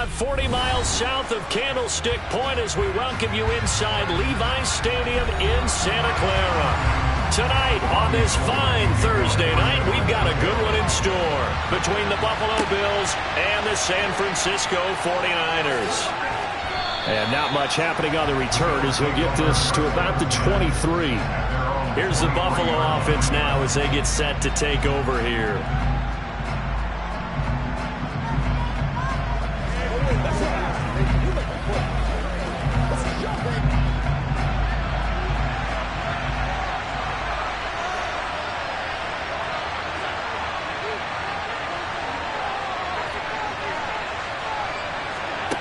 about 40 miles south of Candlestick Point as we welcome you inside Levi's Stadium in Santa Clara. Tonight, on this fine Thursday night, we've got a good one in store between the Buffalo Bills and the San Francisco 49ers. And not much happening on the return as he'll get this to about the 23. Here's the Buffalo offense now as they get set to take over here.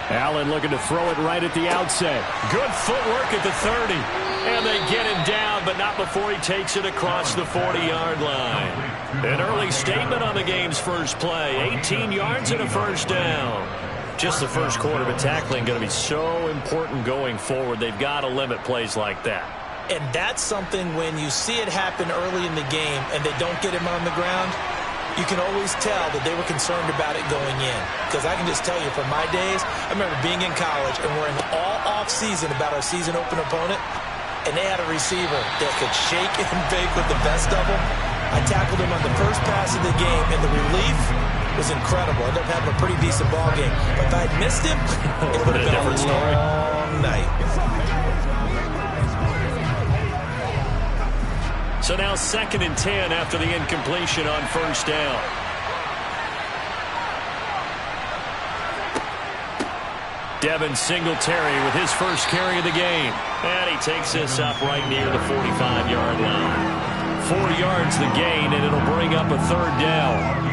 Allen looking to throw it right at the outset. Good footwork at the 30. And they get him down, but not before he takes it across the 40-yard line. An early statement on the game's first play. 18 yards and a first down. Just the first quarter, but tackling going to be so important going forward. They've got to limit plays like that. And that's something when you see it happen early in the game and they don't get him on the ground, you can always tell that they were concerned about it going in. Because I can just tell you from my days, I remember being in college and worrying all off-season about our season open opponent, and they had a receiver that could shake and bake with the best of them. I tackled him on the first pass of the game, and the relief was incredible. I ended up having a pretty decent ball game. But if I had missed him, it would have been a long night. So now 2nd and 10 after the incompletion on first down. Devin Singletary with his first carry of the game. And he takes this up right near the 45-yard line. 4 yards the gain, and it'll bring up a 3rd down.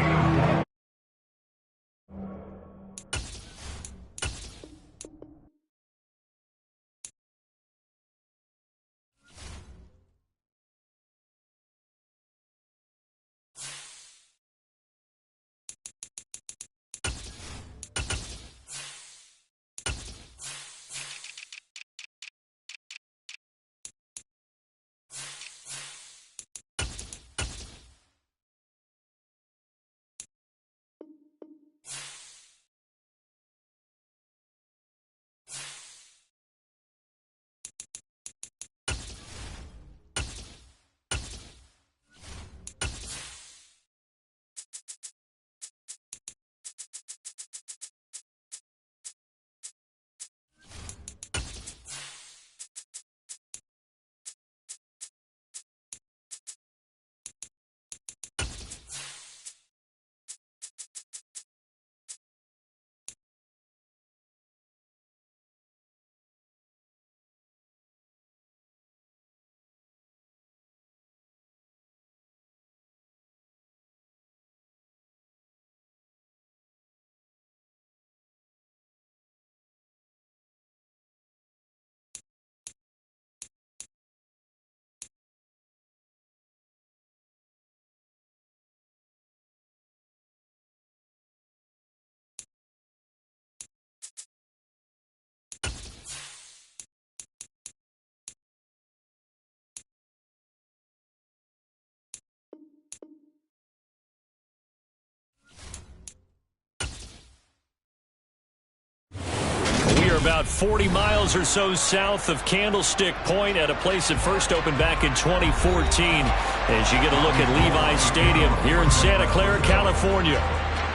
About 40 miles or so south of Candlestick Point at a place that first opened back in 2014 as you get a look at Levi's Stadium here in Santa Clara, California.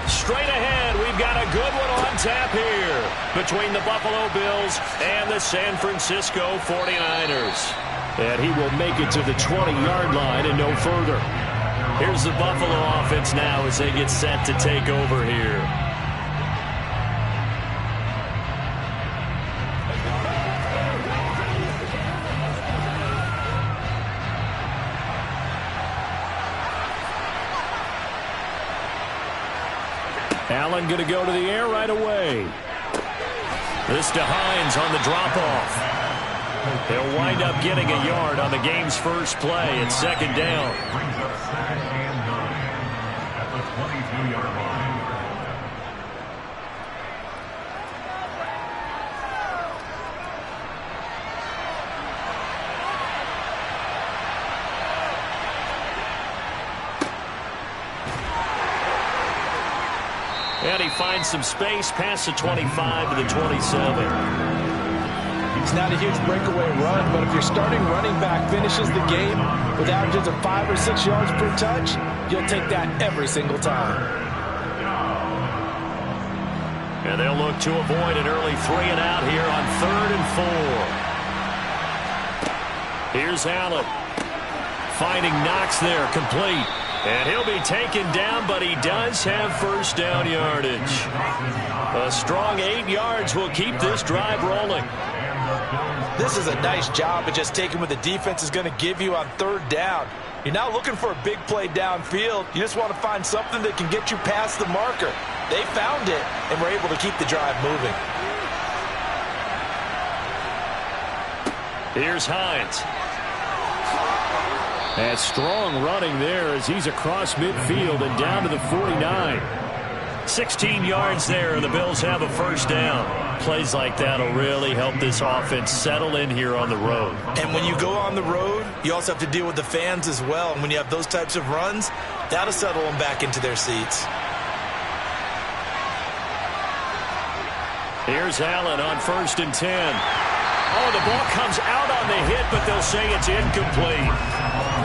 Straight ahead, we've got a good one on tap here between the Buffalo Bills and the San Francisco 49ers. And he will make it to the 20-yard line and no further. Here's the Buffalo offense now as they get set to take over here. Allen going to go to the air right away. This to Hines on the drop-off. He'll wind up getting a yard on the game's first play at 2nd down. Brings up 2nd and 9 at the 22-yard line. And he finds some space past the 25 to the 27. It's not a huge breakaway run, but if your starting running back finishes the game with averages of 5 or 6 yards per touch, you'll take that every single time. And they'll look to avoid an early 3-and-out here on 3rd and 4. Here's Allen. Finding Knox there, complete. And he'll be taken down, but he does have first down yardage. A strong 8 yards will keep this drive rolling. This is a nice job of just taking what the defense is going to give you on 3rd down. You're not looking for a big play downfield. You just want to find something that can get you past the marker. They found it and were able to keep the drive moving. Here's Hines. And strong running there as he's across midfield and down to the 49. 16 yards there, and the Bills have a first down. Plays like that will really help this offense settle in here on the road. And when you go on the road, you also have to deal with the fans as well. And when you have those types of runs, that'll settle them back into their seats. Here's Allen on 1st and 10. Oh, the ball comes out on the hit, but they'll say it's incomplete.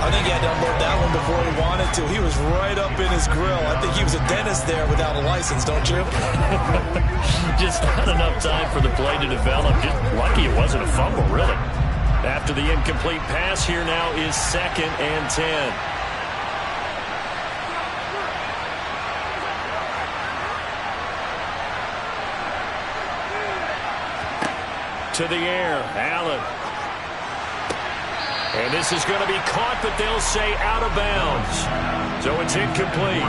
I think he had to unload that one before he wanted to. He was right up in his grill. I think he was a dentist there without a license, don't you? Just not enough time for the play to develop. Just lucky it wasn't a fumble, really. After the incomplete pass, here now is 2nd and 10. To the air, Allen. And this is going to be caught, but they'll say out of bounds. So it's incomplete.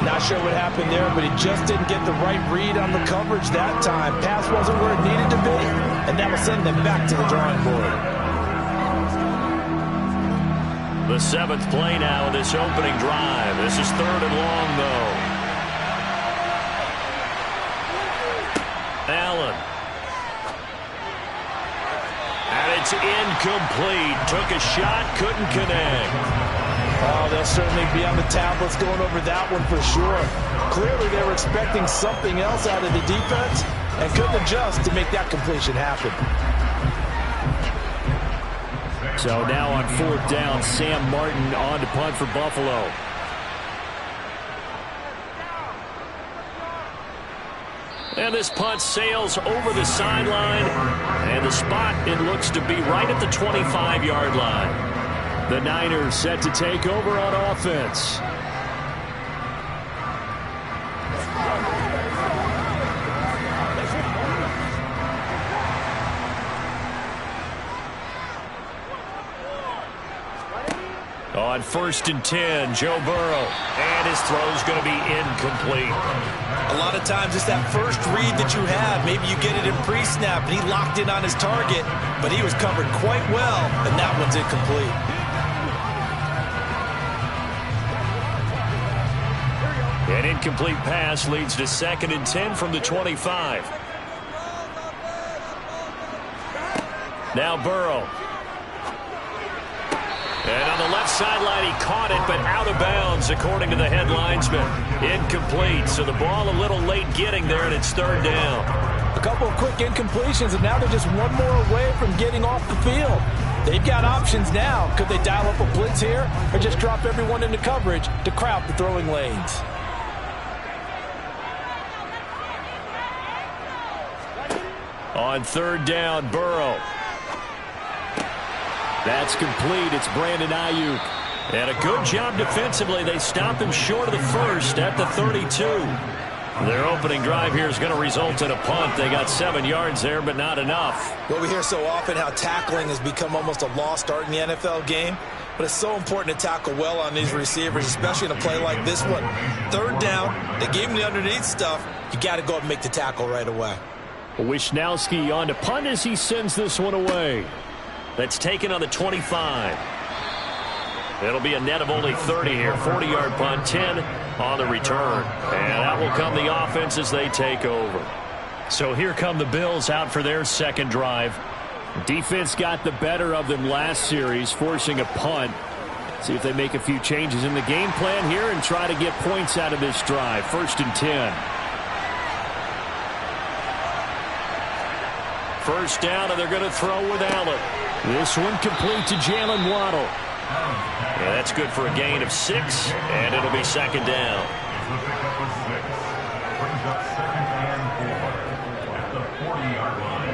Not sure what happened there, but he just didn't get the right read on the coverage that time. Pass wasn't where it needed to be, and that will send them back to the drawing board. The 7th play now in this opening drive. This is 3rd and long, though. Allen. And it's incomplete. Took a shot, couldn't connect. Oh, they'll certainly be on the tablets going over that one for sure. Clearly they were expecting something else out of the defense and couldn't adjust to make that completion happen. So now on 4th down, Sam Martin on to punt for Buffalo. And this punt sails over the sideline. And the spot, it looks to be right at the 25-yard line. The Niners set to take over on offense. On 1st and 10, Joe Burrow. And his throw's going to be incomplete. A lot of times it's that first read that you have. Maybe you get it in pre-snap, and he locked in on his target, but he was covered quite well, and that one's incomplete. An incomplete pass leads to 2nd and 10 from the 25. Now Burrow. And on the left sideline, he caught it, but out of bounds, according to the head linesman. Incomplete, so the ball a little late getting there, and it's 3rd down. A couple of quick incompletions, and now they're just one more away from getting off the field. They've got options now. Could they dial up a blitz here, or just drop everyone into coverage to crowd the throwing lanes? On 3rd down, Burrow. That's complete. It's Brandon Ayuk. And a good job defensively. They stop him short of the first at the 32. Their opening drive here is going to result in a punt. They got 7 yards there, but not enough. Well, we hear so often how tackling has become almost a lost art in the NFL game. But it's so important to tackle well on these receivers, especially in a play like this one. 3rd down, they gave him the underneath stuff. You got to go up and make the tackle right away. Wisnowski on to punt as he sends this one away. That's taken on the 25. It'll be a net of only 30 here. 40-yard punt, 10 on the return. And that will come the offense as they take over. So here come the Bills out for their 2nd drive. Defense got the better of them last series, forcing a punt. See if they make a few changes in the game plan here and try to get points out of this drive. 1st and 10. First down, and they're going to throw with Allen. This one complete to Jalen Waddle. Yeah, that's good for a gain of 6, and it'll be second down. It's a pickup of 6. Brings up 2nd and 4 at the 40-yard line.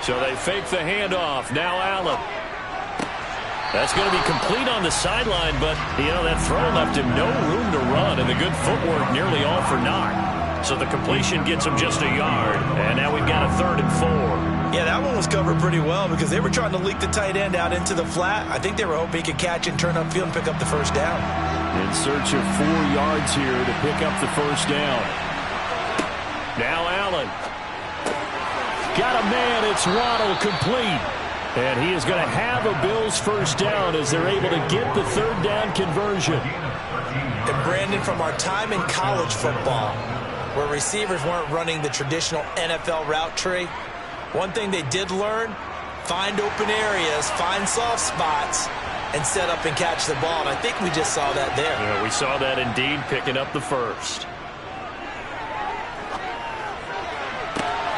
So they fake the handoff. Now Allen. That's going to be complete on the sideline, but, you know, that throw left him no room to run, and the good footwork nearly all for naught. So the completion gets him just a yard, and now we've got a 3rd and 4. Yeah, that one was covered pretty well because they were trying to leak the tight end out into the flat. I think they were hoping he could catch and turn upfield and pick up the first down. In search of 4 yards here to pick up the first down. Now Allen. Got a man. It's Waddle, complete. And he is going to have a Bills first down as they're able to get the 3rd down conversion. And Brandon, from our time in college football, where receivers weren't running the traditional NFL route tree, one thing they did learn, find open areas, find soft spots, and set up and catch the ball. And I think we just saw that there. Yeah, we saw that indeed, picking up the first.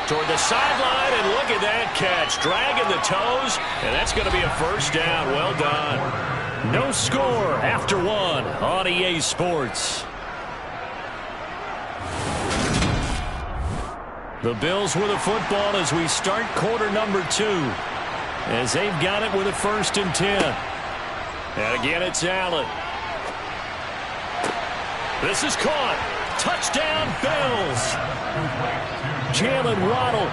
Toward the sideline, and look at that catch. Dragging the toes, and that's going to be a first down. Well done. No score after 1 on EA Sports. The Bills with a football as we start quarter number 2. As they've got it with a 1st and 10. And again, it's Allen. This is caught. Touchdown, Bills. Jalen Waddle,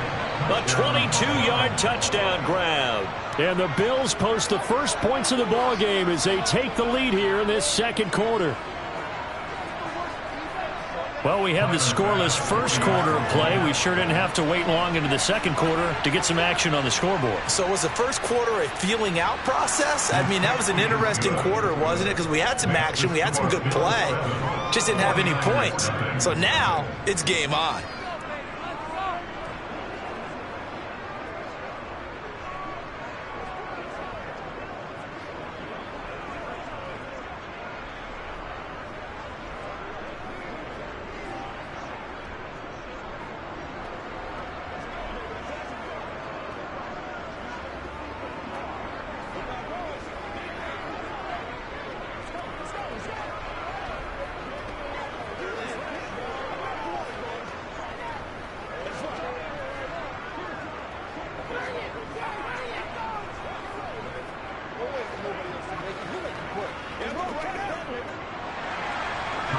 a 22-yard touchdown grab. And the Bills post the first points of the ball game as they take the lead here in this second quarter. Well, we had the scoreless first quarter of play. We sure didn't have to wait long into the second quarter to get some action on the scoreboard. So was the first quarter a feeling out process? I mean, that was an interesting quarter, wasn't it? Because we had some action, we had some good play, just didn't have any points. So now it's game on.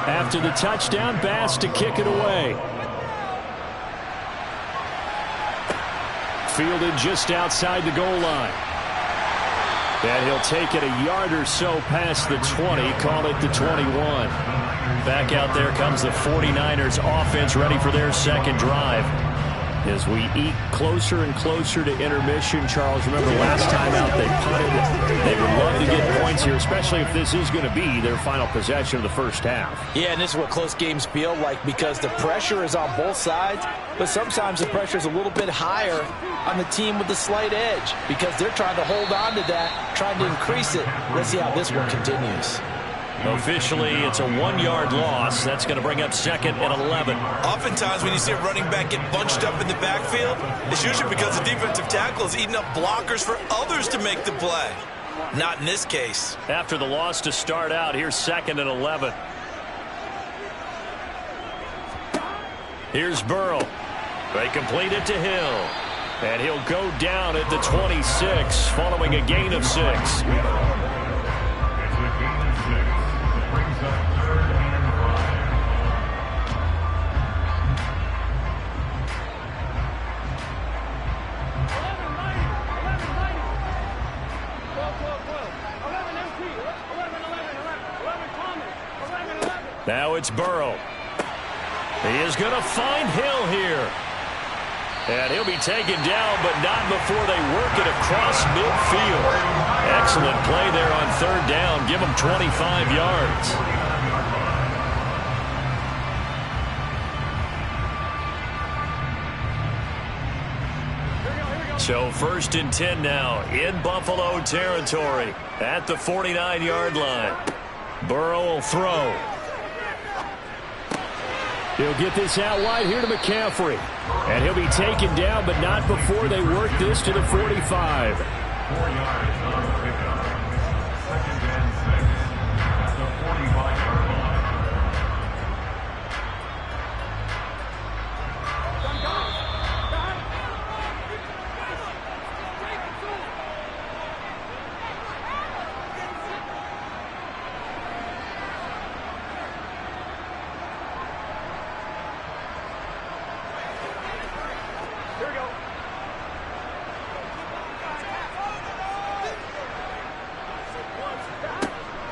After the touchdown, Bass to kick it away. Fielded just outside the goal line. And he'll take it a yard or so past the 20, call it the 21. Back out there comes the 49ers offense, ready for their second drive. As we eke closer and closer to intermission, Charles, remember last time out they punted. They would love to get points here, especially if this is going to be their final possession of the first half. Yeah, and this is what close games feel like because the pressure is on both sides, but sometimes the pressure is a little bit higher on the team with the slight edge because they're trying to hold on to that, trying to increase it. Let's see how this one continues. Officially, it's a 1-yard loss. That's going to bring up 2nd and 11. Oftentimes, when you see a running back get bunched up in the backfield, it's usually because the defensive tackle is eating up blockers for others to make the play. Not in this case. After the loss to start out, here's 2nd and 11. Here's Burrow. They complete it to Hill. And he'll go down at the 26 following a gain of 6. Now it's Burrow. He is going to find Hill here. And he'll be taken down, but not before they work it across midfield. Excellent play there on 3rd down. Give him 25 yards. So 1st and 10 now in Buffalo territory at the 49-yard line. Burrow will throw. He'll get this out wide here to McCaffrey. And he'll be taken down, but not before they work this to the 45. 4 yards on the pickup. 2nd and 6 at the 45-yard line.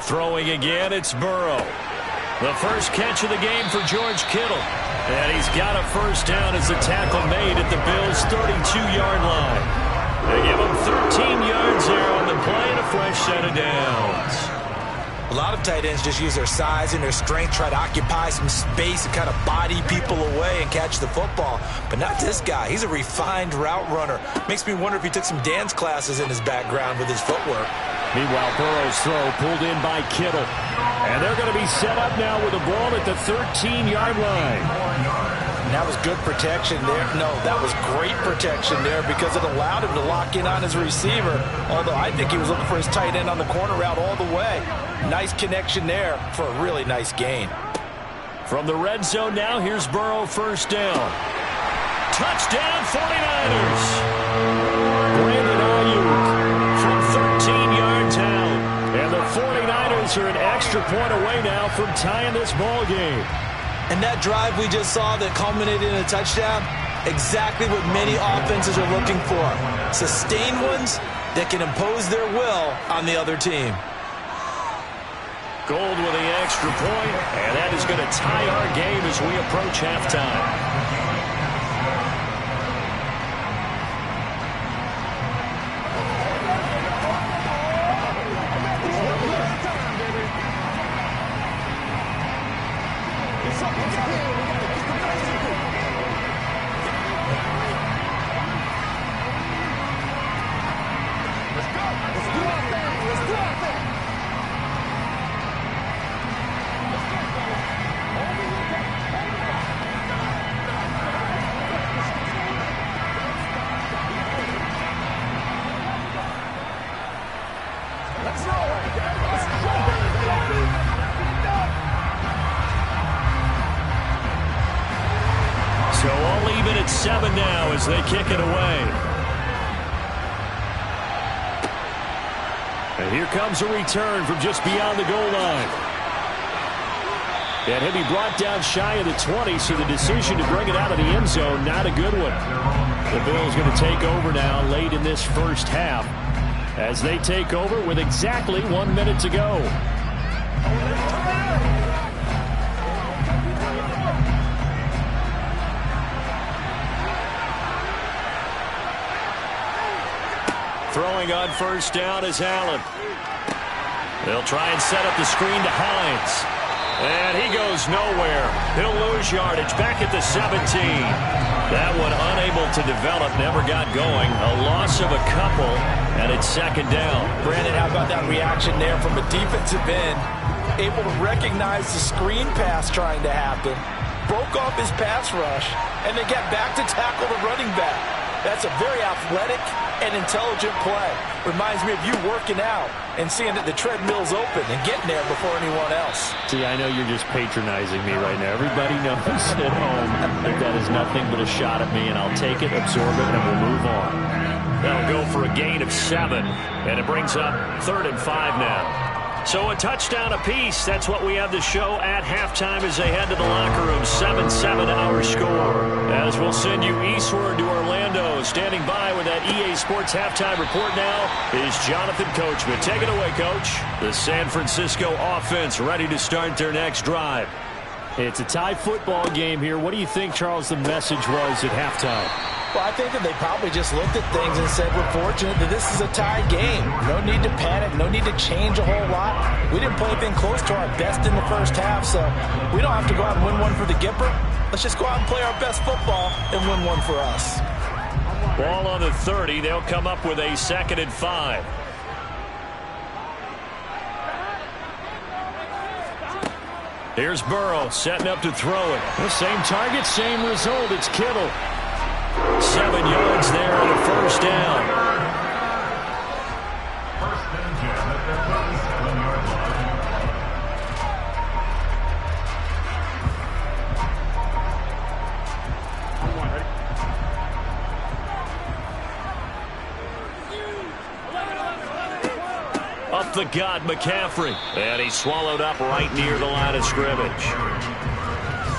Throwing again, it's Burrow. The first catch of the game for George Kittle. And he's got a first down as the tackle made at the Bills' 32-yard line. They give him 13 yards there on the play and a fresh set of downs. A lot of tight ends just use their size and their strength, try to occupy some space and kind of body people away and catch the football. But not this guy. He's a refined route runner. Makes me wonder if he took some dance classes in his background with his footwork. Meanwhile, Burrow's throw pulled in by Kittle. And they're going to be set up now with the ball at the 13-yard line. And that was good protection there. No, that was great protection there because it allowed him to lock in on his receiver. Although I think he was looking for his tight end on the corner route all the way. Nice connection there for a really nice gain. From the red zone now, here's Burrow, first down. Touchdown, 49ers. Brandon Ayuk from 13 yards out. And the 49ers are an extra point away now from tying this ball game. And that drive we just saw that culminated in a touchdown, exactly what many offenses are looking for. Sustained ones that can impose their will on the other team. Gold with the extra point, and that is going to tie our game as we approach halftime. So all even at 7 now as they kick it away. And here comes a return from just beyond the goal line. And he'll be brought down shy of the 20, so the decision to bring it out of the end zone, not a good one. The Bills going to take over now late in this first half as they take over with exactly 1 minute to go. Throwing on first down is Allen. They'll try and set up the screen to Hines. And he goes nowhere. He'll lose yardage back at the 17. That one unable to develop, never got going. A loss of a couple, and it's second down. Brandon, how about that reaction there from a defensive end? Able to recognize the screen pass trying to happen. Broke off his pass rush, and then get back to tackle the running back. That's a very athletic and intelligent play. Reminds me of you working out and seeing that the treadmill's open and getting there before anyone else. See, I know you're just patronizing me right now. Everybody knows at home that that is nothing but a shot at me, and I'll take it, absorb it, and we'll move on. They'll go for a gain of 7, and it brings up 3rd and 5 now. So a touchdown apiece. That's what we have to show at halftime as they head to the locker room. 7-7 our score. As we'll send you eastward to Orlando. Standing by with that EA Sports halftime report now is Jonathan Coachman. Take it away, Coach. The San Francisco offense ready to start their next drive. It's a tie football game here. What do you think, Charles, the message was at halftime? Well, I think that they probably just looked at things and said, we're fortunate that this is a tie game. No need to panic. No need to change a whole lot. We didn't play anything close to our best in the first half, so we don't have to go out and win one for the Gipper. Let's just go out and play our best football and win one for us. Ball on the 30. They'll come up with a 2nd and 5. Here's Burrow setting up to throw it. The same target, same result. It's Kittle. 7 yards there on a first down. First and 10 at the 37-yard line. Up the gut, McCaffrey. And he swallowed up right near the line of scrimmage.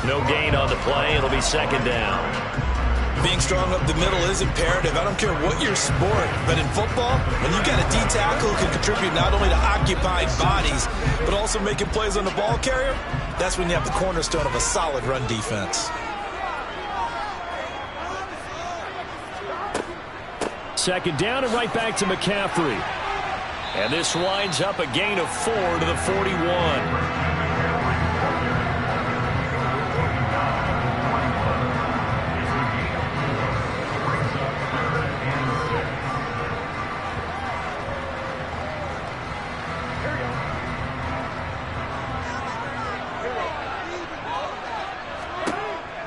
No gain on the play. It'll be 2nd down. Being strong up the middle is imperative. I don't care what your sport, but in football, when you got a D tackle who can contribute not only to occupying bodies, but also making plays on the ball carrier, that's when you have the cornerstone of a solid run defense. 2nd down and right back to McCaffrey. And this winds up a gain of 4 to the 41.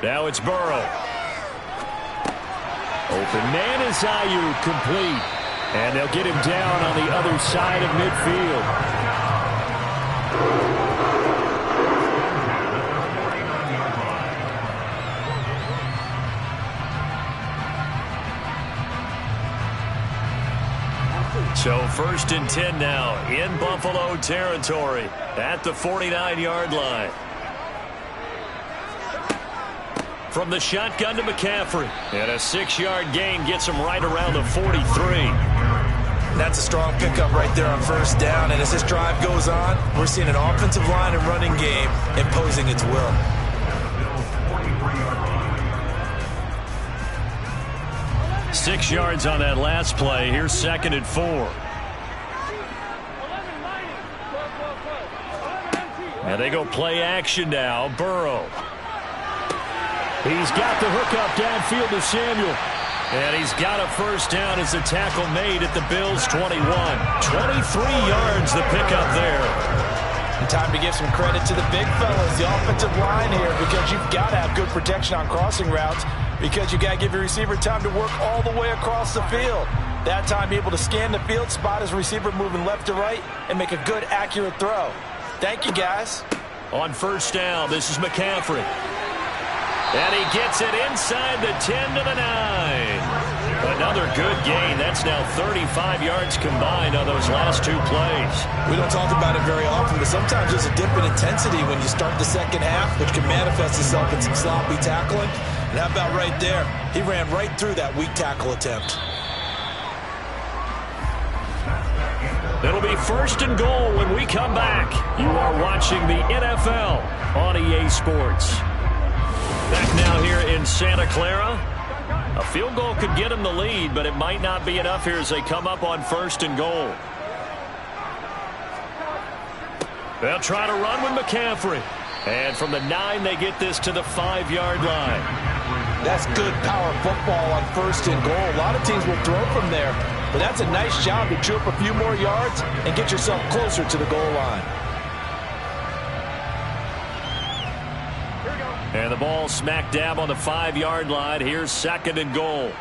Now it's Burrow. Open man is Ayuk, complete. And they'll get him down on the other side of midfield. So 1st and 10 now in Buffalo territory at the 49-yard line. From the shotgun to McCaffrey. And a 6-yard gain gets him right around the 43. That's a strong pickup right there on 1st down. And as this drive goes on, we're seeing an offensive line and running game imposing its will. 6 yards on that last play. Here's 2nd and 4. And they go play action now. Burrow. He's got the hookup downfield to Samuel. And he's got a 1st down as the tackle made at the Bills' 21. 23 yards the pickup there. And time to give some credit to the big fellas, the offensive line here, because you've got to have good protection on crossing routes, because you got to give your receiver time to work all the way across the field. That time be able to scan the field, spot his receiver moving left to right, and make a good, accurate throw. Thank you, guys. On 1st down, this is McCaffrey. And he gets it inside the 10 to the 9. Another good gain. That's now 35 yards combined on those last 2 plays. We don't talk about it very often, but sometimes there's a dip in intensity when you start the second half, which can manifest itself in some sloppy tackling. And how about right there? He ran right through that weak tackle attempt. It'll be 1st and goal when we come back. You are watching the NFL on EA Sports. Back now here in Santa Clara. A field goal could get him the lead, but it might not be enough here as they come up on 1st and goal. They'll try to run with McCaffrey. And from the 9, they get this to the 5-yard line. That's good power football on 1st and goal. A lot of teams will throw from there, but that's a nice job to chew up a few more yards and get yourself closer to the goal line. And the ball smack dab on the 5-yard line. Here's 2nd and goal.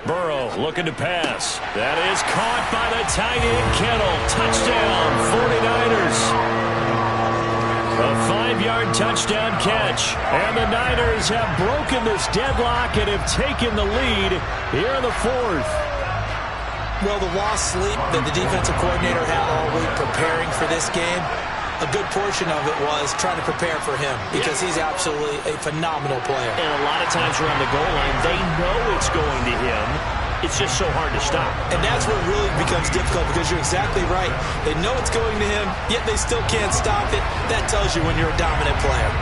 Burrow looking to pass. That is caught by the tight end, Kittle. Touchdown, 49ers. A 5-yard touchdown catch. And the Niners have broken this deadlock and have taken the lead here in the 4th. Well, the lost sleep that the defensive coordinator had all week preparing for this game, a good portion of it was trying to prepare for him because he's absolutely a phenomenal player. And a lot of times around the goal line, they know it's going to him. It's just so hard to stop. And that's where it really becomes difficult because you're exactly right. They know it's going to him, yet they still can't stop it. That tells you when you're a dominant player.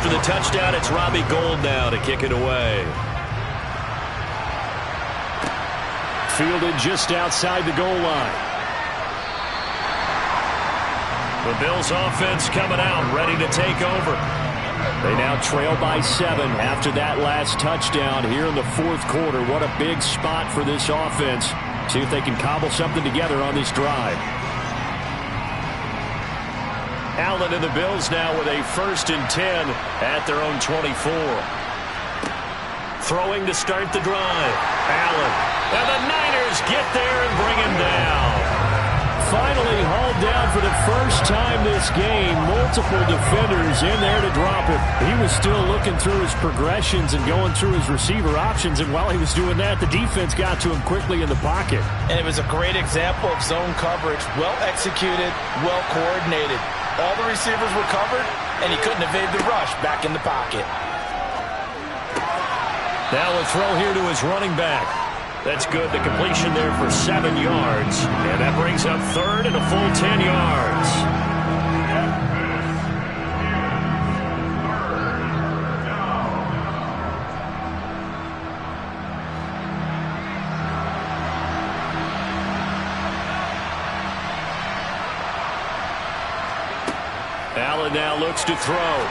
after the touchdown, it's Robbie Gould now to kick it away. Fielded just outside the goal line. The Bills offense coming out, ready to take over. They now trail by 7 after that last touchdown here in the fourth quarter. What a big spot for this offense. See if they can cobble something together on this drive. Allen and the Bills now with a 1st and 10 at their own 24. Throwing to start the drive. Allen. And the Niners get there and bring him down. Finally hauled down for the first time this game. Multiple defenders in there to drop him. He was still looking through his progressions and going through his receiver options, and while he was doing that, the defense got to him quickly in the pocket. And it was a great example of zone coverage. Well executed, well coordinated. All the receivers were covered, and he couldn't evade the rush back in the pocket. Now a throw here to his running back. That's good. The completion there for 7 yards. And that brings up 3rd and a full 10 yards. Allen now looks to throw.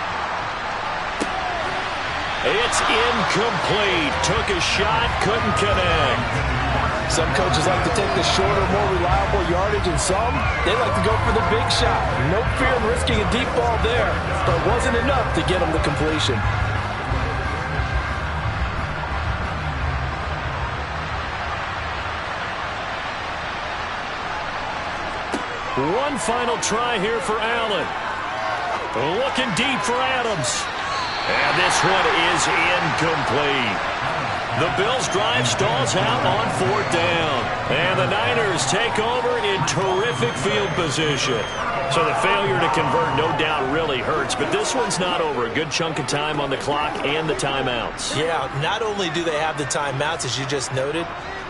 It's incomplete. Took a shot, couldn't connect. Some coaches like to take the shorter, more reliable yardage, and some, they like to go for the big shot. No fear in risking a deep ball there, but it wasn't enough to get him the completion. One final try here for Allen. Looking deep for Adams. And this one is incomplete. The Bills' drive stalls out on 4th down. And the Niners take over in terrific field position. So the failure to convert no doubt really hurts, but this one's not over. A good chunk of time on the clock and the timeouts. Yeah, not only do they have the timeouts, as you just noted,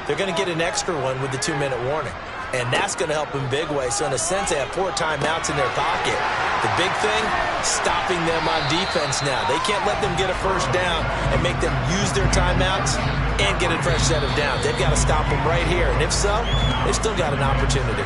they're going to get an extra one with the 2-minute warning. And that's going to help in big way. So in a sense, they have 4 timeouts in their pocket. The big thing, stopping them on defense now. They can't let them get a first down and make them use their timeouts and get a fresh set of downs. They've got to stop them right here. And if so, they've still got an opportunity.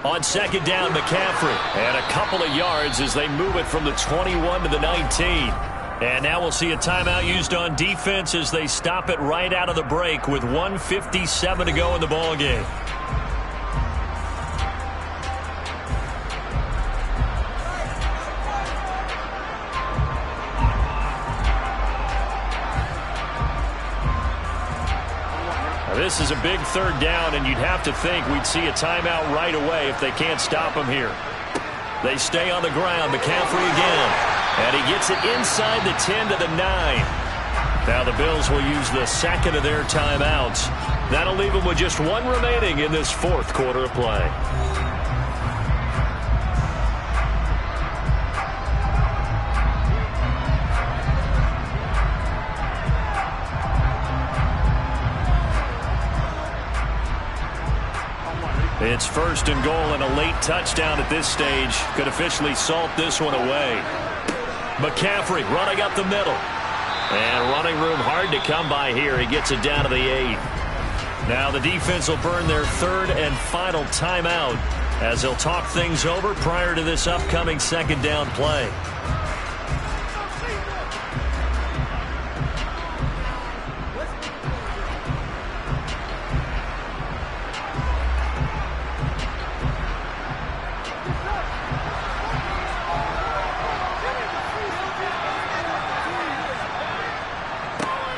On 2nd down, McCaffrey. And a couple of yards as they move it from the 21 to the 19. And now we'll see a timeout used on defense as they stop it right out of the break with 1:57 to go in the ballgame. This is a big 3rd down, and you'd have to think we'd see a timeout right away if they can't stop him here. They stay on the ground. McCaffrey again. And he gets it inside the 10 to the 9. Now the Bills will use the 2nd of their timeouts. That'll leave them with just 1 remaining in this 4th quarter of play. It's 1st and goal, and a late touchdown at this stage could officially salt this one away. McCaffrey running up the middle. And running room hard to come by here. He gets it down to the 8. Now the defense will burn their 3rd and final timeout as they'll talk things over prior to this upcoming 2nd down play.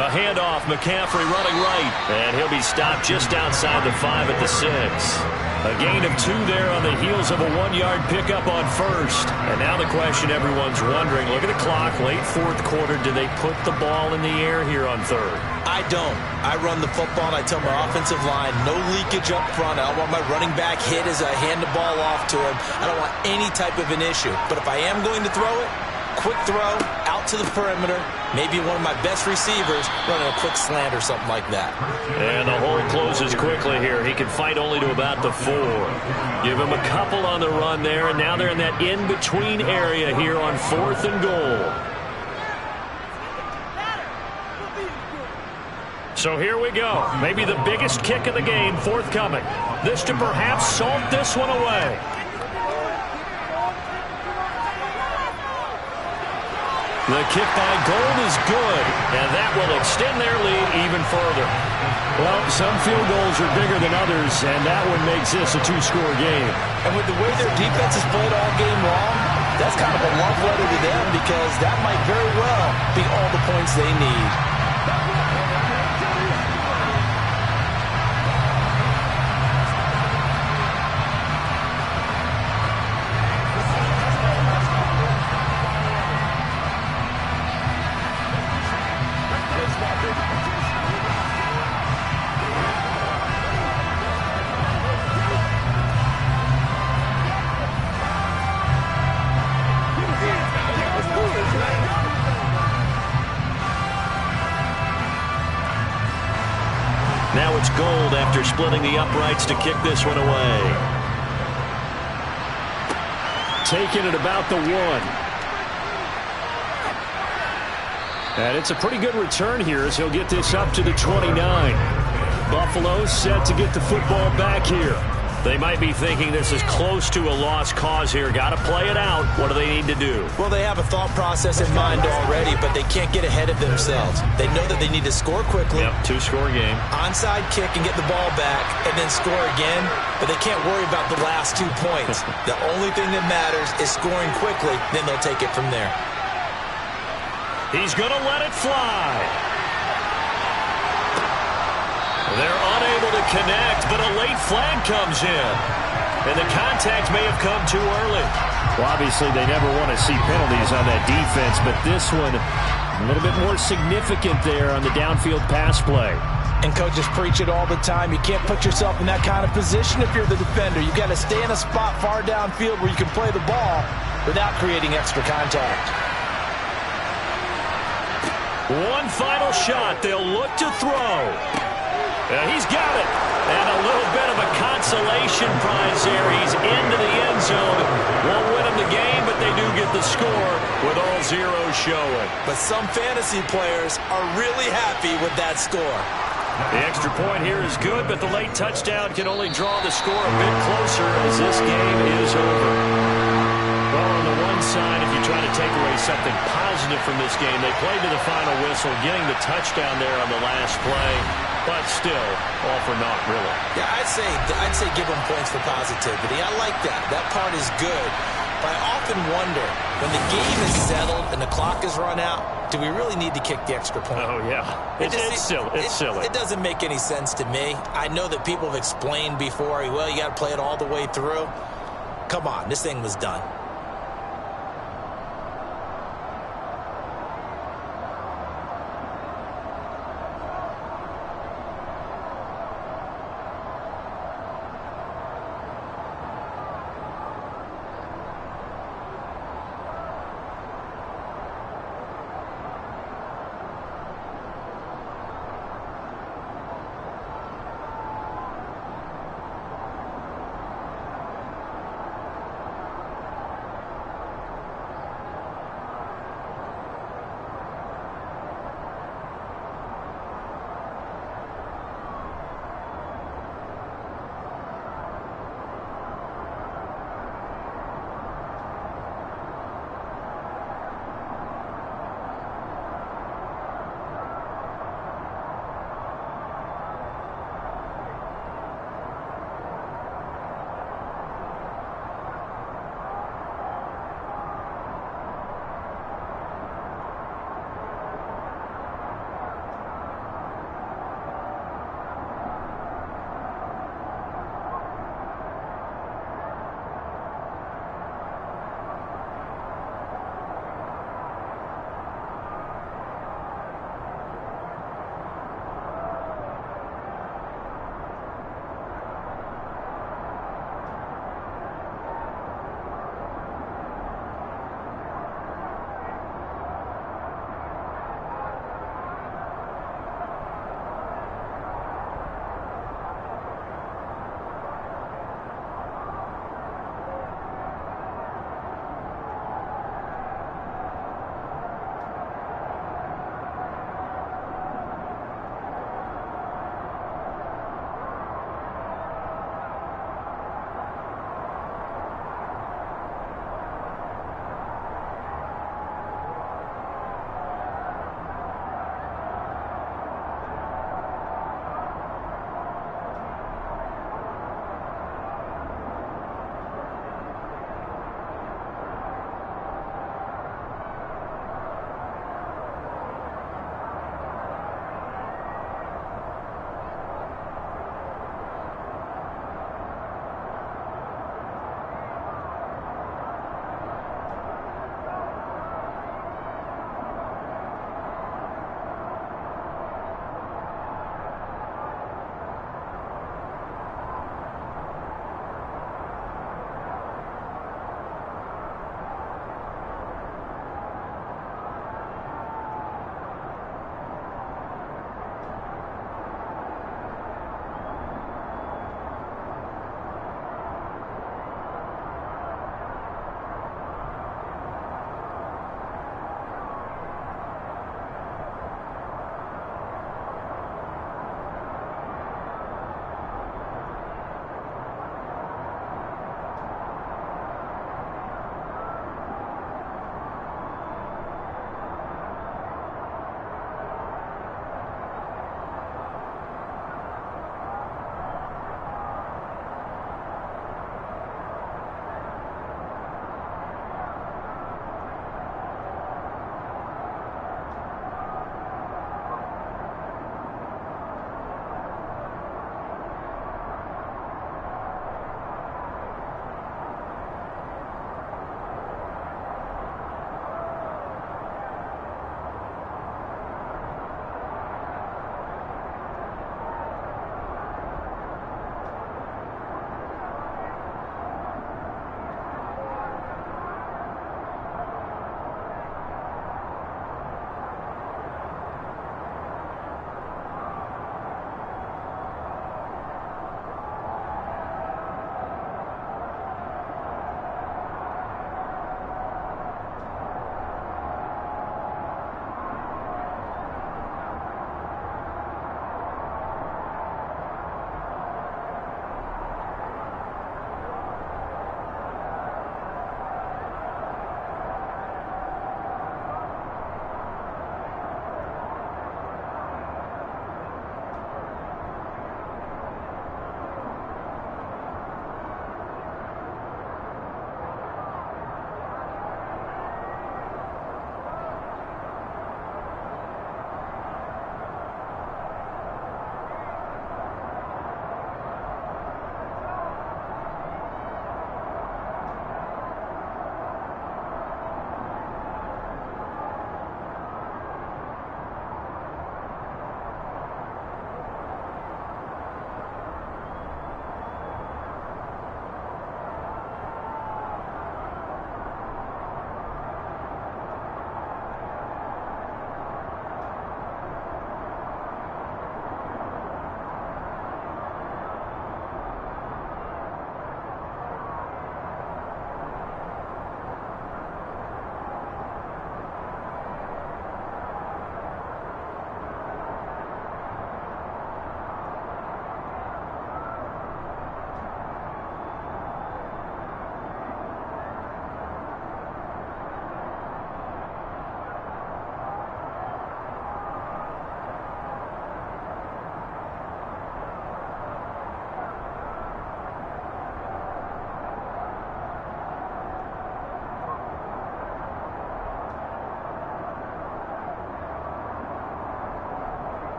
A handoff, McCaffrey running right, and he'll be stopped just outside the 5 at the 6. A gain of 2 there on the heels of a 1-yard pickup on 1st. And now the question everyone's wondering, look at the clock, late 4th quarter, do they put the ball in the air here on 3rd? I don't. I run the football, and I tell my offensive line, no leakage up front. I don't want my running back hit as I hand the ball off to him. I don't want any type of an issue. But if I am going to throw it, quick throw, out to the perimeter, maybe one of my best receivers running a quick slant or something like that. And the hole closes quickly here. He can fight only to about the 4. Give him a couple on the run there, and now they're in that in-between area here on 4th and goal. So here we go. Maybe the biggest kick of the game forthcoming. This to perhaps salt this one away. The kick by Gold is good, and that will extend their lead even further. Well, some field goals are bigger than others, and that one makes this a 2-score game. And with the way their defense has played all game long, that's kind of a love letter to them because that might very well be all the points they need. Now it's Gold after splitting the uprights to kick this one away. Taking it about the 1. And it's a pretty good return here as he'll get this up to the 29. Buffalo set to get the football back here. They might be thinking this is close to a lost cause here. Got to play it out. What do they need to do? Well, they have a thought process in mind already, but they can't get ahead of themselves. They know that they need to score quickly. Yep, 2-score game. Onside kick and get the ball back and then score again, but they can't worry about the last 2 points. The only thing that matters is scoring quickly, then they'll take it from there. He's going to let it fly. They're unable to connect, but a late flag comes in. And the contact may have come too early. Well, obviously, they never want to see penalties on that defense, but this one a little bit more significant there on the downfield pass play. And coaches preach it all the time. You can't put yourself in that kind of position if you're the defender. You've got to stay in a spot far downfield where you can play the ball without creating extra contact. One final shot. They'll look to throw. He's got it. And a little bit of a consolation prize there. He's into the end zone. Won't win him the game, but they do get the score with all zeros showing. But some fantasy players are really happy with that score. The extra point here is good, but the late touchdown can only draw the score a bit closer as this game is over. Well, on the one side, if you try to take away something positive from this game, they played to the final whistle, getting the touchdown there on the last play. But still, all for naught, really. Yeah, I'd say give them points for positivity. I like that. That part is good. But I often wonder, when the game is settled and the clock is run out, do we really need to kick the extra point? Oh, yeah. It's silly. It's silly. It doesn't make any sense to me. I know that people have explained before, well, you got to play it all the way through. Come on, this thing was done.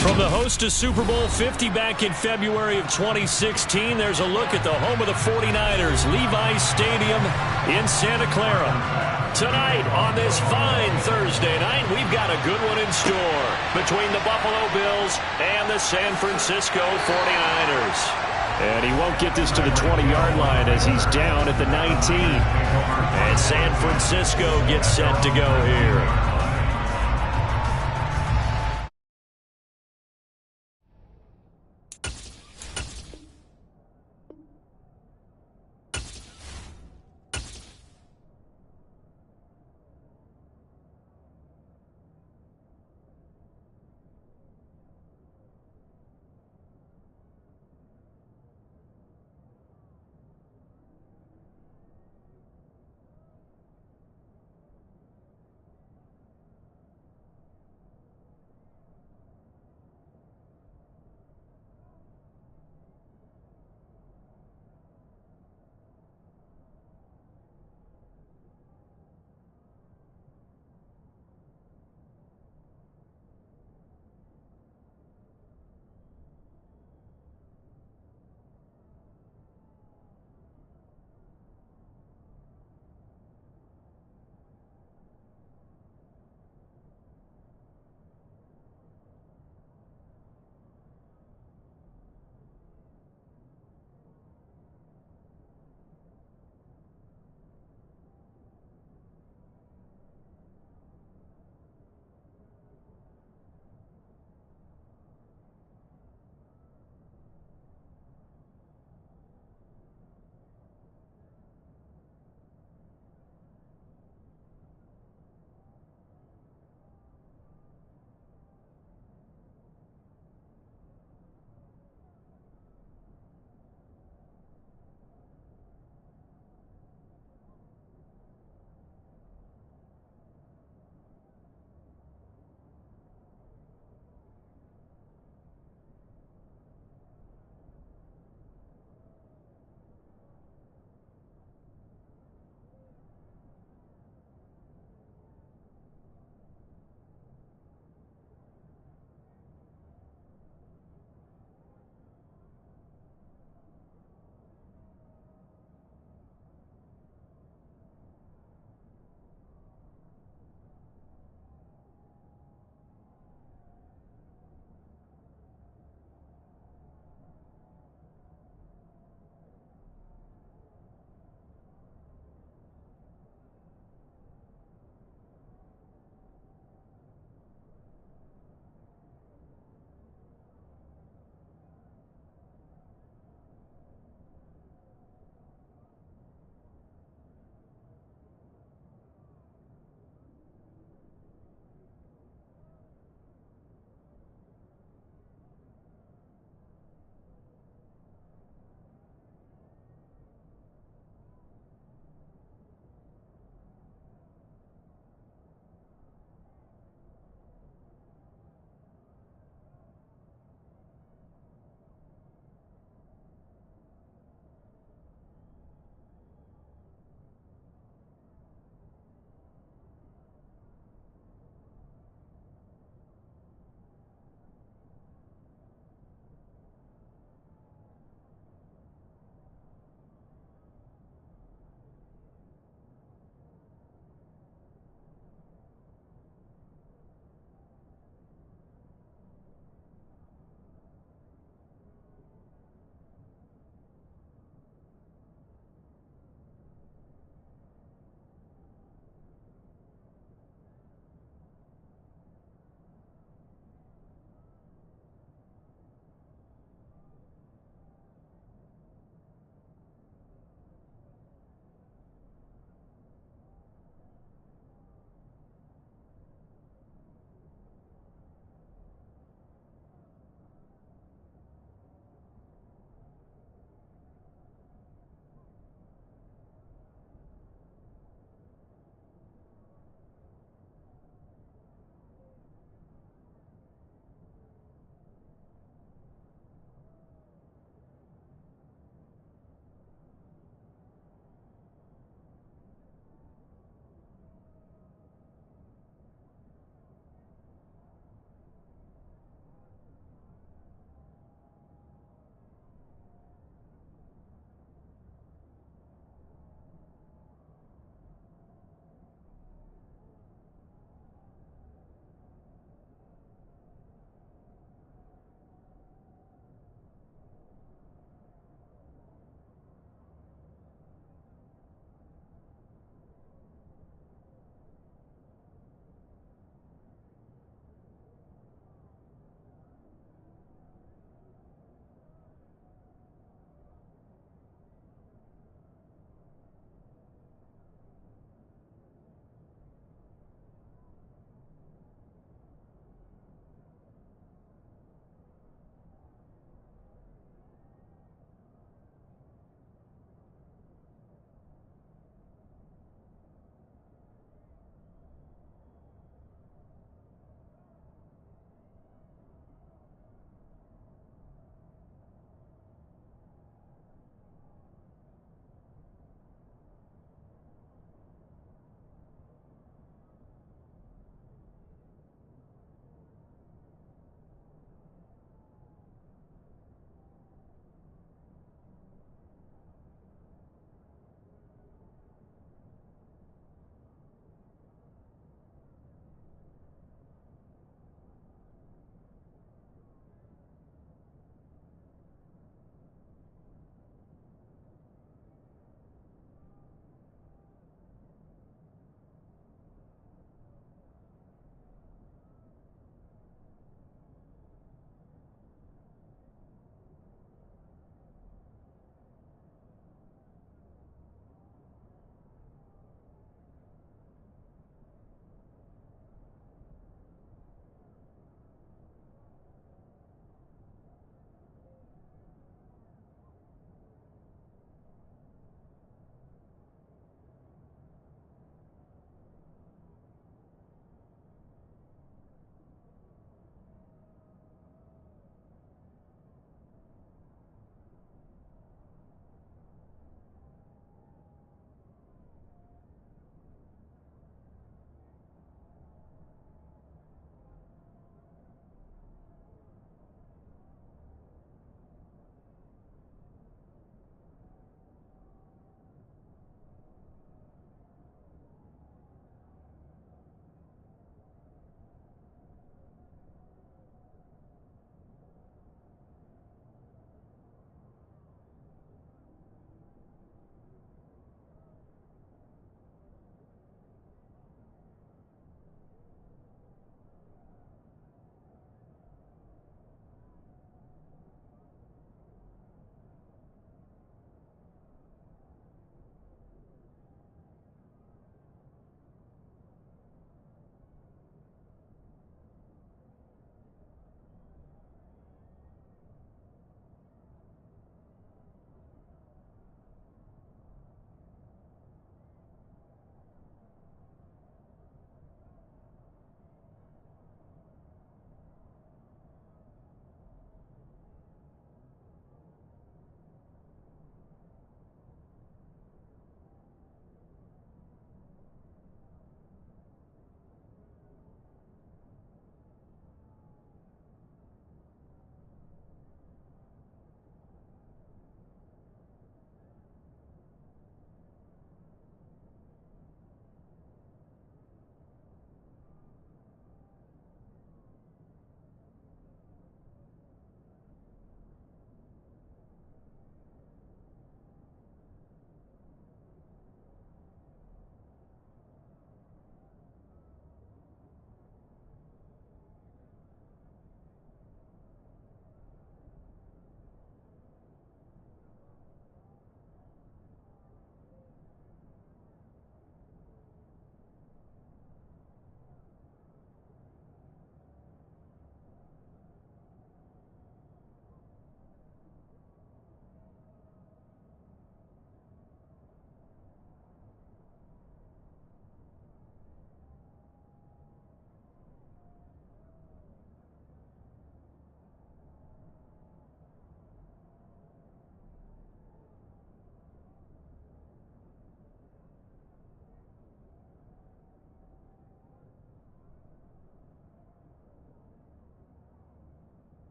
From the host to Super Bowl 50 back in February of 2016, there's a look at the home of the 49ers, Levi's Stadium in Santa Clara. Tonight on this fine Thursday night, we've got a good one in store between the Buffalo Bills and the San Francisco 49ers. And he won't get this to the 20-yard line as he's down at the 19. And San Francisco gets set to go here.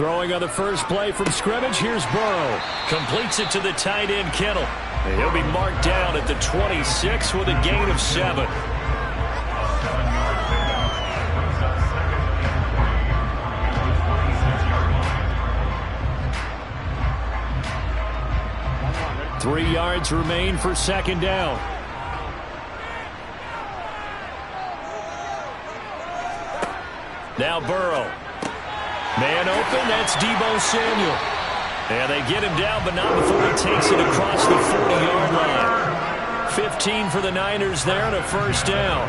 Throwing on the first play from scrimmage, here's Burrow. Completes it to the tight end, Kittle. And he'll be marked down at the 26 with a gain of 7. Three yards remain for second down. Now Burrow. Man open, that's Deebo Samuel. And they get him down, but not before he takes it across the 40-yard line. 15 for the Niners there and a first down.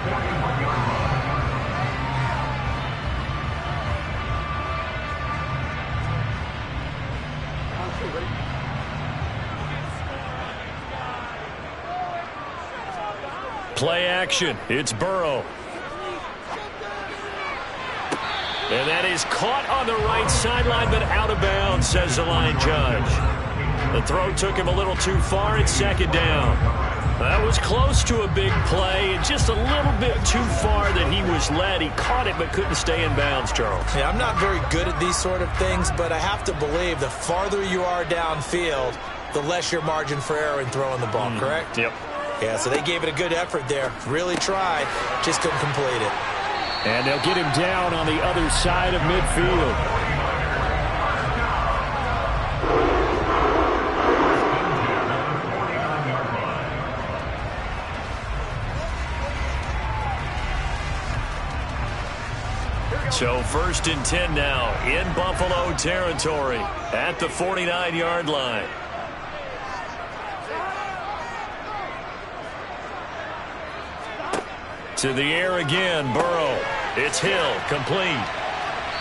Play action. It's Burrow. And that is caught on the right sideline, but out of bounds, says the line judge. The throw took him a little too far. It's second down. That was close to a big play, and just a little bit too far that he was led. He caught it, but couldn't stay in bounds, Charles. Yeah, I'm not very good at these sort of things, but I have to believe the farther you are downfield, the less your margin for error in throwing the ball, correct? Yep. Yeah, so they gave it a good effort there. Really tried, just couldn't complete it. And they'll get him down on the other side of midfield. So 1st and 10 now in Buffalo territory at the 49-yard line. To the air again, Burrow. It's Hill, complete.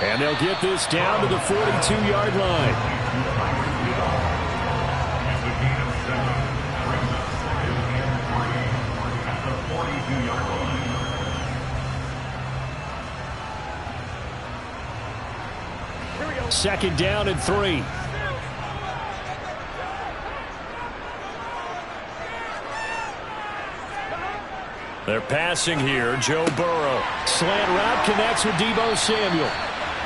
And they'll get this down to the 42-yard line. Second down and 3. They're passing here. Joe Burrow. Slant route connects with Deebo Samuel.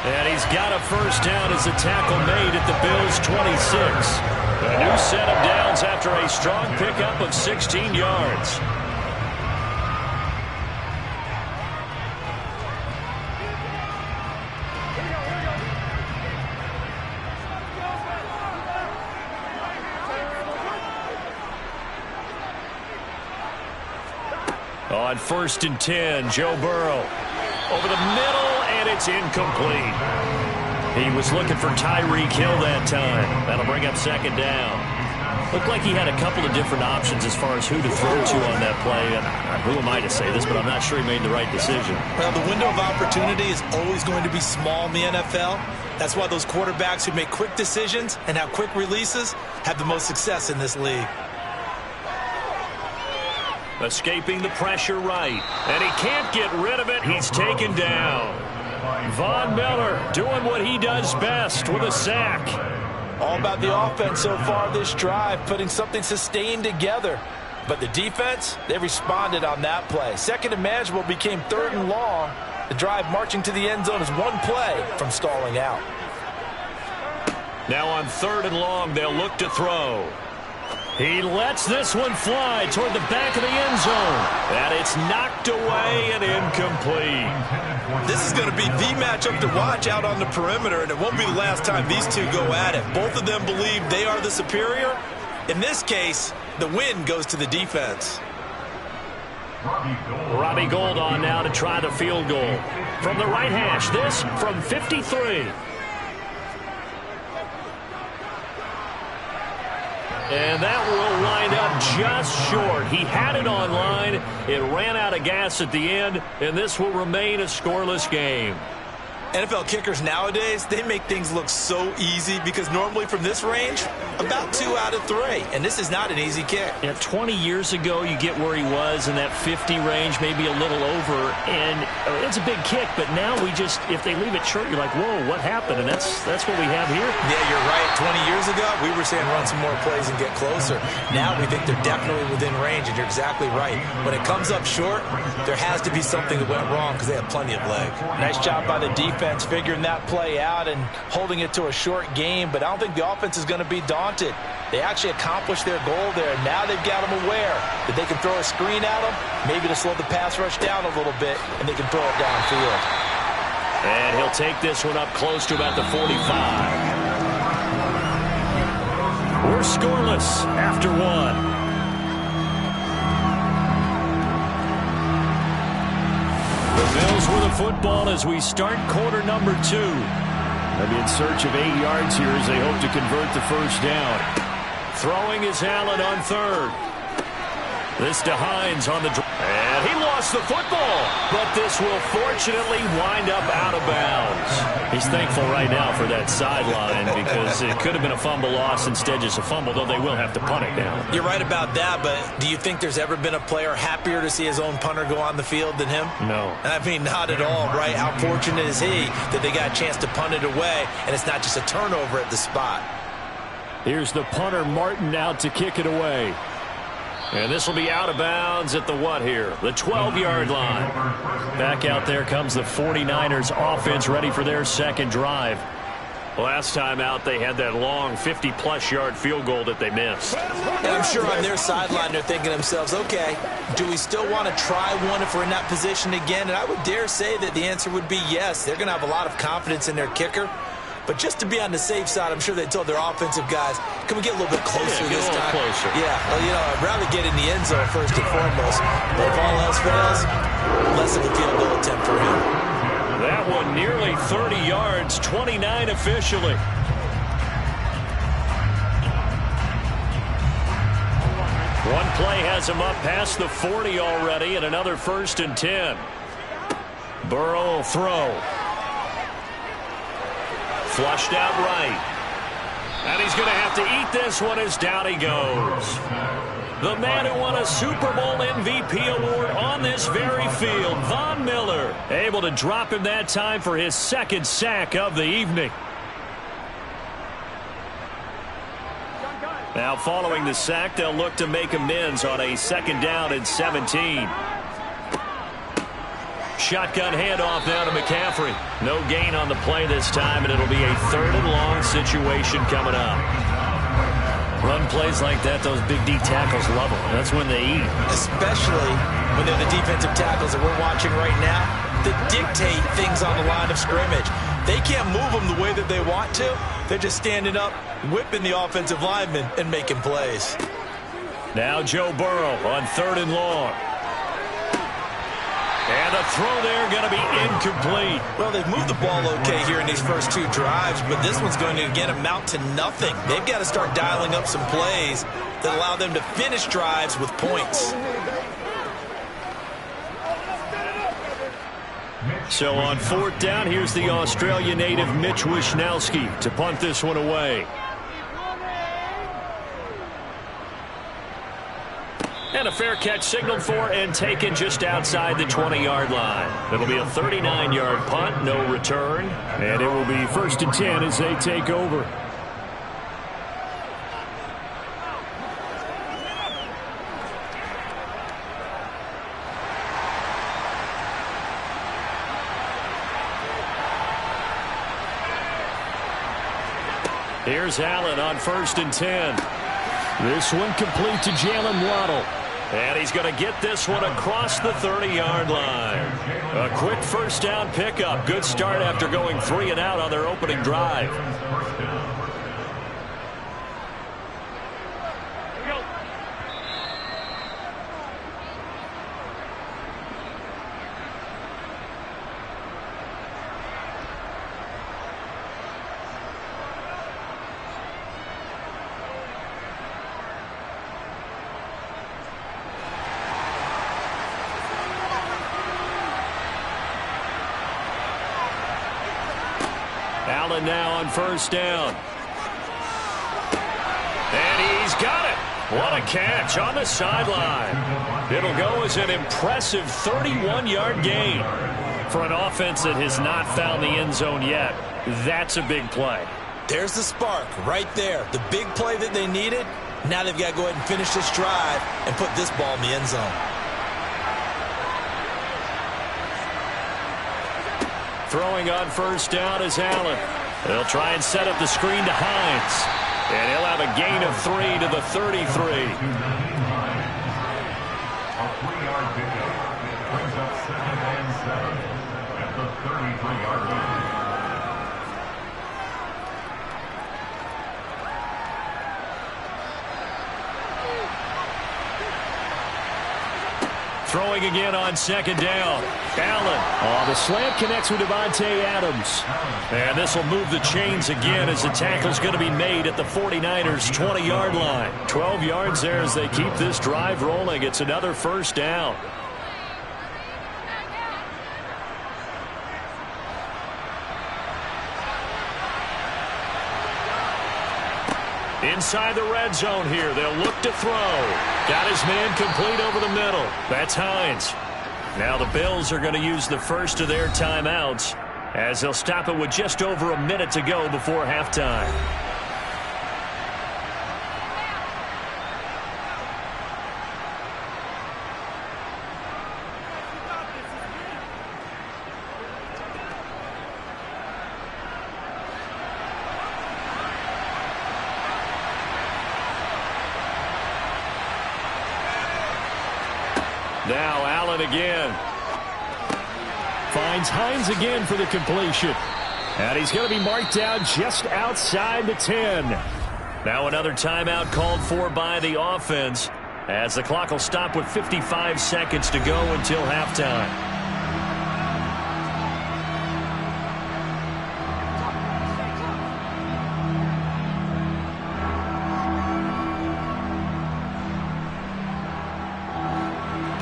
And he's got a first down as the tackle made at the Bills' 26. A new set of downs after a strong pickup of 16 yards. On 1st and 10, Joe Burrow. Over the middle, and it's incomplete. He was looking for Tyreek Hill that time. That'll bring up second down. Looked like he had a couple of different options as far as who to throw to on that play. And who am I to say this, but I'm not sure he made the right decision. Well, the window of opportunity is always going to be small in the NFL. That's why those quarterbacks who make quick decisions and have quick releases have the most success in this league. Escaping the pressure right. And he can't get rid of it. He's taken down. Von Miller doing what he does best with a sack. All about the offense so far this drive, putting something sustained together. But the defense, they responded on that play. 2nd and manageable became 3rd and long. The drive marching to the end zone is one play from stalling out. Now on 3rd and long, they'll look to throw. He lets this one fly toward the back of the end zone. And it's knocked away and incomplete. This is going to be the matchup to watch out on the perimeter, and it won't be the last time these two go at it. Both of them believe they are the superior. In this case, the win goes to the defense. Robbie Gould on now to try the field goal. From the right hash, this from 53. And that will wind up just short. He had it on line. It ran out of gas at the end, and this will remain a scoreless game. NFL kickers nowadays, they make things look so easy because normally from this range, about 2 out of 3. And this is not an easy kick. Yeah, 20 years ago, you get where he was in that 50 range, maybe a little over. And it's a big kick, but now we just, if they leave it short, you're like, whoa, what happened? And that's what we have here. Yeah, you're right. 20 years ago, we were saying run some more plays and get closer. Now we think they're definitely within range, and you're exactly right. When it comes up short, there has to be something that went wrong because they have plenty of leg. Nice job by the defense defense figuring that play out and holding it to a short game, but I don't think the offense is going to be daunted. They actually accomplished their goal there. Now they've got them aware that they can throw a screen at them, maybe to slow the pass rush down a little bit, and they can throw it downfield. And he'll take this one up close to about the 45. We're scoreless after one. The Bills with the football as we start quarter number 2. They'll be in search of 8 yards here as they hope to convert the first down. Throwing is Allen on third. This to Hines on the drive. And he lost the football. But this will fortunately wind up out of bounds. He's thankful right now for that sideline because it could have been a fumble loss, instead just a fumble, though they will have to punt it now. You're right about that, but do you think there's ever been a player happier to see his own punter go on the field than him? No. I mean, not at all, right? How fortunate is he that they got a chance to punt it away, and it's not just a turnover at the spot. Here's the punter, Martin, out to kick it away. And this will be out of bounds at the what here? The 12-yard line. Back out there comes the 49ers offense ready for their second drive. Last time out, they had that long 50-plus yard field goal that they missed. And I'm sure on their sideline they're thinking to themselves, okay, do we still want to try one if we're in that position again? And I would dare say that the answer would be yes. They're going to have a lot of confidence in their kicker. But just to be on the safe side, I'm sure they told their offensive guys, can we get a little bit closer this time? Closer. Yeah, well, you know, I'd rather get in the end zone first and foremost. But if all else fails, less of a field goal attempt for him. That one nearly 30 yards, 29 officially. One play has him up past the 40 already, and another 1st and 10. Burrow will throw. Flushed out right. And he's going to have to eat this one as down he goes. The man who won a Super Bowl MVP award on this very field, Von Miller, able to drop him that time for his second sack of the evening. Now following the sack, they'll look to make amends on a 2nd down and 17. Shotgun handoff now to McCaffrey. No gain on the play this time, and it'll be a 3rd and long situation coming up. Run plays like that, those big D tackles love them. That's when they eat. Especially when they're the defensive tackles that we're watching right now that dictate things on the line of scrimmage. They can't move them the way that they want to. They're just standing up, whipping the offensive linemen and making plays. Now Joe Burrow on 3rd and long. And the throw there going to be incomplete. Well, they've moved the ball okay here in these first 2 drives, but this one's going to, again, amount to nothing. They've got to start dialing up some plays that allow them to finish drives with points. So on 4th down, here's the Australia native Mitch Wishnowsky to punt this one away. And a fair catch signaled for and taken just outside the 20-yard line. It'll be a 39-yard punt, no return. And it will be 1st and 10 as they take over. Here's Allen on 1st and 10. This one complete to Jalen Waddle. And he's going to get this one across the 30-yard line. A quick 1st down pickup. Good start after going 3 and out on their opening drive. Allen now on 1st down. And he's got it. What a catch on the sideline. It'll go as an impressive 31-yard gain. For an offense that has not found the end zone yet, that's a big play. There's the spark right there. The big play that they needed. Now they've got to go ahead and finish this drive and put this ball in the end zone. Throwing on first down is Allen. They'll try and set up the screen to Hines. And he'll have a gain of 3 to the 33. A 3-yard pickup brings up 2nd and 7 at the 33-yard line. Throwing again on 2nd down. Allen. Oh, the slant connects with Davante Adams. And this will move the chains again as the tackle's going to be made at the 49ers' 20-yard line. 12 yards there as they keep this drive rolling. It's another first down. Inside the red zone here. They'll look to throw. Got his man complete over the middle. That's Hines. Now the Bills are going to use the first of their timeouts as they'll stop it with just over a minute to go before halftime. Now Allen again. Finds Hines again for the completion. And he's going to be marked down just outside the 10. Now another timeout called for by the offense as the clock will stop with 55 seconds to go until halftime.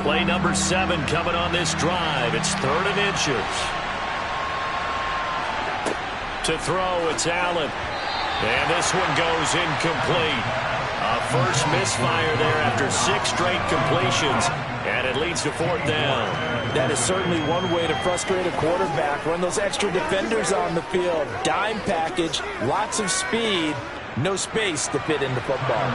Play number 7 coming on this drive. It's 3rd and inches. To throw, it's Allen. And this one goes incomplete. A first misfire there after 6 straight completions. And it leads to 4th down. That is certainly one way to frustrate a quarterback. Run those extra defenders on the field. Dime package, lots of speed, no space to fit into football.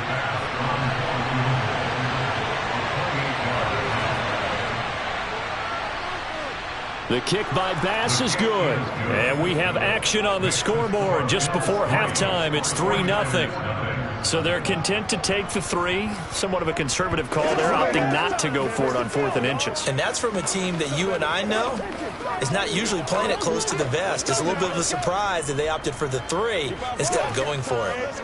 The kick by Bass is good. And we have action on the scoreboard just before halftime. It's 3-0. So they're content to take the 3. Somewhat of a conservative call. They're opting not to go for it on 4th and inches. And that's from a team that you and I know is not usually playing it close to the vest. It's a little bit of a surprise that they opted for the 3 instead of going for it.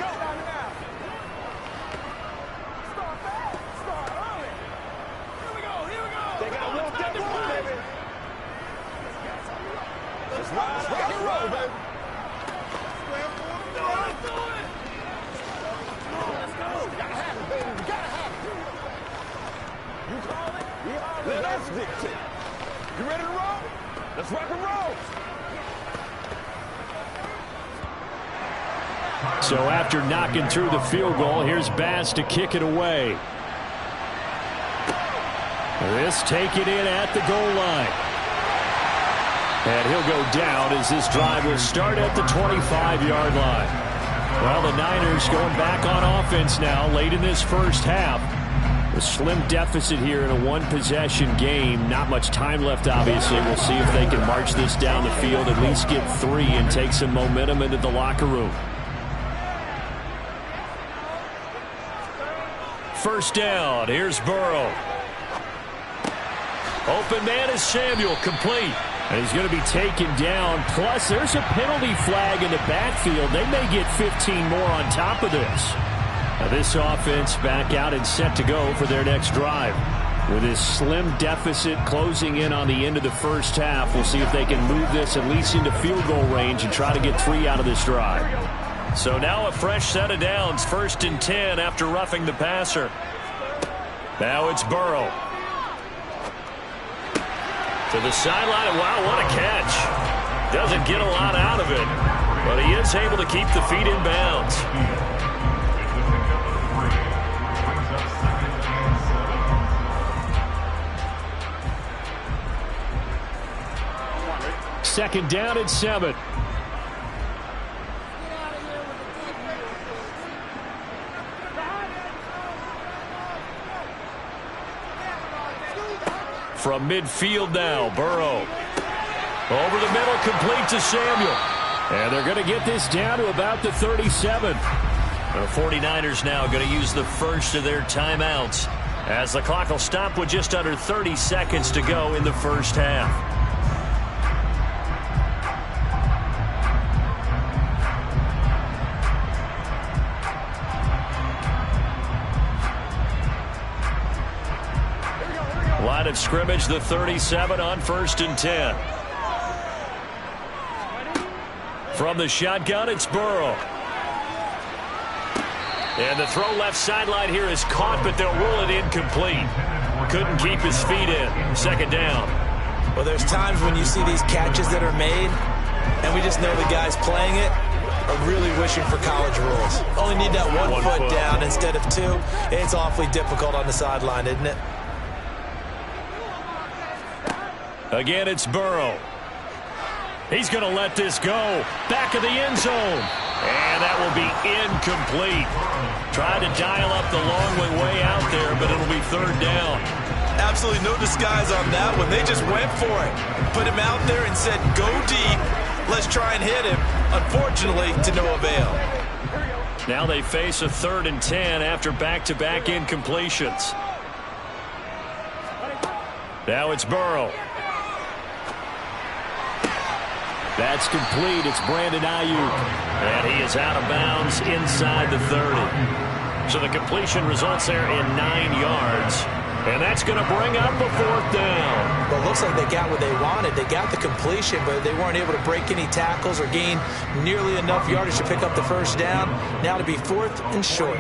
You ready to roll? Let's rock and roll. So after knocking through the field goal, here's Bass to kick it away. This take it in at the goal line. And he'll go down as this drive will start at the 25-yard line. Well, the Niners going back on offense now late in this first half. A slim deficit here in a one-possession game. Not much time left, obviously. We'll see if they can march this down the field, at least get 3 and take some momentum into the locker room. First down. Here's Burrow. Open man is Samuel, complete. And he's going to be taken down. Plus, there's a penalty flag in the backfield. They may get 15 more on top of this. Now this offense back out and set to go for their next drive. With this slim deficit closing in on the end of the first half, we'll see if they can move this at least into field goal range and try to get 3 out of this drive. So now a fresh set of downs, 1st and 10 after roughing the passer. Now it's Burrow. To the sideline, and wow, what a catch. Doesn't get a lot out of it, but he is able to keep the feet in bounds. Second down at 7. From midfield now, Burrow. Over the middle, complete to Samuel. And they're going to get this down to about the 37. The 49ers now going to use the first of their timeouts, as the clock will stop with just under 30 seconds to go in the first half. Line of scrimmage, the 37 on 1st and 10. From the shotgun, it's Burrow. And the throw left sideline here is caught, but they'll rule it incomplete. Couldn't keep his feet in. 2nd down. Well, there's times when you see these catches that are made, and we just know the guys playing it are really wishing for college rules. Only need that one foot down instead of 2. It's awfully difficult on the sideline, isn't it? Again, it's Burrow. He's going to let this go. Back of the end zone. And that will be incomplete. Tried to dial up the long way out there, but it'll be 3rd down. Absolutely no disguise on that one. They just went for it. Put him out there and said, go deep. Let's try and hit him. Unfortunately, to no avail. Now they face a 3rd and 10 after back-to-back incompletions. Now it's Burrow. That's complete. It's Brandon Ayuk. And he is out of bounds inside the 30. So the completion results there in 9 yards. And that's going to bring up a 4th down. Well, it looks like they got what they wanted. They got the completion, but they weren't able to break any tackles or gain nearly enough yardage to pick up the 1st down. Now to be 4th and short.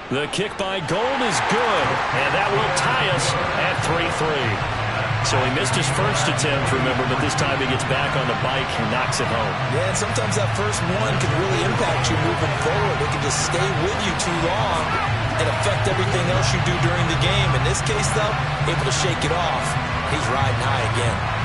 The kick by Gold is good, and that will tie us at 3-3. So he missed his first attempt, remember, but this time he gets back on the bike and knocks it home. Yeah, and sometimes that first one can really impact you moving forward. It can just stay with you too long and affect everything else you do during the game. In this case, though, able to shake it off. He's riding high again.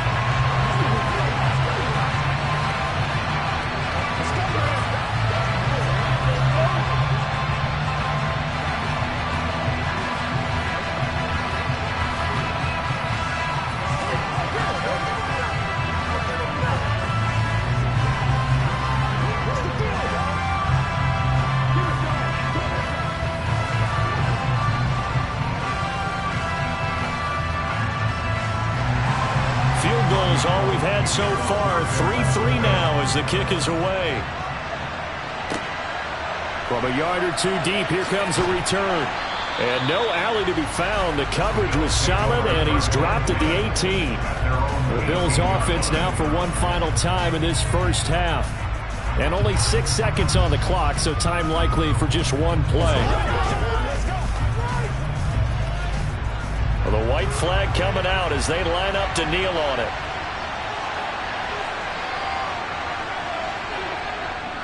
All we've had so far. 3-3 now as the kick is away. From a yard or 2 deep, here comes a return. And no alley to be found. The coverage was solid, and he's dropped at the 18. The Bills offense now for one final time in this first half. And only 6 seconds on the clock, so time likely for just one play. Well, the white flag coming out as they line up to kneel on it.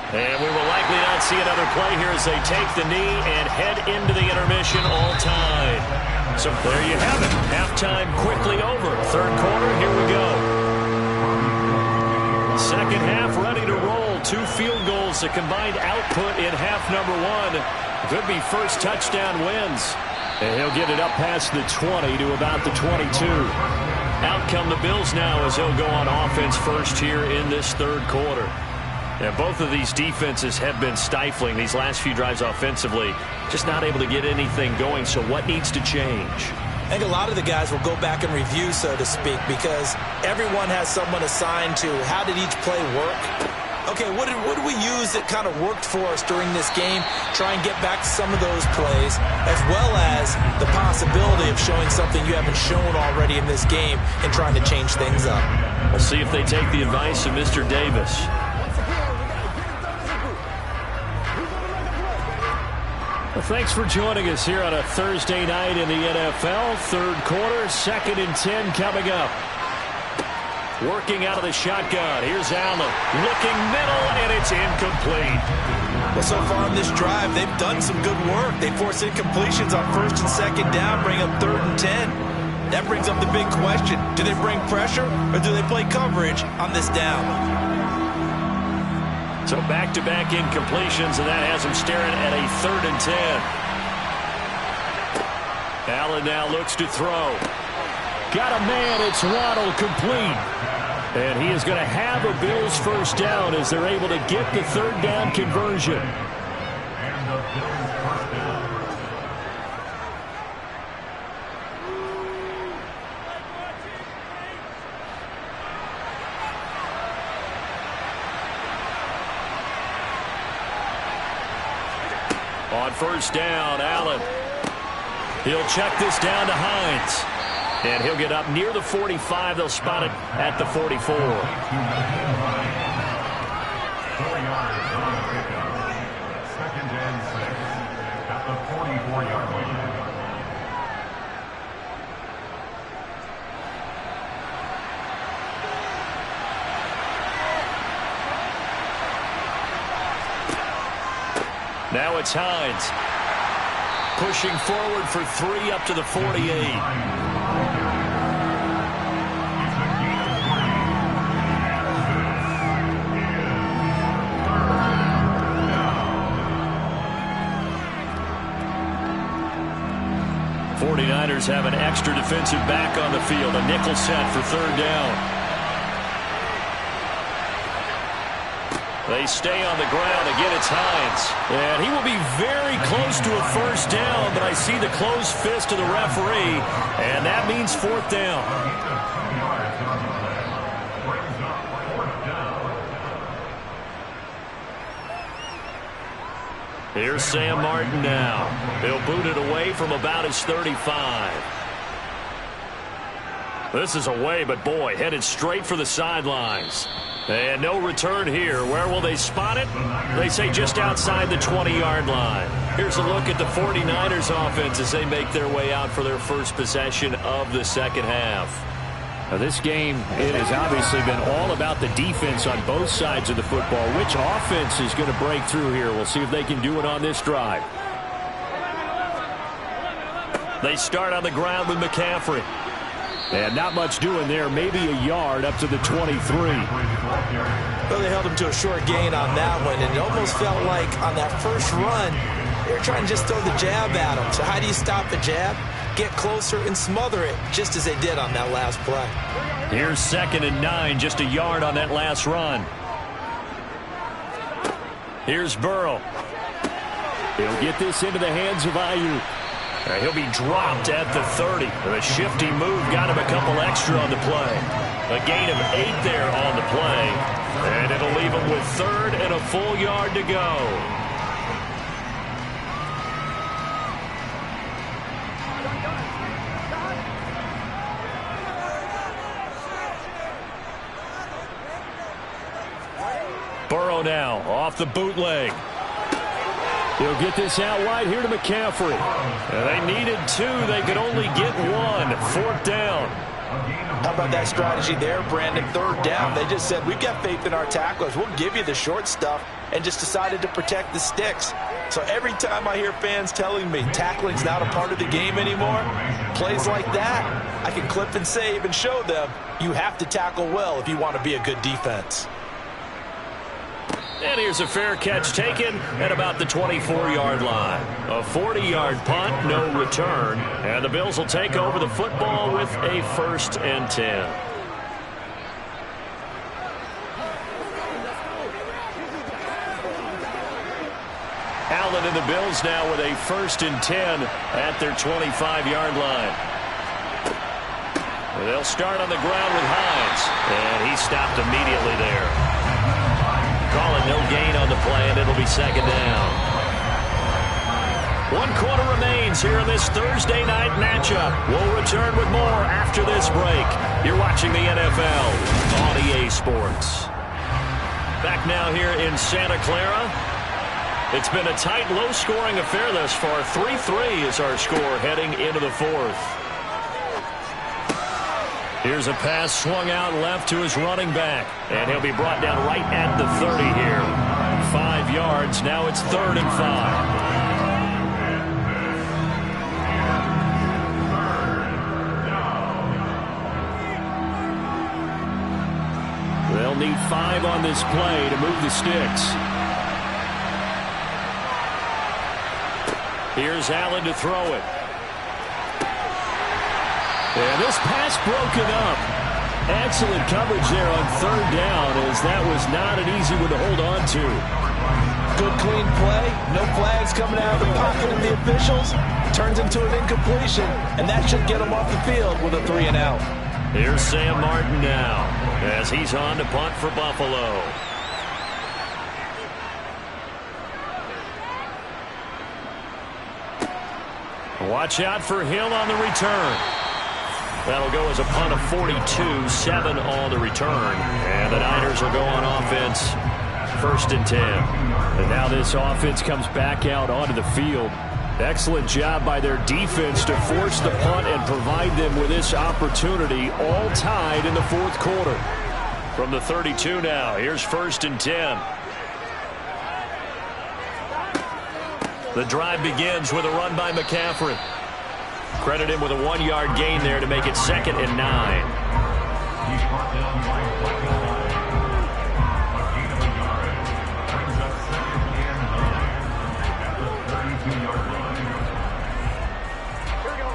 And we will likely not see another play here as they take the knee and head into the intermission all tied. So there you have it. Halftime quickly over. 3rd quarter, here we go. 2nd half ready to roll. 2 field goals, the combined output in half number 1. Could be first touchdown wins. And he'll get it up past the 20 to about the 22. Out come the Bills now as he'll go on offense first here in this 3rd quarter. And both of these defenses have been stifling these last few drives offensively. Just not able to get anything going. So what needs to change? I think a lot of the guys will go back and review, so to speak, because everyone has someone assigned to how did each play work. Okay, what did we use that kind of worked for us during this game? Try and get back to some of those plays, as well as the possibility of showing something you haven't shown already in this game and trying to change things up. We'll see if they take the advice of Mr. Davis. Well, thanks for joining us here on a Thursday night in the NFL. 3rd quarter, 2nd and 10 coming up. Working out of the shotgun. Here's Allen. Looking middle, and it's incomplete. Well, so far on this drive, they've done some good work. They force incompletions on 1st and 2nd down, bring up 3rd and 10. That brings up the big question. Do they bring pressure, or do they play coverage on this down? So back-to-back incompletions, and that has them staring at a 3rd and 10. Allen now looks to throw. Got a man. It's Waddle, complete. And he is going to have a Bills first down as they're able to get the third down conversion. And the Bills first down. On first down, Allen. He'll check this down to Hines. And he'll get up near the 45. They'll spot it at the 44. 4 yards on the pickup. 2nd and 6 at the 44-yard line. Now it's Hines. Pushing forward for 3 up to the 48. Niners have an extra defensive back on the field. A nickel set for third down. They stay on the ground. Again, it's Hines. And he will be very close to a first down, but I see the closed fist of the referee, and that means fourth down. Here's Sam Martin now. He'll boot it away from about his 35. This is away, but boy, headed straight for the sidelines. And no return here. Where will they spot it? They say just outside the 20-yard line. Here's a look at the 49ers offense as they make their way out for their first possession of the second half. Now this game, it has obviously been all about the defense on both sides of the football. Which offense is going to break through here? We'll see if they can do it on this drive. They start on the ground with McCaffrey. And not much doing there. Maybe a yard up to the 23. Well, they held him to a short gain on that one, and it almost felt like on that first run, they were trying to just throw the jab at him. So how do you stop the jab? Get closer and smother it, just as they did on that last play. Here's 2nd and 9, just a yard on that last run. Here's Burrow. He'll get this into the hands of Ayuk. He'll be dropped at the 30. A shifty move got him a couple extra on the play. A gain of 8 there on the play. And it'll leave him with 3rd and a full yard to go. Burrow now off the bootleg. He'll get this out wide here to McCaffrey. They needed 2. They could only get 1. 4th down. How about that strategy there, Brandon? 3rd down. They just said, we've got faith in our tacklers. We'll give you the short stuff, and just decided to protect the sticks. So every time I hear fans telling me tackling's not a part of the game anymore, plays like that, I can clip and save and show them you have to tackle well if you want to be a good defense. And here's a fair catch taken at about the 24-yard line. A 40-yard punt, no return. And the Bills will take over the football with a 1st and 10. Allen and the Bills now with a 1st and 10 at their 25-yard line. They'll start on the ground with Hines. And he stopped immediately there. Call it no gain on the play, and it'll be 2nd down. 1 quarter remains here in this Thursday night matchup. We'll return with more after this break. You're watching the NFL on EA Sports. Back now here in Santa Clara. It's been a tight, low-scoring affair thus far. 3-3 is our score heading into the 4th. Here's a pass swung out left to his running back. And he'll be brought down right at the 30 here. 5 yards. Now it's 3rd and 5. They'll need 5 on this play to move the sticks. Here's Allen to throw it. And this pass broken up. Excellent coverage there on third down, as that was not an easy one to hold on to. Good clean play. No flags coming out of the pocket of the officials. Turns into an incompletion, and that should get him off the field with a 3-and-out. Here's Sam Martin now as he's on to punt for Buffalo. Watch out for Hill on the return. That'll go as a punt of 42, 7 on the return. And the Niners will go on offense, 1st and 10. And now this offense comes back out onto the field. Excellent job by their defense to force the punt and provide them with this opportunity, all tied in the 4th quarter. From the 32 now, here's 1st and 10. The drive begins with a run by McCaffrey. Credit him with a 1-yard gain there to make it 2nd and 9. He's brought down by 5 yards. A gain of a yard. Brings up 2nd and 9 at the 32-yard line. Here we go.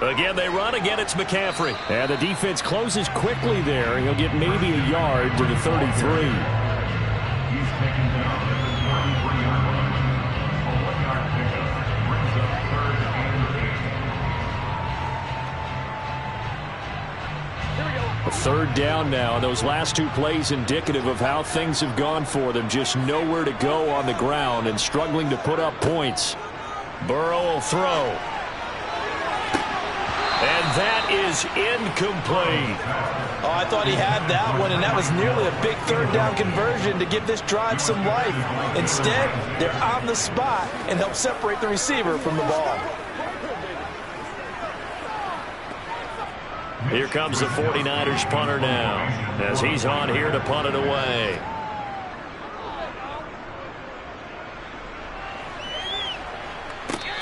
Again, they run. Again, it's McCaffrey. And the defense closes quickly there. He'll get maybe a yard to the 33. He's taken down at the 23-yard line. A 1-yard pickup brings up 3rd and 8. A 3rd down now. And those last 2 plays indicative of how things have gone for them. Just nowhere to go on the ground and struggling to put up points. Burrow will throw. And that is incomplete. Oh, I thought he had that one, and that was nearly a big 3rd down conversion to give this drive some life. Instead, they're on the spot and help separate the receiver from the ball. Here comes the 49ers punter now as he's on here to punt it away.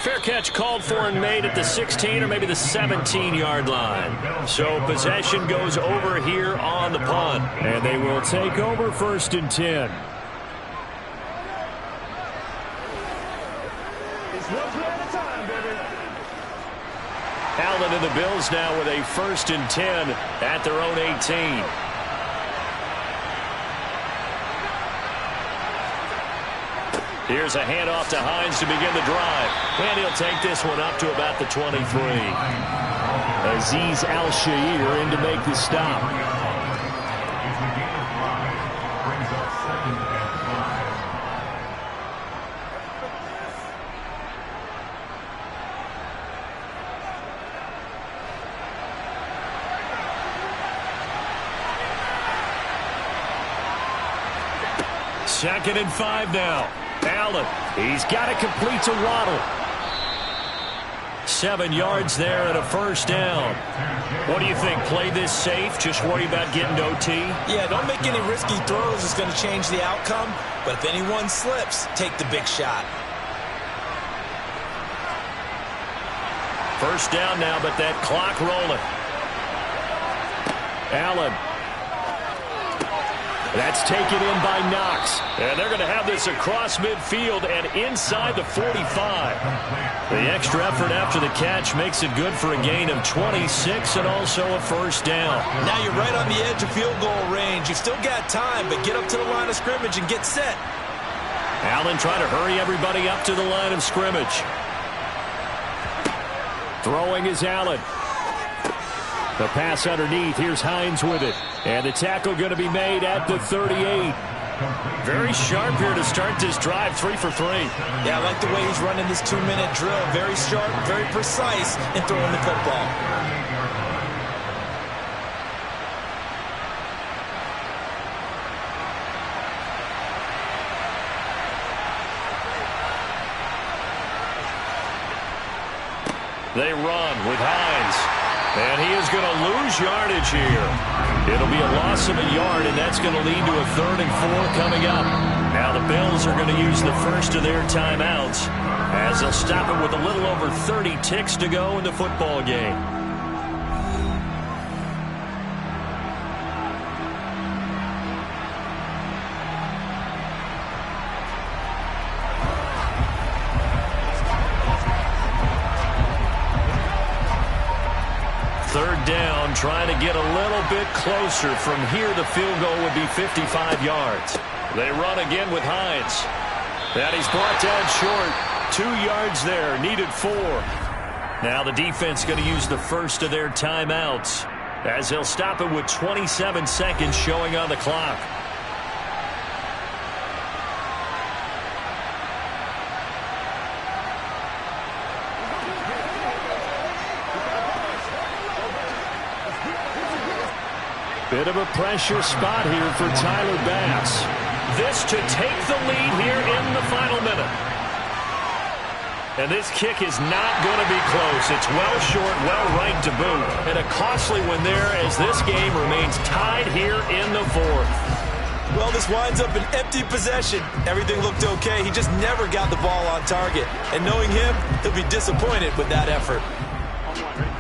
Fair catch called for and made at the 16 or maybe the 17-yard line. So possession goes over here on the punt. And they will take over 1st and 10. It's one play at a time, baby. Allen and the Bills now with a 1st and 10 at their own 18. Here's a handoff to Hines to begin the drive. And he'll take this one up to about the 23. Azeez Al-Shaair in to make the stop. It's a gain of 5. Brings up 2nd and 5. Second and 5 now. Allen, he's got it complete to Waddle. 7 yards there and a 1st down. What do you think? Play this safe? Just worry about getting to OT? Yeah, don't make any risky throws. It's going to change the outcome. But if anyone slips, take the big shot. 1st down now, but that clock rolling. Allen. That's taken in by Knox. And they're going to have this across midfield and inside the 45. The extra effort after the catch makes it good for a gain of 26 and also a 1st down. Now you're right on the edge of field goal range. You've still got time, but get up to the line of scrimmage and get set. Allen trying to hurry everybody up to the line of scrimmage. Throwing is Allen. The pass underneath. Here's Hines with it. And the tackle going to be made at the 38. Very sharp here to start this drive. 3 for 3. Yeah, I like the way he's running this 2-minute drill. Very sharp, very precise in throwing the football. They run with Hines. And he is going to lose yardage here. It'll be a loss of a yard, and that's going to lead to a 3rd and 4 coming up. Now the Bills are going to use the first of their timeouts as they'll stop it with a little over 30 ticks to go in the football game. trying to get a little bit closer. From here, the field goal would be 55 yards. They run again with Hines. And he's brought down short. 2 yards there, needed 4. Now the defense going to use the first of their timeouts as they'll stop it with 27 seconds showing on the clock. Bit of a pressure spot here for Tyler Bass. This to take the lead here in the final minute. And this kick is not going to be close. It's well short, well right to boot. And a costly one there as this game remains tied here in the 4th. Well, this winds up an empty possession. Everything looked okay. He just never got the ball on target. And knowing him, he'll be disappointed with that effort.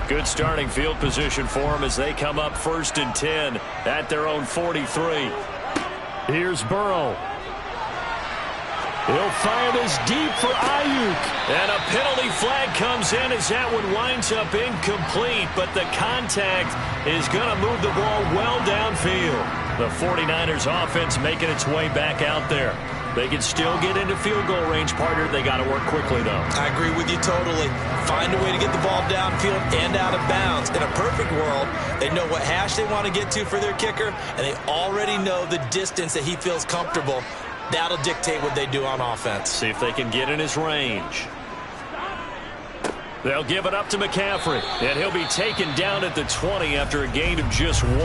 Good starting field position for them as they come up 1st and 10 at their own 43. Here's Burrow. He'll fire this deep for Ayuk. And a penalty flag comes in as that one winds up incomplete, but the contact is going to move the ball well downfield. The 49ers offense making its way back out there. They can still get into field goal range, partner. They got to work quickly, though. I agree with you totally. Find a way to get the ball downfield and out of bounds. In a perfect world, they know what hash they want to get to for their kicker, and they already know the distance that he feels comfortable. That'll dictate what they do on offense. See if they can get in his range. They'll give it up to McCaffrey, and he'll be taken down at the 20 after a gain of just 1.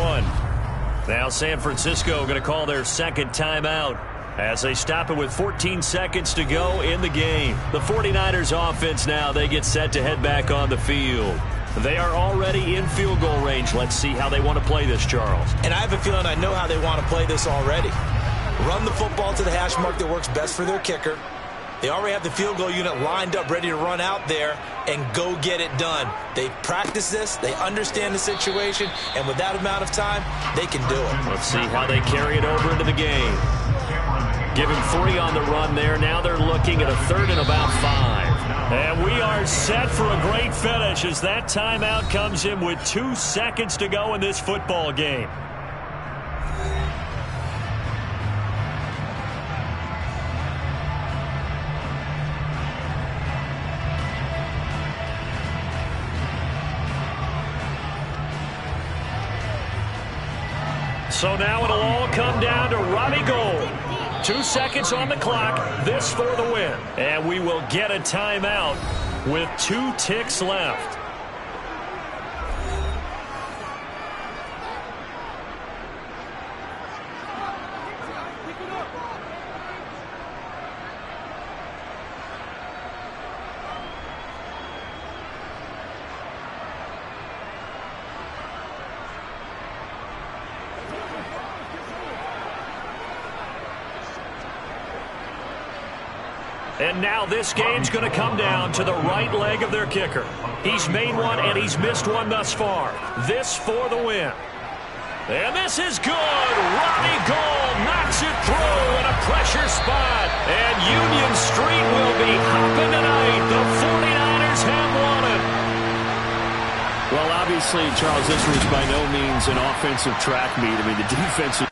Now San Francisco going to call their second timeout as they stop it with 14 seconds to go in the game. The 49ers offense now, they get set to head back on the field. They are already in field goal range. Let's see how they want to play this, Charles. And I have a feeling I know how they want to play this already. Run the football to the hash mark that works best for their kicker. They already have the field goal unit lined up, ready to run out there and go get it done. They've practiced this. They understand the situation. And with that amount of time, they can do it. Let's see how they carry it over into the game. Give him 3 on the run there. Now they're looking at a 3rd and about 5. And we are set for a great finish as that timeout comes in with 2 seconds to go in this football game. So now it'll all come down to Robbie Gould. 2 seconds on the clock, this for the win. And we will get a timeout with 2 ticks left. And now this game's going to come down to the right leg of their kicker. He's made one and he's missed one thus far. This for the win. And this is good. Robbie Gould knocks it through in a pressure spot. And Union Street will be hopping tonight. The 49ers have won it. Well, obviously, Charles, this was by no means an offensive track meet. I mean, the defense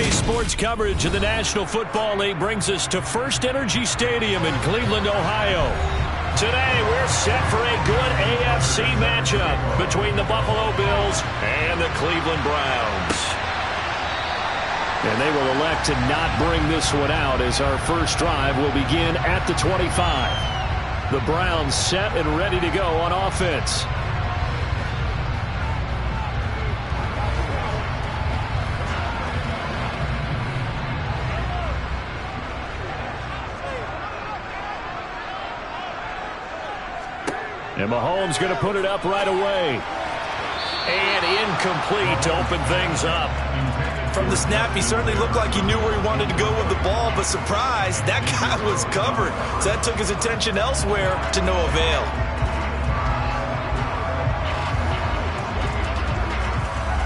Today's sports coverage of the National Football League brings us to First Energy Stadium in Cleveland, Ohio. Today, we're set for a good AFC matchup between the Buffalo Bills and the Cleveland Browns. And they will elect to not bring this one out as our first drive will begin at the 25. The Browns set and ready to go on offense. And Mahomes going to put it up right away. And incomplete to open things up. From the snap, he certainly looked like he knew where he wanted to go with the ball, but surprise, that guy was covered. So that took his attention elsewhere to no avail.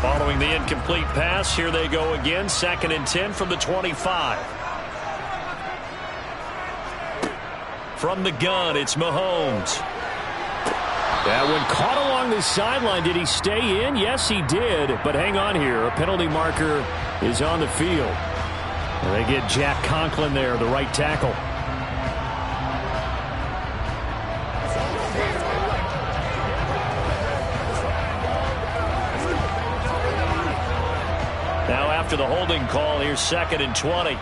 Following the incomplete pass, here they go again. 2nd and 10 from the 25. From the gun, it's Mahomes. That one caught along the sideline. Did he stay in? Yes, he did. But hang on here. A penalty marker is on the field. And they get Jack Conklin there, the right tackle. Now after the holding call, here's 2nd and 20.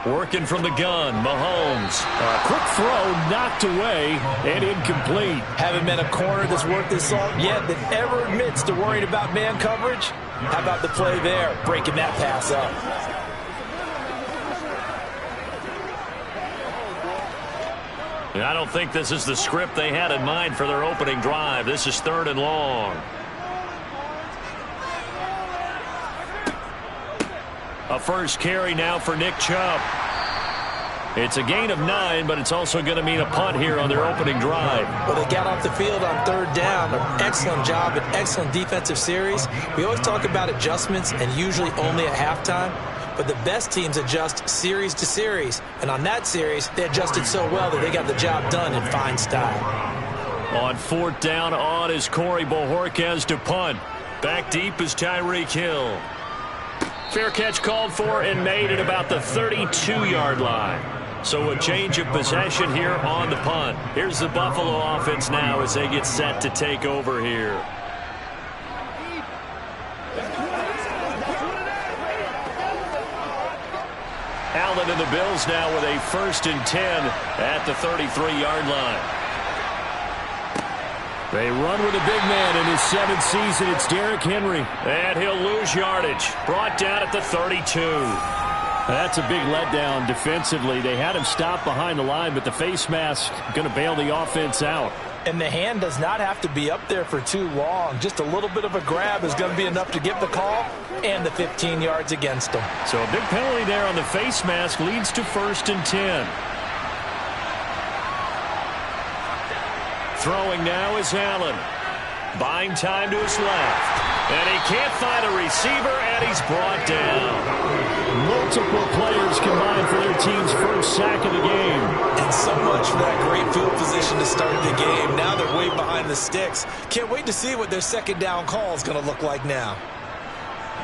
Working from the gun, Mahomes. A quick throw knocked away and incomplete. Haven't been a corner that's worth his salt yet that ever admits to worrying about man coverage. How about the play there, breaking that pass up? I don't think this is the script they had in mind for their opening drive. This is 3rd and long. A first carry now for Nick Chubb. It's a gain of 9, but it's also going to mean a punt here on their opening drive. Well, they got off the field on 3rd down. An excellent job, an excellent defensive series. We always talk about adjustments and usually only at halftime. But the best teams adjust series to series. And on that series, they adjusted so well that they got the job done in fine style. On 4th down on is Corey Bojorquez to punt. Back deep is Tyreek Hill. Fair catch called for and made at about the 32-yard line. So a change of possession here on the punt. Here's the Buffalo offense now as they get set to take over here. Allen and the Bills now with a 1st and 10 at the 33-yard line. They run with a big man in his 7th season. It's Derrick Henry. And he'll lose yardage. Brought down at the 32. That's a big letdown defensively. They had him stop behind the line, but the face mask going to bail the offense out. And the hand does not have to be up there for too long. Just a little bit of a grab is going to be enough to get the call and the 15 yards against them. So a big penalty there on the face mask leads to 1st and 10. Throwing now is Allen. Buying time to his left. And he can't find a receiver, and he's brought down. Multiple players combined for their team's first sack of the game. And so much for that great field position to start the game. Now they're way behind the sticks. Can't wait to see what their 2nd down call is going to look like now.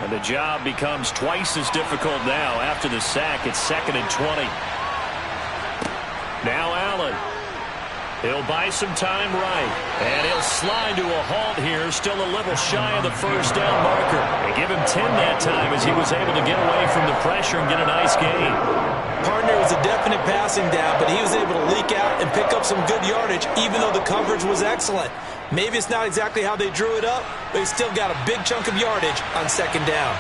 And the job becomes twice as difficult now. After the sack, it's 2nd and 20. Now Allen. He'll buy some time right. And he'll slide to a halt here. Still a little shy of the 1st down marker. They give him 10 that time as he was able to get away from the pressure and get a nice gain. Partner was a definite passing down, but he was able to leak out and pick up some good yardage, even though the coverage was excellent. Maybe it's not exactly how they drew it up, but he still got a big chunk of yardage on 2nd down.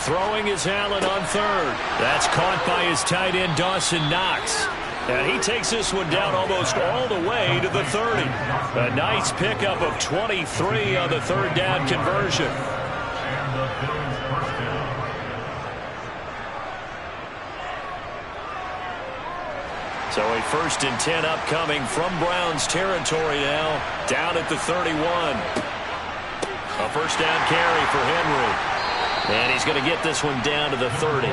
Throwing is Allen on 3rd. That's caught by his tight end, Dawson Knox. And he takes this one down almost all the way to the 30. A nice pickup of 23 on the 3rd down conversion. And the Bills' 1st down. So a 1st and 10 upcoming from Browns territory now. Down at the 31. A 1st down carry for Henry. And he's going to get this one down to the 30.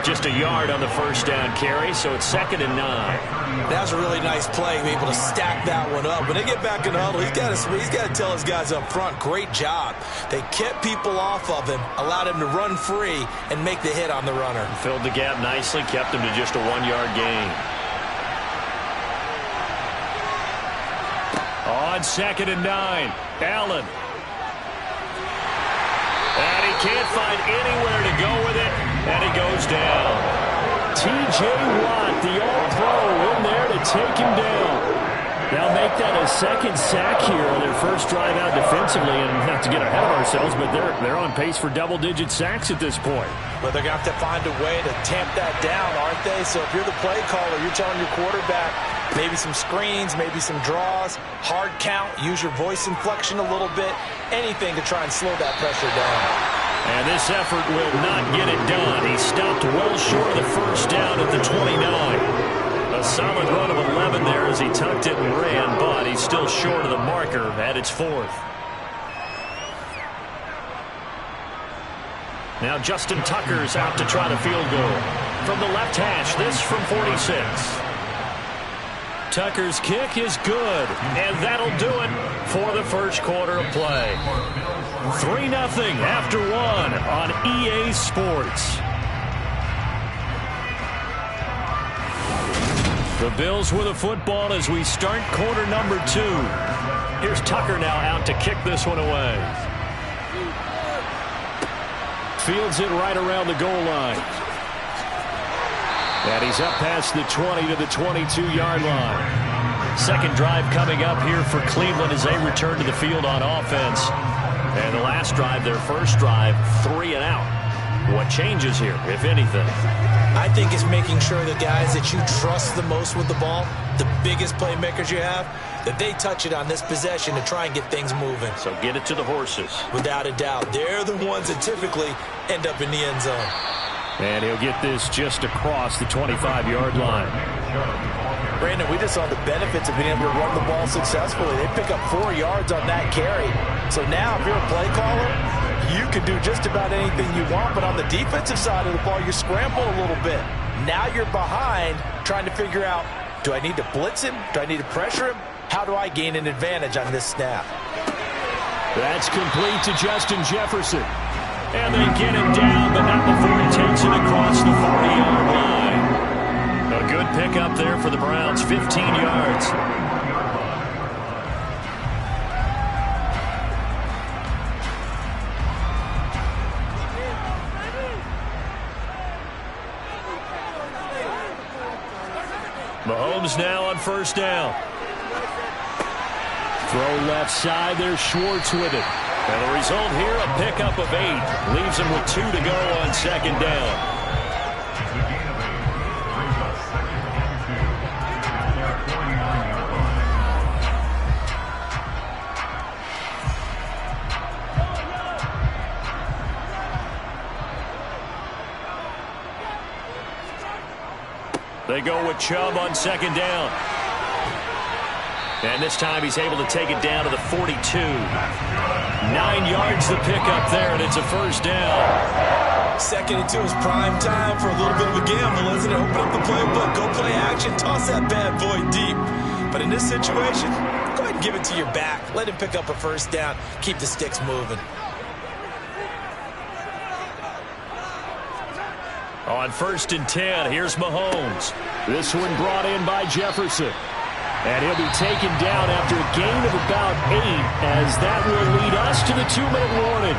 Just a yard on the first down carry, so it's 2nd and 9. That was a really nice play, be able to stack that one up. When they get back in the huddle, he's got to tell his guys up front, great job. They kept people off of him, allowed him to run free, and make the hit on the runner. Filled the gap nicely, kept him to just a 1-yard gain. On 2nd and 9, Allen. And he can't find anywhere to go with it, and he goes down. T.J. Watt, the All-Pro, in there to take him down. They'll make that a 2nd sack here on their first drive out defensively, and not to get ahead of ourselves, but they're on pace for double-digit sacks at this point. But they're going to have to find a way to tamp that down, aren't they? So if you're the play caller, you're telling your quarterback maybe some screens, maybe some draws, hard count, use your voice inflection a little bit, anything to try and slow that pressure down. And this effort will not get it done. He stopped well short of the first down at the 29. A solid run of 11 there as he tucked it and ran, but he's still short of the marker at its 4th. Now Justin Tucker's out to try the field goal. From the left hash, this from 46. Tucker's kick is good, and that'll do it for the first quarter of play. 3-0 after 1 on EA Sports. The Bills with a football as we start quarter number 2. Here's Tucker now out to kick this one away. Fields it right around the goal line. And he's up past the 20 to the 22-yard line. Second drive coming up here for Cleveland as they return to the field on offense. And the last drive, their first drive, 3 and out. What changes here, if anything? I think it's making sure the guys that you trust the most with the ball, the biggest playmakers you have, that they touch it on this possession to try and get things moving. So get it to the horses. Without a doubt. They're the ones that typically end up in the end zone. And he'll get this just across the 25-yard line. Brandon, we just saw the benefits of being able to run the ball successfully. They pick up 4 yards on that carry. So now if you're a play caller, you can do just about anything you want. But on the defensive side of the ball, you scramble a little bit. Now you're behind trying to figure out, do I need to blitz him? Do I need to pressure him? How do I gain an advantage on this snap? That's complete to Justin Jefferson. And they get him down, but not before he takes it across the 40-yard line. A good pickup there for the Browns, 15 yards. Mahomes now on first down. Throw left side, there's Schwartz with it. And the result here, a pickup of 8. Leaves him with 2 to go on second down. The gain of 8 brings us 2nd and 2 at their 49-yard line. They go with Chubb on second down. And this time he's able to take it down to the 42. 9 yards to pick up there, and it's a first down. 2nd and 2 is prime time for a little bit of a gamble, isn't it? Open up the playbook, go play action, toss that bad boy deep. But in this situation, go ahead and give it to your back. Let him pick up a first down. Keep the sticks moving. On 1st and 10, here's Mahomes. This one brought in by Jefferson. And he'll be taken down after a gain of about 8, as that will lead us to the 2-minute warning.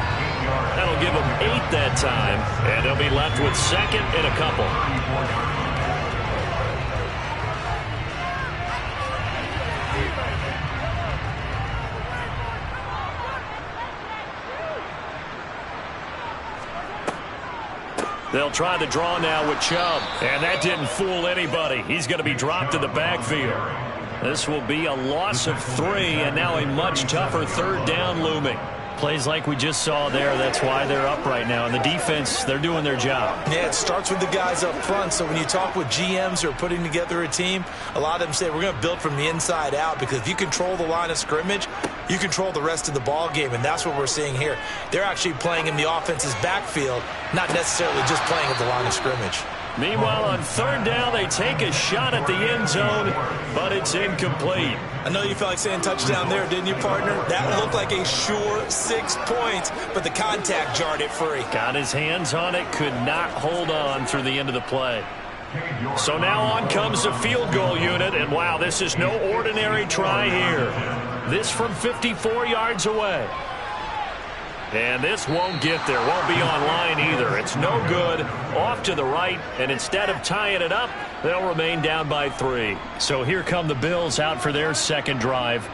That'll give them 8 that time, and they'll be left with 2nd and a couple. They'll try the draw now with Chubb, and that didn't fool anybody. He's going to be dropped in the backfield. This will be a loss of 3, and now a much tougher 3rd down looming. Plays like we just saw there, that's why they're up right now. And the defense, they're doing their job. Yeah, it starts with the guys up front. So when you talk with GMs who are putting together a team, a lot of them say we're going to build from the inside out, because if you control the line of scrimmage, you control the rest of the ball game, and that's what we're seeing here. They're actually playing in the offense's backfield, not necessarily just playing at the line of scrimmage. Meanwhile, on third down, they take a shot at the end zone, but it's incomplete. I know you felt like saying touchdown there, didn't you, partner? That looked like a sure 6 points, but the contact jarred it free. Got his hands on it, could not hold on through the end of the play. So now on comes the field goal unit, and wow, this is no ordinary try here. This from 54 yards away. And this won't get there, won't be online either. It's no good, off to the right, and instead of tying it up, they'll remain down by 3. So here come the Bills out for their second drive.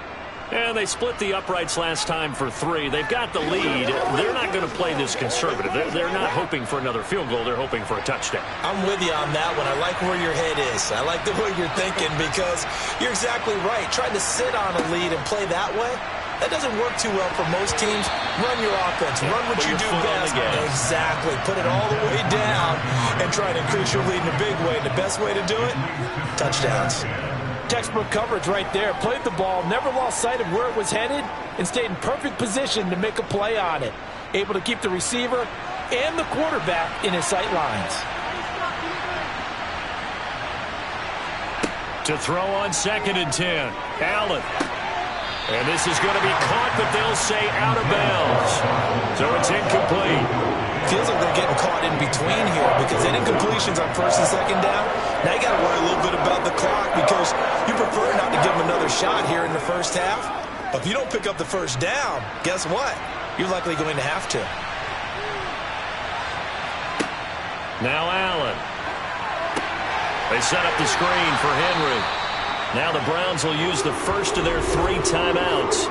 And they split the uprights last time for 3. They've got the lead. They're not going to play this conservative. They're not hoping for another field goal. They're hoping for a touchdown. I'm with you on that one. I like where your head is. I like the way you're thinking because you're exactly right. Trying to sit on a lead and play that way, that doesn't work too well for most teams. Run your offense. Run what you do best. Exactly. Put it all the way down and try to increase your lead in a big way. And the best way to do it? Touchdowns. Textbook coverage right there. Played the ball, never lost sight of where it was headed, and stayed in perfect position to make a play on it. Able to keep the receiver and the quarterback in his sight lines. To throw on 2nd and 10. Allen. And this is going to be caught, but they'll say out of bounds. So it's incomplete. Feels like they're getting caught in between here because any completions on 1st and 2nd down, now you got to worry a little bit about the clock because you prefer not to give them another shot here in the first half. But if you don't pick up the first down, guess what? You're likely going to have to. Now Allen. They set up the screen for Henry. Now the Browns will use the first of their 3 timeouts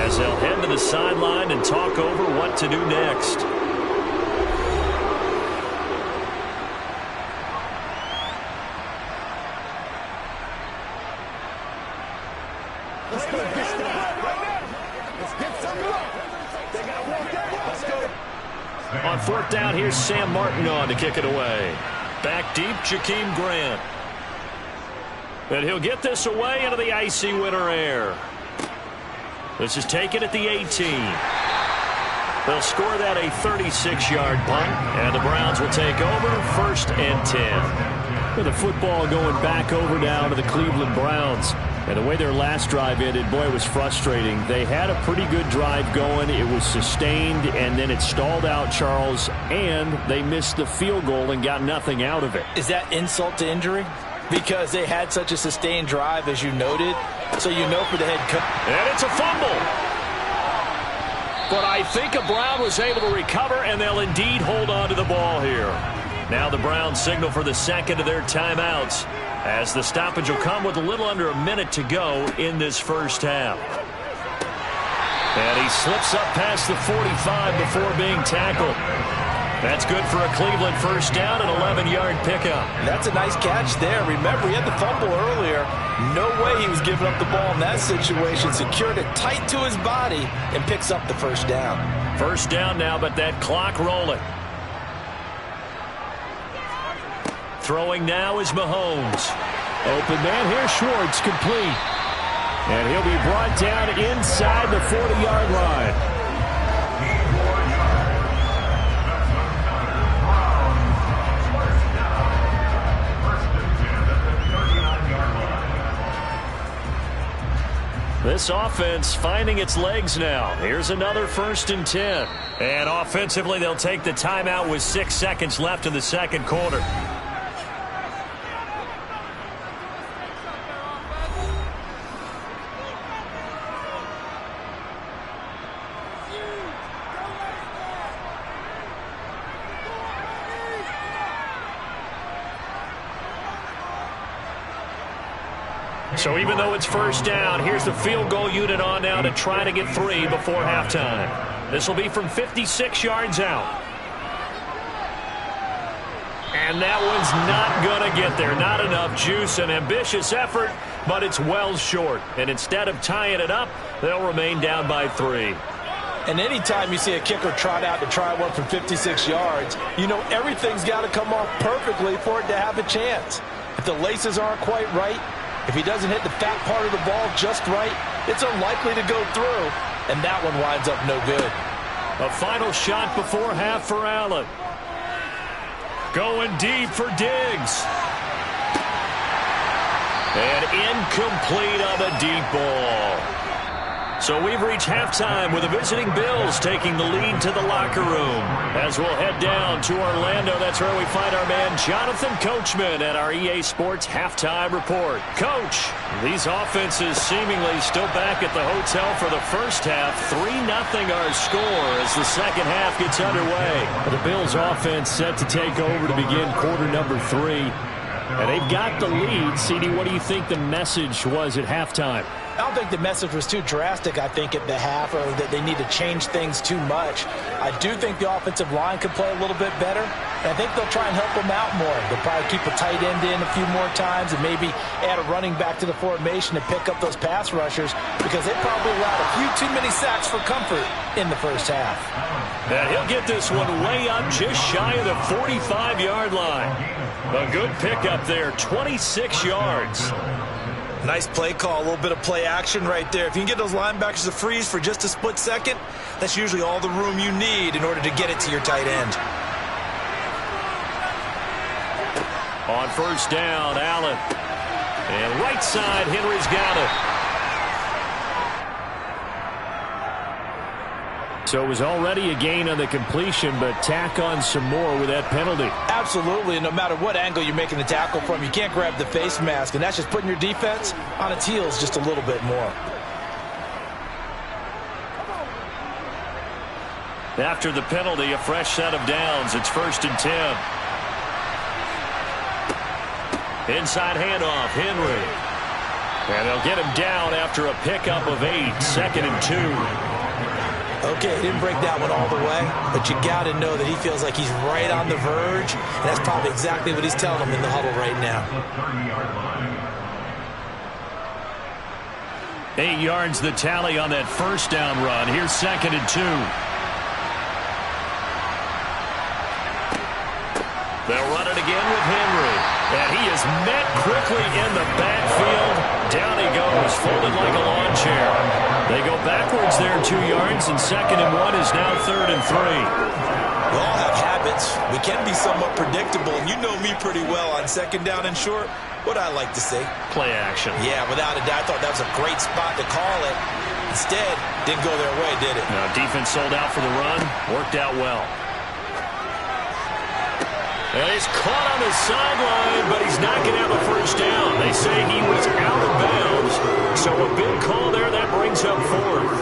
as they'll head to the sideline and talk over what to do next. On 4th down, here's Sam Martin on to kick it away. Back deep, Jakeem Grant. And he'll get this away into the icy winter air. This is taken at the 18. They'll score that a 36-yard punt, and the Browns will take over 1st and 10. With the football going back over now to the Cleveland Browns. And the way their last drive ended, boy, it was frustrating. They had a pretty good drive going. It was sustained, and then it stalled out, Charles, and they missed the field goal and got nothing out of it. Is that insult to injury? Because they had such a sustained drive, as you noted. So you know for the head coach. And it's a fumble. But I think a Brown was able to recover, and they'll indeed hold on to the ball here. Now the Browns signal for the 2nd of their timeouts, as the stoppage will come with a little under a minute to go in this first half. And he slips up past the 45 before being tackled. That's good for a Cleveland first down, an 11-yard pickup. That's a nice catch there. Remember, he had the fumble earlier. No way he was giving up the ball in that situation. Secured it tight to his body and picks up the first down. First down now, but that clock rolling. Throwing now is Mahomes. Open man here, Schwartz, complete. And he'll be brought down inside the 40-yard line. This offense finding its legs now. Here's another 1st and 10. And offensively, they'll take the timeout with 6 seconds left in the second quarter. So even though it's first down, here's the field goal unit on now to try to get 3 before halftime. This will be from 56 yards out. And that one's not going to get there. Not enough juice. An ambitious effort, but it's well short. And instead of tying it up, they'll remain down by 3. And anytime you see a kicker trot out to try one from 56 yards, you know everything's got to come off perfectly for it to have a chance. If the laces aren't quite right, if he doesn't hit the fat part of the ball just right, it's unlikely to go through, and that one winds up no good. A final shot before half for Allen. Going deep for Diggs. And incomplete on the deep ball. So we've reached halftime with the visiting Bills taking the lead to the locker room. As we'll head down to Orlando, that's where we find our man Jonathan Coachman at our EA Sports Halftime Report. Coach, these offenses seemingly still back at the hotel for the first half. 3-0 our score as the second half gets underway. The Bills offense set to take over to begin quarter number 3. And they've got the lead. CD, what do you think the message was at halftime? I don't think the message was too drastic, I think, at the half, or that they need to change things too much. I do think the offensive line could play a little bit better, and I think they'll try and help them out more. They'll probably keep a tight end in a few more times and maybe add a running back to the formation to pick up those pass rushers, because they probably allowed a few too many sacks for comfort in the first half. And he'll get this one way up just shy of the 45-yard line. A good pickup there, 26 yards. Nice play call, a little bit of play action right there. If you can get those linebackers to freeze for just a split second, that's usually all the room you need in order to get it to your tight end. On first down, Allen. And right side, Henry's got it. So it was already a gain on the completion, but tack on some more with that penalty. Absolutely, and no matter what angle you're making the tackle from, you can't grab the face mask, and that's just putting your defense on its heels just a little bit more. After the penalty, a fresh set of downs. It's 1st and 10. Inside handoff, Henry. And they'll get him down after a pickup of 8. 2nd and 2. Okay, he didn't break that one all the way, but you got to know that he feels like he's right on the verge, and that's probably exactly what he's telling him in the huddle right now. 8 yards the tally on that first down run. Here's 2nd and 2. They'll run it again with Henry, and he is met quickly in the backfield. Down he goes, folded like a lawn chair. They go backwards there 2 yards, and 2nd and 1 is now 3rd and 3. We all have habits. We can be somewhat predictable, and you know me pretty well on 2nd down and short. What I like to say? Play action. Yeah, without a doubt. I thought that was a great spot to call it. Instead, didn't go their way, did it? No, defense sold out for the run. Worked out well. And he's caught on the sideline, but he's not going to have a first down. They say he was out of bounds. So a big call there. That brings up 4th.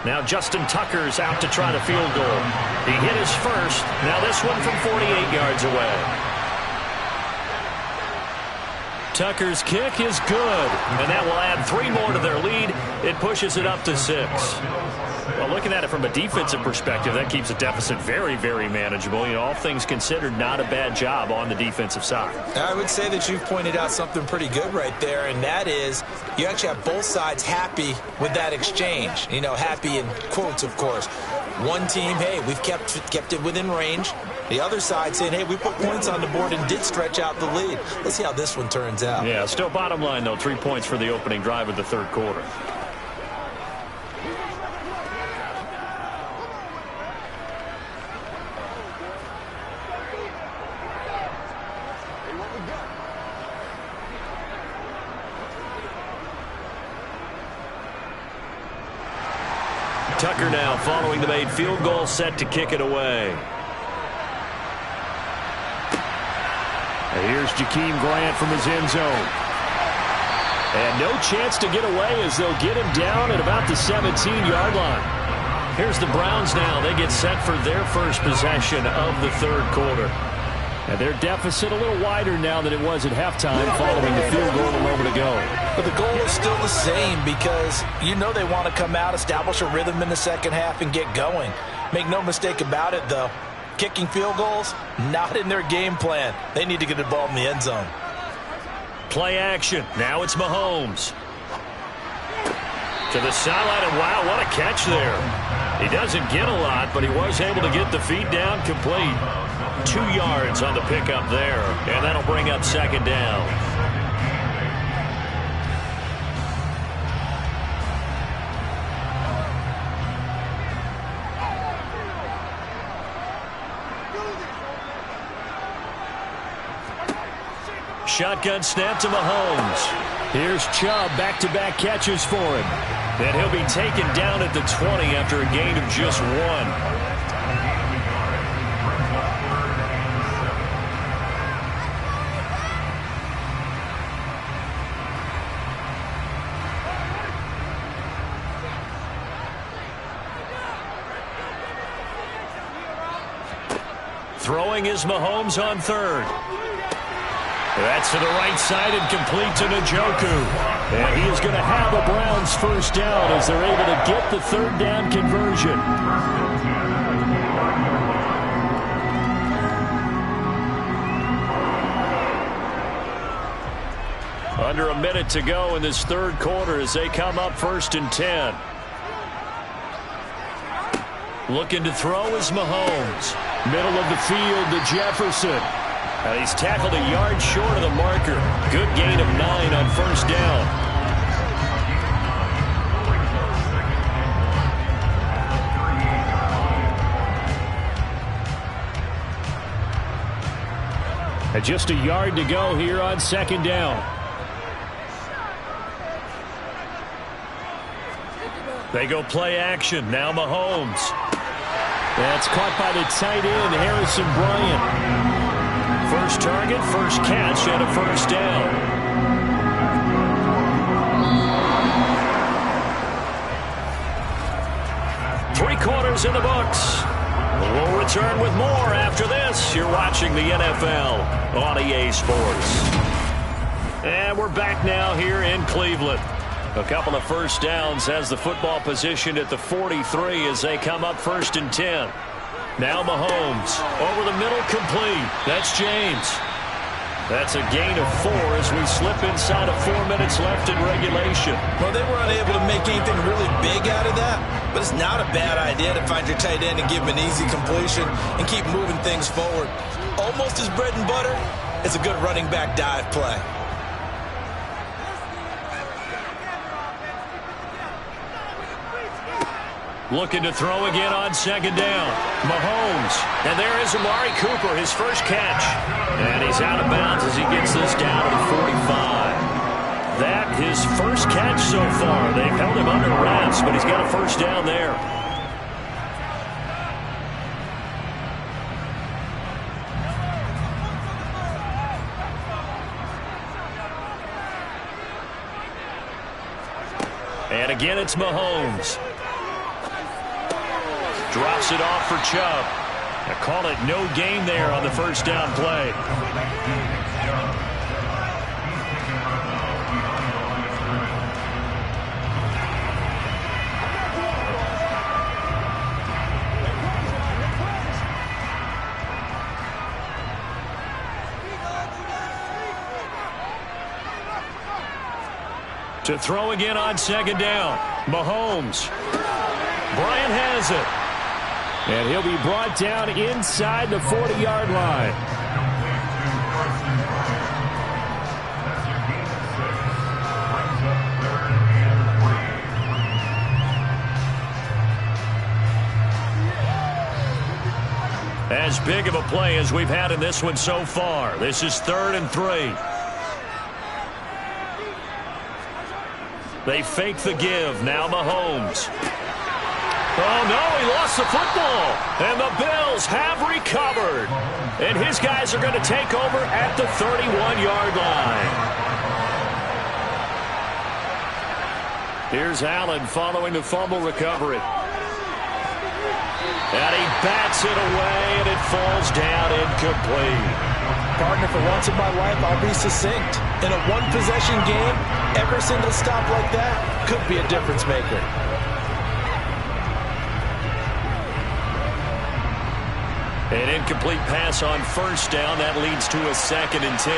Now Justin Tucker's out to try the field goal. He hit his first. Now this one from 48 yards away. Tucker's kick is good, and that will add 3 more to their lead. It pushes it up to 6. Well, looking at it from a defensive perspective, that keeps the deficit very, very manageable. You know, all things considered, not a bad job on the defensive side. I would say that you've pointed out something pretty good right there, and that is you actually have both sides happy with that exchange. You know, happy in quotes, of course. One team, hey, we've kept it within range. The other side saying, hey, we put points on the board and did stretch out the lead. Let's see how this one turns out. Yeah, still bottom line, though, 3 points for the opening drive of the third quarter. Tucker now following the made field goal, set to kick it away. And here's Jakeem Grant from his end zone. And no chance to get away as they'll get him down at about the 17-yard line. Here's the Browns now. They get set for their first possession of the third quarter. And their deficit a little wider now than it was at halftime following the field goal a moment ago. But the goal is still the same because you know they want to come out, establish a rhythm in the second half, and get going. Make no mistake about it, though. Kicking field goals, not in their game plan. They need to get the ball in the end zone. Play action. Now it's Mahomes. To the sideline, and wow, what a catch there. He doesn't get a lot, but he was able to get the feet down complete. 2 yards on the pickup there, and that'll bring up second down. Shotgun snap to Mahomes. Here's Chubb, back-to-back catches for him. And he'll be taken down at the 20 after a gain of just 1. Throwing is Mahomes on third. That's to the right side and complete to Njoku. And he is going to have a Browns first down as they're able to get the third down conversion. Under a minute to go in this third quarter as they come up 1st and 10. Looking to throw is Mahomes. Middle of the field to Jefferson. And he's tackled a yard short of the marker. Good gain of 9 on first down. And just a yard to go here on second down. They go play action. Now Mahomes. That's caught by the tight end, Harrison Bryant. First target, first catch, and a first down. Three quarters in the books. We'll return with more after this. You're watching the NFL on EA Sports. And we're back now here in Cleveland. A couple of first downs as the football positioned at the 43 as they come up 1st and 10. Now Mahomes over the middle, complete. That's James. That's a gain of 4 as we slip inside of 4 minutes left in regulation. Well, they were unable to make anything really big out of that, but it's not a bad idea to find your tight end and give him an easy completion and keep moving things forward. Almost his bread and butter is a good running back dive play. Looking to throw again on second down. Mahomes. And there is Amari Cooper, his first catch. And he's out of bounds as he gets this down to the 45. That his first catch so far. They've held him under wraps, but he's got a first down there. And again, it's Mahomes. Drops it off for Chubb. I call it no gain there on the first down play. To throw again on second down. Mahomes. Bryant has it. And he'll be brought down inside the 40-yard line. As big of a play as we've had in this one so far. This is 3rd and 3. They fake the give. Now Mahomes. Oh, no, he lost the football. And the Bills have recovered. And his guys are going to take over at the 31-yard line. Here's Allen following the fumble recovery. And he bats it away, and it falls down incomplete. Partner, for once in my life, I'll be succinct. In a one-possession game, every single stop like that could be a difference maker. An incomplete pass on first down. That leads to a 2nd and 10.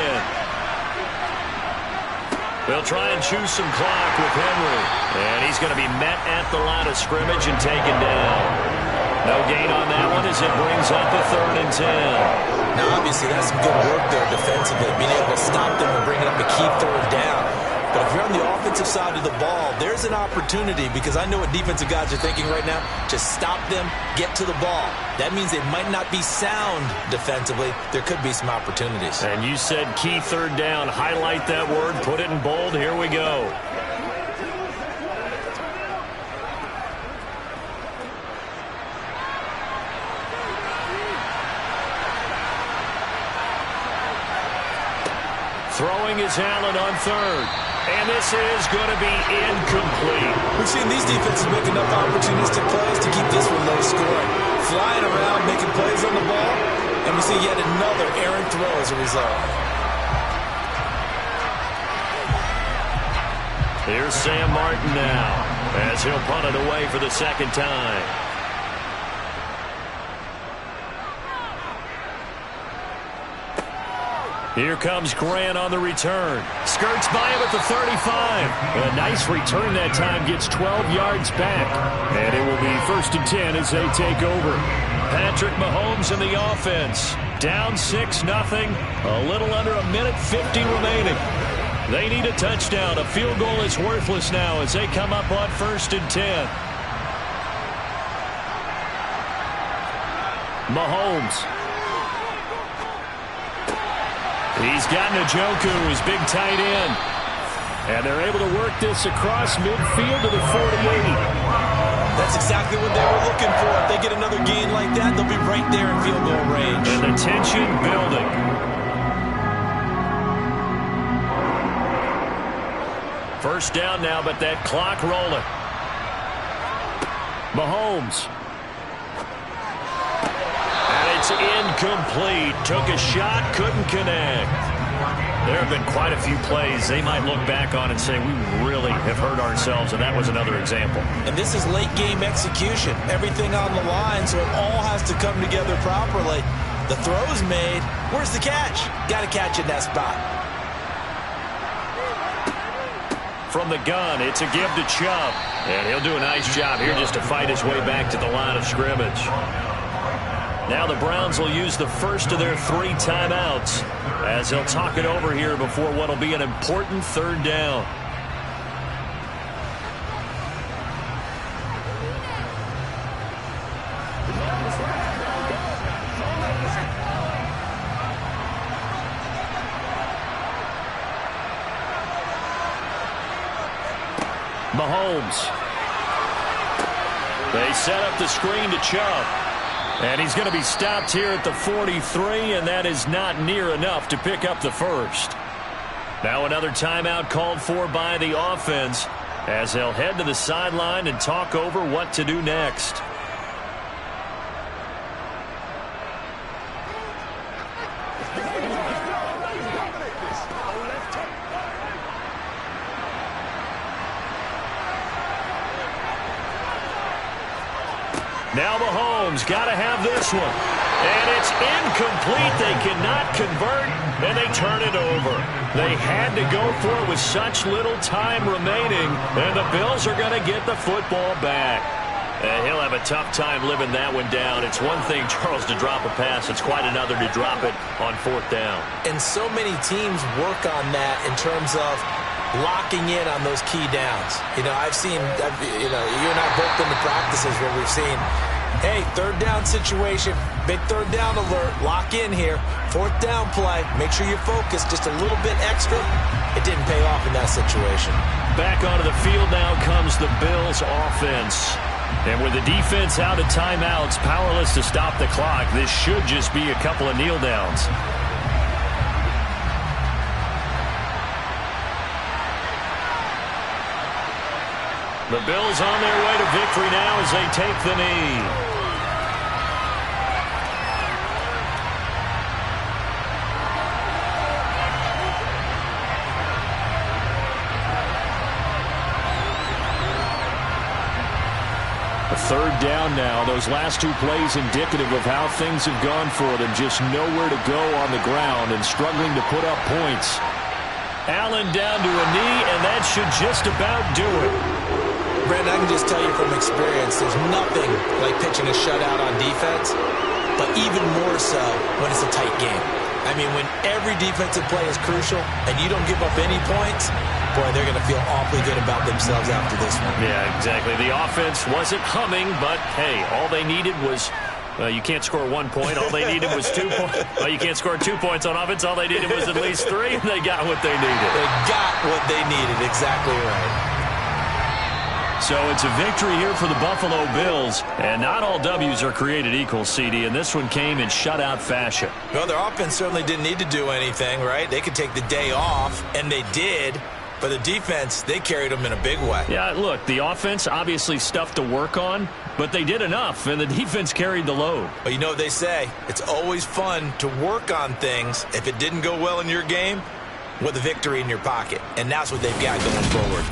They'll try and choose some clock with Henry. And he's going to be met at the line of scrimmage and taken down. No gain on that one as it brings up a 3rd and 10. Now, obviously, that's some good work there defensively, being able to stop them and bring it up a key 3rd down. But if you're on the offensive side of the ball, there's an opportunity, because I know what defensive guys are thinking right now. Just stop them, get to the ball. That means they might not be sound defensively. There could be some opportunities. And you said key 3rd down. Highlight that word, put it in bold. Here we go. Throwing is Allen on 3rd. And this is going to be incomplete. We've seen these defenses make enough opportunistic plays to keep this one low scoring. Flying around, making plays on the ball, and we see yet another errant throw as a result. Here's Sam Martin now as he'll punt it away for the 2nd time. Here comes Grant on the return. Skirts by him at the 35. A nice return that time. Gets 12 yards back. And it will be 1st and 10 as they take over. Patrick Mahomes in the offense. Down 6-0. A little under a minute 50 remaining. They need a touchdown. A field goal is worthless now as they come up on 1st and 10. Mahomes. He's got Njoku, his big tight end. And they're able to work this across midfield to the 48. That's exactly what they were looking for. If they get another gain like that, they'll be right there in field goal range. And the tension building. First down now, but that clock rolling. Mahomes. It's incomplete. Took a shot, couldn't connect. There have been quite a few plays they might look back on and say, we really have hurt ourselves, and that was another example. And this is late game execution. Everything on the line, so it all has to come together properly. The throw's made. Where's the catch? Got to catch in that spot. From the gun, it's a give to Chubb. And he'll do a nice job here just to fight his way back to the line of scrimmage. Now the Browns will use the first of their 3 timeouts as they'll talk it over here before what will be an important 3rd down. Mahomes. They set up the screen to Chubb. And he's going to be stopped here at the 43, and that is not near enough to pick up the 1st. Now another timeout called for by the offense as they'll head to the sideline and talk over what to do next. Now Mahomes got to have this one. And it's incomplete. They cannot convert, and they turn it over. They had to go for it with such little time remaining, and the Bills are going to get the football back. And he'll have a tough time living that one down. It's one thing, Charles, to drop a pass. It's quite another to drop it on 4th down. And so many teams work on that in terms of locking in on those key downs. You know, you and I both been to practices where we've seen, hey, 3rd down situation, big 3rd down alert, lock in here, 4th down play, make sure you focus just a little bit extra. It didn't pay off in that situation. Back onto the field now comes the Bills offense. And with the defense out of timeouts, powerless to stop the clock, this should just be a couple of kneel downs. The Bills on their way to victory now as they take the knee. A 3rd down now. Those last 2 plays indicative of how things have gone for them. Just nowhere to go on the ground and struggling to put up points. Allen down to a knee, and that should just about do it. Brandon, I can just tell you from experience, there's nothing like pitching a shutout on defense, but even more so when it's a tight game. I mean, when every defensive play is crucial and you don't give up any points, boy, they're going to feel awfully good about themselves after this one. Yeah, exactly. The offense wasn't humming, but, hey, all they needed was, you can't score 1 point. All they needed was 2 points. Well, you can't score 2 points on offense. All they needed was at least 3, and they got what they needed. They got what they needed. Exactly right. So it's a victory here for the Buffalo Bills, and not all W's are created equal, CD, and this one came in shutout fashion. Well, their offense certainly didn't need to do anything, right? They could take the day off, and they did. But the defense, they carried them in a big way. Yeah, look, the offense, obviously stuff to work on, but they did enough, and the defense carried the load. But you know what they say, it's always fun to work on things if it didn't go well in your game with a victory in your pocket. And that's what they've got going forward.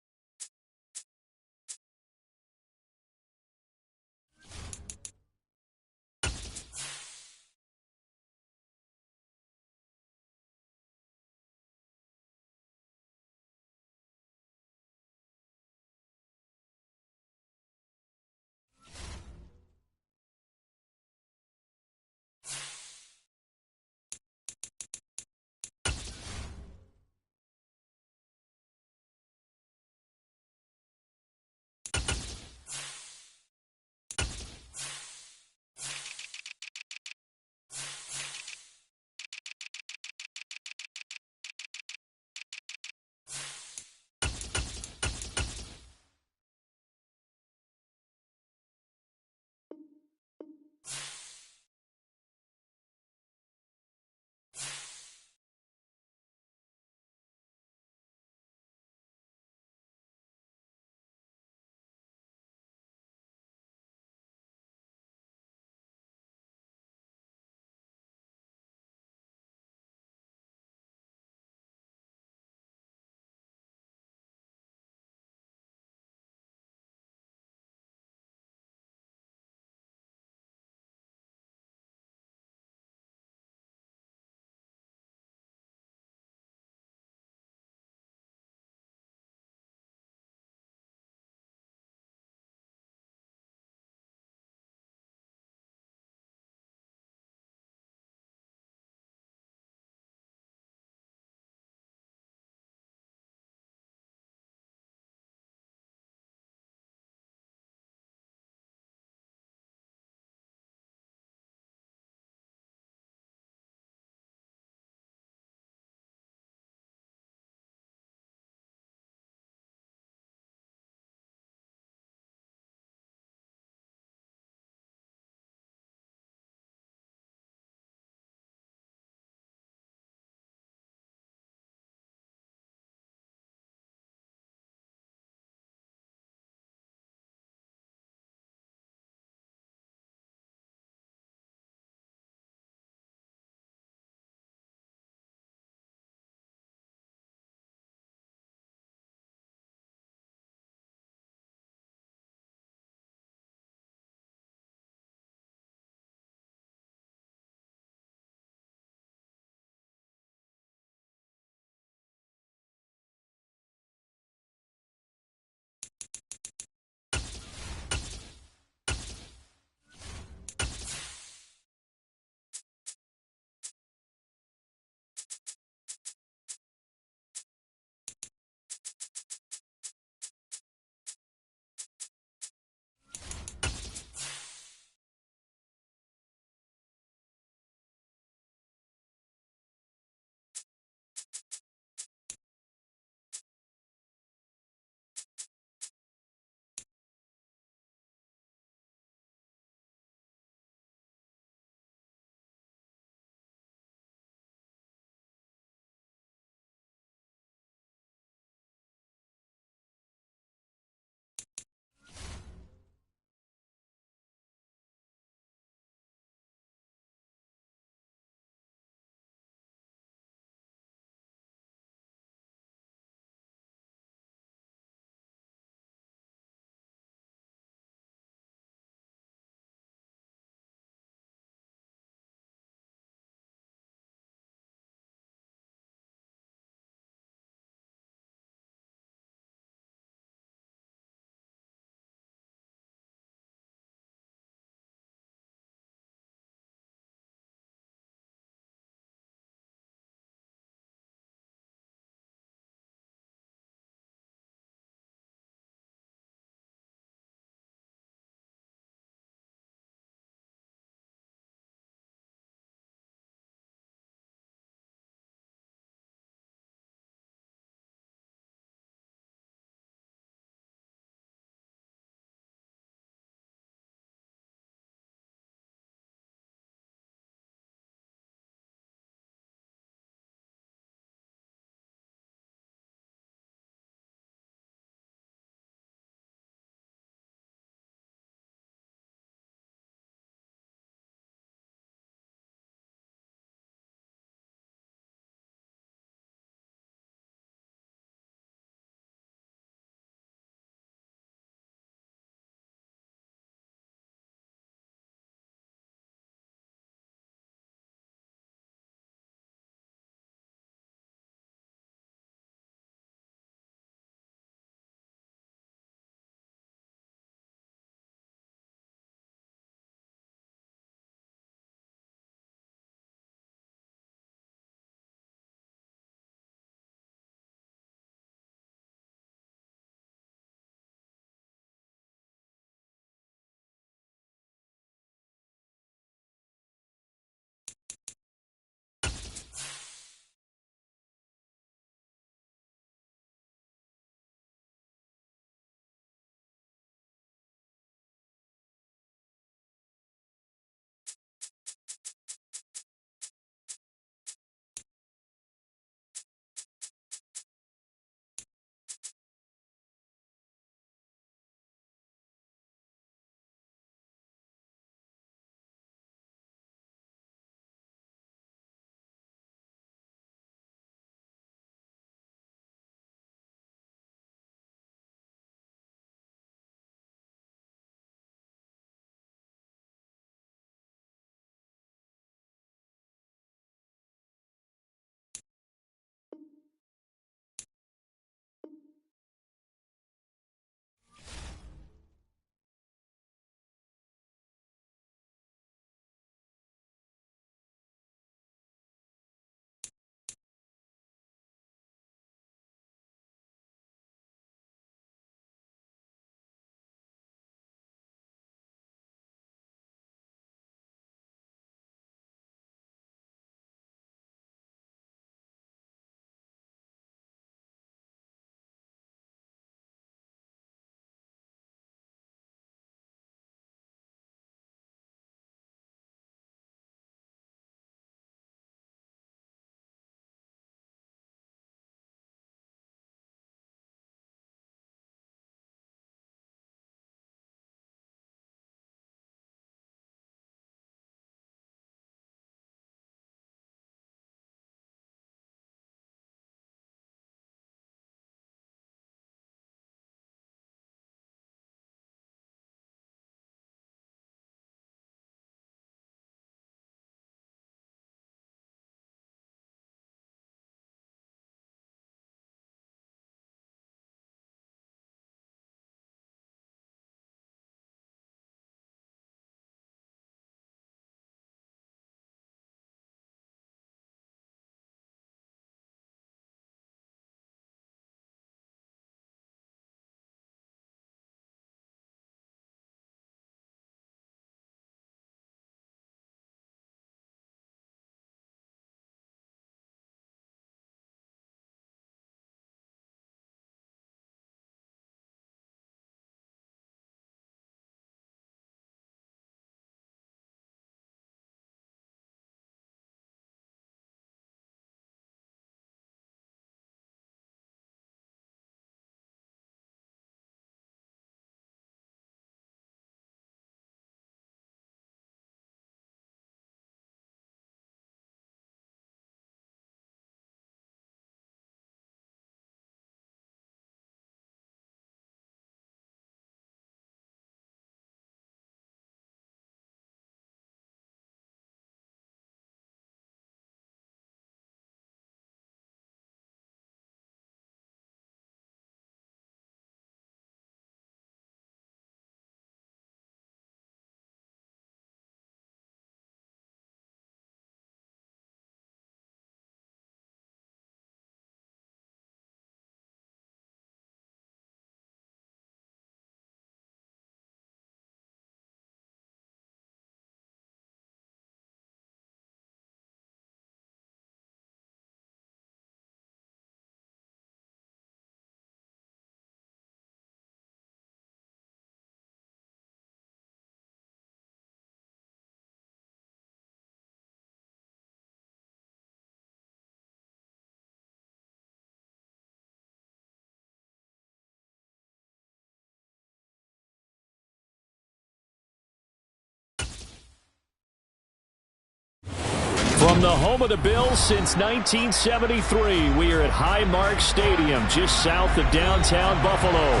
From the home of the Bills since 1973, we are at Highmark Stadium, just south of downtown Buffalo.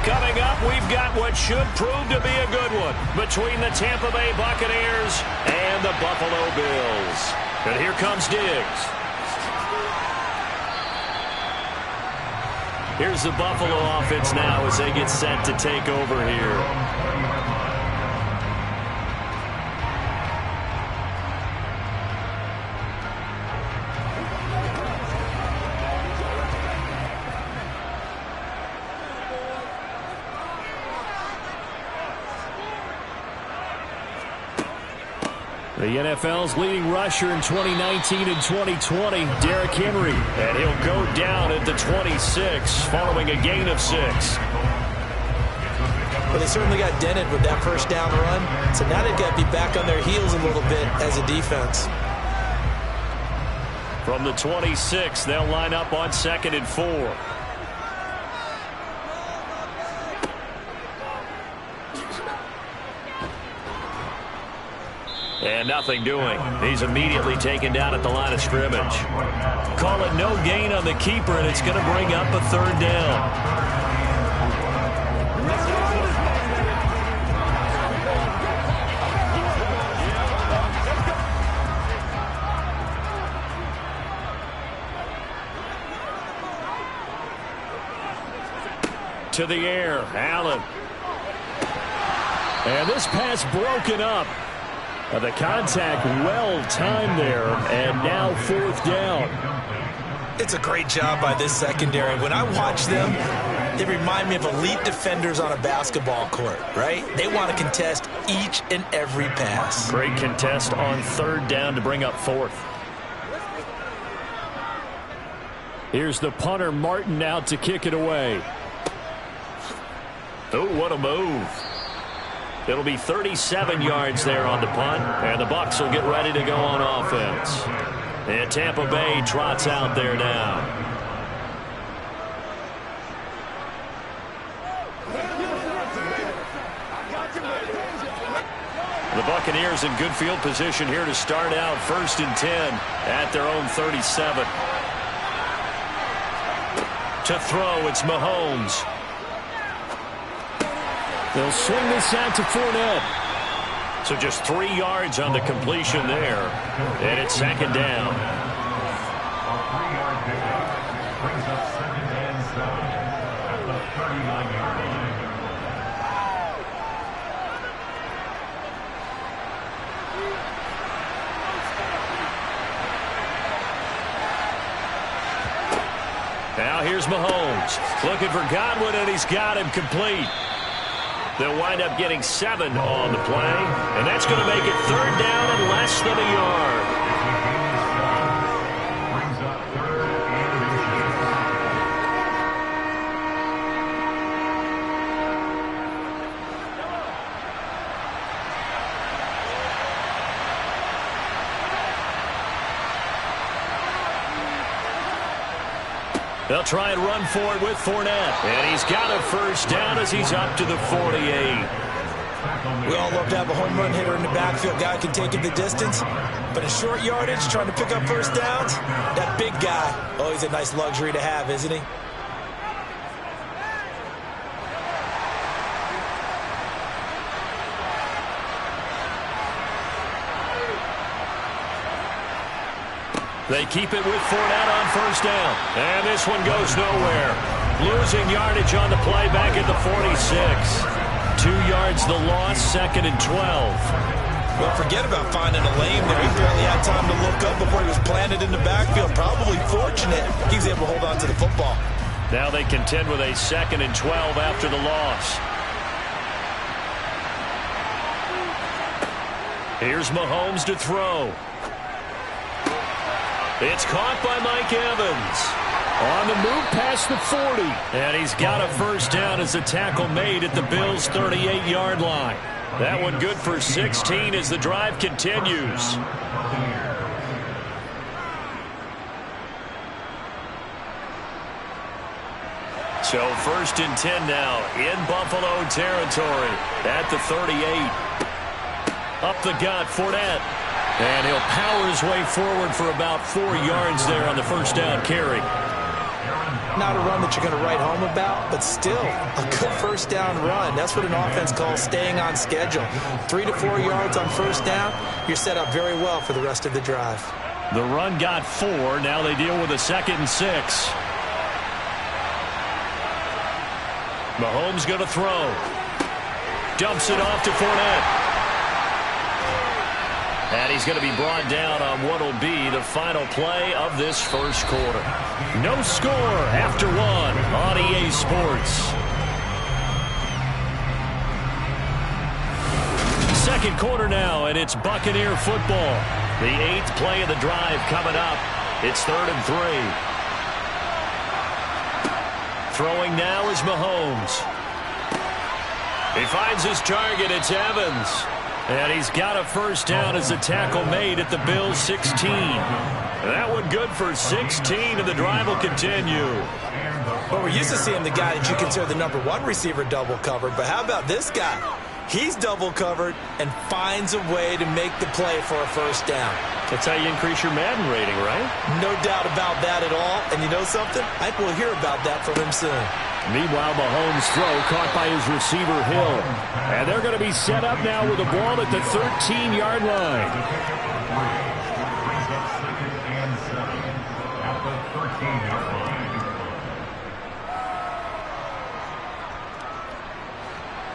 Coming up, we've got what should prove to be a good one between the Tampa Bay Buccaneers and the Buffalo Bills. And here comes Diggs. Here's the Buffalo offense now as they get set to take over here. The NFL's leading rusher in 2019 and 2020, Derrick Henry. And he'll go down at the 26 following a gain of 6. Well, they certainly got dented with that first down run. So now they've got to be back on their heels a little bit as a defense. From the 26, they'll line up on 2nd and 4. And nothing doing. He's immediately taken down at the line of scrimmage. Call it no gain on the keeper, and it's going to bring up a 3rd down. To the air, Allen. And this pass broken up. The contact well timed there, and now 4th down. It's a great job by this secondary. When I watch them, they remind me of elite defenders on a basketball court, right? They want to contest each and every pass. Great contest on 3rd down to bring up 4th. Here's the punter, Martin, out to kick it away. Oh, what a move. It'll be 37 yards there on the punt, and the Bucs will get ready to go on offense. And Tampa Bay trots out there now. The Buccaneers in good field position here to start out 1st and 10 at their own 37. To throw, it's Mahomes. They'll swing this out to Fournette. So just 3 yards on the completion there. And it's 2nd down. A 3-yard pickup brings up 2nd and 7 at the 39-yard line. Now here's Mahomes. Looking for Godwin, and he's got him complete. They'll wind up getting 7 on the play, and that's going to make it 3rd down and less than a yard. Brings up 3rd and inches. They'll try and run for it with Fournette. And he's got a 1st down as he's up to the 48. We all love to have a home run hitter in the backfield. Guy can take it the distance. But in short yardage, trying to pick up 1st downs, that big guy, oh, he's a nice luxury to have, isn't he? They keep it with Fournette on 1st down. And this one goes nowhere. Losing yardage on the play back at the 46. 2 yards the loss, 2nd and 12. Well, forget about finding a lane there. He barely had time to look up before he was planted in the backfield. Probably fortunate he was able to hold on to the football. Now they contend with a 2nd and 12 after the loss. Here's Mahomes to throw. It's caught by Mike Evans. On the move past the 40. And he's got a 1st down as the tackle made at the Bills' 38-yard line. That one good for 16 as the drive continues. So 1st and 10 now in Buffalo territory at the 38. Up the gut, Fournette. And he'll power his way forward for about 4 yards there on the first down carry. Not a run that you're going to write home about, but still a good first down run. That's what an offense calls staying on schedule. 3 to 4 yards on first down, you're set up very well for the rest of the drive. The run got 4. Now they deal with a 2nd and 6. Mahomes going to throw. Dumps it off to Fournette. And he's going to be brought down on what will be the final play of this first quarter. No score after 1 on EA Sports. Second quarter now, and it's Buccaneer football. The 8th play of the drive coming up. It's 3rd and 3. Throwing now is Mahomes. He finds his target. It's Evans. And he's got a first down as the tackle made at the Bills' 16. That one good for 16, and the drive will continue. Well, we're used to seeing the guy that you consider the number 1 receiver double covered, but how about this guy? He's double covered and finds a way to make the play for a first down. That's how you increase your Madden rating, right? No doubt about that at all. And you know something? I think we'll hear about that from him soon. Meanwhile, Mahomes' throw caught by his receiver, Hill. And they're going to be set up now with the ball at the 13-yard line. Brings up 2nd and 7 at the 13-yard line.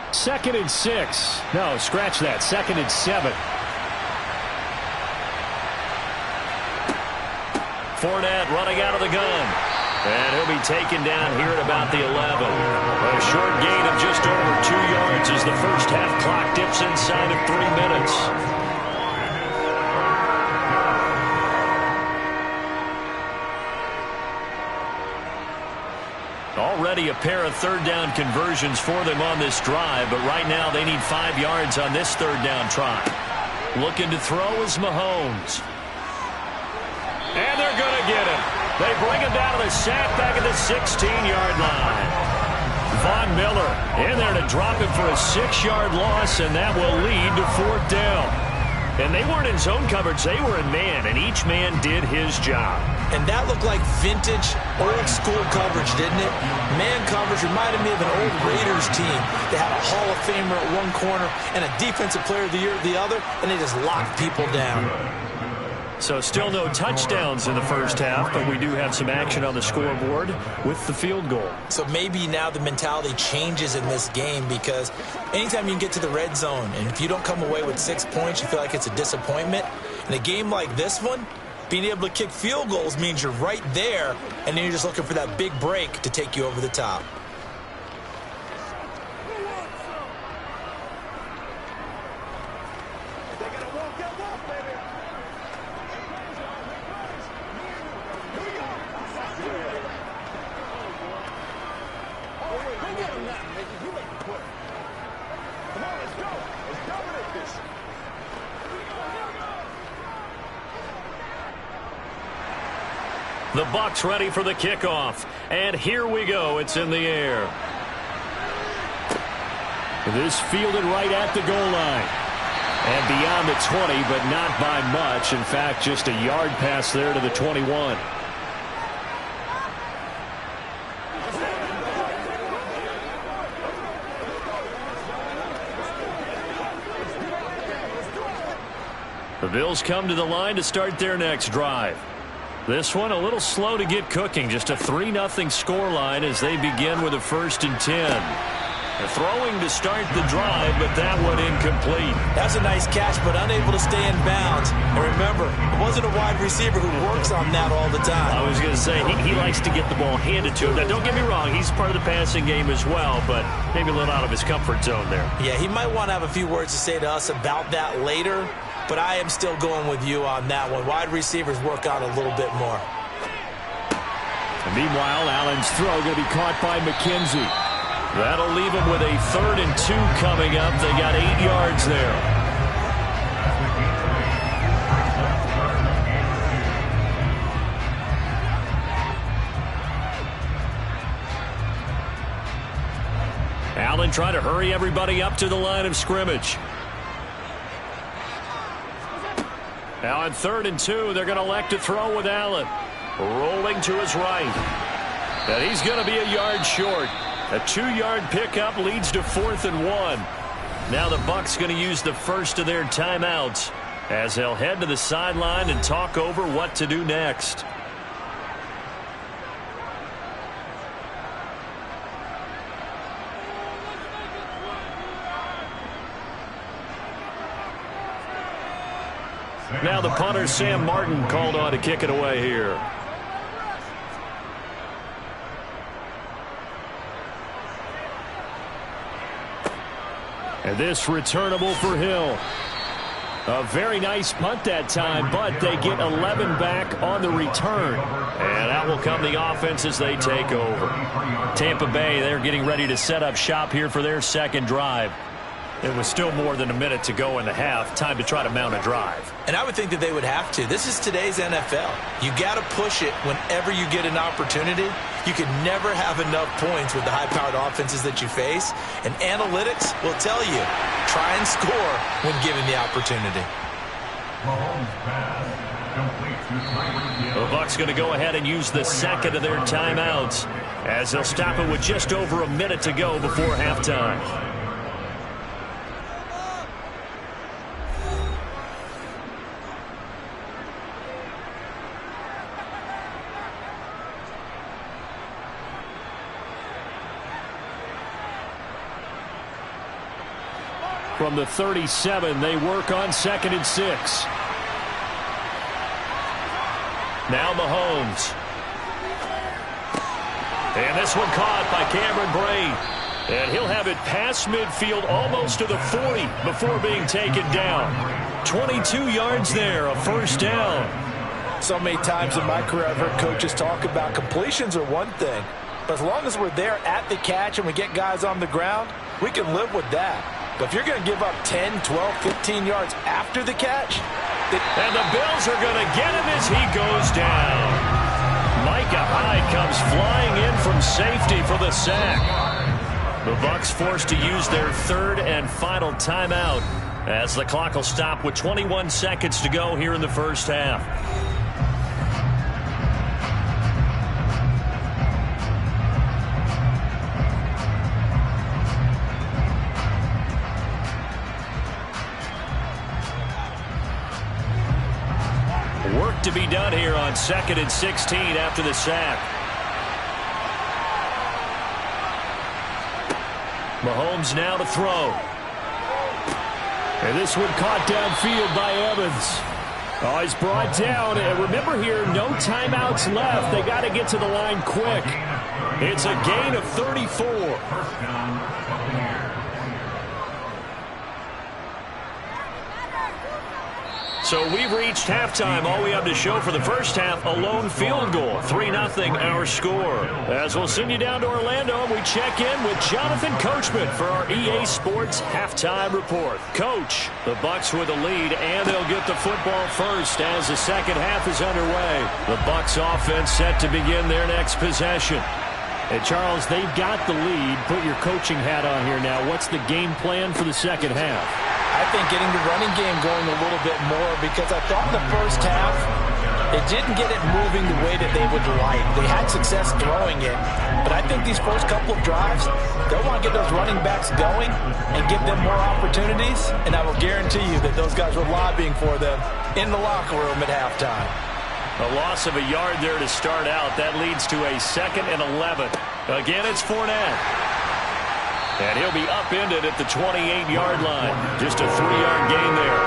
2nd and 6. No, scratch that. 2nd and 7. Fournette running out of the gun. And he'll be taken down here at about the 11. A short gain of just over 2 yards as the first half clock dips inside of 3 minutes. Already a pair of third down conversions for them on this drive, but right now they need 5 yards on this third down try. Looking to throw is Mahomes. And they're going to get him. They bring him down to the sack back at the 16-yard line. Von Miller in there to drop him for a 6-yard loss, and that will lead to 4th down. And they weren't in zone coverage. They were in man, and each man did his job. And that looked like vintage, old-school coverage, didn't it? Man coverage reminded me of an old Raiders team. They had a Hall of Famer at one corner and a Defensive Player of the Year at the other, and they just locked people down. So still no touchdowns in the first half, but we do have some action on the scoreboard with the field goal. So maybe now the mentality changes in this game, because anytime you can get to the red zone, and if you don't come away with 6 points, you feel like it's a disappointment. In a game like this one, being able to kick field goals means you're right there, and then you're just looking for that big break to take you over the top. The Bucs ready for the kickoff. And here we go. It's in the air. This fielded right at the goal line. And beyond the 20, but not by much. In fact, just a yard pass there to the 21. The Bills come to the line to start their next drive. This one a little slow to get cooking. Just a 3-0 scoreline as they begin with a 1st and 10. They're throwing to start the drive, but that one incomplete. That's a nice catch, but unable to stay in bounds. And remember, it wasn't a wide receiver who works on that all the time. I was going to say, he likes to get the ball handed to him. Now, don't get me wrong, he's part of the passing game as well, but maybe a little out of his comfort zone there. Yeah, he might want to have a few words to say to us about that later, but I am still going with you on that one. Wide receivers work out a little bit more. And meanwhile, Allen's throw going to be caught by McKenzie. That'll leave him with a 3rd and 2 coming up. They got 8 yards there. Allen trying to hurry everybody up to the line of scrimmage. Now on 3rd and 2, they're going to elect to throw with Allen. Rolling to his right. And he's going to be a yard short. A 2-yard pickup leads to 4th and 1. Now the Bucs going to use the first of their timeouts as they'll head to the sideline and talk over what to do next. Now the punter, Sam Martin, called on to kick it away here. And this returnable for Hill. A very nice punt that time, but they get 11 back on the return. And out will come the offense as they take over. Tampa Bay, they're getting ready to set up shop here for their second drive. It was still more than a minute to go in the half. Time to try to mount a drive. And I would think that they would have to. This is today's NFL. You got to push it whenever you get an opportunity. You can never have enough points with the high-powered offenses that you face. And analytics will tell you, try and score when given the opportunity. The Bucs going to go ahead and use the second of their timeouts as they'll stop it with just over a minute to go before halftime. From the 37, they work on 2nd and 6. Now Mahomes. And this one caught by Cameron Brate. And he'll have it past midfield almost to the 40 before being taken down. 22 yards there, a first down. So many times in my career I've heard coaches talk about completions are one thing. But as long as we're there at the catch and we get guys on the ground, we can live with that. But if you're going to give up 10, 12, 15 yards after the catch. And the Bills are going to get him as he goes down. Micah Hyde comes flying in from safety for the sack. The Bucs forced to use their 3rd and final timeout as the clock will stop with 21 seconds to go here in the first half. Work to be done here on 2nd and 16 after the sack. Mahomes now to throw. And this one caught downfield by Evans. Oh, he's brought down. And remember here, no timeouts left. They got to get to the line quick. It's a gain of 34. So we've reached halftime. All we have to show for the first half, a lone field goal. 3-0 our score. As we'll send you down to Orlando, and we check in with Jonathan Coachman for our EA Sports Halftime Report. Coach, the Bucs with a lead, and they'll get the football first as the second half is underway. The Bucs offense set to begin their next possession. And Charles, they've got the lead. Put your coaching hat on here now. What's the game plan for the second half? I think getting the running game going a little bit more, because I thought in the first half it didn't get it moving the way that they would like. They had success throwing it, but I think these first couple of drives, they'll want to get those running backs going and give them more opportunities, and I will guarantee you that those guys were lobbying for them in the locker room at halftime. A loss of a yard there to start out. That leads to a 2nd and 11. Again, it's Fournette. And he'll be upended at the 28-yard line. Just a 3-yard gain there.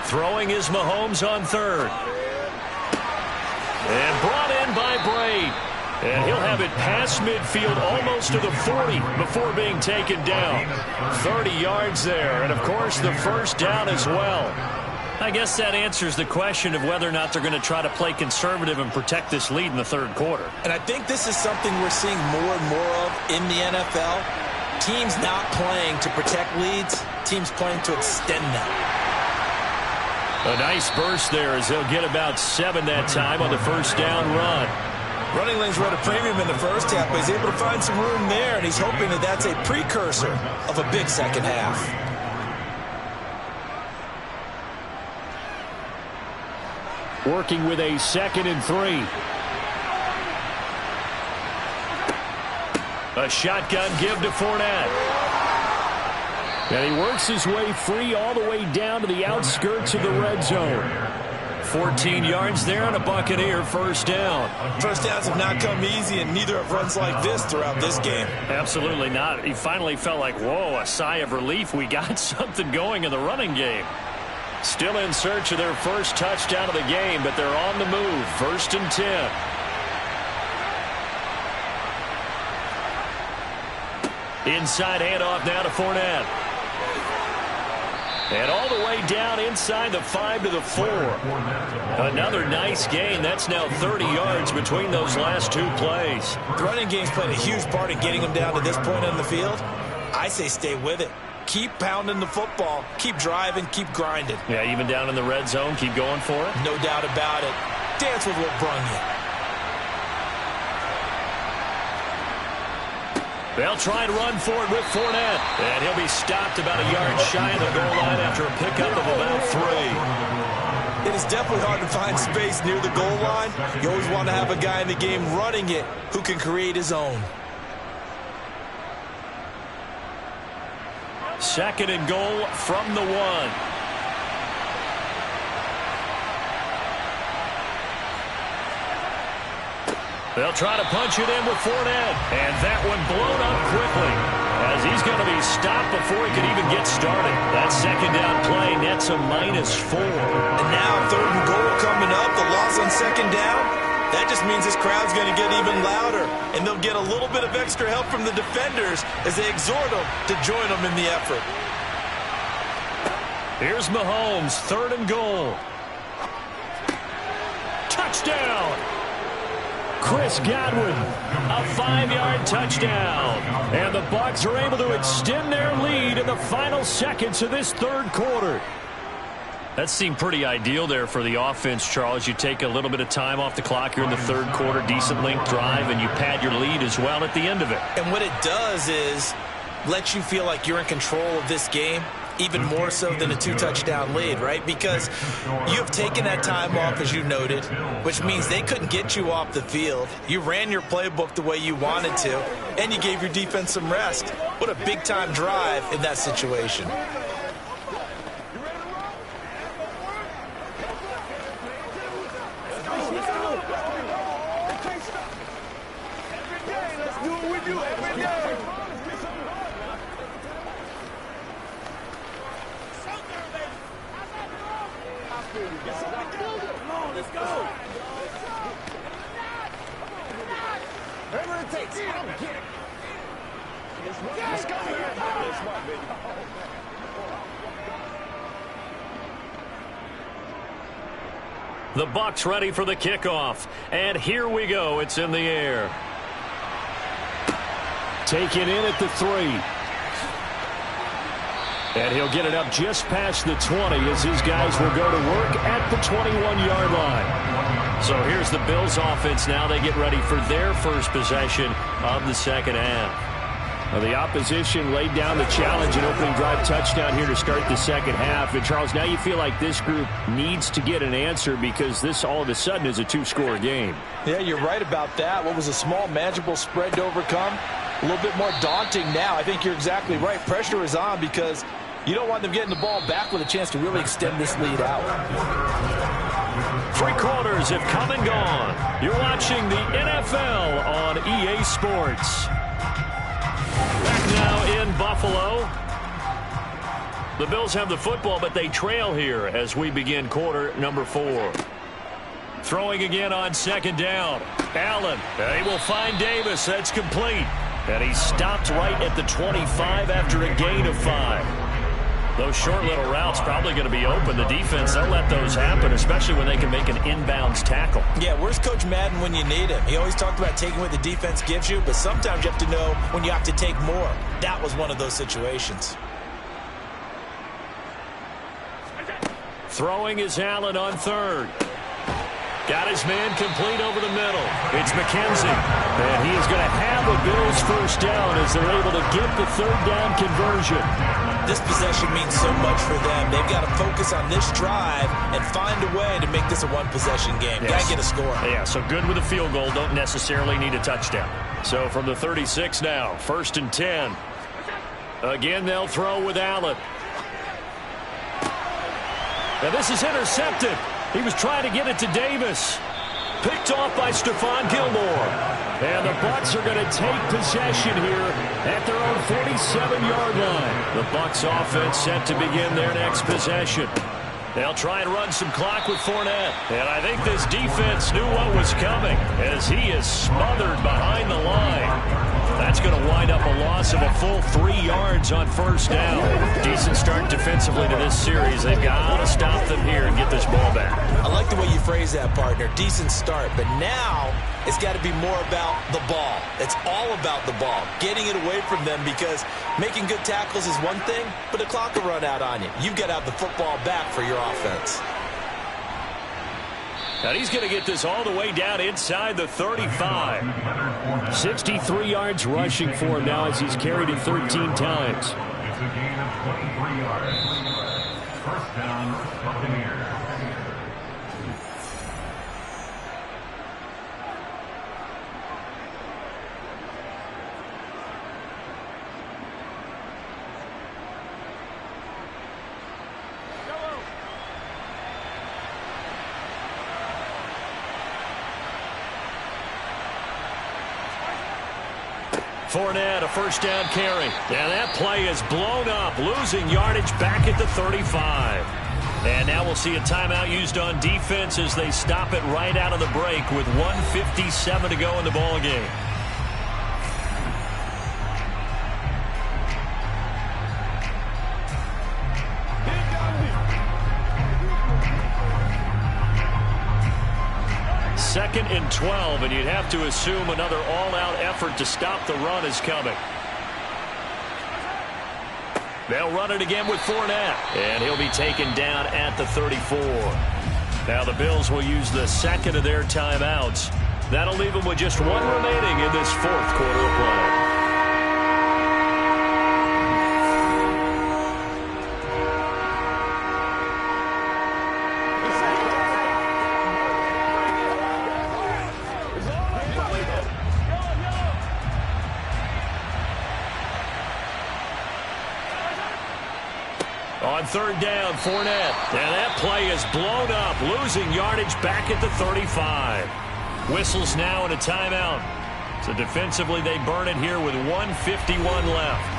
Throwing is Mahomes on 3rd. And brought in by Brate. And he'll have it past midfield almost to the 40 before being taken down. 30 yards there. And, of course, the first down as well. I guess that answers the question of whether or not they're going to try to play conservative and protect this lead in the third quarter. And I think this is something we're seeing more and more of in the NFL. Teams not playing to protect leads, teams playing to extend them. A nice burst there as he'll get about 7 that time on the first down run. Running lanes were at a premium in the first half, but he's able to find some room there, and he's hoping that that's a precursor of a big second half. Working with a 2nd and 3. A shotgun give to Fournette. And he works his way free all the way down to the outskirts of the red zone. 14 yards there and a Buccaneer first down. First downs have not come easy, and neither have runs like this throughout this game. Absolutely not. He finally felt like, whoa, a sigh of relief. We got something going in the running game. Still in search of their first touchdown of the game, but they're on the move. 1st and 10. Inside handoff now to Fournette. And all the way down inside the 5 to the 4. Another nice gain. That's now 30 yards between those last 2 plays. The running game's played a huge part in getting them down to this point on the field. I say stay with it. Keep pounding the football. Keep driving. Keep grinding. Yeah, even down in the red zone, keep going for it. No doubt about it. Dance with what brung you. They'll try and run for it with Fournette. And he'll be stopped about a yard shy of the goal line after a pickup of about 3. It is definitely hard to find space near the goal line. You always want to have a guy in the game running it who can create his own. 2nd and goal from the 1. They'll try to punch it in with Fournette. And that one blown up quickly as he's going to be stopped before he can even get started. That 2nd down play nets a -4. And now 3rd and goal coming up. The loss on 2nd down. That just means this crowd's going to get even louder. And they'll get a little bit of extra help from the defenders as they exhort them to join them in the effort. Here's Mahomes, 3rd and goal. Touchdown! Chris Godwin, a 5-yard touchdown. And the Bucs are able to extend their lead in the final seconds of this 3rd quarter. That seemed pretty ideal there for the offense, Charles. You take a little bit of time off the clock here in the 3rd quarter, decent length drive, and you pad your lead as well at the end of it. And what it does is let you feel like you're in control of this game, even more so than a 2-touchdown lead, right? Because you have taken that time off, as you noted, which means they couldn't get you off the field. You ran your playbook the way you wanted to, and you gave your defense some rest. What a big-time drive in that situation. The Bucs ready for the kickoff. And here we go. It's in the air. Taken in at the 3. And he'll get it up just past the 20 as his guys will go to work at the 21-yard line. So here's the Bills offense now. They get ready for their first possession of the 2nd half. Well, the opposition laid down the challenge and opening drive touchdown here to start the 2nd half. And, Charles, now you feel like this group needs to get an answer because this all of a sudden is a 2-score game. Yeah, you're right about that. What was a small, manageable spread to overcome, a little bit more daunting now. I think you're exactly right. Pressure is on because you don't want them getting the ball back with a chance to really extend this lead out. 3 quarters have come and gone. You're watching the NFL on EA Sports. Back now in Buffalo. The Bills have the football, but they trail here as we begin quarter number 4. Throwing again on 2nd down. Allen, they will find Davis. That's complete. And he stopped right at the 25 after a gain of 5. Those short little routes probably going to be open. The defense, they'll let those happen, especially when they can make an inbounds tackle. Yeah, where's Coach Madden when you need him? He always talked about taking what the defense gives you, but sometimes you have to know when you have to take more. That was one of those situations. Throwing is Allen on third. Got his man complete over the middle. It's McKenzie. And he is going to have a Bills first down as they're able to get the third down conversion. This possession means so much for them. They've got to focus on this drive and find a way to make this a one-possession game. Yes. Got to get a score. Yeah, so good with a field goal. Don't necessarily need a touchdown. So from the 36 now, 1st and 10. Again, they'll throw with Allen. Now this is intercepted. He was trying to get it to Davis. Picked off by Stephon Gilmore. And the Bucs are going to take possession here at their own 47-yard line. The Bucs offense set to begin their next possession. They'll try and run some clock with Fournette. And I think this defense knew what was coming as he is smothered behind the line. That's going to wind up a loss of a full 3 yards on first down. Decent start defensively to this series. They've got to stop them here and get this ball back. I like the way you phrase that, partner. Decent start. But now it's got to be more about the ball. It's all about the ball. Getting it away from them because making good tackles is one thing, but the clock will run out on you. You've got to have the football back for your offense. And he's going to get this all the way down inside the 35. 63 yards rushing for him now as he's carried it 13 times. It's a gain of 23 yards. First down, Buccaneers. Fournette, a first down carry. And that play is blown up, losing yardage back at the 35. And now we'll see a timeout used on defense as they stop it right out of the break with 1:57 to go in the ball game. Second and 12, and you'd have to assume another all-out effort to stop the run is coming. They'll run it again with Fournette, and he'll be taken down at the 34. Now the Bills will use the second of their timeouts. That'll leave them with just one remaining in this fourth quarter of play. On third down, Fournette. And that play is blown up, losing yardage back at the 35. Whistles now and a timeout. So defensively, they burn it here with 1:51 left.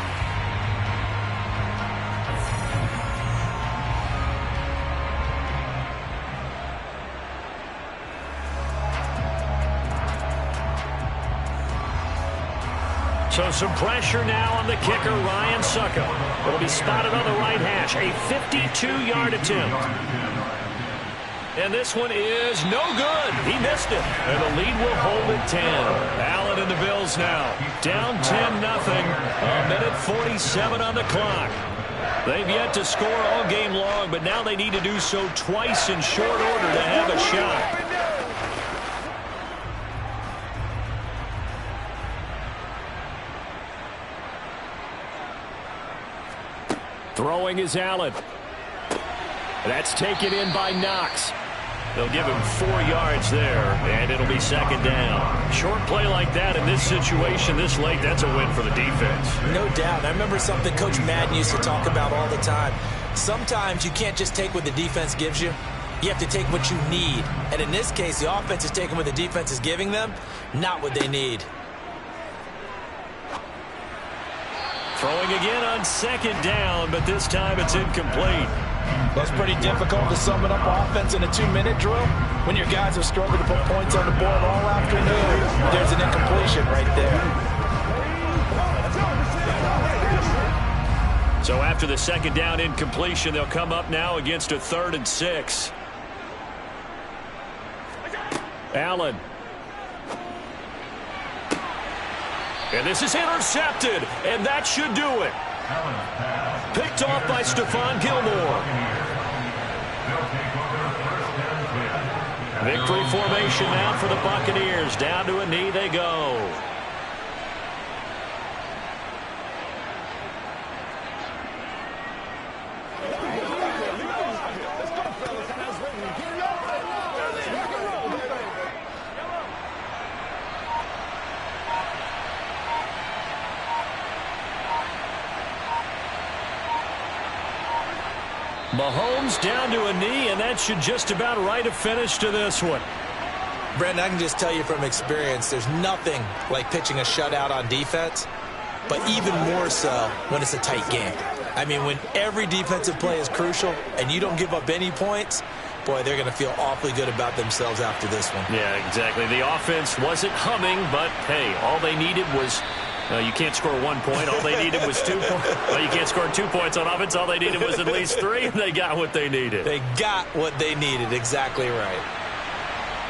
So some pressure now on the kicker, Ryan Succop. Will be spotted on the right hash. A 52-yard attempt. And this one is no good. He missed it. And the lead will hold at 10. Allen and the Bills now. Down 10-0. A minute 47 on the clock. They've yet to score all game long, but now they need to do so twice in short order to have a shot. Throwing is Allen. That's taken in by Knox. They'll give him 4 yards there, and it'll be second down. Short play like that in this situation this late, that's a win for the defense. No doubt. I remember something Coach Madden used to talk about all the time. Sometimes you can't just take what the defense gives you. You have to take what you need. And in this case, the offense is taking what the defense is giving them, not what they need. Throwing again on second down, but this time it's incomplete. That's pretty difficult to sum it up offense in a 2-minute drill. When your guys have struggled to put points on the board all afternoon, there's an incompletion right there. So after the second down incompletion, they'll come up now against a 3rd and 6. Allen. And this is intercepted, and that should do it. Picked off by Stephon Gilmore. Victory formation now for the Buccaneers. Down to a knee they go. Mahomes down to a knee, and that should just about write a finish to this one. Brandon, I can just tell you from experience, there's nothing like pitching a shutout on defense, but even more so when it's a tight game. I mean, when every defensive play is crucial and you don't give up any points, boy, they're going to feel awfully good about themselves after this one. Yeah, exactly. The offense wasn't humming, but, hey, all they needed was you can't score 1 point. All they needed was 2 points. Well, you can't score 2 points on offense. All they needed was at least 3, and they got what they needed. They got what they needed. Exactly right.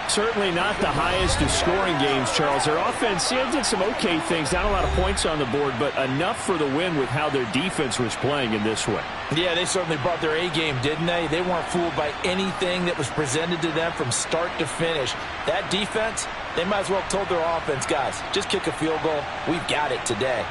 Certainly not the highest of scoring games, Charles. Their offense did some okay things. Not a lot of points on the board, but enough for the win with how their defense was playing in this one. Yeah, they certainly brought their A game, didn't they? They weren't fooled by anything that was presented to them from start to finish. That defense, they might as well have told their offense, guys, just kick a field goal. We've got it today.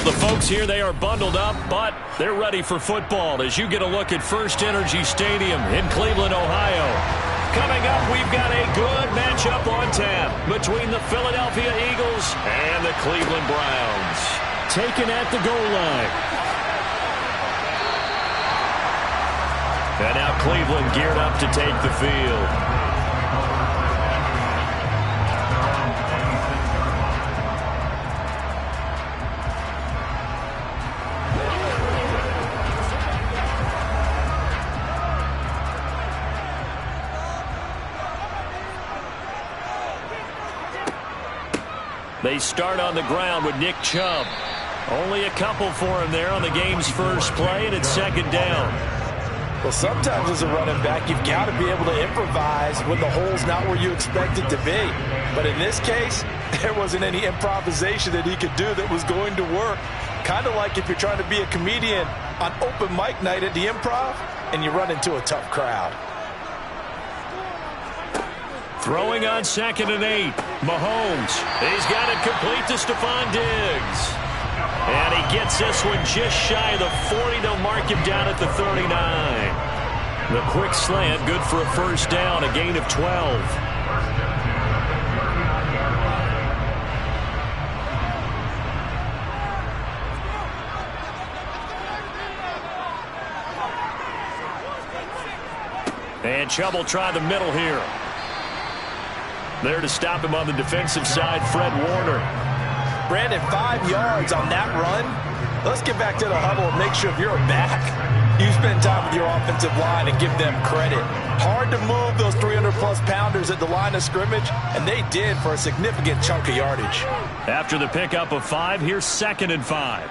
The folks here, they are bundled up, but they're ready for football as you get a look at First Energy Stadium in Cleveland, Ohio. Coming up, we've got a good matchup on tap between the Philadelphia Eagles and the Cleveland Browns. Taken at the goal line. And now Cleveland geared up to take the field. They start on the ground with Nick Chubb. Only a couple for him there on the game's first play, and it's second down. Well, sometimes as a running back, you've got to be able to improvise when the hole's not where you expect it to be. But in this case, there wasn't any improvisation that he could do that was going to work. Kind of like if you're trying to be a comedian on open mic night at the Improv and you run into a tough crowd. Throwing on 2nd and 8. Mahomes. He's got it complete to Stephon Diggs. And he gets this one just shy of the 40. They'll mark him down at the 39. The quick slant, good for a first down, a gain of 12. And Chubb will try the middle here. There to stop him on the defensive side, Fred Warner. Brandon, 5 yards on that run. Let's get back to the huddle and make sure if you're a back, you spend time with your offensive line and give them credit. Hard to move those 300-plus pounders at the line of scrimmage, and they did for a significant chunk of yardage. After the pickup of 5, here's 2nd and 5.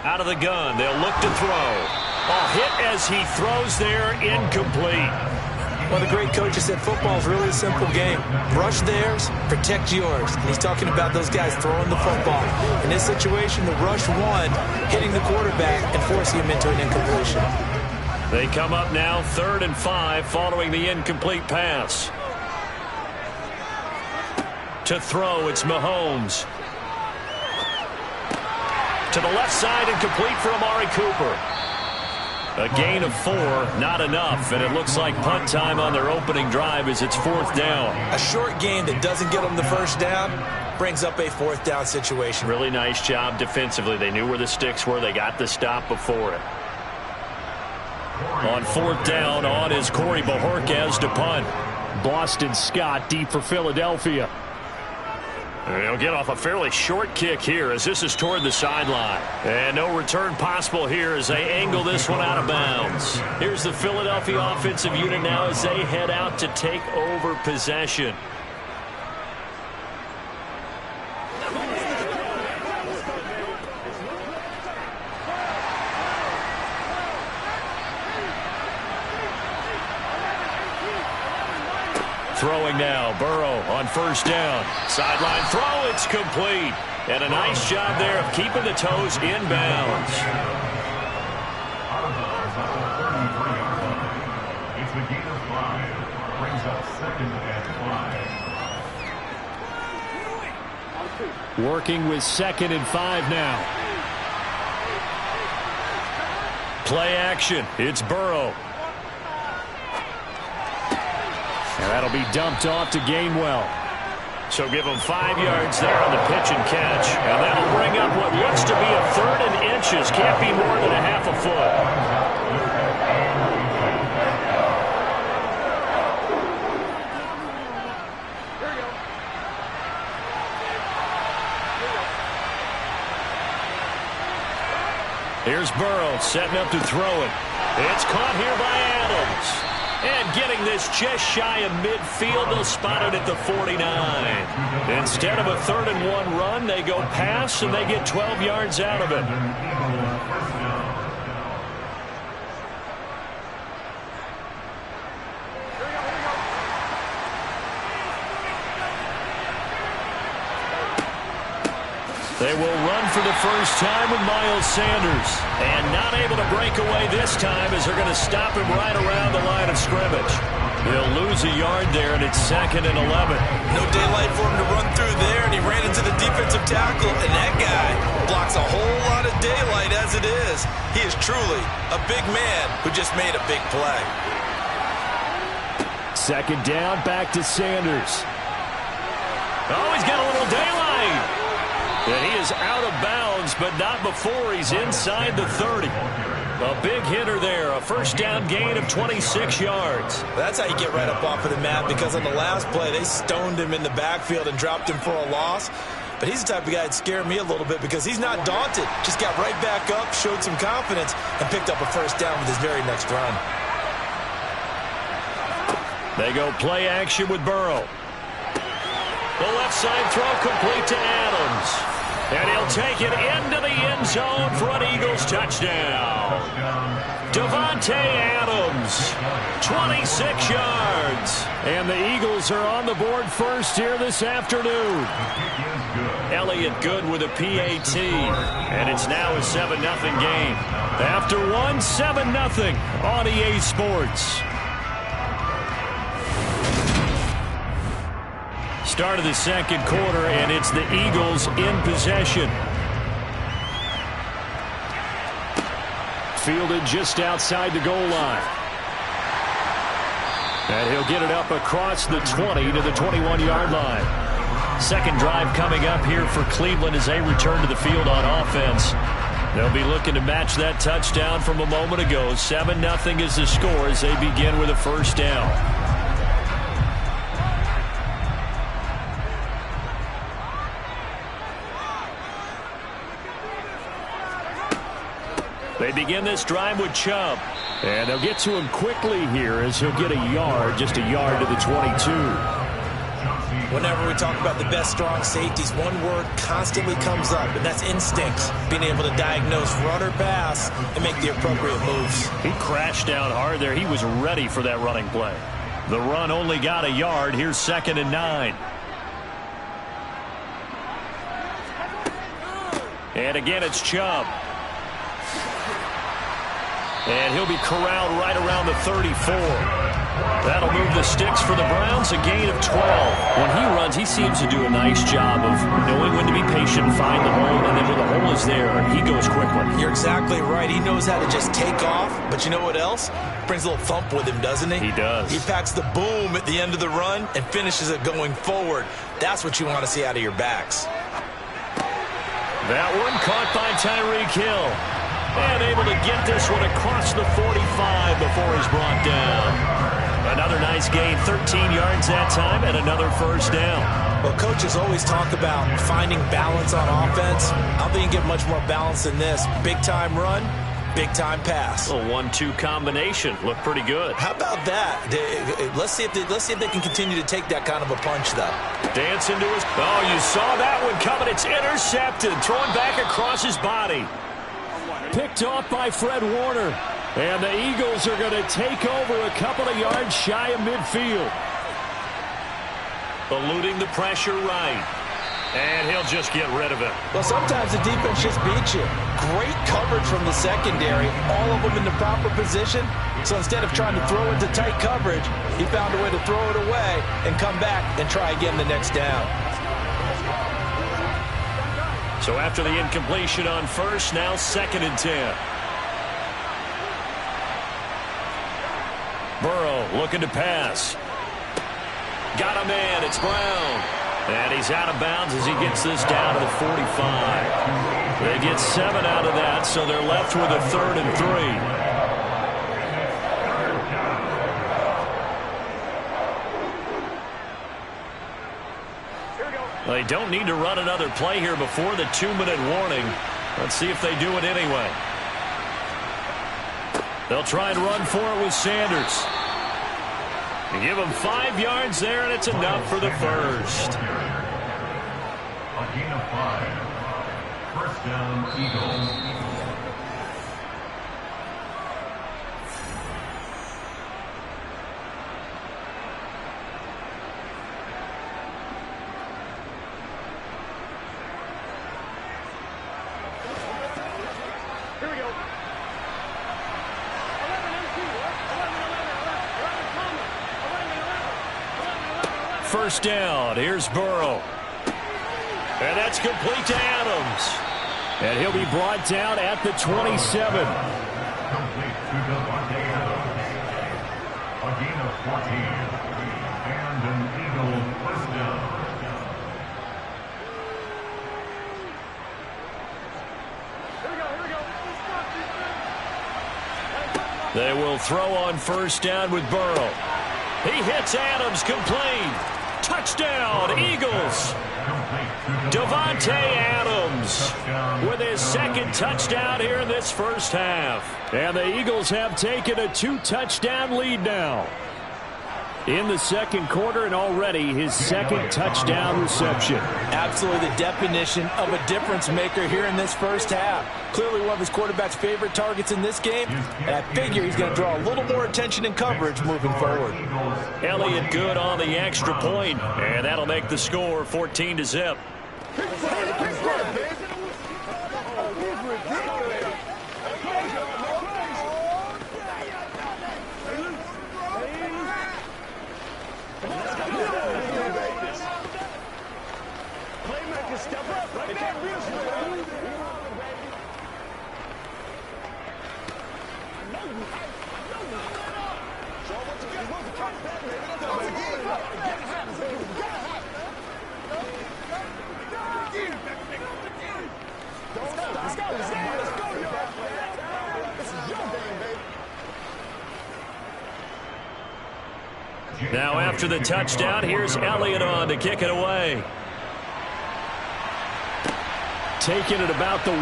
Out of the gun, they'll look to throw. A hit as he throws there, incomplete. One of the great coaches said football is really a simple game. Rush theirs, protect yours. And he's talking about those guys throwing the football. In this situation, the rush one, hitting the quarterback and forcing him into an incompletion. They come up now 3rd and 5 following the incomplete pass. To throw, it's Mahomes. To the left side, incomplete for Amari Cooper. A gain of 4, not enough, and it looks like punt time on their opening drive as it's 4th down. A short game that doesn't get them the first down brings up a 4th down situation. Really nice job defensively. They knew where the sticks were. They got the stop before it. On 4th down, on is Corey Bojorquez to punt. Boston Scott deep for Philadelphia. They'll get off a fairly short kick here as this is toward the sideline. And no return possible here as they angle this one out of bounds. Here's the Philadelphia offensive unit now as they head out to take over possession. Throwing now, Burrow on 1st down. Sideline throw, it's complete. And a nice job there of keeping the toes inbounds. It's a gain of 5. Brings up 2nd and 5. Working with 2nd and 5 now. Play action, it's Burrow. And that'll be dumped off to Gainwell. So give him 5 yards there on the pitch and catch. And that'll bring up what looks to be a 3rd and inches. Can't be more than a half a foot. Here's Burrow setting up to throw it. It's caught here by Adams. And getting this just shy of midfield, they'll spot it at the 49. Instead of a 3rd and 1 run, they go pass, and they get 12 yards out of it. They will run for the first time with Miles Sanders. And not able to break away this time as they're going to stop him right around the line of scrimmage. He'll lose a yard there, and it's 2nd and 11. No daylight for him to run through there, and he ran into the defensive tackle, and that guy blocks a whole lot of daylight as it is. He is truly a big man who just made a big play. 2nd down, back to Sanders. Oh, he's got a little daylight. And he is out of bounds, but not before he's inside the 30. A big hitter there, a first down gain of 26 yards. That's how you get right up off of the mat, because on the last play, they stoned him in the backfield and dropped him for a loss. But he's the type of guy that scared me a little bit because he's not daunted. Just got right back up, showed some confidence, and picked up a first down with his very next run. They go play action with Burrow. The left side throw complete to Adams. And he'll take it into the end zone for an Eagles touchdown. Davante Adams, 26 yards. And the Eagles are on the board first here this afternoon. Elliott Good with a PAT. And it's now a 7-0 game. After one, 7-0 on EA Sports. Start of the second quarter, and it's the Eagles in possession. Fielded just outside the goal line. And he'll get it up across the 20 to the 21-yard line. Second drive coming up here for Cleveland as they return to the field on offense. They'll be looking to match that touchdown from a moment ago. 7-0 is the score as they begin with a first down. They begin this drive with Chubb. And they'll get to him quickly here as he'll get a yard, just a yard to the 22. Whenever we talk about the best strong safeties, one word constantly comes up, and that's instincts. Being able to diagnose run or pass and make the appropriate moves. He crashed down hard there. He was ready for that running play. The run only got a yard. Here's 2nd and 9. And again, it's Chubb. And he'll be corralled right around the 34. That'll move the sticks for the Browns, a gain of 12. When he runs, he seems to do a nice job of knowing when to be patient, find the hole, and then when the hole is there, he goes quickly. You're exactly right. He knows how to just take off, but you know what else? Brings a little thump with him, doesn't he? He does. He packs the boom at the end of the run and finishes it going forward. That's what you want to see out of your backs. That one caught by Tyreek Hill. And able to get this one across the 45 before he's brought down. Another nice gain, 13 yards that time, and another first down. Well, coaches always talk about finding balance on offense. I don't think you get much more balance than this. Big-time run, big-time pass. A 1-2 combination. Looked pretty good. How about that? Let's see if they can continue to take that kind of a punch, though. Dance into his... Oh, you saw that one coming. It's intercepted. Throwing back across his body. Picked off by Fred Warner. And the Eagles are going to take over a couple of yards shy of midfield. Eluding the pressure right. And he'll just get rid of it. Well, sometimes the defense just beats you. Great coverage from the secondary. All of them in the proper position. So instead of trying to throw into tight coverage, he found a way to throw it away and come back and try again the next down. So after the incompletion on first, now 2nd and 10. Burrow looking to pass. Got a man. It's Brown. And he's out of bounds as he gets this down to the 45. They get 7 out of that, so they're left with a 3rd and 3. They don't need to run another play here before the 2-minute warning. Let's see if they do it anyway. They'll try and run for it with Sanders. Give him 5 yards there, and it's enough for the first. A gain of 5. First down, Eagles. First down. Here's Burrow. And that's complete to Adams. And he'll be brought down at the 27. Complete to Davante Adams. A gain of 14. And an Eagle first down. They will throw on first down with Burrow. He hits Adams, complete. Touchdown, Eagles. Davante Adams with his second touchdown here in this first half. And the Eagles have taken a 2-touchdown lead now in the second quarter, and already his second touchdown reception. Absolutely the definition of a difference maker here in this first half. Clearly one of his quarterback's favorite targets in this game, and I figure he's going to draw a little more attention and coverage moving forward. Elliott good on the extra point, and that'll make the score 14-0. Now after the touchdown, here's Elliott on to kick it away. Taking it about the 1.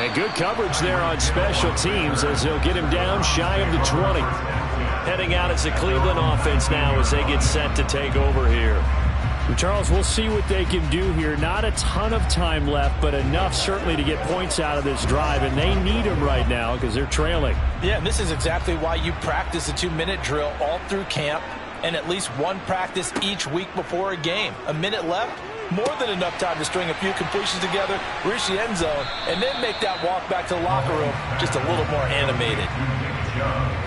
And good coverage there on special teams as they'll get him down shy of the 20. Heading out as the Cleveland offense now as they get set to take over here. Charles, we'll see what they can do here. Not a ton of time left, but enough certainly to get points out of this drive, and they need them right now because they're trailing. Yeah, and this is exactly why you practice a 2-minute drill all through camp and at least one practice each week before a game. A minute left, more than enough time to string a few completions together, reach the end zone, and then make that walk back to the locker room just a little more animated.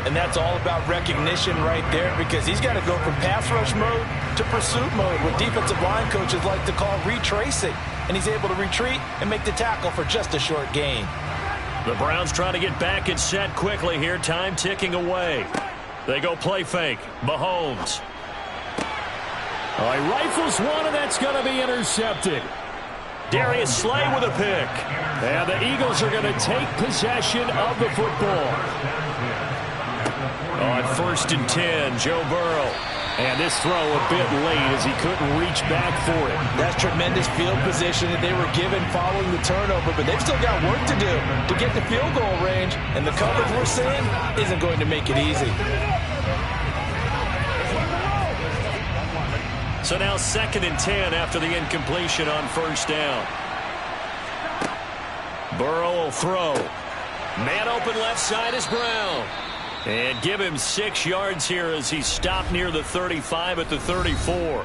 And that's all about recognition right there, because he's got to go from pass rush mode to pursuit mode, what defensive line coaches like to call retracing. And he's able to retreat and make the tackle for just a short gain. The Browns trying to get back and set quickly here. Time ticking away. They go play fake. Mahomes. All right, rifles one, and that's going to be intercepted. Darius Slay with a pick. And the Eagles are going to take possession of the football. On 1st and 10, Joe Burrow. And this throw a bit late as he couldn't reach back for it. That's tremendous field position that they were given following the turnover, but they've still got work to do to get the field goal range, and the coverage we're seeing isn't going to make it easy. So now 2nd and 10 after the incompletion on 1st down. Burrow will throw. Man open left side is Brown. And give him 6 yards here as he stopped near the 35 at the 34.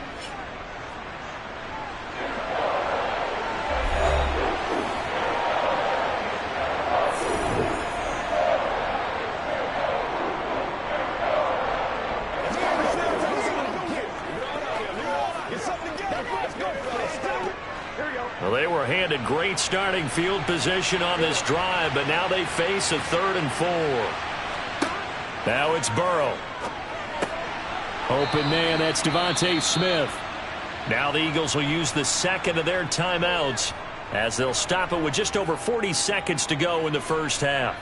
Well, they were handed great starting field position on this drive, but now they face a 3rd and 4. Now it's Burrow. Open man, that's Devontae Smith. Now the Eagles will use the 2nd of their timeouts as they'll stop it with just over 40 seconds to go in the first half.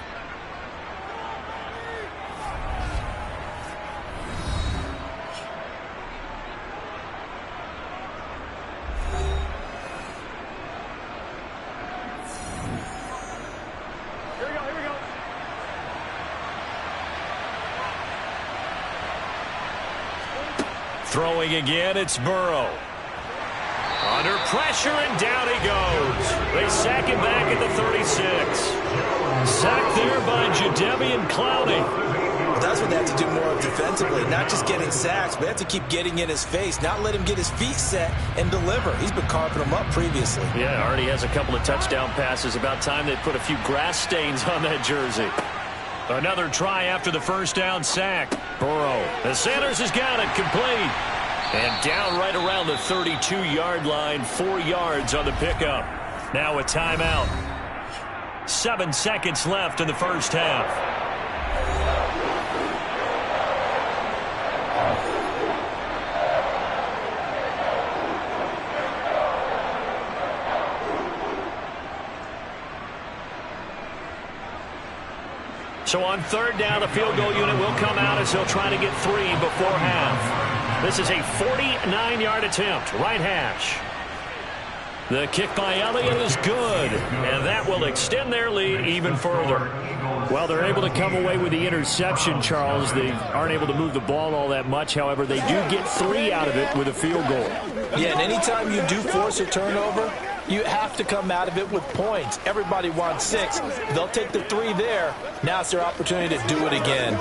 Throwing again, it's Burrow. Under pressure, and down he goes. They sack him back at the 36. Sacked there by Jadeveon Clowney. That's what they have to do more of defensively, not just getting sacks, but they have to keep getting in his face, not let him get his feet set and deliver. He's been carving them up previously. Yeah, already has a couple of touchdown passes. About time they put a few grass stains on that jersey. Another try after the first down sack. Burrow. And Sanders has got it. Complete. And down right around the 32-yard line. 4 yards on the pickup. Now a timeout. 7 seconds left in the first half. So on third down, the field goal unit will come out as they'll try to get 3 before half. This is a 49-yard attempt, right hash. The kick by Elliott is good, and that will extend their lead even further. Well, they're able to come away with the interception, Charles. They aren't able to move the ball all that much. However, they do get 3 out of it with a field goal. Yeah, and anytime you do force a turnover, you have to come out of it with points. Everybody wants 6. They'll take the 3 there. Now it's their opportunity to do it again.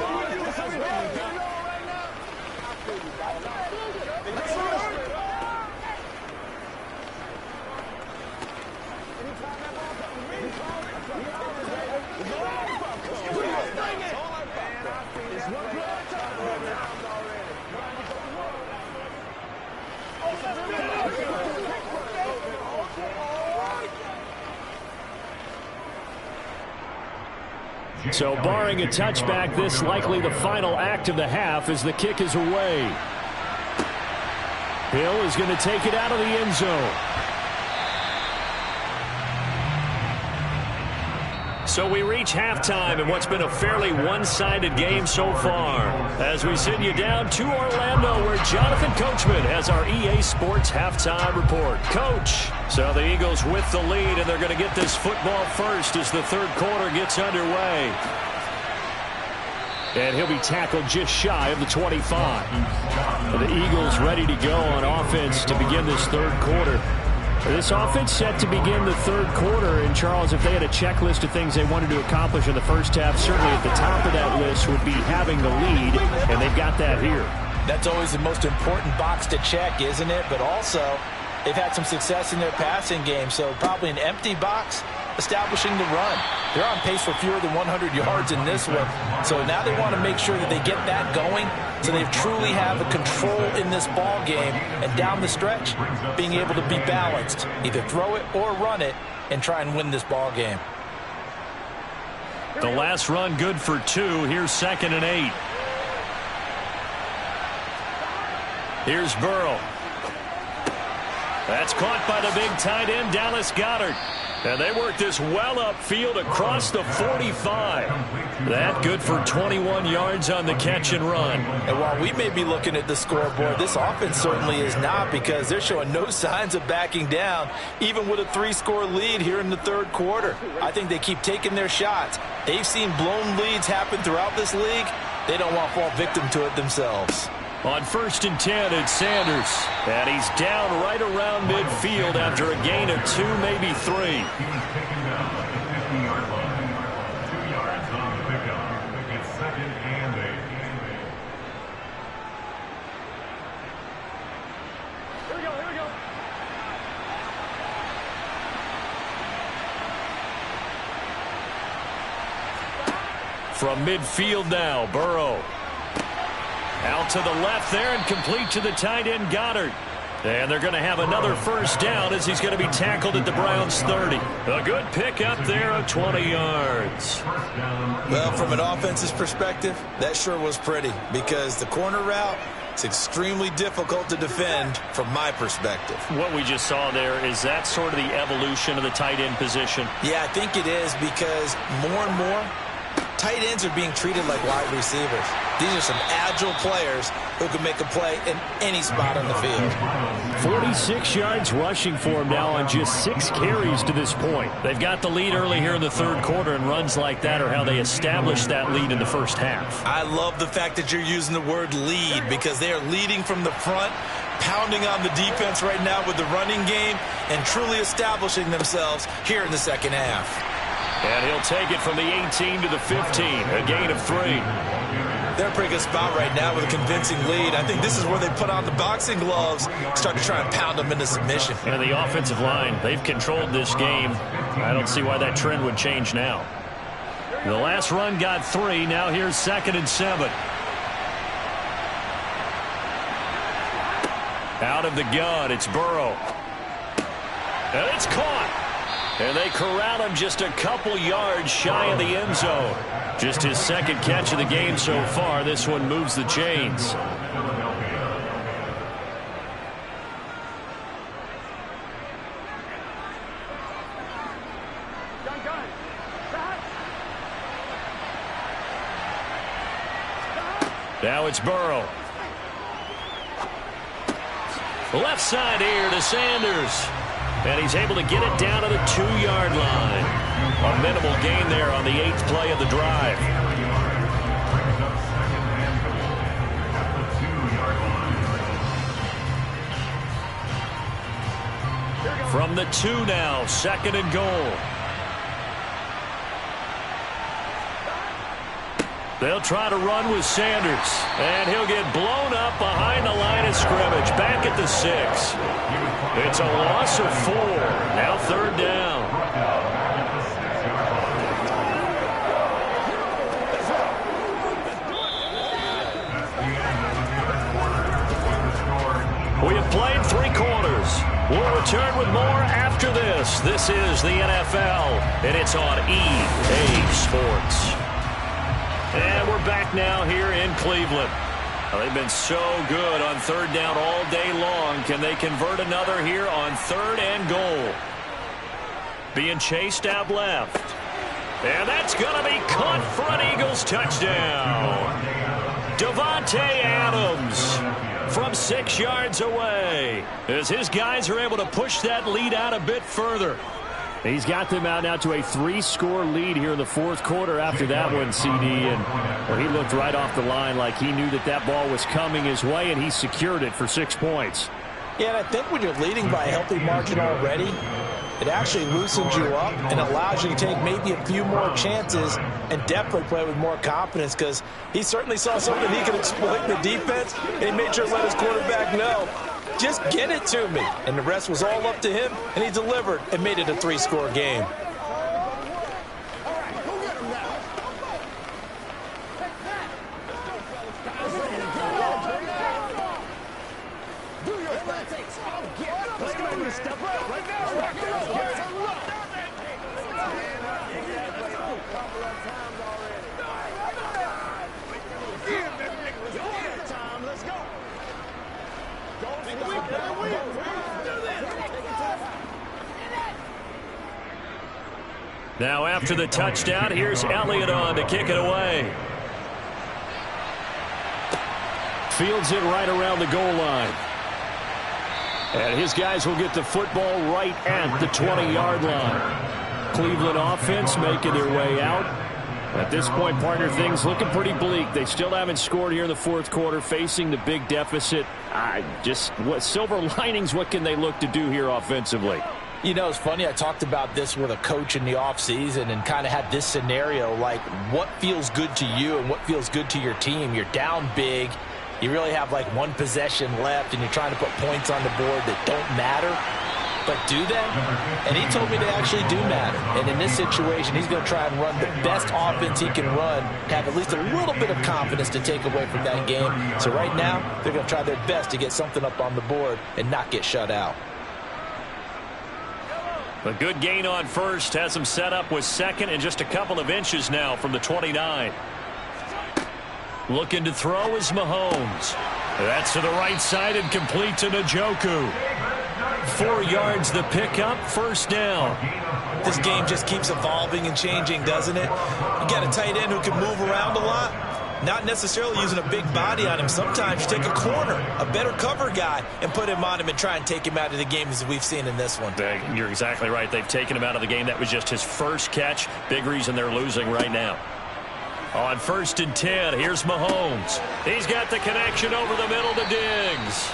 So barring a touchback, this likely the final act of the half as the kick is away. Hill is going to take it out of the end zone. So we reach halftime in what's been a fairly one-sided game so far. As we send you down to Orlando, where Jonathan Coachman has our EA Sports halftime report. Coach, so the Eagles with the lead, and they're going to get this football first as the third quarter gets underway. And he'll be tackled just shy of the 25. The Eagles ready to go on offense to begin this third quarter. This offense set to begin the third quarter, and Charles, if they had a checklist of things they wanted to accomplish in the first half, certainly at the top of that list would be having the lead, and they've got that here. That's always the most important box to check, isn't it? But also, they've had some success in their passing game, so probably an empty box establishing the run. They're on pace for fewer than 100 yards in this one, so now they want to make sure that they get that going so they truly have a control in this ball game, and down the stretch, being able to be balanced, either throw it or run it, and try and win this ball game. The last run good for 2. Here's 2nd and 8. Here's Burrow. That's caught by the big tight end, Dallas Goedert. And they work this well upfield across the 45. That good for 21 yards on the catch and run. And while we may be looking at the scoreboard, this offense certainly is not, because they're showing no signs of backing down, even with a 3-score lead here in the third quarter. I think they keep taking their shots. They've seen blown leads happen throughout this league. They don't want to fall victim to it themselves. On 1st and 10, it's Sanders. And he's down right around midfield after a gain of 2, maybe 3. He was taken down at the 50-yard line. 2 yards on the pickup. It's 2nd and 8. Here we go, here we go. From midfield now, Burrow. Out to the left there and complete to the tight end, Goedert. And they're going to have another first down as he's going to be tackled at the Browns' 30. A good pickup there of 20 yards. Well, from an offense's perspective, that sure was pretty, because the corner route, it's extremely difficult to defend from my perspective. What we just saw there, is that sort of the evolution of the tight end position? Yeah, I think it is, because more and more, tight ends are being treated like wide receivers. These are some agile players who can make a play in any spot on the field. 46 yards rushing for him now on just 6 carries to this point. They've got the lead early here in the third quarter, and runs like that are how they established that lead in the first half. I love the fact that you're using the word lead, because they are leading from the front, pounding on the defense right now with the running game, and truly establishing themselves here in the second half. And he'll take it from the 18 to the 15, a gain of 3. They're in a pretty good spot right now with a convincing lead. I think this is where they put on the boxing gloves, start to try and pound them into submission. And the offensive line, they've controlled this game. I don't see why that trend would change now. The last run got 3. Now here's 2nd and 7. Out of the gun, it's Burrow. And it's caught. And they corral him just a couple yards shy of the end zone. Just his 2nd catch of the game so far. This one moves the chains. Now it's Burrow. Left side here to Sanders. And he's able to get it down to the 2-yard line. A minimal gain there on the 8th play of the drive. From the 2 now, 2nd and goal. They'll try to run with Sanders. And he'll get blown up behind the line of scrimmage. Back at the 6. It's a loss of 4. Now 3rd down. We have played 3 quarters. We'll return with more after this. This is the NFL, and it's on EA Sports. And we're back now here in Cleveland. They've been so good on 3rd down all day long. Can they convert another here on 3rd and goal? Being chased out left. And that's going to be caught for an Eagles touchdown. Davante Adams from 6 yards away as his guys are able to push that lead out a bit further. He's got them out now to a 3-score lead here in the 4th quarter after that one, CD. And well, he looked right off the line like he knew that that ball was coming his way, and he secured it for 6 points. Yeah, and I think when you're leading by a healthy margin already, it actually loosens you up and allows you to take maybe a few more chances and definitely play with more confidence, because he certainly saw something he could exploit in the defense, and he made sure to let his quarterback know, just get it to me. And the rest was all up to him, and he delivered and made it a 3-score game. Now after the touchdown, here's Elliott on to kick it away. Fields it right around the goal line. And his guys will get the football right at the 20-yard line. Cleveland offense making their way out. At this point, partner, things looking pretty bleak. They still haven't scored here in the 4th quarter, facing the big deficit. What silver linings, what can they look to do here offensively? You know, it's funny, I talked about this with a coach in the offseason and kind of had this scenario, like what feels good to you and what feels good to your team. You're down big. You really have like 1 possession left, and you're trying to put points on the board that don't matter. But do they? And he told me they actually do matter. And in this situation, he's going to try and run the best offense he can run, have at least a little bit of confidence to take away from that game. So right now, they're going to try their best to get something up on the board and not get shut out. A good gain on first has him set up with 2nd and just a couple of inches now from the 29. Looking to throw is Mahomes. That's to the right side and complete to Njoku. 4 yards the pickup, 1st down. This game just keeps evolving and changing, doesn't it? You got a tight end who can move around a lot. Not necessarily using a big body on him. Sometimes you take a corner, a better cover guy, and put him on him and try and take him out of the game, as we've seen in this one. You're exactly right. They've taken him out of the game. That was just his first catch. Big reason they're losing right now. On 1st and 10, here's Mahomes. He's got the connection over the middle to Diggs.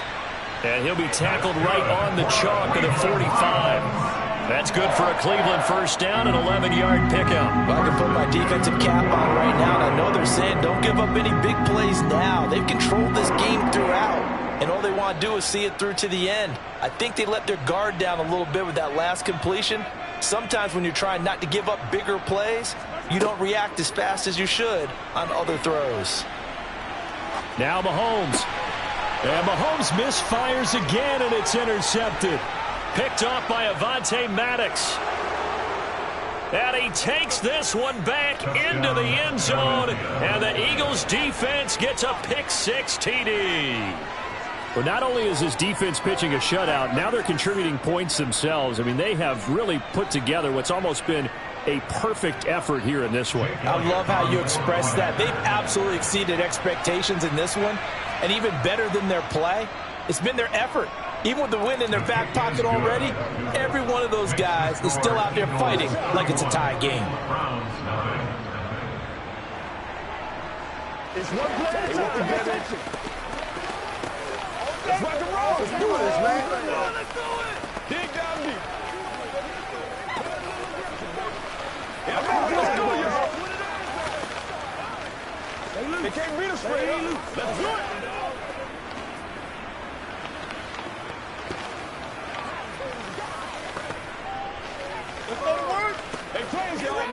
And he'll be tackled right on the chalk of the 45. That's good for a Cleveland 1st down, an 11-yard pickup. Well, I can put my defensive cap on right now, and I know they're saying don't give up any big plays now. They've controlled this game throughout, and all they want to do is see it through to the end. I think they let their guard down a little bit with that last completion. Sometimes when you're trying not to give up bigger plays, you don't react as fast as you should on other throws. Now Mahomes. And Mahomes misfires again, and it's intercepted. Picked off by Avonte Maddox. And he takes this one back into the end zone. And the Eagles defense gets a pick-6 TD. Well, not only is this defense pitching a shutout, now they're contributing points themselves. I mean, they have really put together what's almost been a perfect effort here in this one. I love how you express that. They've absolutely exceeded expectations in this one. And even better than their play, it's been their effort. Even with the win in their back pocket already, every one of those guys is still out there fighting like it's a tie game. It's one play. They want to get attention. Let's rock and roll. Let's do this, man. Let's do it. Dig down deep. Yeah, let's do it, y'all. They can't beat us straight up. Let's do it. Let's go to work. Hey, plays, y'all.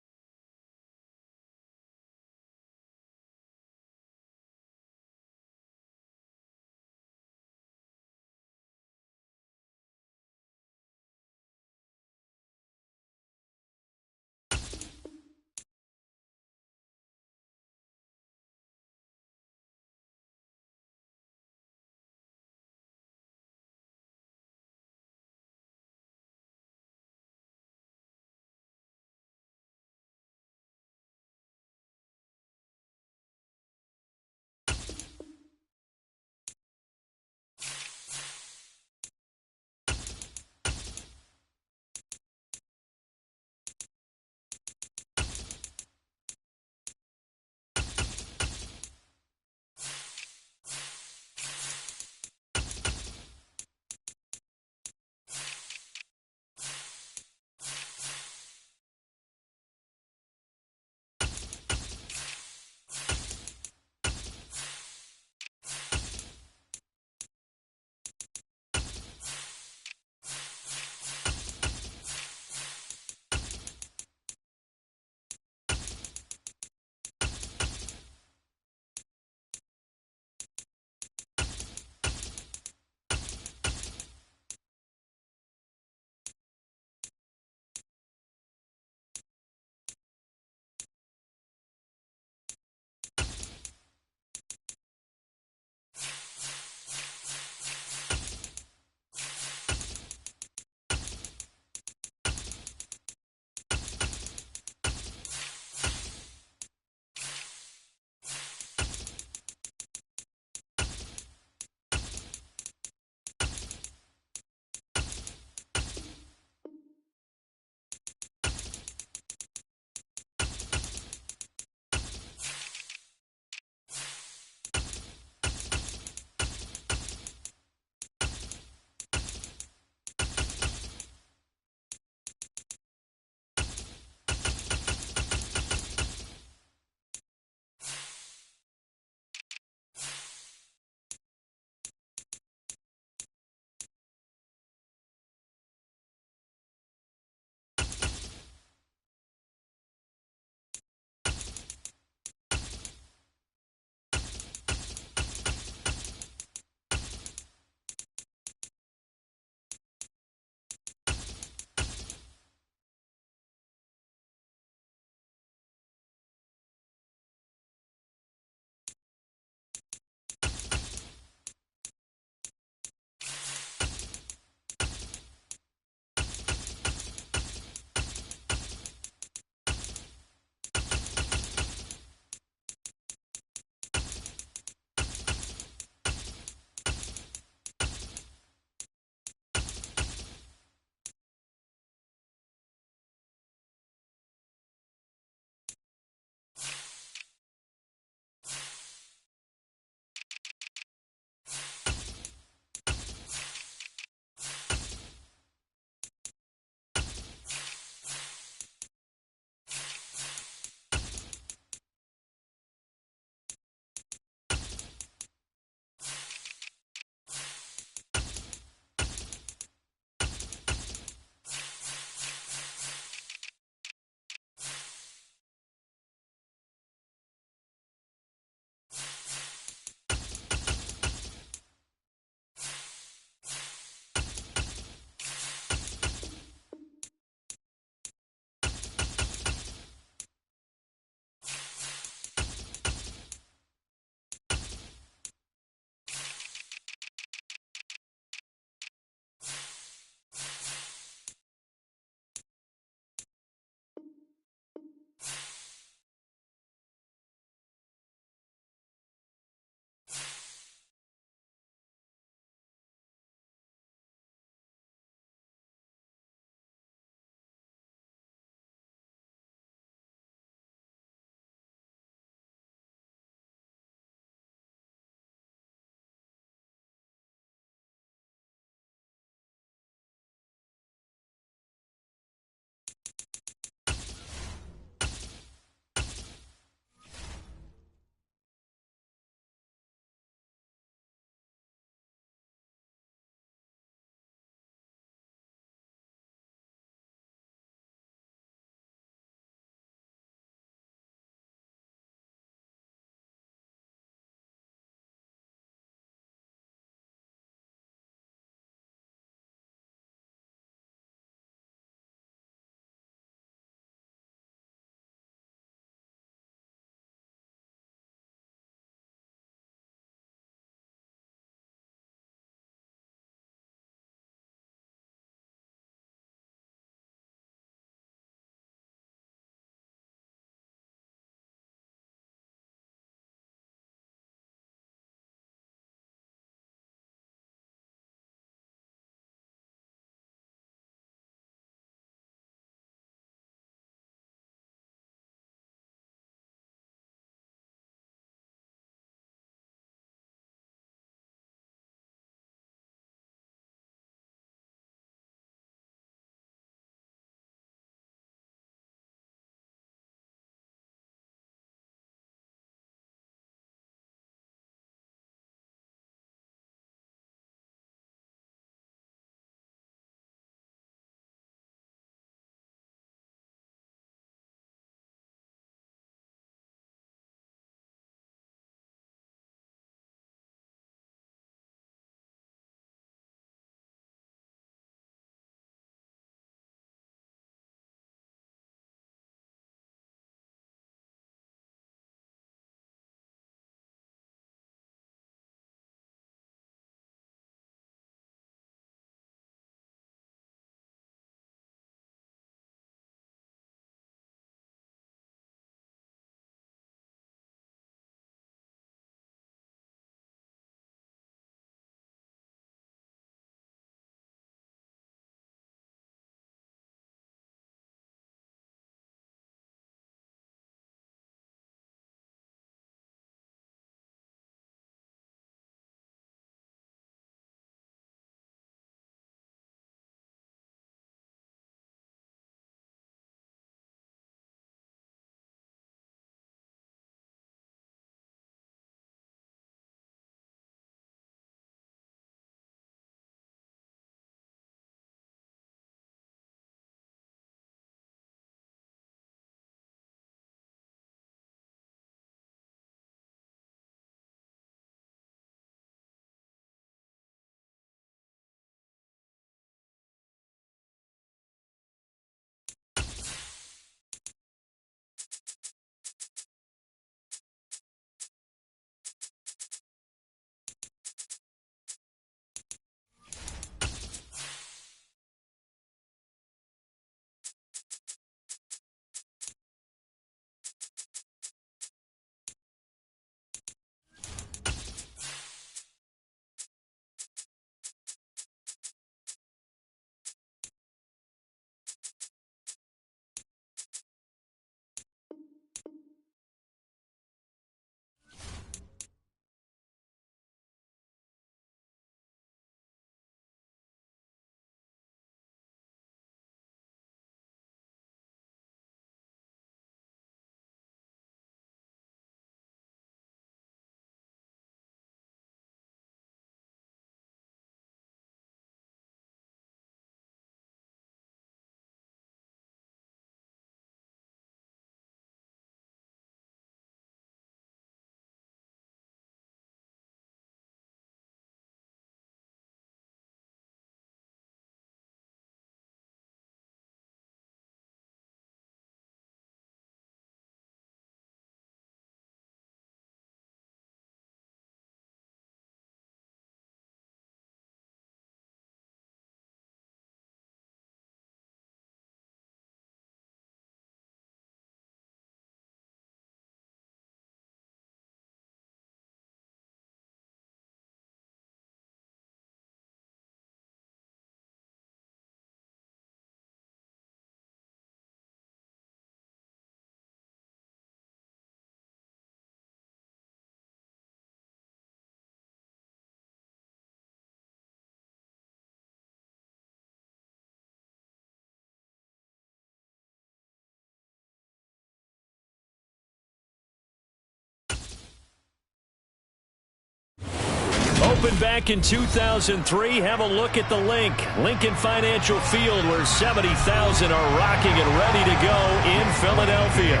opened back in 2003. Have a look at the link. Lincoln Financial Field, where 70,000 are rocking and ready to go in Philadelphia.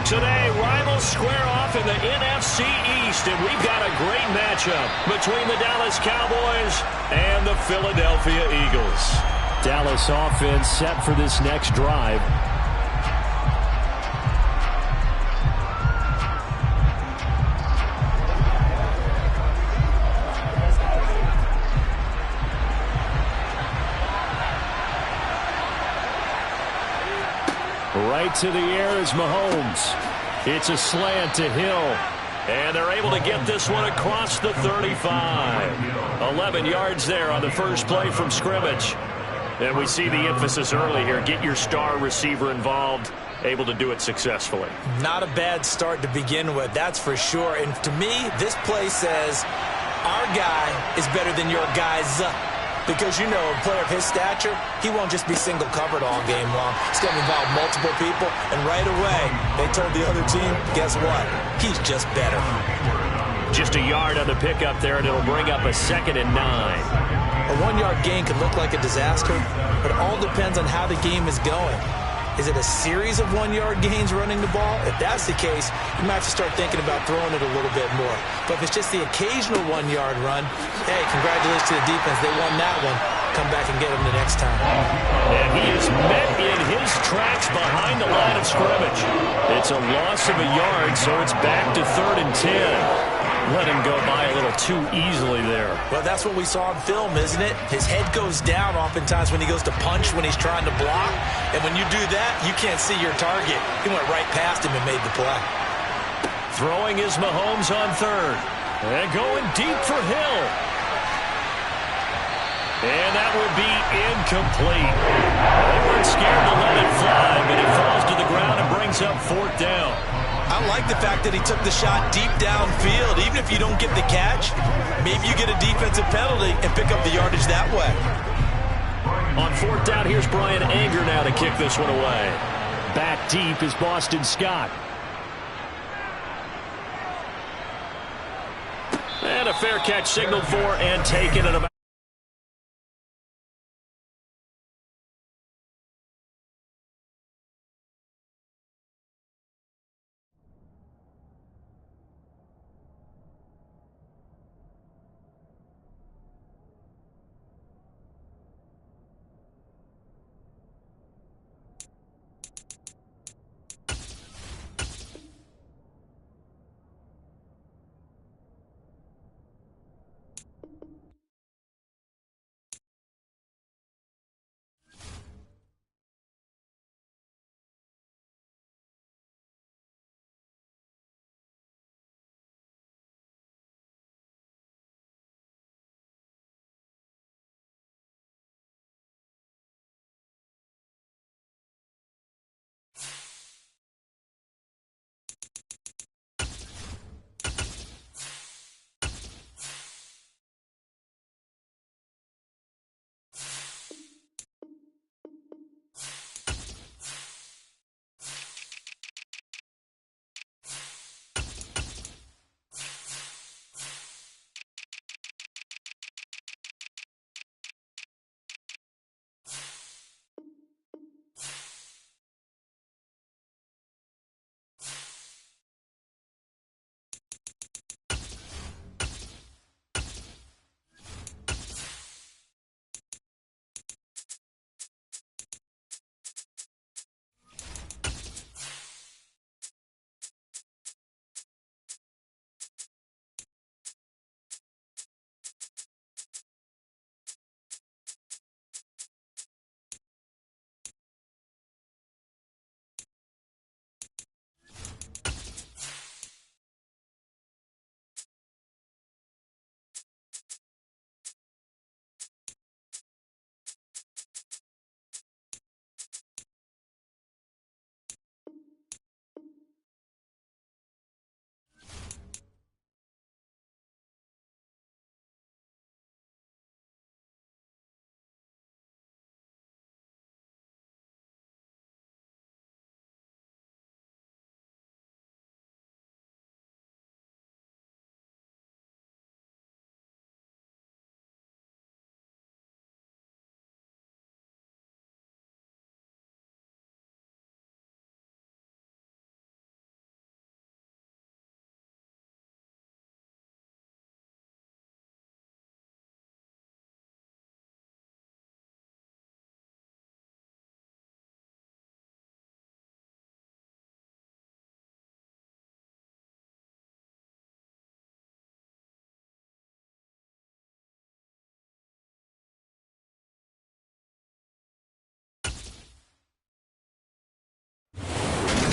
Today, rivals square off in the NFC East, and we've got a great matchup between the Dallas Cowboys and the Philadelphia Eagles. Dallas offense set for this next drive. Right to the air is Mahomes. It's a slant to Hill. And they're able to get this one across the 35. 11 yards there on the first play from scrimmage. And we see the emphasis early here. Get your star receiver involved. Able to do it successfully. Not a bad start to begin with, that's for sure. And to me, this play says our guy is better than your guy's. Because, you know, a player of his stature, he won't just be single covered all game long. He's going to involve multiple people. And right away, they told the other team, guess what? He's just better. Just a yard on the pickup there, and it'll bring up a 2nd and 9. A 1-yard gain can look like a disaster, but it all depends on how the game is going. Is it a series of 1-yard gains running the ball? If that's the case, you might have to start thinking about throwing it a little bit more. But if it's just the occasional 1-yard run, hey, congratulations to the defense. They won that one. Come back and get them the next time. And he is met in his tracks behind the line of scrimmage. It's a loss of a yard, so it's back to 3rd and 10. Let him go by a little too easily there. Well, that's what we saw in film, isn't it? His head goes down oftentimes when he goes to punch when he's trying to block. And when you do that, you can't see your target. He went right past him and made the play. Throwing is Mahomes on 3rd. And going deep for Hill. And that would be incomplete. They weren't scared to let it fly, but it falls to the ground and brings up 4th down. I like the fact that he took the shot deep downfield. Even if you don't get the catch, maybe you get a defensive penalty and pick up the yardage that way. On 4th down, here's Brian Anger now to kick this one away. Back deep is Boston Scott. And a fair catch signaled for and taken at about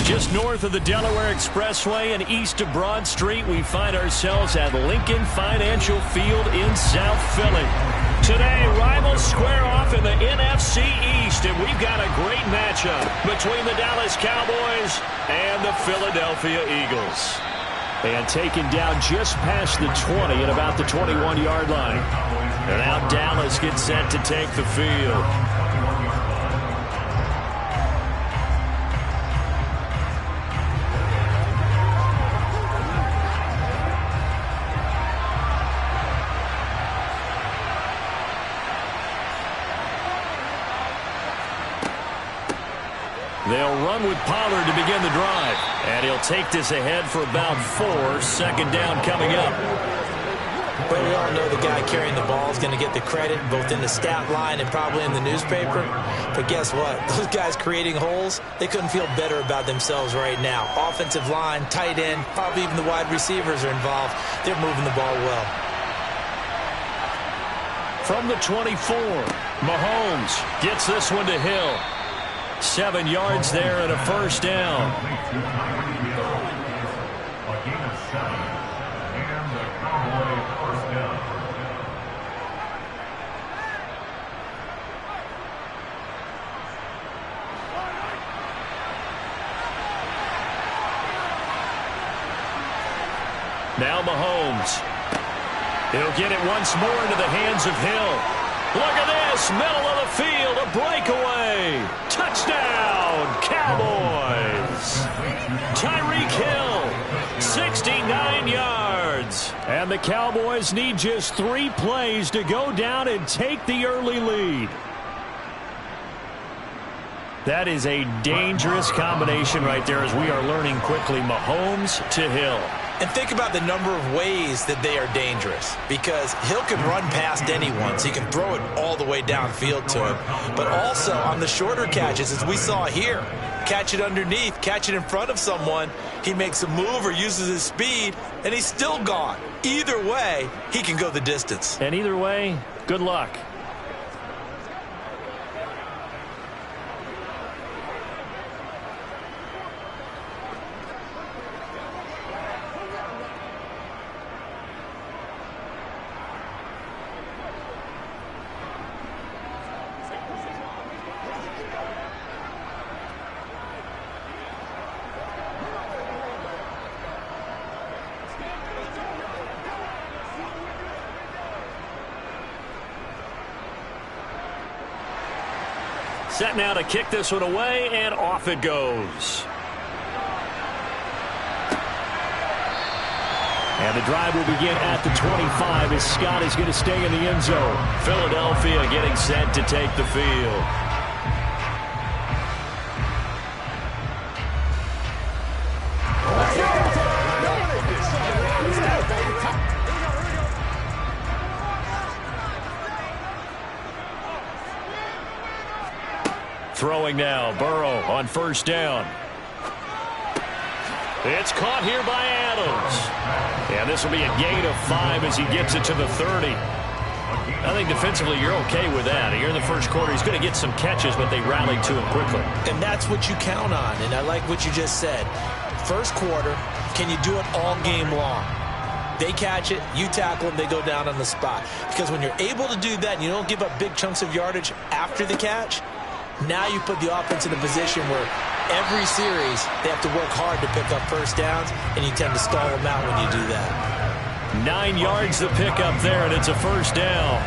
Just north of the Delaware Expressway and east of Broad Street, we find ourselves at Lincoln Financial Field in South Philly. Today, rivals square off in the NFC East, and we've got a great matchup between the Dallas Cowboys and the Philadelphia Eagles. And taken down just past the 20 at about the 21-yard line. And now Dallas gets set to take the field. They'll run with Pollard to begin the drive. And he'll take this ahead for about 4. Second down coming up. But we all know the guy carrying the ball is going to get the credit both in the stat line and probably in the newspaper. But guess what? Those guys creating holes, they couldn't feel better about themselves right now. Offensive line, tight end, probably even the wide receivers are involved. They're moving the ball well. From the 24, Mahomes gets this one to Hill. 7 yards there and a first down. A gain of 7. And the Cowboys first down. Now Mahomes. He'll get it once more into the hands of Hill. Look at this, middle of the field, a breakaway. Touchdown, Cowboys. Tyreek Hill, 69 yards. And the Cowboys need just 3 plays to go down and take the early lead. That is a dangerous combination right there as we are learning quickly. Mahomes to Hill. And think about the number of ways that they are dangerous, because Hill can run past anyone, so he can throw it all the way downfield to him. But also on the shorter catches, as we saw here, catch it underneath, catch it in front of someone, he makes a move or uses his speed, and he's still gone. Either way, he can go the distance. And either way, good luck. Set now to kick this one away, and off it goes. And the drive will begin at the 25 as Scott is going to stay in the end zone. Philadelphia getting set to take the field. Throwing now, Burrow on first down. It's caught here by Adams. And this will be a gain of 5 as he gets it to the 30. I think defensively you're okay with that. Here in the first quarter, he's going to get some catches, but they rallied to him quickly. And that's what you count on, and I like what you just said. First quarter, can you do it all game long? They catch it, you tackle them, they go down on the spot. Because when you're able to do that and you don't give up big chunks of yardage after the catch, now you put the offense in a position where every series they have to work hard to pick up first downs, and you tend to stall them out when you do that. 9 yards to pick up there, and it's a first down.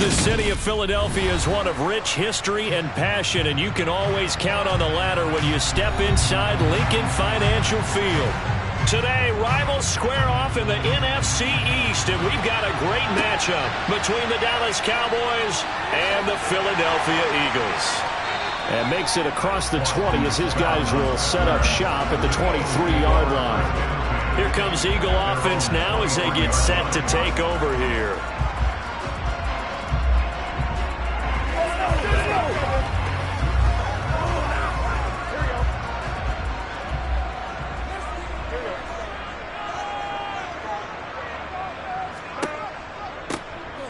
The city of Philadelphia is one of rich history and passion, and you can always count on the latter when you step inside Lincoln Financial Field. Today, rivals square off in the NFC East, and we've got a great matchup between the Dallas Cowboys and the Philadelphia Eagles. And makes it across the 20 as his guys will set up shop at the 23-yard line. Here comes Eagle offense now as they get set to take over here.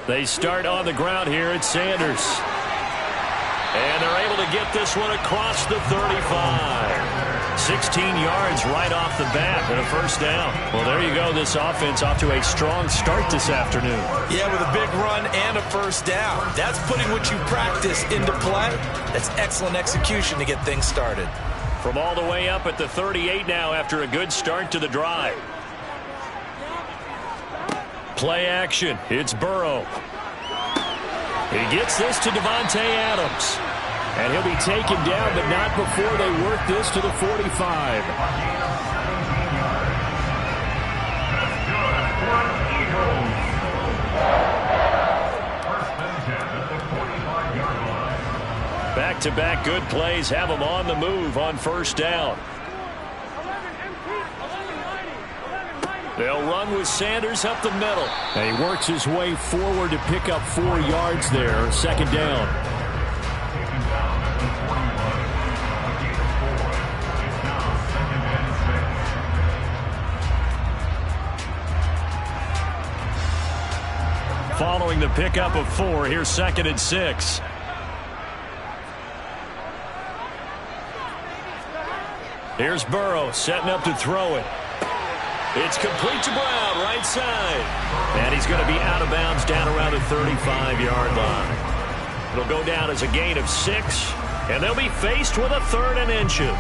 They start on the ground here at Sanders. And they're able to get this one across the 35. 16 yards right off the bat and a first down. Well, there you go. This offense off to a strong start this afternoon. Yeah, with a big run and a first down. That's putting what you practice into play. That's excellent execution to get things started. From all the way up at the 38 now after a good start to the drive. Play action. It's Burrow. He gets this to Davante Adams. And he'll be taken down, but not before they work this to the 45. Back-to-back good plays have them on the move on first down. They'll run with Sanders up the middle. And he works his way forward to pick up 4 yards there. Second down. Following the pickup of 4, here's 2nd and 6. Here's Burrow setting up to throw it. It's complete to Brown, right side. And he's going to be out of bounds down around the 35-yard line. It'll go down as a gain of 6, and they'll be faced with a 3rd and inches.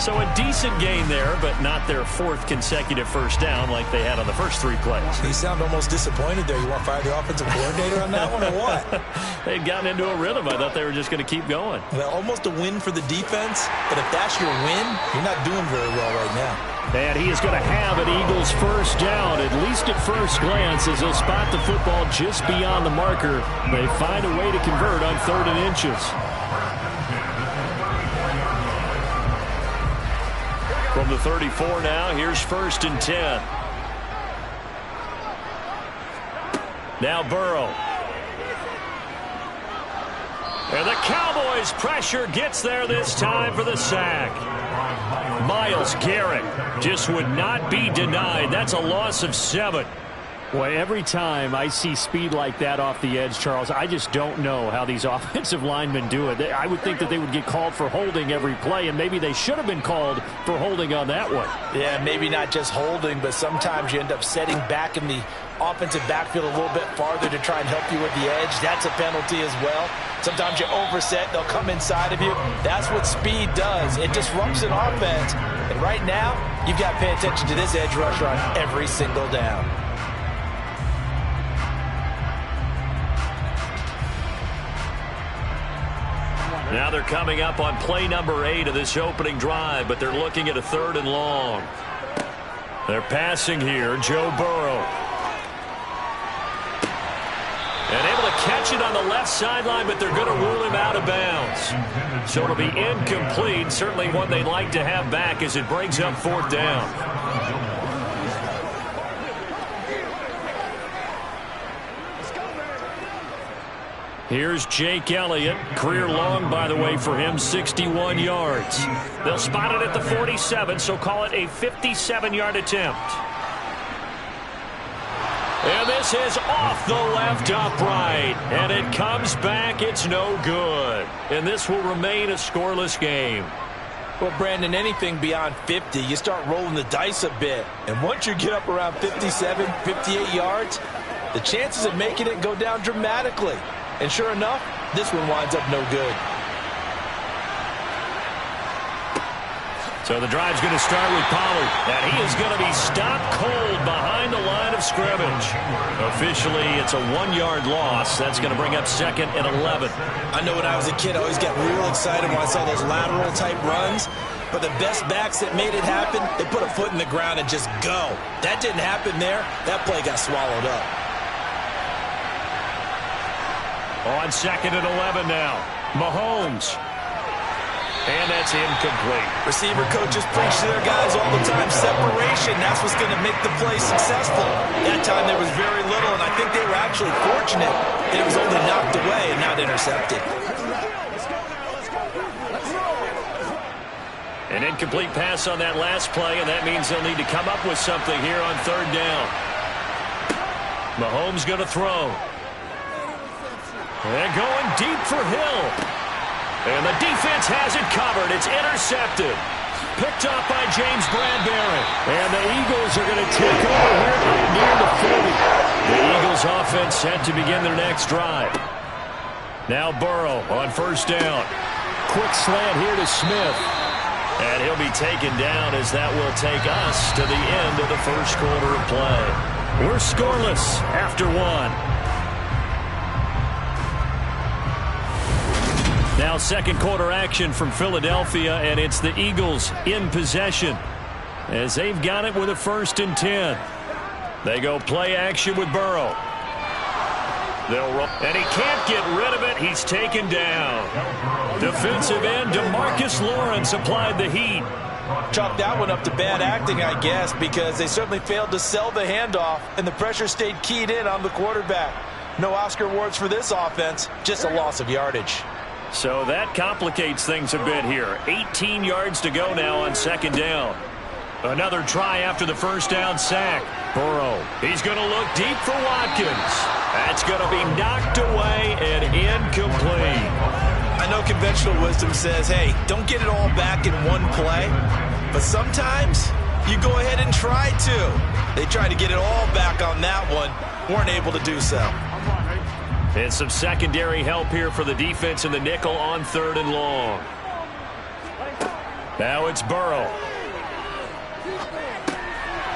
So a decent gain there, but not their 4th consecutive first down like they had on the first 3 plays. You sound almost disappointed there. You want to fire the offensive coordinator on that one or what? They'd gotten into a rhythm. I thought they were just going to keep going. Well, almost a win for the defense, but if that's your win, you're not doing very well right now. And he is going to have an Eagles first down, at least at first glance, as they'll spot the football just beyond the marker. They find a way to convert on 3rd and inches. From the 34 now, here's 1st and 10. Now Burrow. And the Cowboys' pressure gets there this time for the sack. Myles Garrett just would not be denied. That's a loss of 7. Boy, every time I see speed like that off the edge, Charles, I just don't know how these offensive linemen do it. I would think that they would get called for holding every play, and maybe they should have been called for holding on that one. Yeah, maybe not just holding, but sometimes you end up setting back in the offensive backfield a little bit farther to try and help you with the edge. That's a penalty as well. Sometimes you overset, they'll come inside of you. That's what speed does. It disrupts an offense. And right now, you've got to pay attention to this edge rusher on every single down. Now they're coming up on play number 8 of this opening drive, but they're looking at a 3rd and long. They're passing here, Joe Burrow. And able to catch it on the left sideline, but they're going to rule him out of bounds. So it'll be incomplete, certainly one they'd like to have back as it brings up 4th down. Here's Jake Elliott. Career long, by the way, for him, 61 yards. They'll spot it at the 47, so call it a 57-yard attempt. And this is off the left upright. And it comes back. It's no good. And this will remain a scoreless game. Well, Brandon, anything beyond 50, you start rolling the dice a bit. And once you get up around 57, 58 yards, the chances of making it go down dramatically. And sure enough, this one winds up no good. So the drive's going to start with Pollard, and he is going to be stopped cold behind the line of scrimmage. Officially, it's a 1-yard loss. That's going to bring up 2nd and 11. I know when I was a kid, I always got real excited when I saw those lateral-type runs. But the best backs that made it happen, they put a foot in the ground and just go. That didn't happen there. That play got swallowed up. On 2nd and 11 now, Mahomes. And that's incomplete. Receiver coaches preach to their guys all the time. Separation, that's what's going to make the play successful. That time there was very little, and I think they were actually fortunate that it was only knocked away and not intercepted. An incomplete pass on that last play, and that means they'll need to come up with something here on 3rd down. Mahomes going to throw. And going deep for Hill. And the defense has it covered. It's intercepted. Picked off by James Bradbury. And the Eagles are going to take over here near the 40. The Eagles offense set to begin their next drive. Now Burrow on 1st down. Quick slant here to Smith. And he'll be taken down as that will take us to the end of the 1st quarter of play. We're scoreless after 1. Now 2nd quarter action from Philadelphia, and it's the Eagles in possession as they've got it with a 1st and 10. They go play action with Burrow. They'll roll, and he can't get rid of it. He's taken down. Defensive end DeMarcus Lawrence applied the heat. Chalk that one up to bad acting, I guess, because they certainly failed to sell the handoff, and the pressure stayed keyed in on the quarterback. No Oscar awards for this offense, just a loss of yardage. So that complicates things a bit here. 18 yards to go now on 2nd down. Another try after the 1st down sack. Burrow, he's going to look deep for Watkins. That's going to be knocked away and incomplete. I know conventional wisdom says, hey, don't get it all back in one play. But sometimes you go ahead and try to. They tried to get it all back on that one. Weren't able to do so. And some secondary help here for the defense in the nickel on 3rd and long. Now it's Burrow.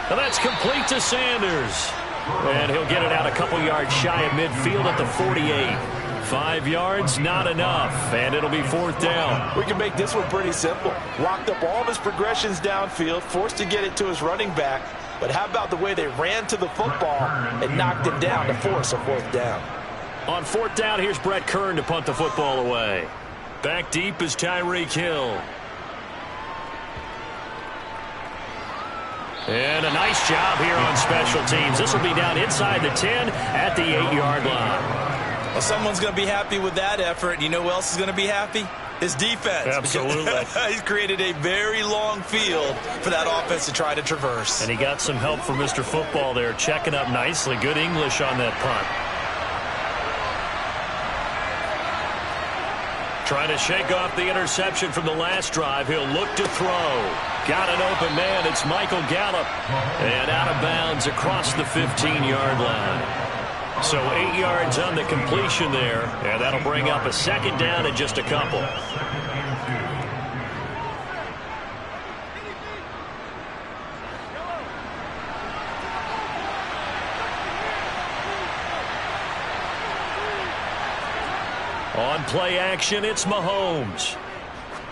And that's complete to Sanders. And he'll get it out a couple yards shy of midfield at the 48. 5 yards, not enough. And it'll be 4th down. We can make this one pretty simple. Locked up all of his progressions downfield, forced to get it to his running back. But how about the way they ran to the football and knocked him down to force a 4th down? On 4th down, here's Brett Kern to punt the football away. Back deep is Tyreek Hill. And a nice job here on special teams. This will be down inside the 10 at the 8-yard line. Well, someone's going to be happy with that effort. You know who else is going to be happy? His defense. Absolutely. He's created a very long field for that offense to try to traverse. And he got some help from Mr. Football there, checking up nicely. Good English on that punt. Trying to shake off the interception from the last drive. He'll look to throw. Got an open man. It's Michael Gallup. And out of bounds across the 15-yard line. So 8 yards on the completion there. And that'll bring up a 2nd down in just a couple. On play action, it's Mahomes.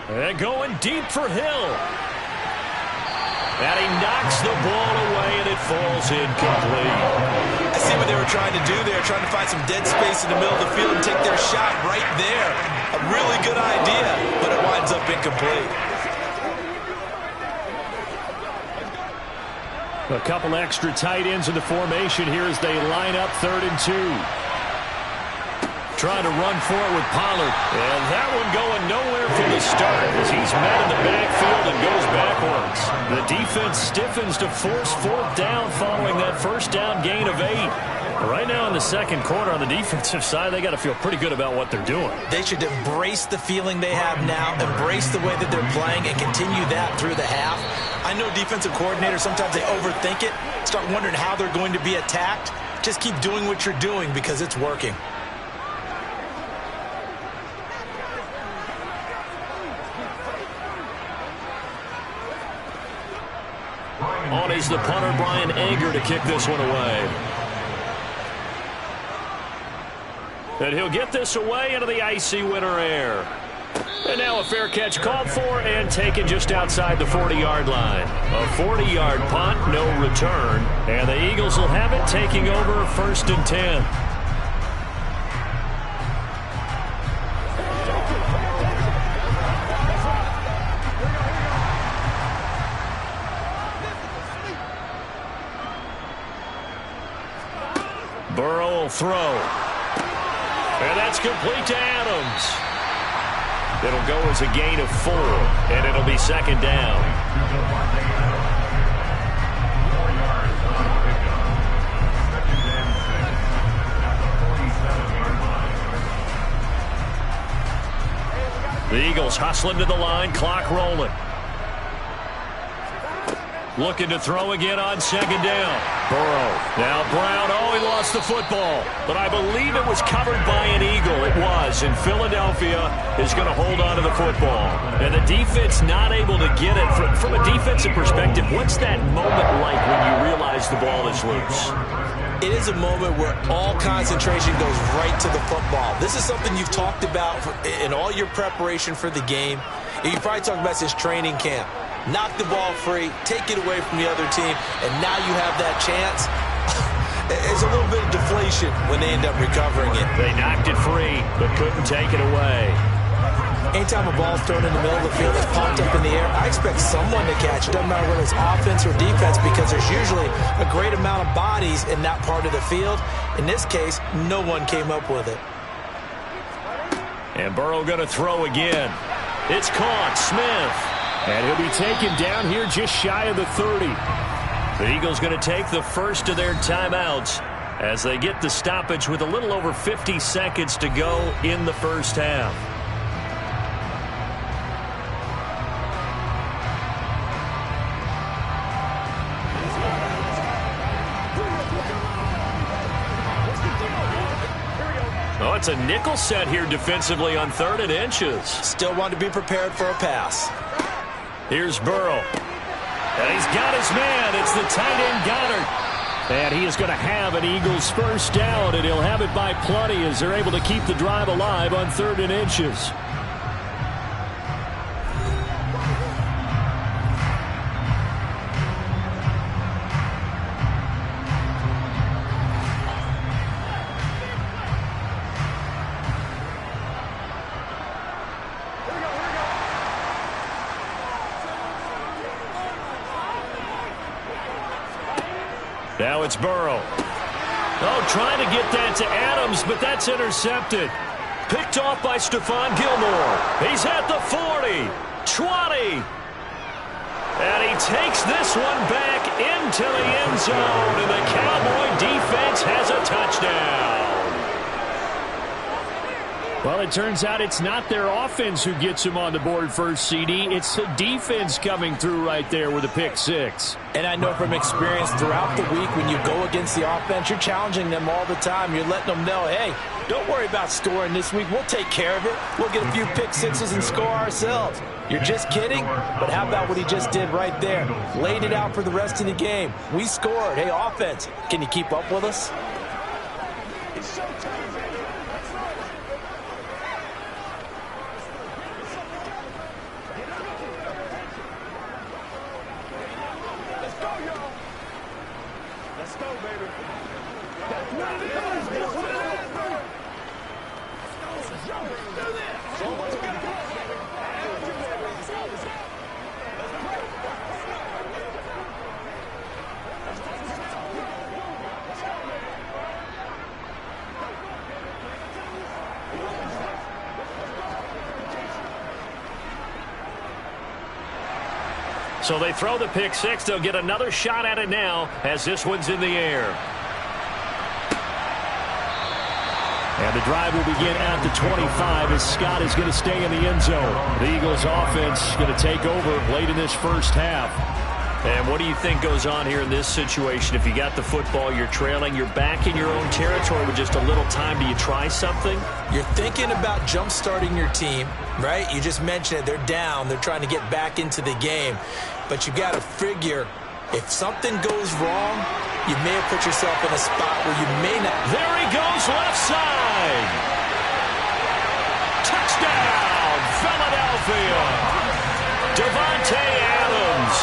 And going deep for Hill. And he knocks the ball away, and it falls incomplete. I see what they were trying to do there, trying to find some dead space in the middle of the field and take their shot right there. A really good idea, but it winds up incomplete. A couple extra tight ends in the formation here as they line up 3rd and 2. Trying to run for it with Pollard. And that one going nowhere from the start as he's met in the backfield and goes backwards. The defense stiffens to force 4th down following that 1st down gain of 8. Right now in the 2nd quarter on the defensive side, they got to feel pretty good about what they're doing. They should embrace the feeling they have now, embrace the way that they're playing, and continue that through the half. I know defensive coordinators, sometimes they overthink it, start wondering how they're going to be attacked. Just keep doing what you're doing because it's working. On is the punter, Brian Anger, to kick this one away. And he'll get this away into the icy winter air. And now a fair catch called for and taken just outside the 40-yard line. A 40-yard punt, no return. And the Eagles will have it, taking over 1st and 10. Burrow will throw. And that's complete to Adams. It'll go as a gain of 4, and it'll be 2nd down. The Eagles hustling to the line, clock rolling. Looking to throw again on 2nd down. Burrow. Now Brown. Oh, he lost the football. But I believe it was covered by an Eagle. It was. And Philadelphia is going to hold on to the football. And the defense not able to get it. From a defensive perspective, what's that moment like when you realize the ball is loose? It is a moment where all concentration goes right to the football. This is something you've talked about in all your preparation for the game. You probably talked about since training camp. Knock the ball free, take it away from the other team, and now you have that chance. There's a little bit of deflation when they end up recovering it. They knocked it free, but couldn't take it away. Anytime a ball's thrown in the middle of the field that's popped up in the air, I expect someone to catch it. Doesn't matter whether it's offense or defense, because there's usually a great amount of bodies in that part of the field. In this case, no one came up with it. And Burrow going to throw again. It's caught. Smith. And he'll be taken down here just shy of the 30. The Eagles going to take the first of their timeouts as they get the stoppage with a little over 50 seconds to go in the first half. Oh, it's a nickel set here defensively on 3rd and inches. Still want to be prepared for a pass. Here's Burrow. And he's got his man. It's the tight end Goddard. And he is going to have an Eagles first down, and he'll have it by plenty as they're able to keep the drive alive on 3rd and inches. Now it's Burrow. Oh, trying to get that to Adams, but that's intercepted. Picked off by Stephon Gilmore. He's at the 40, 20. And he takes this one back into the end zone, and the Cowboy defense has a touchdown. Well, it turns out it's not their offense who gets them on the board first, CD. It's the defense coming through right there with a pick 6. And I know from experience throughout the week when you go against the offense, you're challenging them all the time. You're letting them know, hey, don't worry about scoring this week. We'll take care of it. We'll get a few pick 6s and score ourselves. You're just kidding? But how about what he just did right there? Laid it out for the rest of the game. We scored. Hey, offense, can you keep up with us? It's showtime, baby. That's right. Let's go, y'all. Let's go, baby. That's what it is. That's what it is, baby. Let's go. Do this. So what you got to do? So they throw the pick 6. They'll get another shot at it now as this one's in the air. And the drive will begin at the 25 as Scott is going to stay in the end zone. The Eagles offense going to take over late in this first half. And what do you think goes on here in this situation? If you got the football, you're trailing, you're back in your own territory with just a little time. Do you try something? You're thinking about jump-starting your team, right? You just mentioned it. They're down. They're trying to get back into the game. But you got to figure If something goes wrong, you may have put yourself in a spot where you may not. There he goes, left side. Touchdown, Philadelphia. Davante Adams,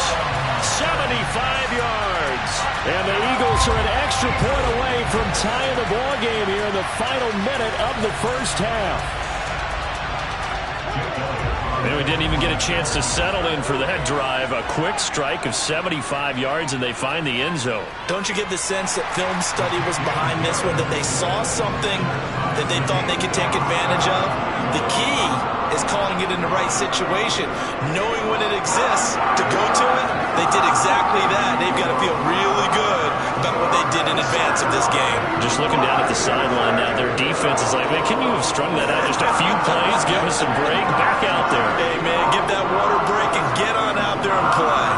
75 yards. And the Eagles are an extra point away from tying the ball game here in the final minute of the first half. And we didn't even get a chance to settle in for that drive. A quick strike of 75 yards, and they find the end zone. Don't you get the sense that film study was behind this one, that they saw something that they thought they could take advantage of? The key is calling it in the right situation, knowing when it exists to go to it. They did exactly that. They've got to feel really good about what they did in advance of this game. Just looking down at the sideline now, their defense is like, man, can you have strung that out just a few plays? Give us a break. Back out there. Hey, man, give that water break and get on out there and play.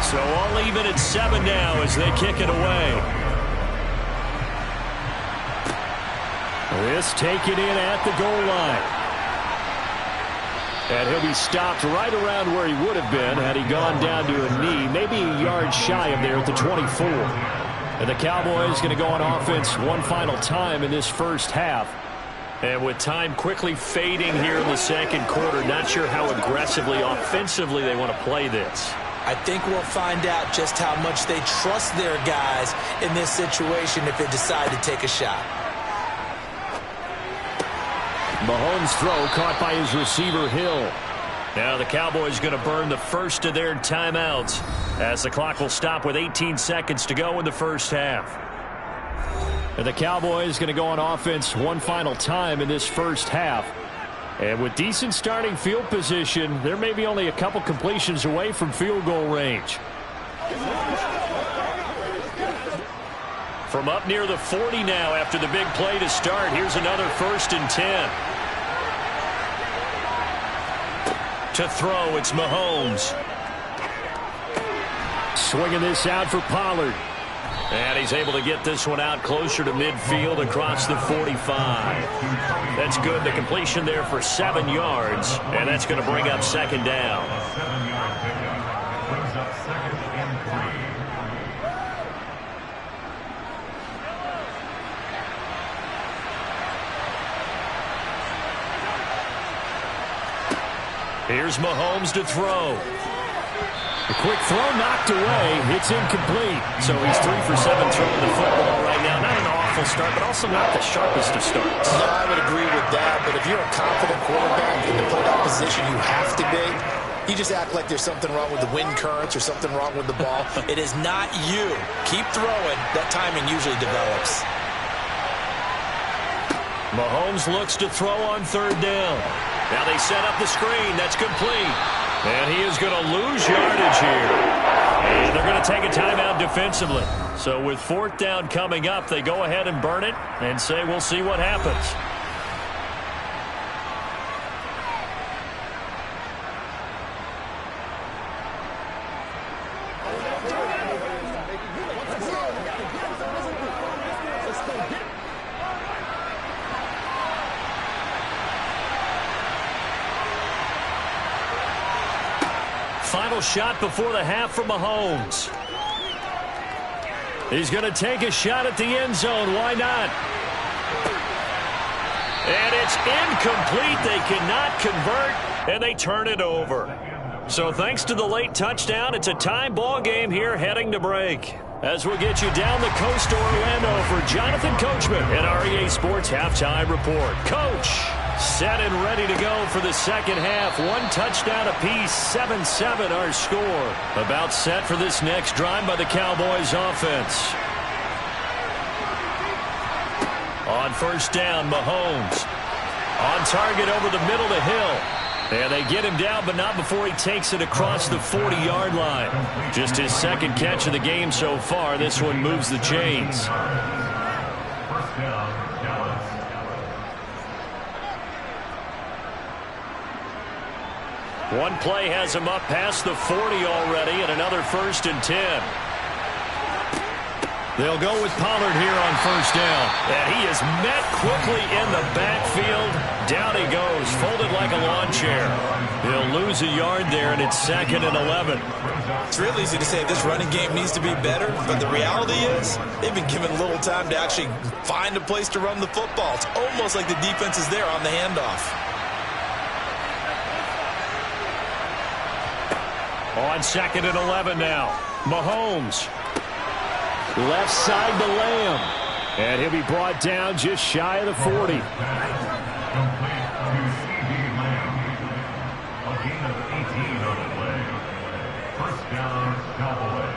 So all even at 7 now as they kick it away. This taken in at the goal line. And he'll be stopped right around where he would have been had he gone down to a knee, maybe a yard shy of there at the 24. And the Cowboys going to go on offense one final time in this first half. And with time quickly fading here in the second quarter, not sure how aggressively, offensively they want to play this. I think we'll find out just how much they trust their guys in this situation if they decide to take a shot. Mahomes' throw caught by his receiver, Hill. Now the Cowboys going to burn the first of their timeouts as the clock will stop with 18 seconds to go in the first half. And the Cowboys going to go on offense one final time in this first half. And with decent starting field position, there may be only a couple completions away from field goal range. From up near the 40 now after the big play to start, here's another 1st and 10. To throw, it's Mahomes. Swinging this out for Pollard. And he's able to get this one out closer to midfield across the 45. That's good. The completion there for 7 yards. And that's going to bring up second down. 7-yard pickup brings up 2nd and 3. Here's Mahomes to throw. A quick throw knocked away. It's incomplete. So he's 3 for 7 throwing the football right now. Not an awful start, but also not the sharpest of starts. No, I would agree with that. But if you're a confident quarterback in the play that position, you have to be. You just act like there's something wrong with the wind currents or something wrong with the ball. It is not you. Keep throwing. That timing usually develops. Mahomes looks to throw on 3rd down. Now they set up the screen. That's complete. And he is going to lose yardage here. And they're going to take a timeout defensively. So with 4th down coming up, they go ahead and burn it and say we'll see what happens. Final shot before the half for Mahomes. He's going to take a shot at the end zone. Why not? And it's incomplete. They cannot convert, and they turn it over. So thanks to the late touchdown, it's a tie ball game here heading to break. As we'll get you down the coast to Orlando for Jonathan Coachman and our EA Sports Halftime Report. Coach, set and ready to go for the second half. 1 touchdown apiece, 7-7 our score. About set for this next drive by the Cowboys offense. On 1st down, Mahomes. On target over the middle to Hill. And they get him down, but not before he takes it across the 40-yard line. Just his 2nd catch of the game so far. This one moves the chains. 1st down, Dallas. One play has him up past the 40 already, and another 1st and 10. They'll go with Pollard here on 1st down. And he is met quickly in the backfield. Down he goes, folded like a lawn chair. He'll lose a yard there, and it's 2nd and 11. It's real easy to say this running game needs to be better, but the reality is they've been given little time to actually find a place to run the football. It's almost like the defense is there on the handoff. On 2nd and 11 now. Mahomes. Left side to Lamb. And he'll be brought down just shy of the 40. Complete to C.D. Lamb. A gain of 18 on the play. 1st down, Cowboys.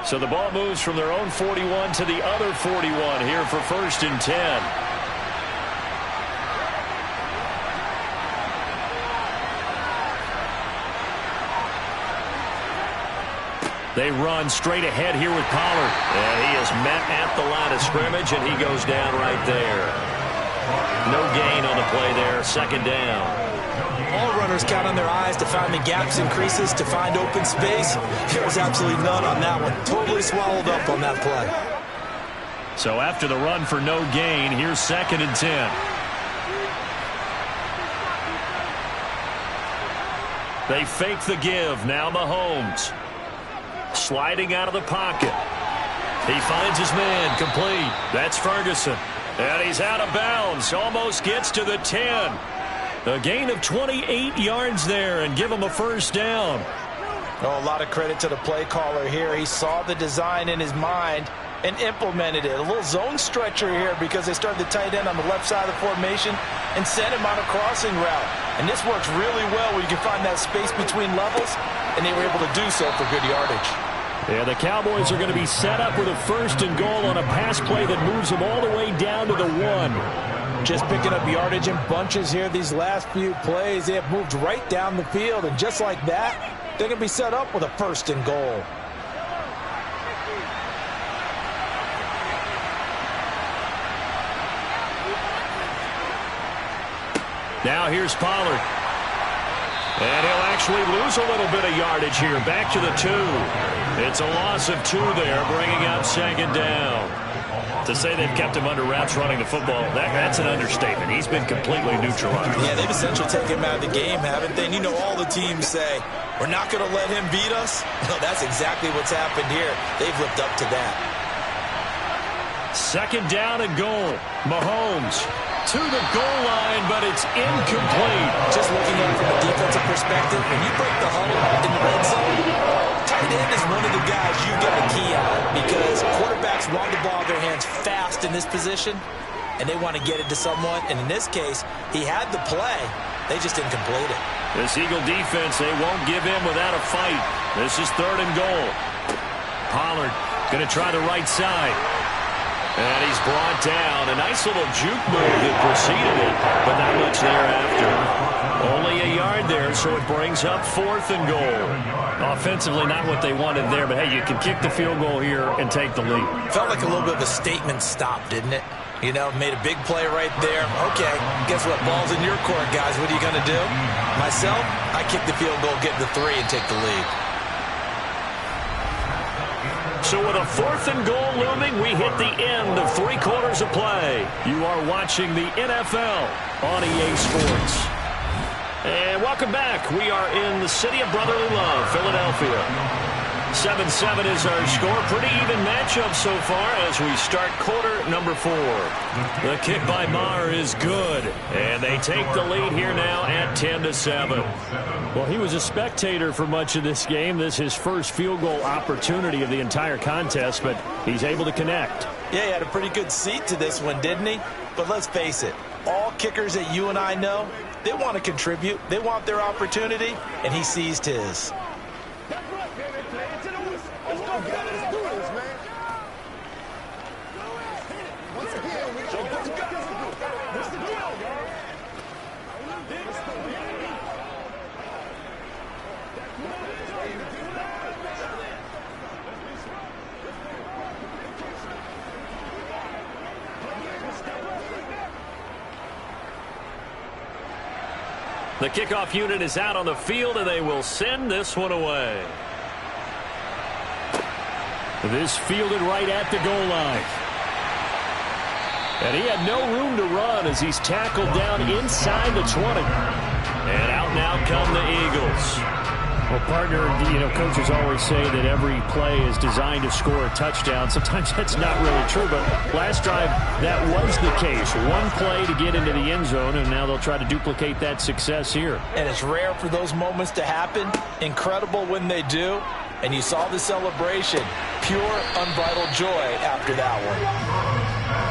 So the ball moves from their own 41 to the other 41 here for 1st and 10. They run straight ahead here with Pollard. And he is met at the line of scrimmage, and he goes down right there. No gain on the play there. 2nd down. All runners count on their eyes to find the gaps and creases, to find open space. There was absolutely none on that one. Totally swallowed up on that play. So after the run for no gain, here's 2nd and 10. They fake the give. Now Mahomes. Sliding out of the pocket. He finds his man, complete. That's Ferguson. And he's out of bounds. Almost gets to the 10. A gain of 28 yards there, and give him a 1st down. Oh, a lot of credit to the play caller here. He saw the design in his mind and implemented it. A little zone stretcher here because they started the tight end on the left side of the formation and sent him on a crossing route. And this works really well where you can find that space between levels, and they were able to do so for good yardage. Yeah, the Cowboys are going to be set up with a 1st and goal on a pass play that moves them all the way down to the 1. Just picking up yardage in bunches here these last few plays. They have moved right down the field, and just like that, they're going to be set up with a 1st and goal. Now here's Pollard. And he'll actually lose a little bit of yardage here. Back to the 2. It's a loss of 2 there, bringing up 2nd down. To say they've kept him under wraps running the football, that's an understatement. He's been completely neutralized. Yeah, they've essentially taken him out of the game, haven't they? And you know all the teams say, we're not going to let him beat us. No, that's exactly what's happened here. They've lived up to that. 2nd down and goal. Mahomes to the goal line, but it's incomplete. Just looking at it from a defensive perspective, when you break the huddle in the red zone, tight end is one of the guys you got to key on because quarterbacks want the ball in their hands fast in this position, and they want to get it to someone. And in this case, he had the play. They just didn't complete it. This Eagle defense, they won't give in without a fight. This is 3rd and goal. Pollard going to try the right side. And he's brought down. A nice little juke move that preceded it, but not much thereafter. Only a yard there, so it brings up 4th and goal. Offensively, not what they wanted there, but hey, you can kick the field goal here and take the lead. Felt like a little bit of a statement stop, didn't it? You know, made a big play right there. Okay, guess what? Ball's in your court, guys. What are you going to do? Myself, I kick the field goal, get the 3, and take the lead. So with a 4th and goal looming, we hit the end of 3 quarters of play. You are watching the NFL on EA Sports. And welcome back. We are in the city of brotherly love, Philadelphia. 7-7 is our score. Pretty even matchup so far as we start quarter number 4. The kick by Maher is good. And they take the lead here now at 10-7. Well, he was a spectator for much of this game. This is his first field goal opportunity of the entire contest, but he's able to connect. Yeah, he had a pretty good seat to this one, didn't he? But let's face it, all kickers that you and I know, they want to contribute. They want their opportunity, and he seized his. That's right, baby. Play it to the whistle. Let's go, guys. Let's do this, man. Once again, we got what you got to do. What's the deal, y'all? The kickoff unit is out on the field, and they will send this one away. This fielded right at the goal line. And he had no room to run as he's tackled down inside the 20. And out now come the Eagles. Well, partner, coaches always say that every play is designed to score a touchdown. Sometimes that's not really true, but last drive, that was the case. One play to get into the end zone, and now they'll try to duplicate that success here. And it's rare for those moments to happen. Incredible when they do. And you saw the celebration. Pure, unbridled joy after that one.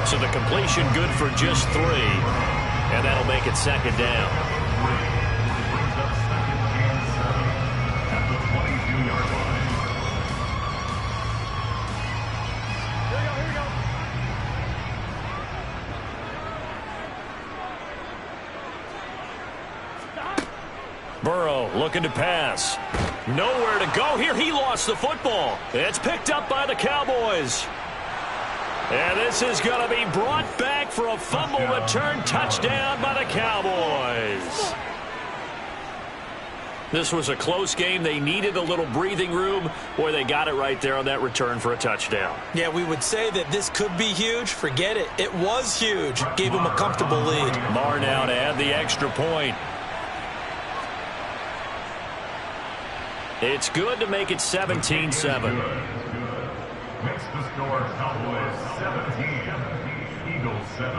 So the completion good for just 3, and that'll make it second down. Brings up second and 7 at the 22-yard line. Here we go. Burrow looking to pass. Nowhere to go here. He lost the football. It's picked up by the Cowboys. And this is going to be brought back for a fumble return touchdown by the Cowboys. This was a close game. They needed a little breathing room. Boy, they got it right there on that return for a touchdown. Yeah, we would say that this could be huge. Forget it. It was huge. Gave him a comfortable lead. Marr now to add the extra point. It's good to make it 17-7. Makes the score Cowboys 17, Eagles 7.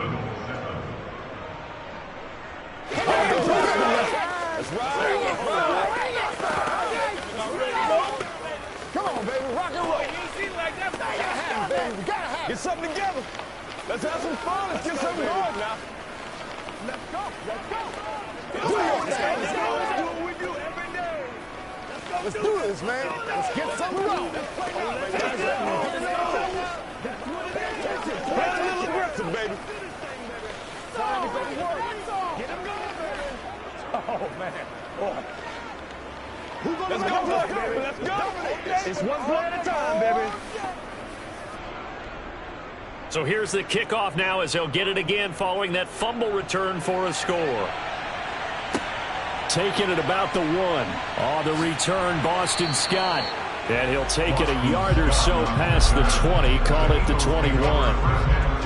Come on, baby, rock and roll. Get something together. Let's have some fun. Let's get something going now. Let's go. Do your thing. Let's do what we do every day. Let's do this, man. Let's get something going. Let's play out, baby. Play a little aggressive, baby. Time to go to work. Get him going, baby. Oh, man. Boy. Let's go, baby. Let's go. It's one play at a time, baby. So here's the kickoff now as they'll get it again following that fumble return for a score. Taking it about the 1. Oh, the return, Boston Scott. And he'll take it a yard or so past the 20, call it the 21.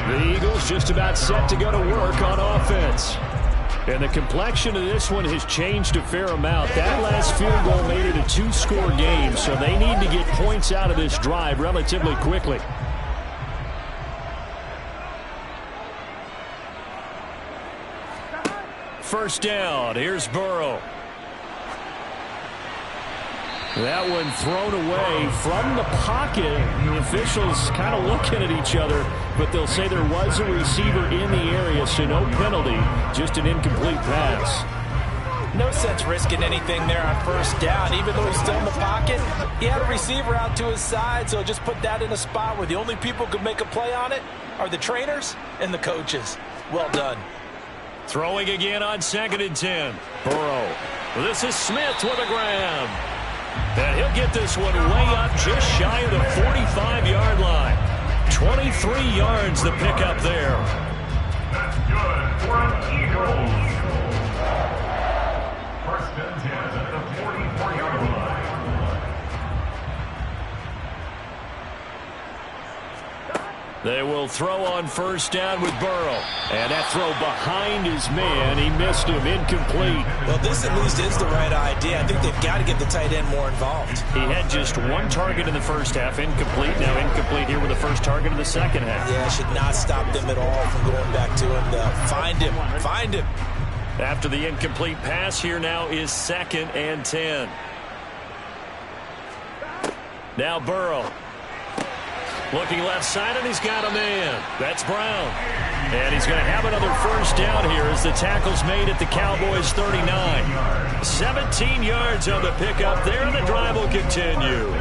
The Eagles just about set to go to work on offense. And the complexion of this one has changed a fair amount. That last field goal made it a 2-score game, so they need to get points out of this drive relatively quickly. First down. Here's Burrow. That one thrown away from the pocket. The officials kind of looking at each other, but they'll say there was a receiver in the area, so no penalty, just an incomplete pass. No sense risking anything there on first down. Even though he's still in the pocket, he had a receiver out to his side, so just put that in a spot where the only people who could make a play on it are the trainers and the coaches. Well done. Throwing again on 2nd and 10. Burrow. This is Smith with a grab. And he'll get this one way up just shy of the 45-yard line. 23 yards to pick up there. That's good for an Eagles. First and 10 at the 44-yard line. They will throw on first down with Burrow. And that throw behind his man. He missed him. Incomplete. Well, this at least is the right idea. I think they've got to get the tight end more involved. He had just 1 target in the first half. Incomplete. Now incomplete here with the first target in the second half. Yeah, should not stop them at all from going back to him. Find him. Find him. After the incomplete pass, here now is 2nd and 10. Now Burrow. Looking left side, and he's got a man. That's Brown. And he's going to have another first down here as the tackle's made at the Cowboys' 39. 17 yards on the pickup there, and the drive will continue.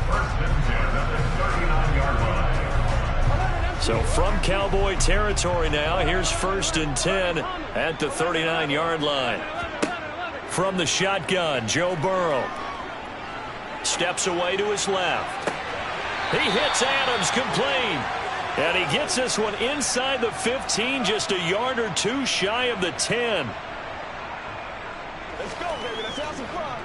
First and 10 at the 39-yard line. So from Cowboy territory now, here's 1st and 10 at the 39-yard line. From the shotgun, Joe Burrow. Steps away to his left. He hits Adams, complete. And he gets this one inside the 15, just a yard or 2 shy of the 10. Let's have some fun.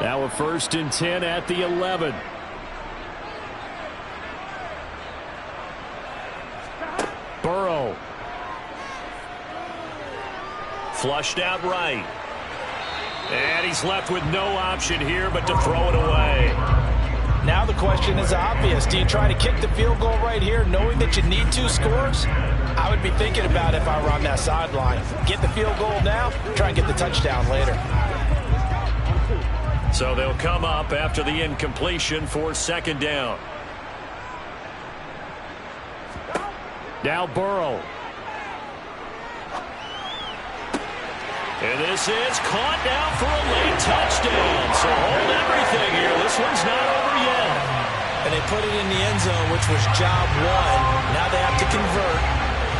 Now a 1st and 10 at the 11. Burrow. Flushed out right. And he's left with no option here but to throw it away. Now the question is obvious. Do you try to kick the field goal right here knowing that you need 2 scores? I would be thinking about it if I were on that sideline. Get the field goal now, try and get the touchdown later. So they'll come up after the incompletion for 2nd down. Now Burrow. And this is caught now for a late touchdown. So hold everything here. This one's not over yet. And they put it in the end zone, which was job 1. Now they have to convert,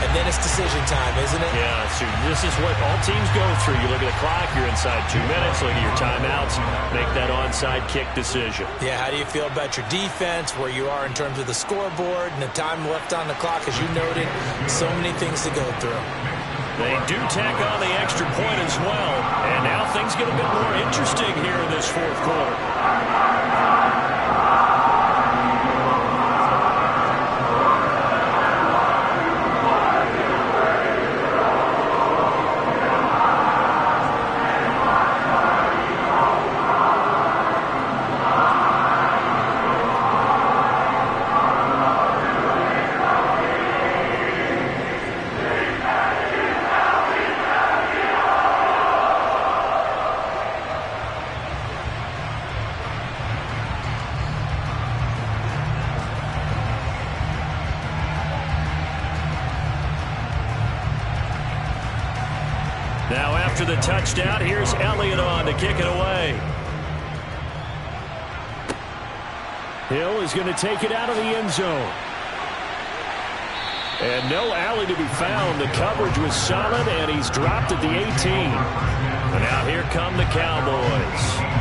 and then it's decision time, isn't it? Yeah, so this is what all teams go through. You look at the clock, you're inside 2 minutes, look at your timeouts, make that onside kick decision. Yeah, how do you feel about your defense, where you are in terms of the scoreboard, and the time left on the clock, as you noted, so many things to go through. They do tack on the extra point as well, and now things get a bit more interesting here in this 4th quarter. Now after the touchdown, here's Elliott on to kick it away. Hill is going to take it out of the end zone. And no alley to be found. The coverage was solid, and he's dropped at the 18. And now here come the Cowboys.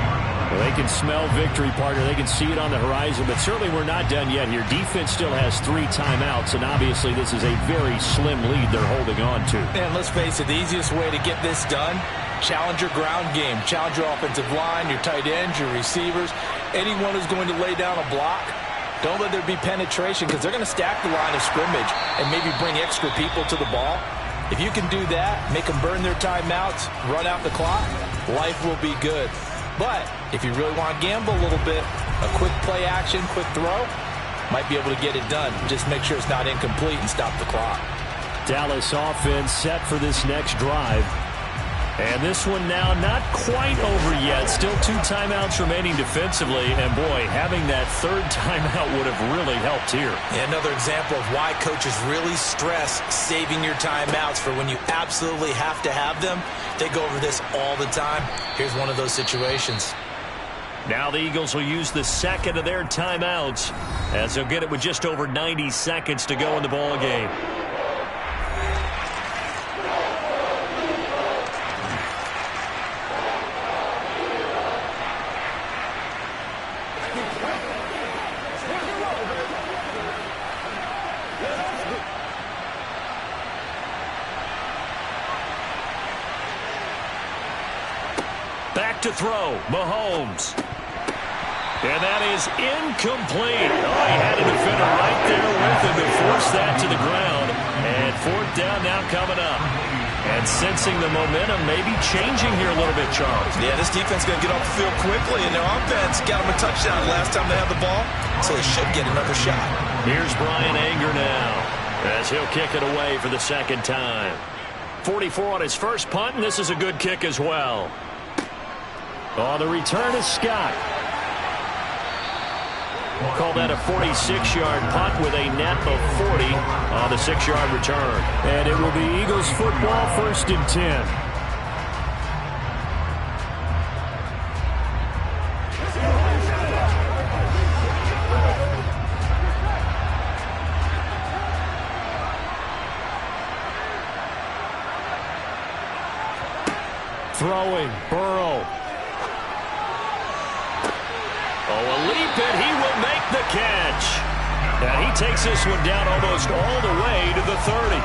Well, they can smell victory, partner. They can see it on the horizon, but certainly we're not done yet here. Defense still has 3 timeouts, and obviously this is a very slim lead they're holding on to. And let's face it, the easiest way to get this done, challenge your ground game. Challenge your offensive line, your tight ends, your receivers, anyone who's going to lay down a block. Don't let there be penetration, because they're going to stack the line of scrimmage and maybe bring extra people to the ball. If you can do that, make them burn their timeouts, run out the clock, life will be good. But if you really want to gamble a little bit, a quick play action, quick throw, might be able to get it done. Just make sure it's not incomplete and stop the clock. Dallas offense set for this next drive. And this one now not quite over yet. Still 2 timeouts remaining defensively. And, boy, having that 3rd timeout would have really helped here. Yeah, another example of why coaches really stress saving your timeouts for when you absolutely have to have them. They go over this all the time. Here's one of those situations. Now the Eagles will use the 2nd of their timeouts as they'll get it with just over 90 seconds to go in the ball game. Back to throw, Mahomes. And that is incomplete. Oh, he had a defender right there with him to force that to the ground. And 4th down now coming up. And sensing the momentum maybe changing here a little bit, Charles. Yeah, this defense is going to get off the field quickly, and their offense got them a touchdown last time they had the ball, so they should get another shot. Here's Brian Anger now as he'll kick it away for the 2nd time. 44 on his first punt, and this is a good kick as well. Oh, the return is Scott. Call that a 46-yard punt with a net of 40 on the 6-yard return. And it will be Eagles football, 1st and 10. Throwing, Burrow. Oh, a leap, and he will make the catch. And he takes this one down almost all the way to the 30.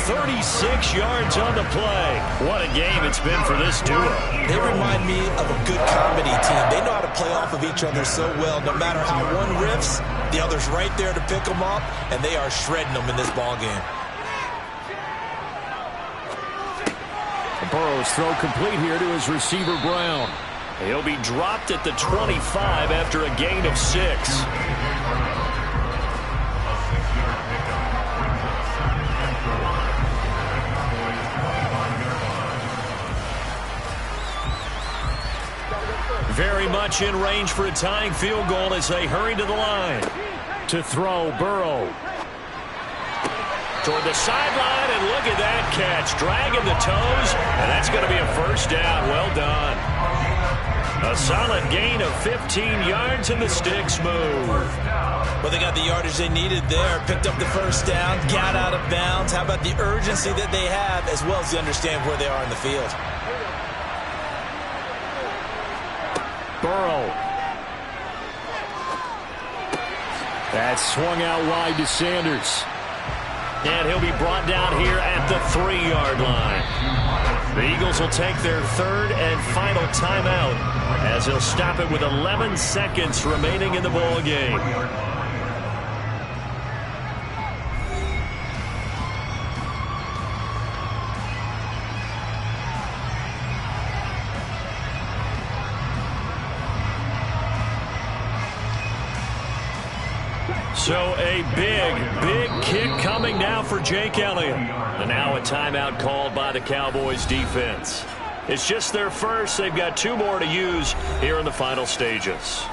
36 yards on the play. What a game it's been for this duo. They remind me of a good comedy team. They know how to play off of each other so well. No matter how one riffs, the other's right there to pick them up, and they are shredding them in this ballgame. Burrow's throw complete here to his receiver, Brown. He'll be dropped at the 25 after a gain of 6. Very much in range for a tying field goal as they hurry to the line. To throw, Burrow. Toward the sideline, and look at that catch. Dragging the toes, and that's going to be a first down. Well done. A solid gain of 15 yards, and the Sticks move. Well, they got the yardage they needed there. Picked up the first down, got out of bounds. How about the urgency that they have, as well as they understand where they are in the field. Burrow. That's swung out wide to Sanders. And he'll be brought down here at the 3-yard line. The Eagles will take their third and final timeout as he'll stop it with 11 seconds remaining in the ball game. So a big kick coming now for Jake Elliott. And now a timeout called by the Cowboys defense. It's just their first. They've got 2 more to use here in the final stages.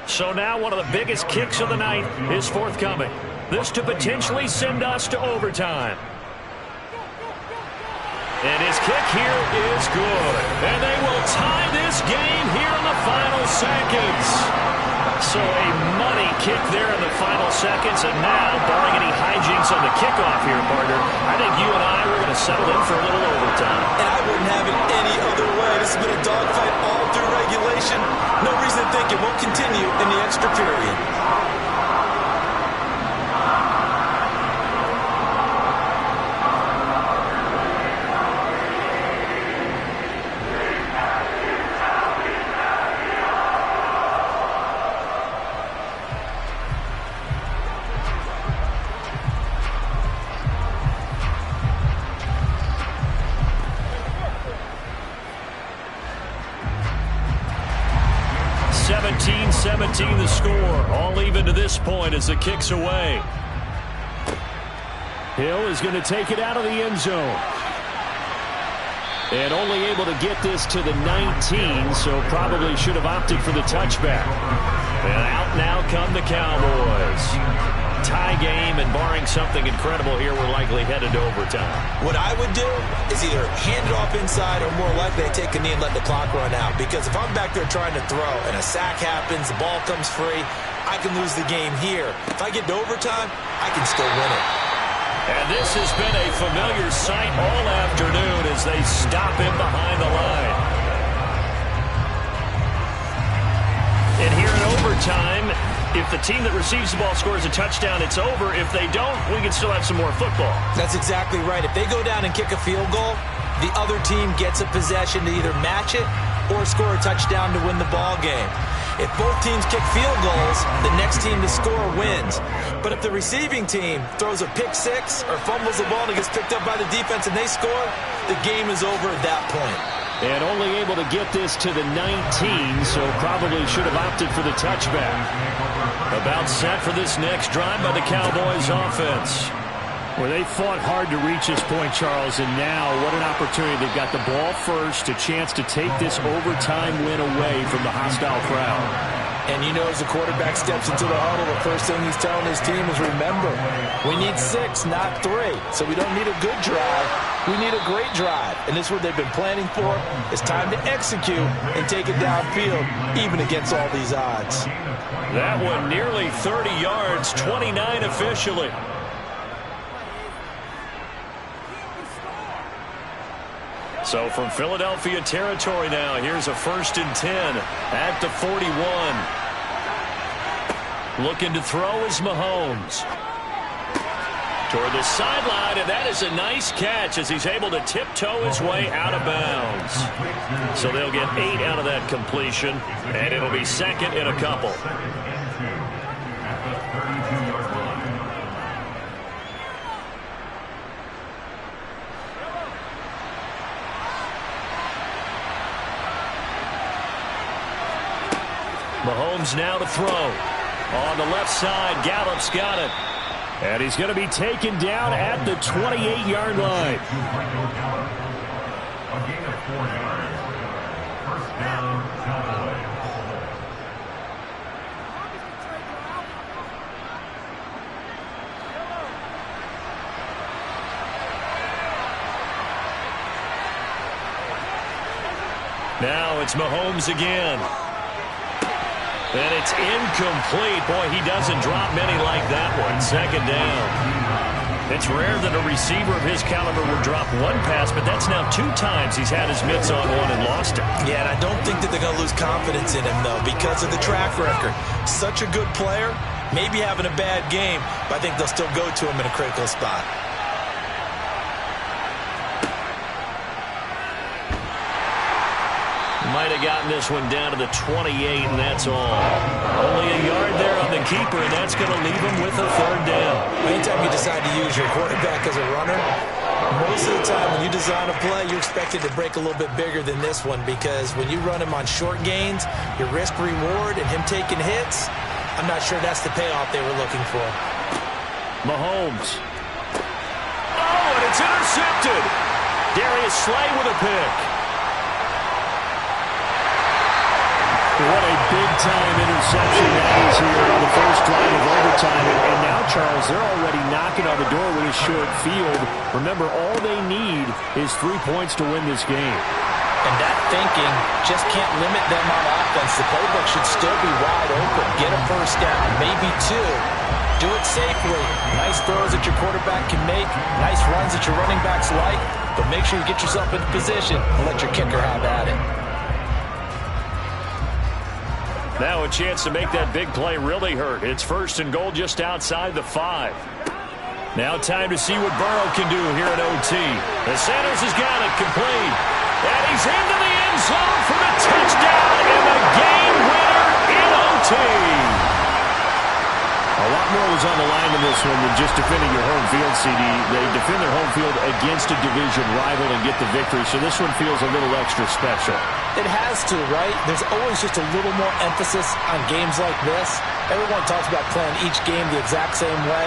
So now one of the biggest kicks of the night is forthcoming. This to potentially send us to overtime. And his kick here is good. And they will tie this game here in the final seconds. So a money kick there in the final seconds. And now, barring any hijinks on the kickoff here, partner, I think you and I were going to settle in for a little overtime. And I wouldn't have it any other way. This has been a dogfight all through regulation. No reason to think it won't continue in the extra period. The score, all even to this point as the kick's away. Hill is going to take it out of the end zone. And only able to get this to the 19, so probably should have opted for the touchback. And out now come the Cowboys. Tie game, and barring something incredible here, we're likely headed to overtime. What I would do is either hand it off inside or more likely to take a knee and let the clock run out. Because if I'm back there trying to throw and a sack happens, the ball comes free, I can lose the game here. If I get to overtime, I can still win it. And this has been a familiar sight all afternoon as they stop him behind the line. And here in overtime, if the team that receives the ball scores a touchdown, it's over. If they don't, we can still have some more football. That's exactly right. If they go down and kick a field goal, the other team gets a possession to either match it or score a touchdown to win the ball game. If both teams kick field goals, the next team to score wins. But if the receiving team throws a pick six or fumbles the ball and it gets picked up by the defense and they score, the game is over at that point. And only able to get this to the 19, so probably should have opted for the touchback. About set for this next drive by the Cowboys offense. Well, they fought hard to reach this point, Charles, and now what an opportunity. They've got the ball first, a chance to take this overtime win away from the hostile crowd. And you know, as the quarterback steps into the huddle, the first thing he's telling his team is, remember, we need 6, not 3. So we don't need a good drive. We need a great drive. And this is what they've been planning for. It's time to execute and take it downfield, even against all these odds. That one nearly 30 yards, 29 officially. So from Philadelphia territory now, here's a 1st and 10 at the 41. Looking to throw is Mahomes. Toward the sideline, and that is a nice catch as he's able to tiptoe his way out of bounds. So they'll get 8 out of that completion, and it'll be 2nd and a couple. Mahomes now to throw. On the left side, Gallup's got it. And he's going to be taken down at the 28-yard line. A gain of 4 yards. First down, Cowboys. Now it's Mahomes again. And it's incomplete. Boy, he doesn't drop many like that one. 2nd down. It's rare that a receiver of his caliber would drop one pass, but that's now 2 times he's had his mitts on one and lost it. Yeah, and I don't think that they're going to lose confidence in him, though, because of the track record. Such a good player, maybe having a bad game, but I think they'll still go to him in a critical spot. Might have gotten this one down to the 28, and that's all. Only a yard there on the keeper, and that's going to leave him with a 3rd down. Anytime you decide to use your quarterback as a runner, most of the time when you design a play, you're expected to break a little bit bigger than this one, because when you run him on short gains, your risk-reward and him taking hits, I'm not sure that's the payoff they were looking for. Mahomes. Oh, and it's intercepted. Darius Slay with a pick. What a big-time interception that is here on the first drive of overtime. And now, Charles, they're already knocking on the door with a short field. Remember, all they need is 3 points to win this game. And that thinking just can't limit them on offense. The playbook should still be wide open. Get a first down, maybe 2. Do it safely. Nice throws that your quarterback can make. Nice runs that your running backs like. But make sure you get yourself into position and let your kicker have at it. Now a chance to make that big play really hurt. It's 1st and goal just outside the 5. Now time to see what Burrow can do here at OT. The Sanders has got it complete. And he's into the end zone for the touchdown and the game winner in OT. A lot more was on the line in this one than just defending your home field, CD. They defend their home field against a division rival and get the victory, so this one feels a little extra special. It has to, right? There's always just a little more emphasis on games like this. Everyone talks about playing each game the exact same way,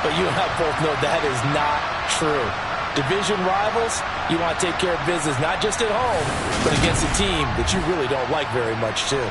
but you and I both know that is not true. Division rivals, you want to take care of business not just at home, but against a team that you really don't like very much, too.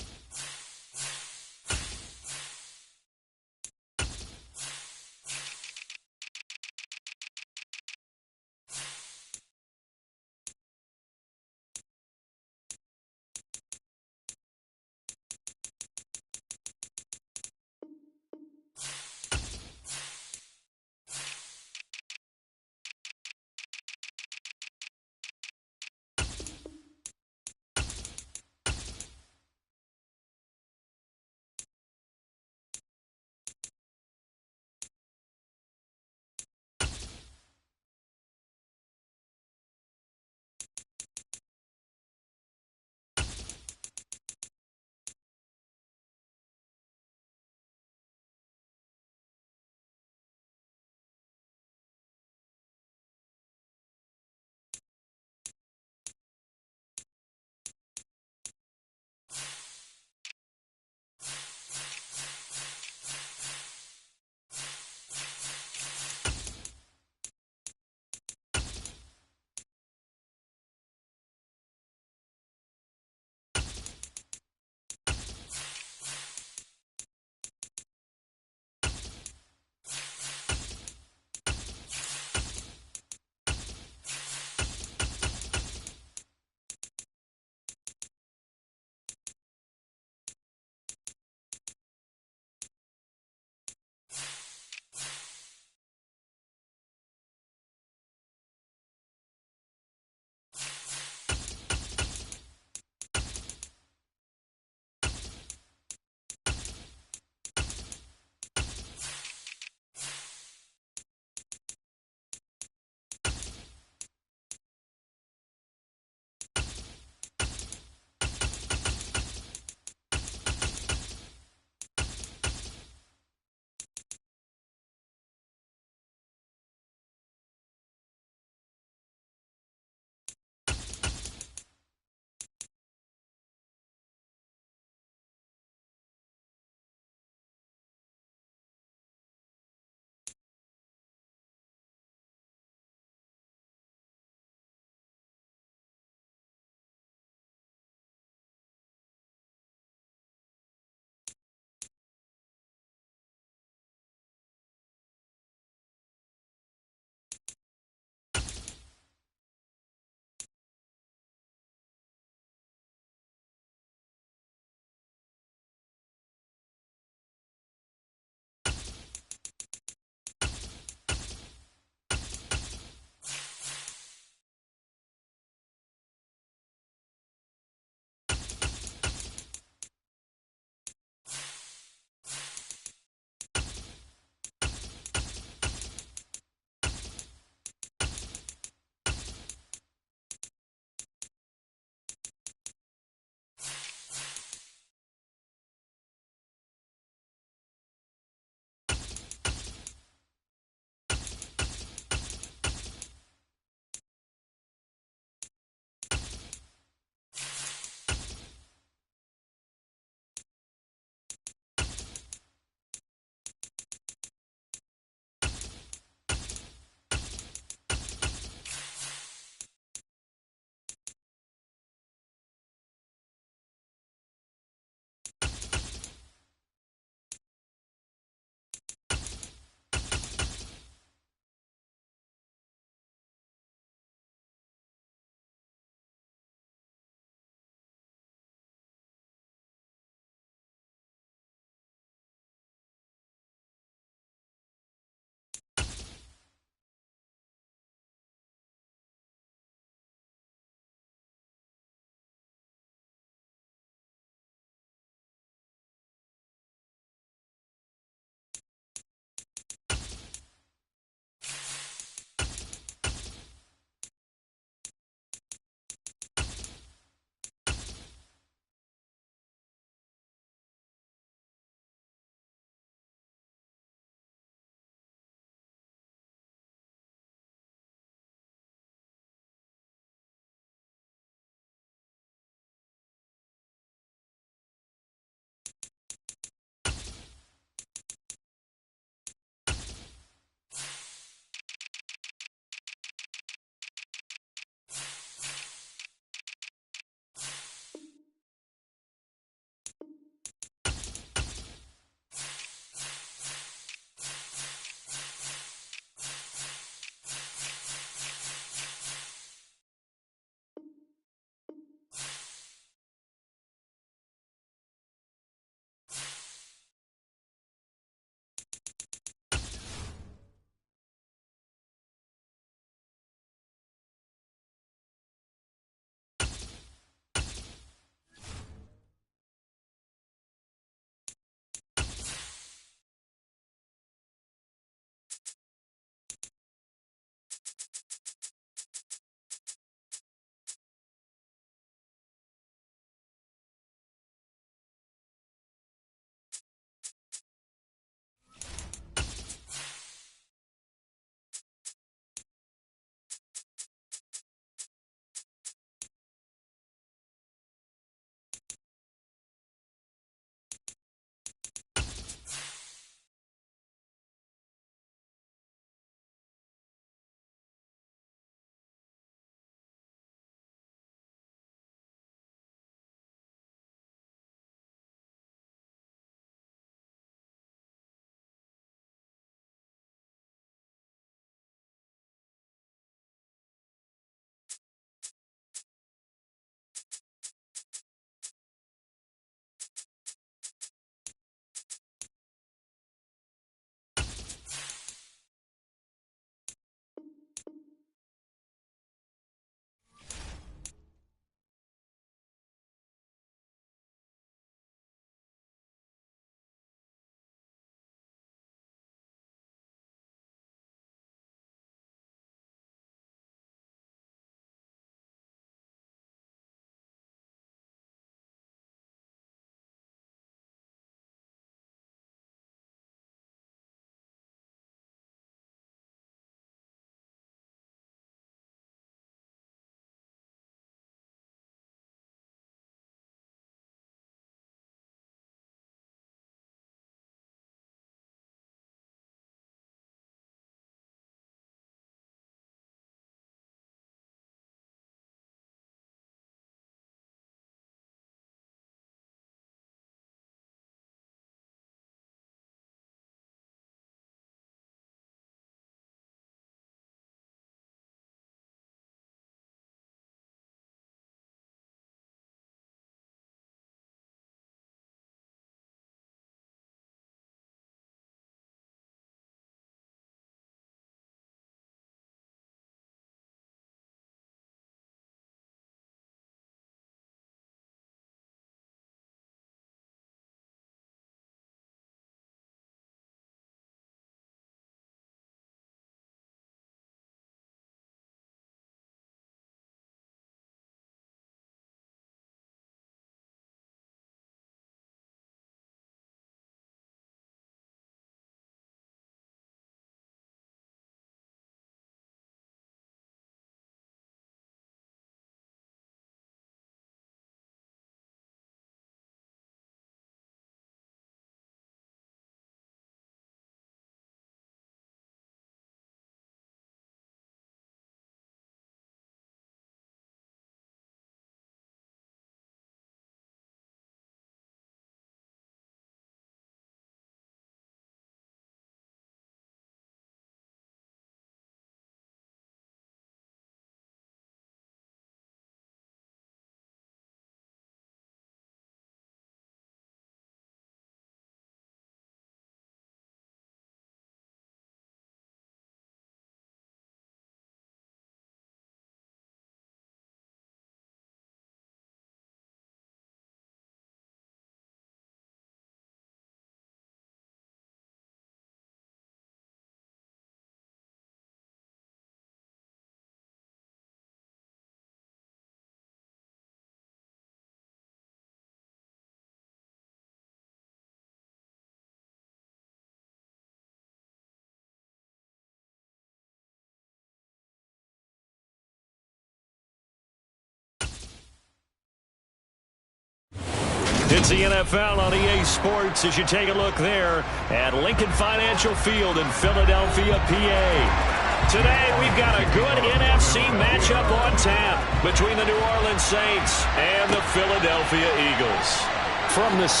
It's the NFL on EA Sports as you take a look there at Lincoln Financial Field in Philadelphia, PA. Today, we've got a good NFC matchup on tap between the New Orleans Saints and the Philadelphia Eagles. From the 6.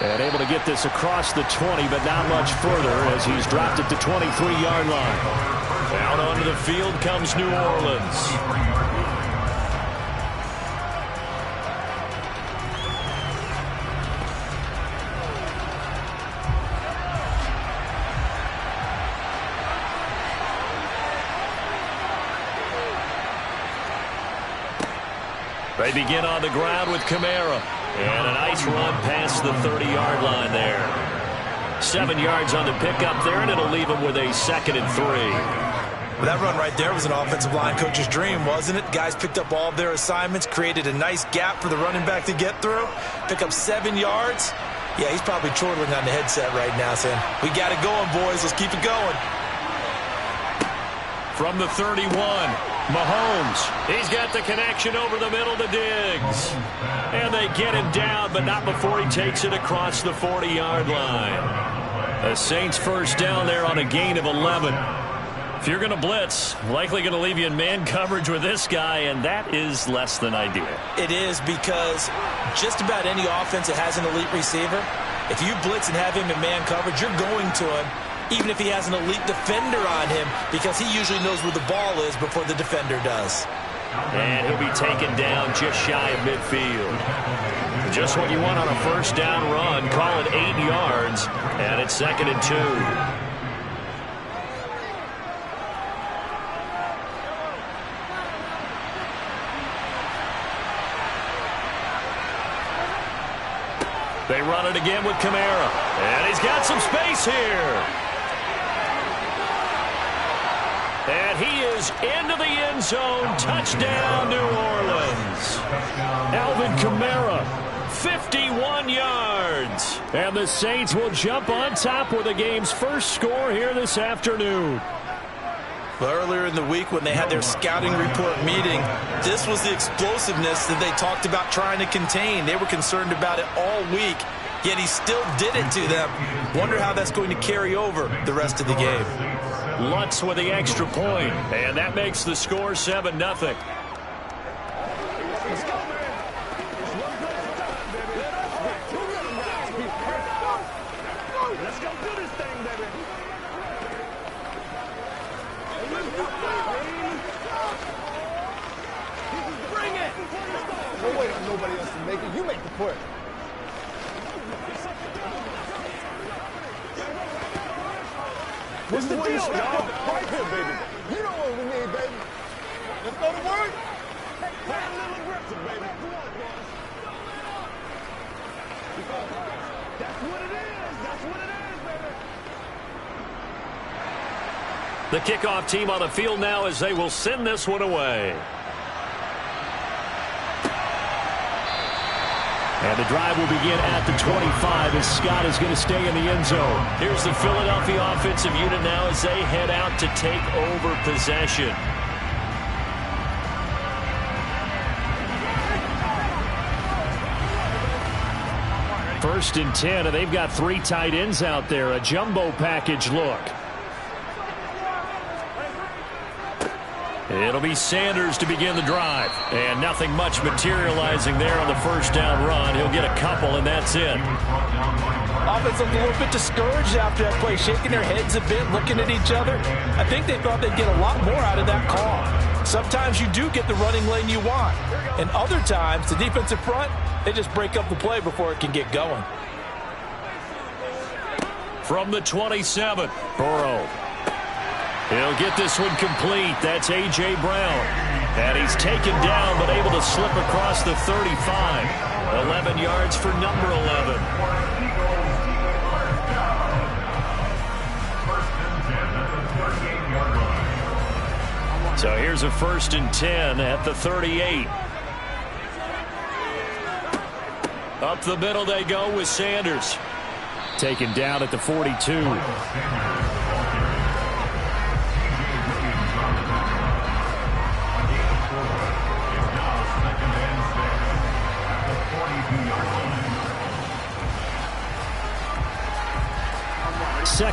And able to get this across the 20, but not much further as he's dropped it to 23-yard line. Out onto the field comes New Orleans. They begin on the ground with Kamara. And a nice run past the 30-yard line there. 7 yards on the pickup there, and it'll leave him with a 2nd and 3. Well, that run right there was an offensive line coach's dream, wasn't it? Guys picked up all of their assignments, created a nice gap for the running back to get through, pick up 7 yards. Yeah, he's probably chortling on the headset right now saying, we got it going, boys. Let's keep it going. From the 31, Mahomes. He's got the connection over the middle to Diggs. And they get him down, but not before he takes it across the 40-yard line. The Saints first down there on a gain of 11. If you're going to blitz, likely going to leave you in man coverage with this guy, and that is less than ideal. It is because just about any offense that has an elite receiver, if you blitz and have him in man coverage, you're going to him, even if he has an elite defender on him, because he usually knows where the ball is before the defender does. And he'll be taken down just shy of midfield. Just what you want on a first down run. Call it 8 yards, and it's 2nd and 2. They run it again with Kamara. And he's got some space here. And he is into the end zone. Touchdown, New Orleans. Alvin Kamara, 51 yards. And the Saints will jump on top with the game's first score here this afternoon. Well, earlier in the week when they had their scouting report meeting, this was the explosiveness that they talked about trying to contain. They were concerned about it all week, yet he still did it to them. Wonder how that's going to carry over the rest of the game. Lutz with the extra point, and that makes the score 7-0. Don't wait on nobody else to make it. You make the play. What's the deal, y'all? Right here, baby. You know what we need, baby. Let's go to work. Play a little aggressive, baby. Come on, boys. That's what it is. That's what it is, baby. The kickoff team on the field now as they will send this one away. And the drive will begin at the 25 as Scott is going to stay in the end zone. Here's the Philadelphia offensive unit now as they head out to take over possession. First and 10, and they've got 3 tight ends out there. A jumbo package look. It'll be Sanders to begin the drive. And nothing much materializing there on the first down run. He'll get a couple, and that's it. Offense looked a little bit discouraged after that play, shaking their heads a bit, looking at each other. I think they thought they'd get a lot more out of that call. Sometimes you do get the running lane you want. And other times, the defensive front, they just break up the play before it can get going. From the 27, Burrow. He'll get this one complete. That's A.J. Brown. And he's taken down, but able to slip across the 35. 11 yards for number 11. So here's a 1st and 10 at the 38. Up the middle they go with Sanders. Taken down at the 42.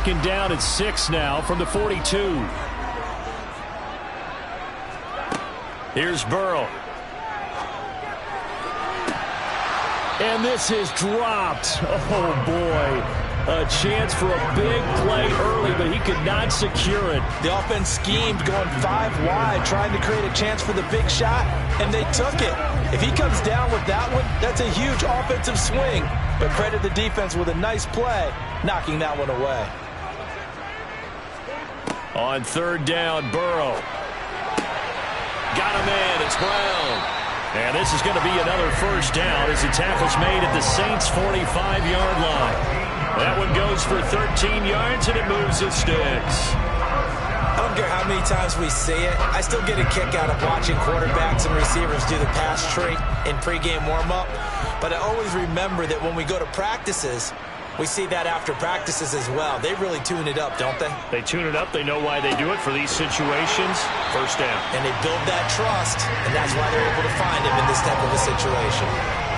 second down at 6 now from the 42. Here's Burrow. And this is dropped. Oh, boy. A chance for a big play early, but he could not secure it. The offense schemed going 5 wide, trying to create a chance for the big shot, and they took it. If he comes down with that one, that's a huge offensive swing. But credit the defense with a nice play, knocking that one away. On third down, Burrow. Got him in. It's Brown. And this is going to be another first down as the tackle's made at the Saints' 45-yard line. That one goes for 13 yards, and it moves the sticks. I don't care how many times we see it. I still get a kick out of watching quarterbacks and receivers do the pass tree in pregame warm-up. But I always remember that when we go to practices, we see that after practices as well. They really tune it up, don't they? They tune it up. They know why they do it for these situations. First down. And they build that trust, and that's why they're able to find him in this type of a situation.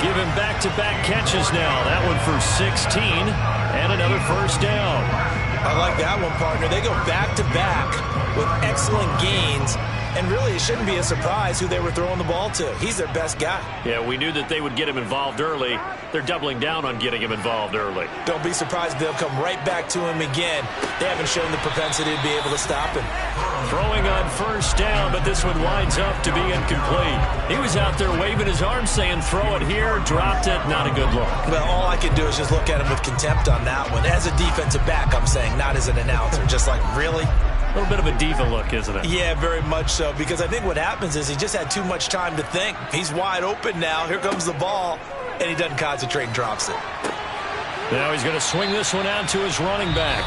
Give him back-to-back catches now. That one for 16 and another first down. I like that one, partner. They go back-to-back with excellent gains. And really, it shouldn't be a surprise who they were throwing the ball to. He's their best guy. Yeah, we knew that they would get him involved early. They're doubling down on getting him involved early. Don't be surprised if they'll come right back to him again. They haven't shown the propensity to be able to stop him. Throwing on first down, but this one winds up to be incomplete. He was out there waving his arm saying, throw it here, dropped it, not a good look. Well, all I can do is just look at him with contempt on that one. As a defensive back, I'm saying, not as an announcer. Just like, really? A little bit of a diva look, isn't it? Yeah, very much so, because I think what happens is he just had too much time to think. He's wide open now. Here comes the ball, and he doesn't concentrate and drops it. Now he's going to swing this one out to his running back.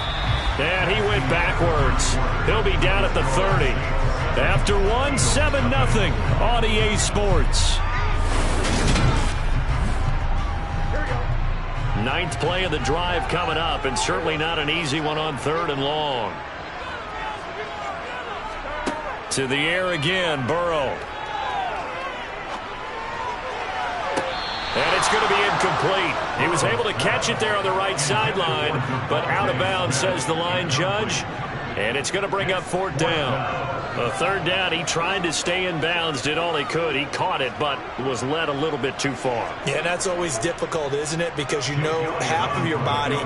And he went backwards. He'll be down at the 30. After 1, 7-0 on EA Sports. 9th play of the drive coming up, and certainly not an easy one on 3rd and long. To the air again, Burrow. And it's going to be incomplete. He was able to catch it there on the right sideline, but out of bounds, says the line judge. And it's going to bring up 4th down. A 3rd down, he tried to stay in bounds, did all he could. He caught it, but was led a little bit too far. Yeah, that's always difficult, isn't it? Because you know half of your body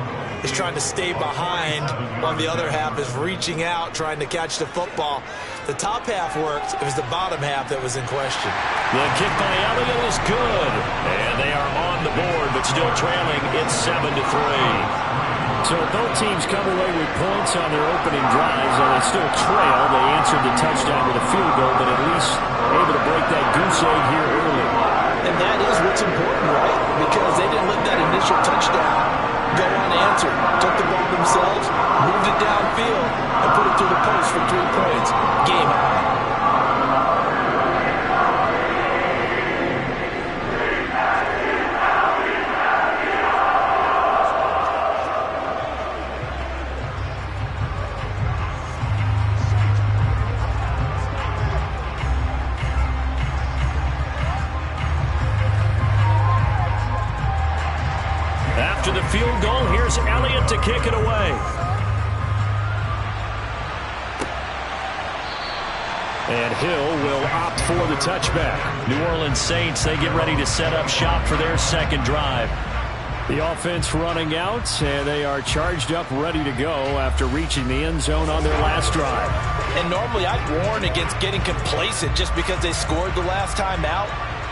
is trying to stay behind while the other half is reaching out, trying to catch the football. The top half worked. It was the bottom half that was in question. The kick by Elliott is good. And they are on the board, but still trailing. It's 7-3. So both teams come away with points on their opening drives, and they still trail. They answered the touchdown with a field goal, but at least able to break that goose egg here early. And that is what's important, right? Because they didn't let that initial touchdown go unanswered. Took the ball themselves, moved it downfield, and put it through the post for 3 points. Game on. After the field goal, here's Elliott to kick it away. And Hill will opt for the touchback. New Orleans Saints, they get ready to set up shop for their second drive. The offense running out, and they are charged up, ready to go after reaching the end zone on their last drive. And normally I'd warn against getting complacent just because they scored the last time out.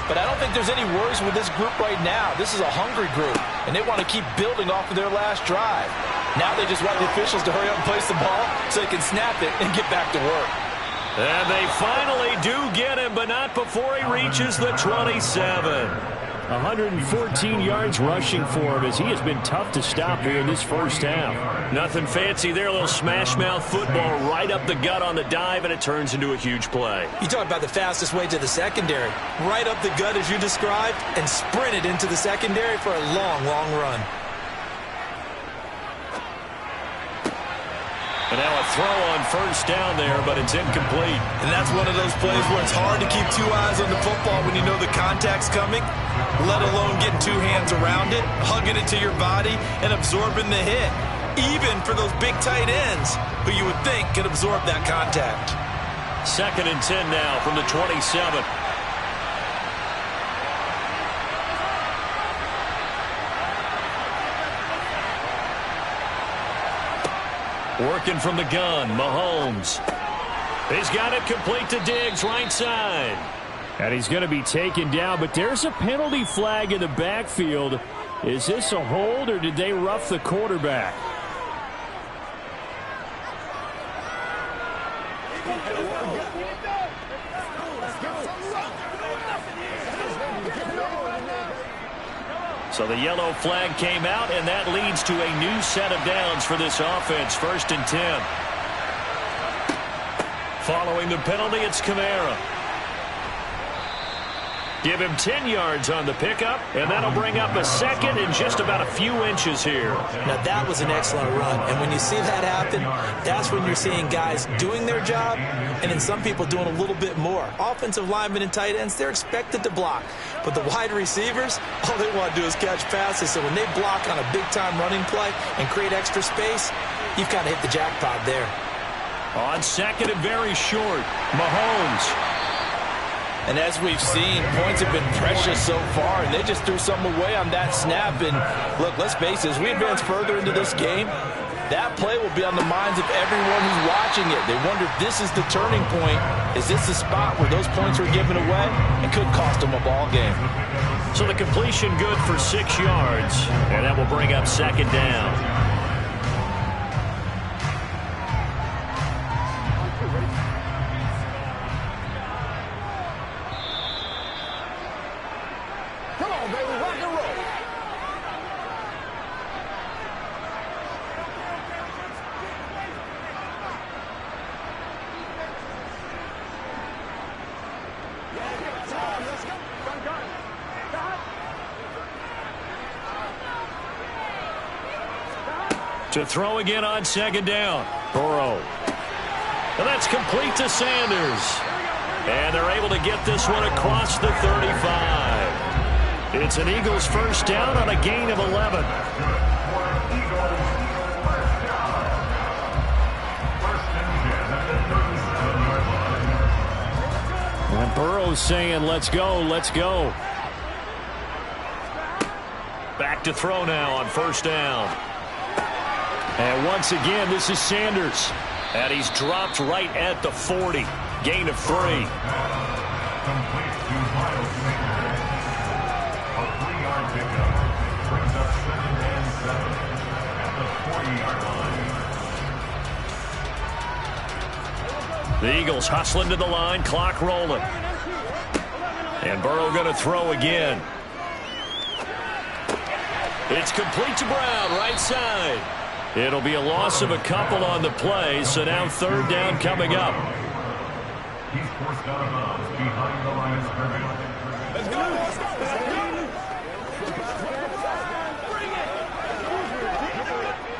But I don't think there's any worries with this group right now. This is a hungry group, and they want to keep building off of their last drive. Now they just want the officials to hurry up and place the ball so they can snap it and get back to work. And they finally do get him, but not before he reaches the 27. 114 yards rushing for him as he has been tough to stop here in this first half. Nothing fancy there, a little smash mouth football right up the gut on the dive, and it turns into a huge play. You talk about the fastest way to the secondary. Right up the gut as you described and sprinted into the secondary for a long, long run. And now a throw on first down there, but it's incomplete. And that's one of those plays where it's hard to keep 2 eyes on the football when you know the contact's coming, let alone getting 2 hands around it, hugging it to your body, and absorbing the hit. even for those big tight ends who you would think could absorb that contact. 2nd and 10 now from the 27. Working from the gun, Mahomes. He's got it complete to Diggs, right side. And he's going to be taken down, but there's a penalty flag in the backfield. Is this a hold, or did they rough the quarterback? So the yellow flag came out, and that leads to a new set of downs for this offense. 1st and 10. Following the penalty, it's Kamara. Give him 10 yards on the pickup, and that'll bring up a 2nd and just about a few inches here. Now, that was an excellent run, and when you see that happen, that's when you're seeing guys doing their job, and then some people doing a little bit more. Offensive linemen and tight ends, they're expected to block, but the wide receivers, all they want to do is catch passes, so when they block on a big-time running play and create extra space, you've kind of hit the jackpot there. On 2nd and very short, Mahomes. And as we've seen, points have been precious so far, and they just threw something away on that snap. And look, let's face it, as we advance further into this game, that play will be on the minds of everyone who's watching it. They wonder if this is the turning point. Is this the spot where those points were given away? It could cost them a ball game. So the completion good for 6 yards, and that will bring up 2nd down. To throw again on 2nd down. Burrow. And that's complete to Sanders. And they're able to get this one across the 35. It's an Eagles 1st down on a gain of 11. And Burrow's saying, let's go, let's go. Back to throw now on 1st down. And once again, this is Sanders. And he's dropped right at the 40. Gain of 3. Complete to Miles Sanders. A 3-yard pickup brings up 2nd and 7 at the 40-yard line. The Eagles hustling to the line, clock rolling. And Burrow going to throw again. It's complete to Brown, right side. It'll be a loss of a couple on the play, so now 3rd down coming up. He's forced out of bounds behind the line of scrimmage. Let's go. Let's go. Bring it.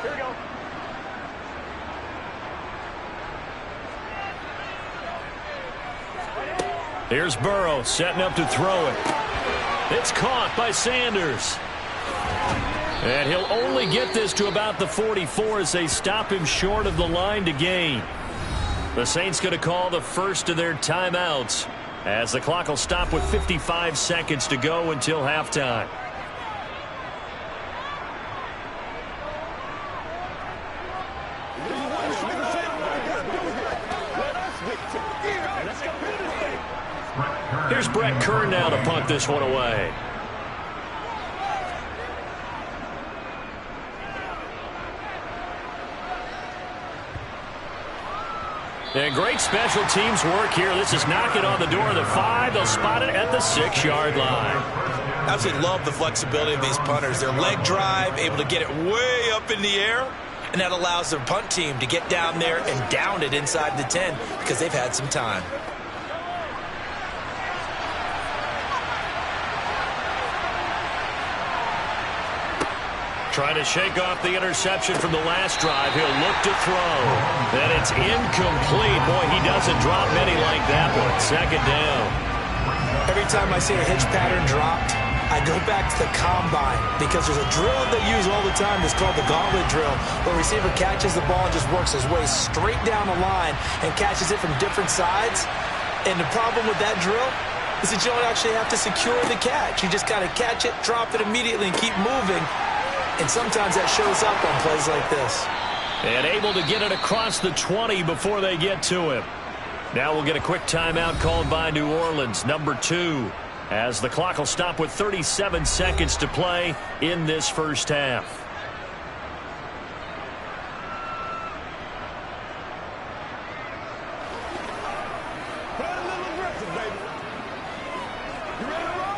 Here we go. Here's Burrow setting up to throw it. It's caught by Sanders. And he'll only get this to about the 44 as they stop him short of the line to gain. The Saints going to call the first of their timeouts as the clock will stop with 55 seconds to go until halftime. Here's Brett Kern now to punt this one away. And great special teams work here. This is knocking on the door of the 5. They'll spot it at the 6-yard line. I absolutely love the flexibility of these punters. Their leg drive, able to get it way up in the air, and that allows their punt team to get down there and down it inside the 10 because they've had some time. Trying to shake off the interception from the last drive. He'll look to throw. And it's incomplete. Boy, he doesn't drop many like that one. 2nd down. Every time I see a hitch pattern dropped, I go back to the combine because there's a drill they use all the time. It's called the gauntlet drill, where a receiver catches the ball and just works his way straight down the line and catches it from different sides. And the problem with that drill is that you don't actually have to secure the catch. You just got to catch it, drop it immediately, and keep moving. And sometimes that shows up on plays like this. And able to get it across the 20 before they get to him. Now we'll get a quick timeout called by New Orleans, number 2. As the clock will stop with 37 seconds to play in this first half. Play a little aggressive, baby. You ready to roll?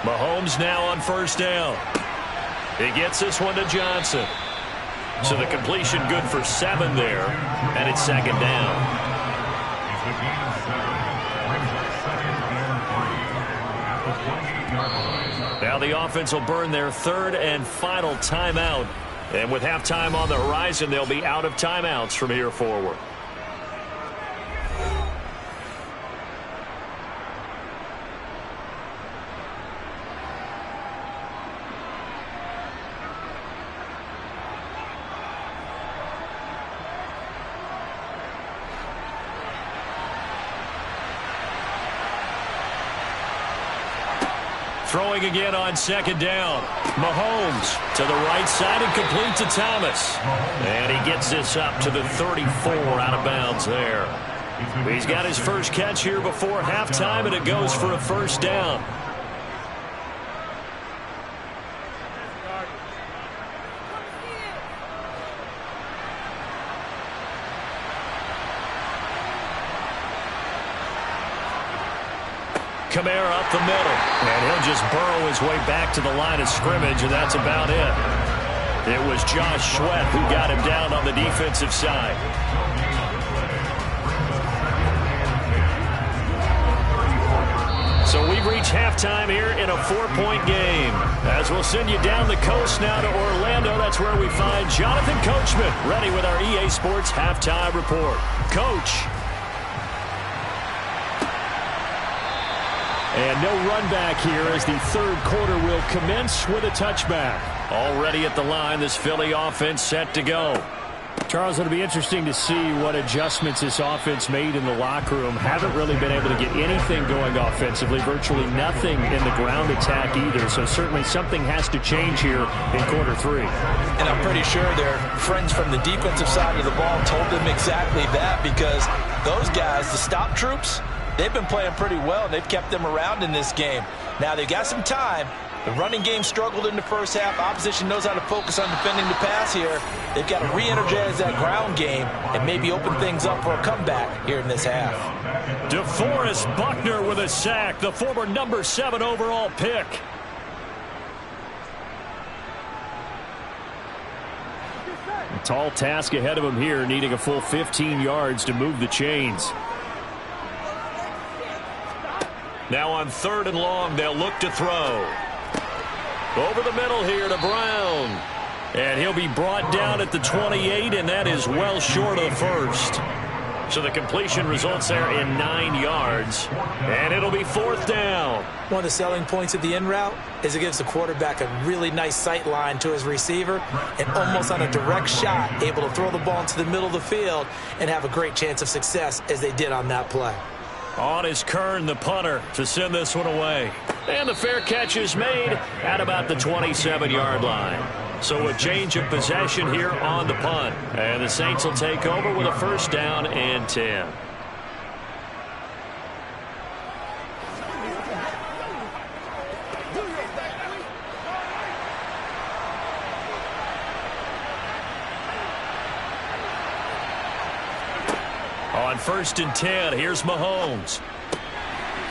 Mahomes now on first down. He gets this one to Johnson. So the completion good for 7 there, and it's second down. It's a gain of 7. Brings up 2nd and 3 at the 28-yard line. Now the offense will burn their 3rd and final timeout. And with halftime on the horizon, they'll be out of timeouts from here forward. Throwing again on second down. Mahomes to the right side and complete to Thomas. And he gets this up to the 34 out of bounds there. He's got his first catch here before halftime, and it goes for a first down. Kamara up the middle, and he'll just burrow his way back to the line of scrimmage, and that's about it. It was Josh Sweat who got him down on the defensive side. So we've reached halftime here in a 4-point game. As we'll send you down the coast now to Orlando, that's where we find Jonathan Coachman, ready with our EA Sports Halftime Report. Coach. And no run back here as the third quarter will commence with a touchback. Already at the line, this Philly offense set to go. Charles, it'll be interesting to see what adjustments this offense made in the locker room. Haven't really been able to get anything going offensively, virtually nothing in the ground attack either. So certainly something has to change here in quarter 3. And I'm pretty sure their friends from the defensive side of the ball told them exactly that, because those guys, the stop troops, they've been playing pretty well. They've kept them around in this game. Now they've got some time. The running game struggled in the first half. Opposition knows how to focus on defending the pass here. They've got to re-energize that ground game and maybe open things up for a comeback here in this half. DeForest Buckner with a sack, the former number 7 overall pick. A tall task ahead of him here, needing a full 15 yards to move the chains. Now on 3rd and long, they'll look to throw. Over the middle here to Brown. And he'll be brought down at the 28, and that is well short of the first. So the completion results there in 9 yards. And it'll be 4th down. One of the selling points of the in route is it gives the quarterback a really nice sight line to his receiver, and almost on a direct shot, able to throw the ball into the middle of the field and have a great chance of success as they did on that play. On is Kern, the punter, to send this one away. And the fair catch is made at about the 27-yard line. So a change of possession here on the punt. And the Saints will take over with a first down and 10. On 1st and 10, here's Mahomes.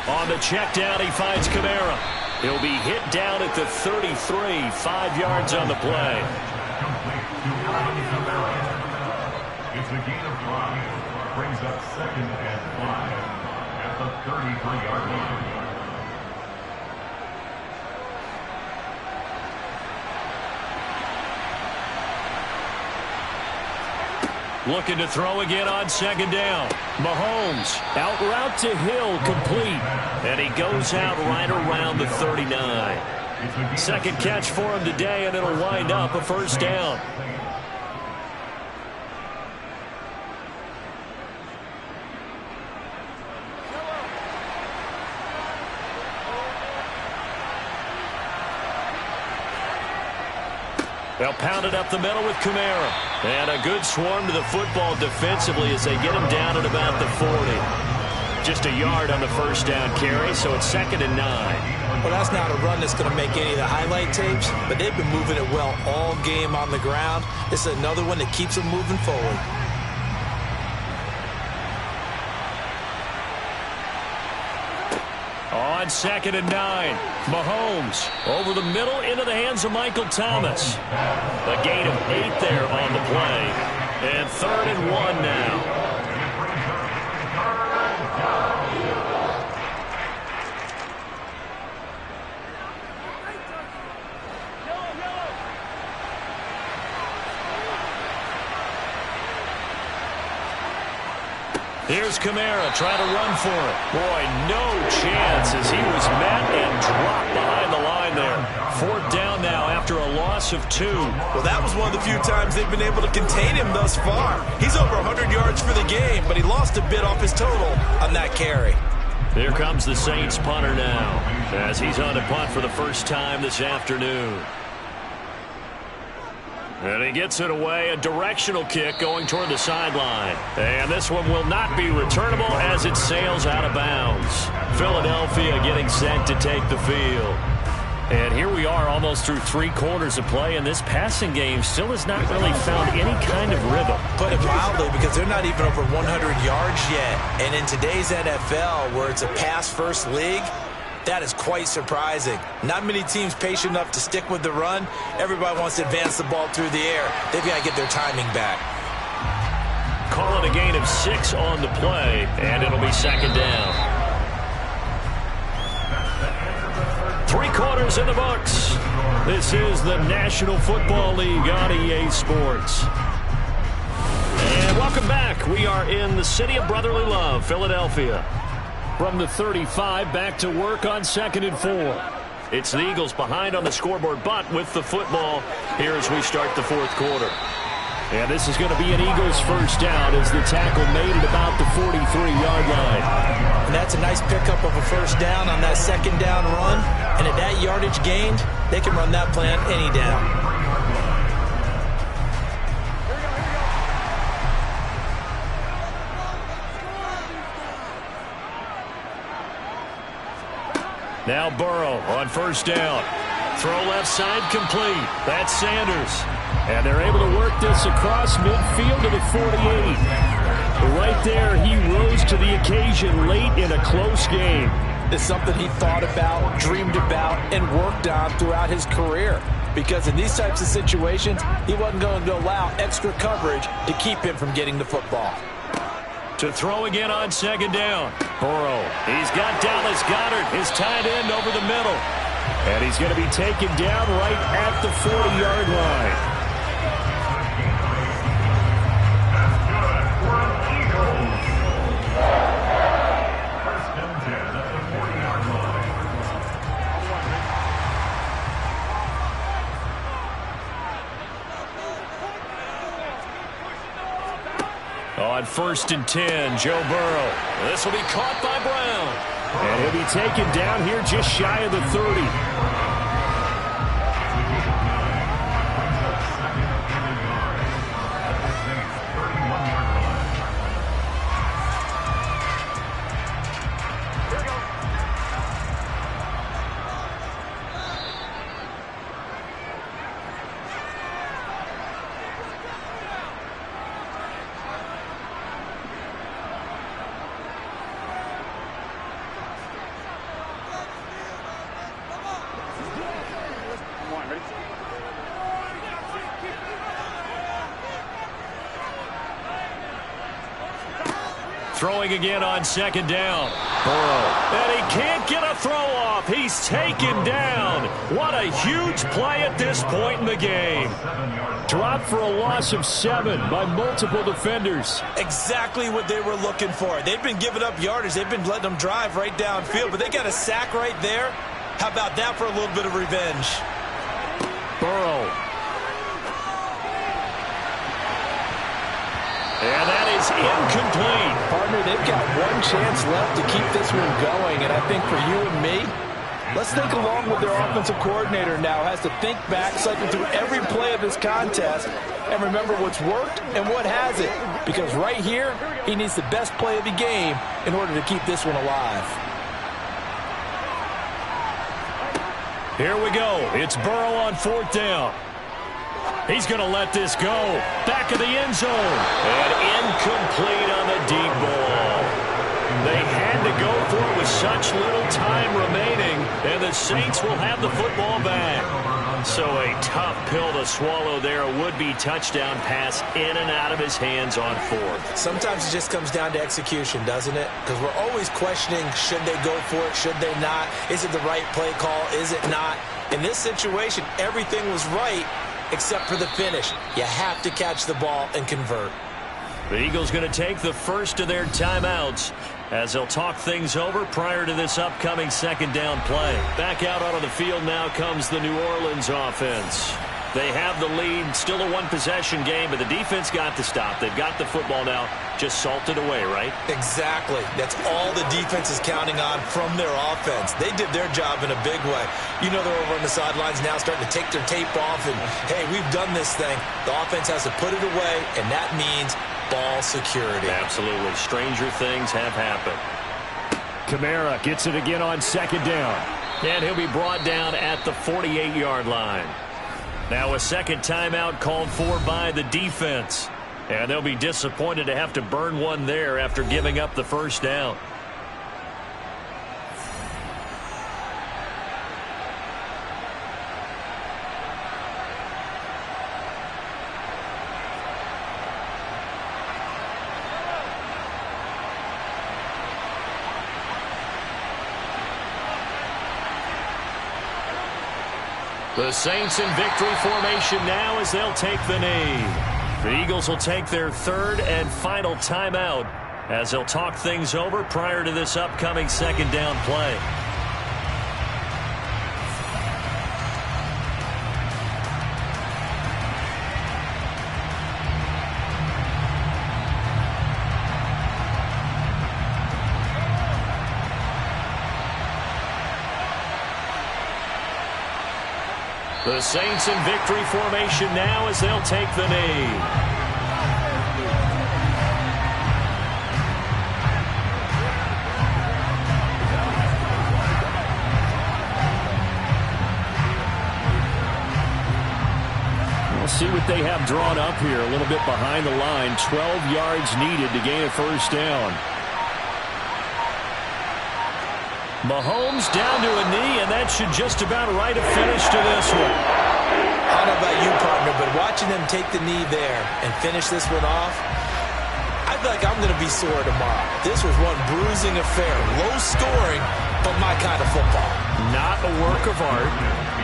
On the check down, he finds Kamara. He'll be hit down at the 33, 5 yards on the play. It's a gain of 5. Brings up 2nd and 5 at the 33-yard line. Looking to throw again on second down. Mahomes Out route to Hill, complete. And he goes out right around the 39. Second catch for him today, and it'll wind up a first down. They'll pound it up the middle with Kamara. And a good swarm to the football defensively as they get him down at about the 40. Just a yard on the first down carry, so it's 2nd and 9. Well, that's not a run that's going to make any of the highlight tapes, but they've been moving it well all game on the ground. This is another one that keeps them moving forward. On 2nd and 9, Mahomes over the middle into the hands of Michael Thomas. A gain of 8 there on the play. And 3rd and 1 now. Here's Kamara trying to run for it. Boy, no chance as he was met and dropped behind the line there. 4th down now after a loss of 2. Well, that was one of the few times they've been able to contain him thus far. He's over 100 yards for the game, but he lost a bit off his total on that carry. Here comes the Saints punter now as he's on to punt for the first time this afternoon. And he gets it away, a directional kick going toward the sideline. And this one will not be returnable as it sails out of bounds. Philadelphia getting set to take the field. And here we are almost through 3 quarters of play, and this passing game still has not really found any kind of rhythm. Put it mildly, because they're not even over 100 yards yet. And in today's NFL, where it's a pass-first league, that is quite surprising. Not many teams patient enough to stick with the run. Everybody wants to advance the ball through the air. They've got to get their timing back. Call it a gain of 6 on the play, and it'll be 2nd down. 3 quarters in the books. This is the National Football League on EA Sports. And welcome back. We are in the city of brotherly love, Philadelphia. From the 35, back to work on 2nd and 4. It's the Eagles behind on the scoreboard, but with the football here as we start the 4th quarter. And this is going to be an Eagles first down as the tackle made at about the 43-yard line. And that's a nice pickup of a first down on that 2nd down run. And at that yardage gained, they can run that play on any down. Now Burrow on first down. Throw left side complete. That's Sanders. And they're able to work this across midfield to the 48. Right there, he rose to the occasion late in a close game. It's something he thought about, dreamed about, and worked on throughout his career. Because in these types of situations, he wasn't going to allow extra coverage to keep him from getting the football. To throw again on 2nd down. Burrow. He's got Dallas Goedert, his tight end, over the middle. And he's going to be taken down right at the 40-yard line. On 1st and 10, Joe Burrow. This will be caught by Brown. And he'll be taken down here just shy of the 30. throwing again on second down. Burrow. And he can't get a throw off. He's taken down. What a huge play at this point in the game. Dropped for a loss of 7 by multiple defenders. Exactly what they were looking for. They've been giving up yardage. They've been letting them drive right downfield, but they got a sack right there. How about that for a little bit of revenge? Burrow. And that is incomplete. Partner, they've got one chance left to keep this one going, and I think for you and me, let's think along with their offensive coordinator now. Has to think back, cycle through every play of this contest, and remember what's worked and what hasn't. Because right here, he needs the best play of the game in order to keep this one alive. Here we go. It's Burrow on 4th down. He's going to let this go. Back of the end zone. And incomplete on the deep ball. They had to go for it with such little time remaining, and the Saints will have the football back. So a tough pill to swallow there. A would-be touchdown pass in and out of his hands on 4th. Sometimes it just comes down to execution, doesn't it? Because we're always questioning, should they go for it, should they not? Is it the right play call, is it not? In this situation, everything was right except for the finish. You have to catch the ball and convert. The Eagles going to take the first of their timeouts as they'll talk things over prior to this upcoming second down play. Back out onto the field now comes the New Orleans offense. They have the lead, still a one-possession game, but the defense got to stop. They've got the football now, just salted away, right? Exactly. That's all the defense is counting on from their offense. They did their job in a big way. You know they're over on the sidelines now starting to take their tape off, and, hey, we've done this thing. The offense has to put it away, and that means ball security. Absolutely. Stranger things have happened. Kamara gets it again on 2nd down. And he'll be brought down at the 48-yard line. Now a second timeout called for by the defense. And they'll be disappointed to have to burn one there after giving up the first down. The Saints in victory formation now as they'll take the knee. The Eagles will take their third and final timeout as they'll talk things over prior to this upcoming second down play. The Saints in victory formation now as they'll take the knee. We'll see what they have drawn up here. A little bit behind the line. 12 yards needed to gain a first down. Mahomes down to a knee, and that should just about write a finish to this one. I don't know about you, partner, but watching them take the knee there and finish this one off, I feel like I'm going to be sore tomorrow. This was one bruising affair. Low scoring, but my kind of football. Not a work of art,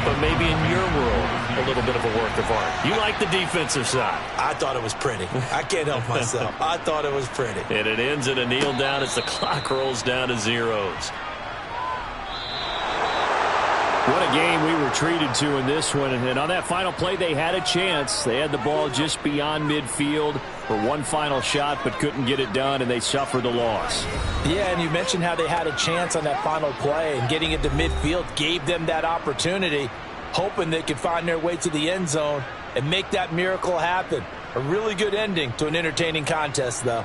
but maybe in your world, a little bit of a work of art. You like the defensive side. I thought it was pretty. I can't help myself. I thought it was pretty. And it ends in a kneel down as the clock rolls down to zeros. What a game we were treated to in this one. And on that final play, they had a chance. They had the ball just beyond midfield for one final shot, but couldn't get it done, and they suffered a loss. Yeah, and you mentioned how they had a chance on that final play, and getting it to midfield gave them that opportunity, hoping they could find their way to the end zone and make that miracle happen. A really good ending to an entertaining contest, though.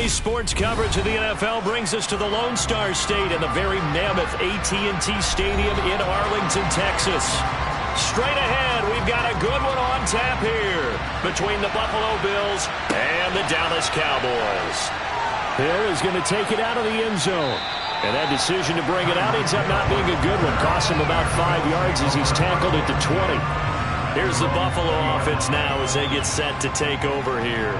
Today's sports coverage of the NFL brings us to the Lone Star State and the very mammoth AT&T Stadium in Arlington, Texas. Straight ahead, we've got a good one on tap here between the Buffalo Bills and the Dallas Cowboys. Hill is going to take it out of the end zone. And that decision to bring it out ends up not being a good one. Costs him about 5 yards as he's tackled at the 20. Here's the Buffalo offense now as they get set to take over here.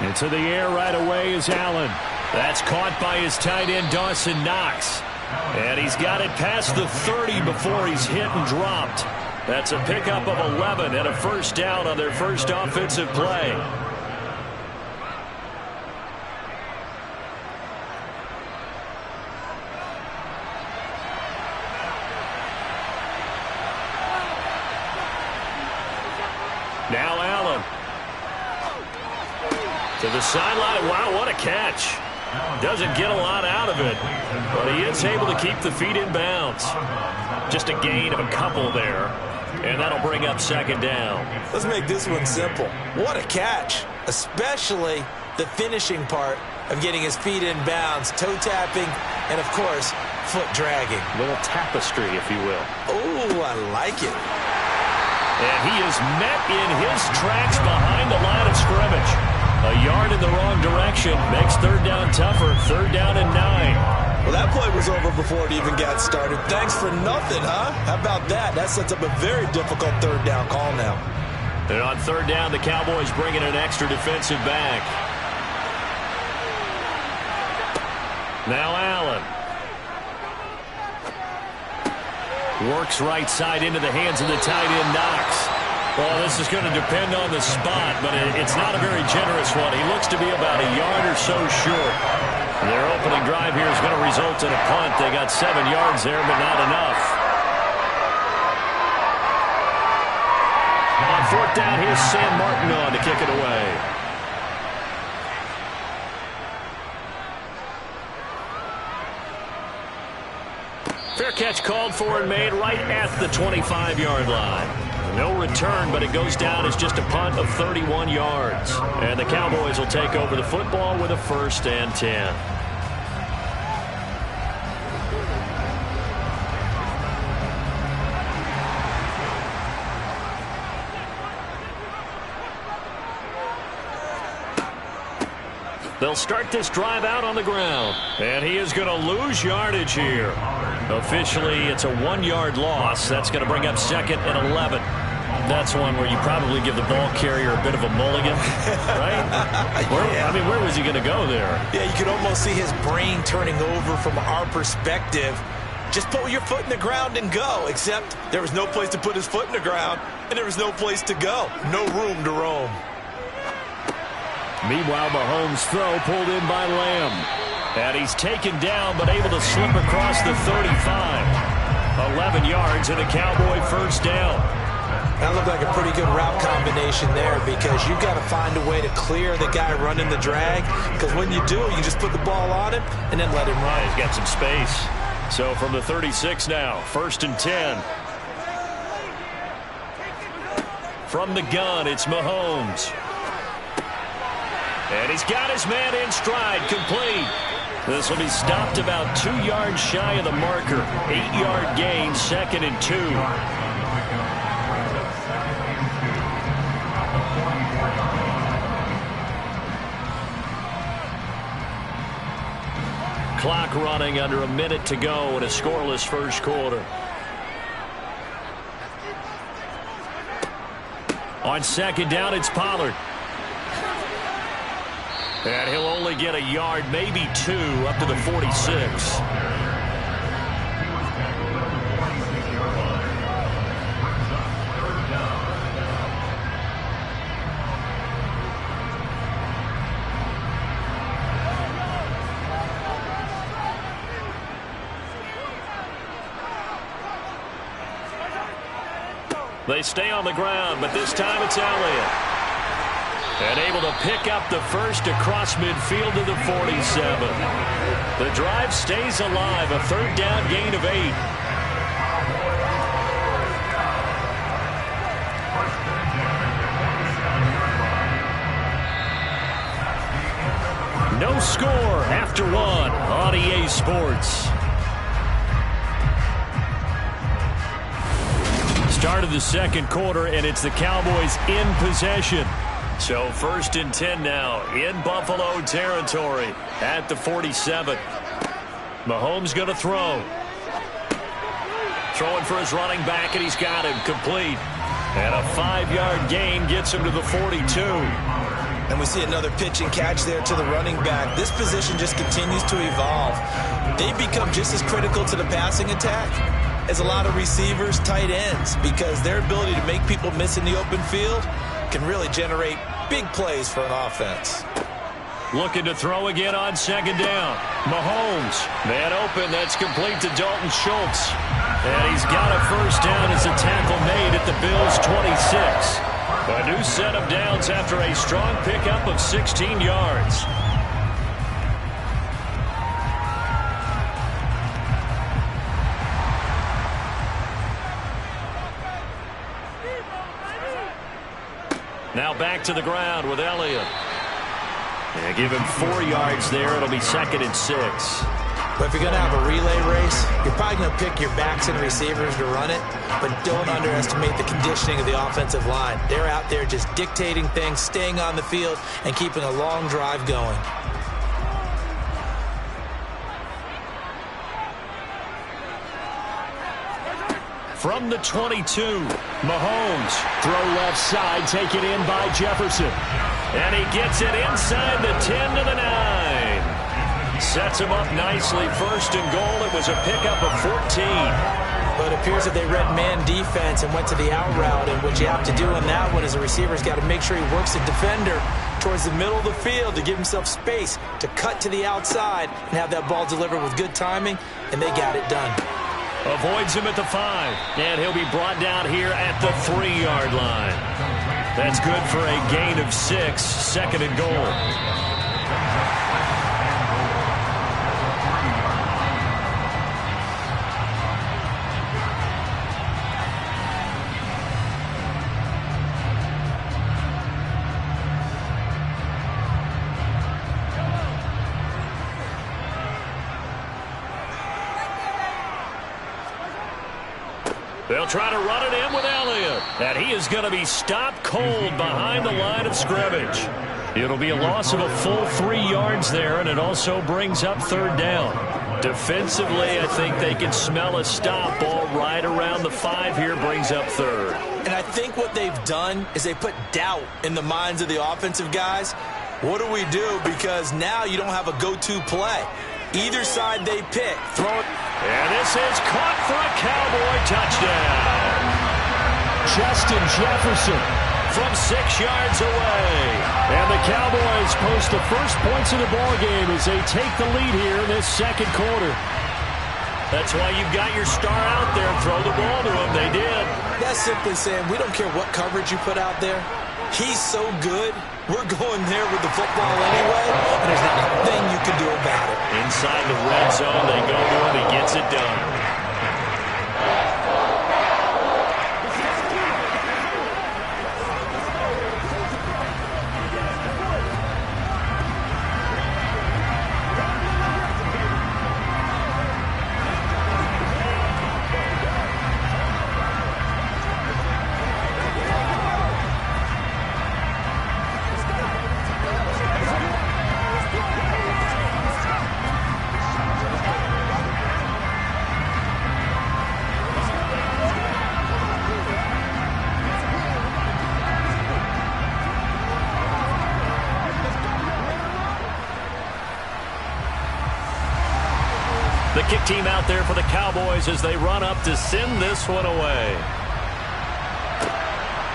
Into the air right away is Allen. That's caught by his tight end, Dawson Knox. And he's got it past the 30 before he's hit and dropped. That's a pickup of 11 and a first down on their first offensive play. Now Allen. To the sideline. Wow, what a catch. Doesn't get a lot out of it, but he is able to keep the feet in bounds. Just a gain of a couple there, and that'll bring up second down. Let's make this one simple. What a catch, especially the finishing part of getting his feet in bounds, toe tapping, and, of course, foot dragging. A little tapestry, if you will. Oh, I like it. And he is met in his tracks behind the line of scrimmage. A yard in the wrong direction makes third down tougher. Third down and 9. Well, that play was over before it even got started. Thanks for nothing, huh? How about that? That sets up a very difficult third down call now. And on third down, the Cowboys bring in an extra defensive back. Now Allen. Works right side into the hands of the tight end, Knox. Well, this is going to depend on the spot, but it's not a very generous one. He looks to be about a yard or so short. Their opening drive here is going to result in a punt. They got 7 yards there, but not enough. On fourth down, here's Sam Martin on to kick it away. Fair catch called for and made right at the 25-yard line. No return, but it goes down as just a punt of 31 yards. And the Cowboys will take over the football with a 1st and 10. They'll start this drive out on the ground. And he is going to lose yardage here. Officially, it's a 1-yard loss. That's going to bring up 2nd and 11. That's one where you probably give the ball carrier a bit of a mulligan, right? Where was he going to go there? Yeah, you could almost see his brain turning over from our perspective. Just put your foot in the ground and go, except there was no place to put his foot in the ground, and there was no place to go. No room to roam. Meanwhile, Mahomes' throw pulled in by Lamb. And he's taken down, but able to slip across the 35. 11 yards and a Cowboy first down. That looked like a pretty good route combination there because you've got to find a way to clear the guy running the drag. Because when you do, you just put the ball on him and then let him run. He's got some space. So from the 36 now, 1st and 10. From the gun, it's Mahomes. And he's got his man in stride, complete. This will be stopped about 2 yards shy of the marker. 8-yard gain, 2nd and 2. Clock running under a minute to go in a scoreless first quarter. On second down, it's Pollard. And he'll only get a yard, maybe 2, up to the 46. They stay on the ground, but this time it's Elliott. And able to pick up the first across midfield to the 47. The drive stays alive, a third down gain of 8. No score after 1 on EA Sports. Start of the second quarter, and it's the Cowboys in possession. So 1st and 10 now in Buffalo territory at the 47. Mahomes going to throw. Throwing for his running back, and he's got him complete. And a 5-yard gain gets him to the 42. And we see another pitch and catch there to the running back. This position just continues to evolve. They become just as critical to the passing attack as a lot of receivers, tight ends, because their ability to make people miss in the open field can really generate big plays for an offense. Looking to throw again on 2nd down. Mahomes, man open, that's complete to Dalton Schultz. And he's got a first down as a tackle made at the Bills' 26. A new set of downs after a strong pickup of 16 yards. Now back to the ground with Elliott. And give him 4 yards there. It'll be 2nd and 6. But if you're going to have a relay race, you're probably going to pick your backs and receivers to run it, but don't underestimate the conditioning of the offensive line. They're out there just dictating things, staying on the field, and keeping a long drive going. From the 22, Mahomes. Throw left side, taken in by Jefferson. And he gets it inside the 10 to the 9. Sets him up nicely. 1st and goal. It was a pickup of 14. But it appears that they read man defense and went to the out route. And what you have to do on that one is a receiver's got to make sure he works the defender towards the middle of the field to give himself space to cut to the outside and have that ball delivered with good timing. And they got it done. Avoids him at the 5. And he'll be brought down here at the 3-yard line. That's good for a gain of 6. 2nd and goal. They'll try to run it in with Elliott. And he is going to be stopped cold behind the line of scrimmage. It'll be a loss of a full 3 yards there, and it also brings up 3rd down. Defensively, I think they can smell a stop. Ball right around the 5 here brings up 3rd. And I think what they've done is they put doubt in the minds of the offensive guys. What do we do? Because now you don't have a go-to play. Either side they pick. Throw it. And this is caught for a Cowboy touchdown. Justin Jefferson from 6 yards away. And the Cowboys post the first points of the ballgame as they take the lead here in this 2nd quarter. That's why you've got your star out there. Throw the ball to him. They did. That's simply saying we don't care what coverage you put out there. He's so good. We're going there with the football anyway, and there's not a thing you can do about it. Inside the red zone, they go to him. He gets it done. The kick team out there for the Cowboys as they run up to send this one away.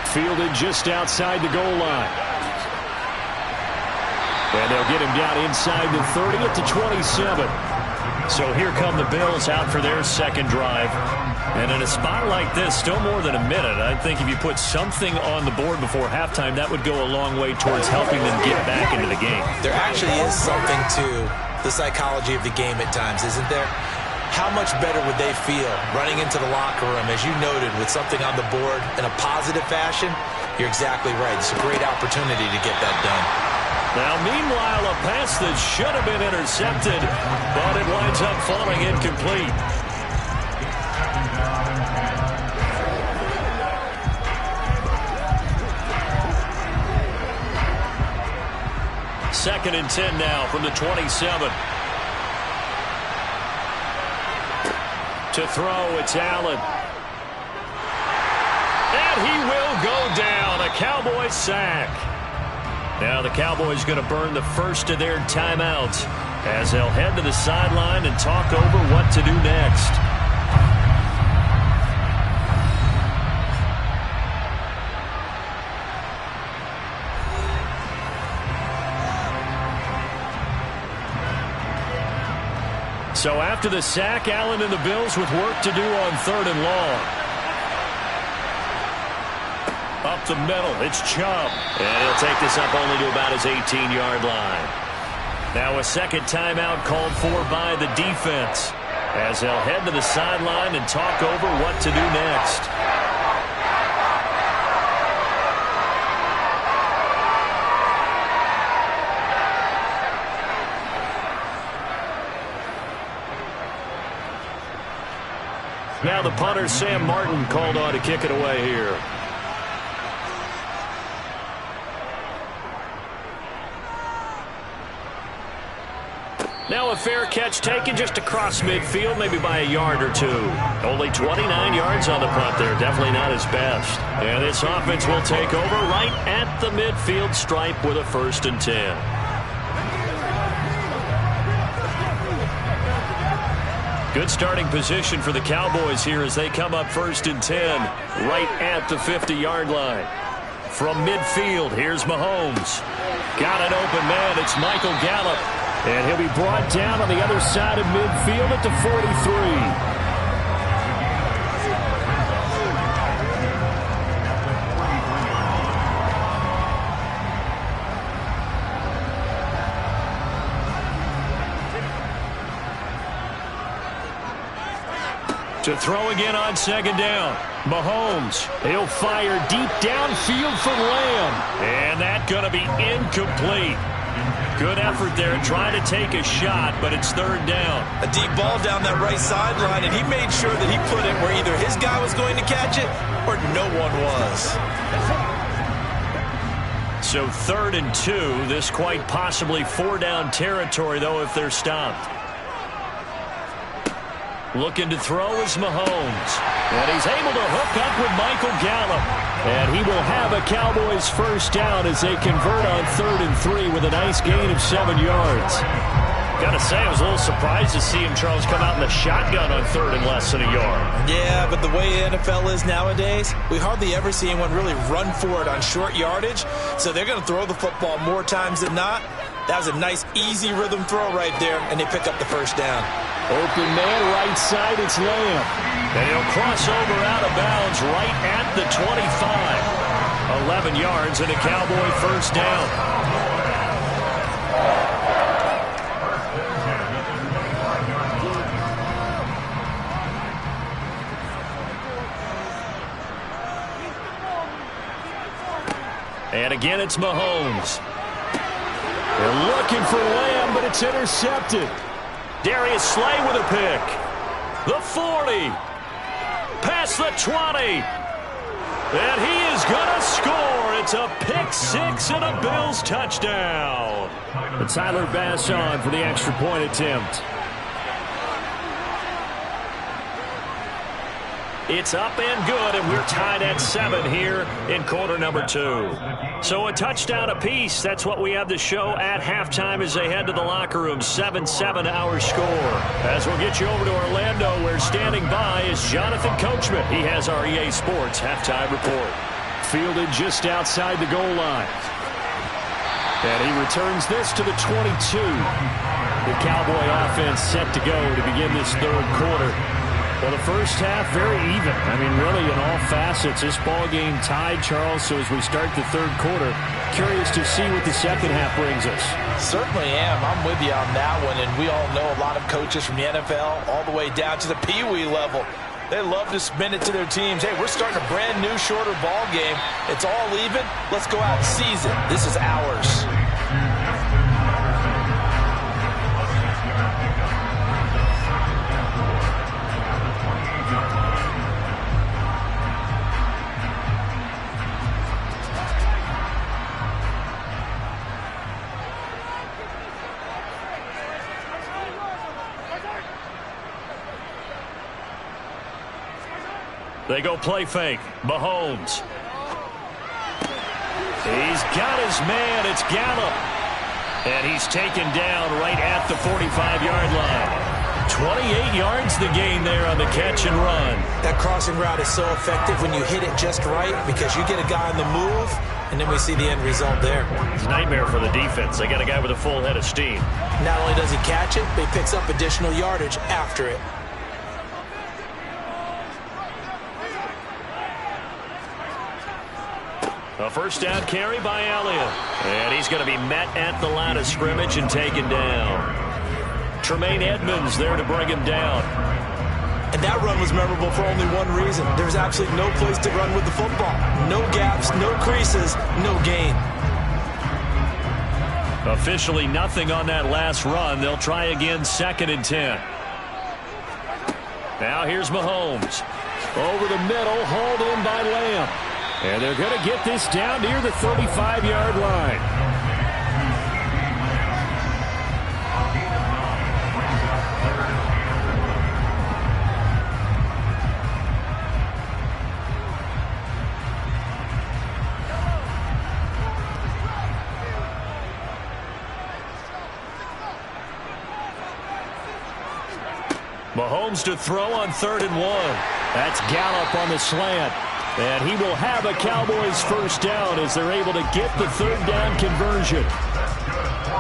Fielded just outside the goal line. And they'll get him down inside the 30 at the 27. So here come the Bills out for their second drive. And in a spot like this, still more than a minute, I think if you put something on the board before halftime, that would go a long way towards helping them get back into the game. There actually is something to the psychology of the game at times, isn't there? How much better would they feel running into the locker room, as you noted, with something on the board in a positive fashion? You're exactly right. It's a great opportunity to get that done. Now, meanwhile, a pass that should have been intercepted, but it winds up falling incomplete. Second and 10 now from the 27. To throw, it's Allen. And he will go down. A Cowboys sack. Now the Cowboys going to burn the first of their timeouts as they'll head to the sideline and talk over what to do next. So after the sack, Allen and the Bills with work to do on 3rd and long. Up the middle, it's Chubb. And he'll take this up only to about his 18-yard line. Now a second timeout called for by the defense as they'll head to the sideline and talk over what to do next. Now the punter, Sam Martin, called on to kick it away here. Now a fair catch taken just across midfield, maybe by a yard or two. Only 29 yards on the punt there. Definitely not his best. And this offense will take over right at the midfield stripe with a 1st and 10. Good starting position for the Cowboys here as they come up 1st and 10 right at the 50-yard line. From midfield, here's Mahomes. Got an open man. It's Michael Gallup. And he'll be brought down on the other side of midfield at the 43. To throw again on 2nd down. Mahomes, he'll fire deep downfield for Lamb. And that's going to be incomplete. Good effort there trying to take a shot, but it's 3rd down. A deep ball down that right sideline, and he made sure that he put it where either his guy was going to catch it or no one was. So 3rd and 2. This quite possibly 4-down territory, though, if they're stopped. Looking to throw is Mahomes. And he's able to hook up with Michael Gallup. And he will have a Cowboys 1st down as they convert on 3rd and 3 with a nice gain of 7 yards. Gotta say, I was a little surprised to see him, Charles, come out in the shotgun on 3rd and less than a yard. Yeah, but the way the NFL is nowadays, we hardly ever see anyone really run for it on short yardage. So they're going to throw the football more times than not. That was a nice, easy rhythm throw right there, and they pick up the 1st down. Open man, right side, it's Lamb. And he'll cross over out of bounds right at the 25. 11 yards and a Cowboy 1st down. And again, it's Mahomes. They're looking for Lamb, but it's intercepted. Darius Slay with a pick. The 40. Past the 20. And he is going to score. It's a pick 6 and a Bills touchdown. And Tyler Bass on for the extra point attempt. It's up and good, and we're tied at 7 here in quarter number 2. So a touchdown apiece. That's what we have to show at halftime as they head to the locker room. 7-7 our score. As we'll get you over to Orlando, where standing by is Jonathan Coachman. He has our EA Sports halftime report. Fielded just outside the goal line. And he returns this to the 22. The Cowboy offense set to go to begin this third quarter. Well, the first half, very even. I mean, really, in all facets, this ball game tied, Charles. So as we start the third quarter, curious to see what the second half brings us. Certainly am. I'm with you on that one. And we all know a lot of coaches from the NFL all the way down to the Pee-wee level. They love to spin it to their teams. Hey, we're starting a brand new, shorter ball game. It's all even. Let's go out and seize it. This is ours. They go play fake. Mahomes. He's got his man. It's Gallup. And he's taken down right at the 45-yard line. 28 yards the gain there on the catch and run. That crossing route is so effective when you hit it just right because you get a guy on the move, and then we see the end result there. It's a nightmare for the defense. They got a guy with a full head of steam. Not only does he catch it, but he picks up additional yardage after it. A first down carry by Elliott. And he's going to be met at the line of scrimmage and taken down. Tremaine Edmonds there to bring him down. And that run was memorable for only one reason. There was absolutely no place to run with the football. No gaps, no creases, no gain. Officially nothing on that last run. They'll try again, 2nd and 10. Now here's Mahomes. Over the middle, hauled in by Lamb. And they're going to get this down near the 35-yard line. Mahomes to throw on 3rd and 1. That's Gallup on the slant. And he will have a Cowboys first down as they're able to get the 3rd down conversion.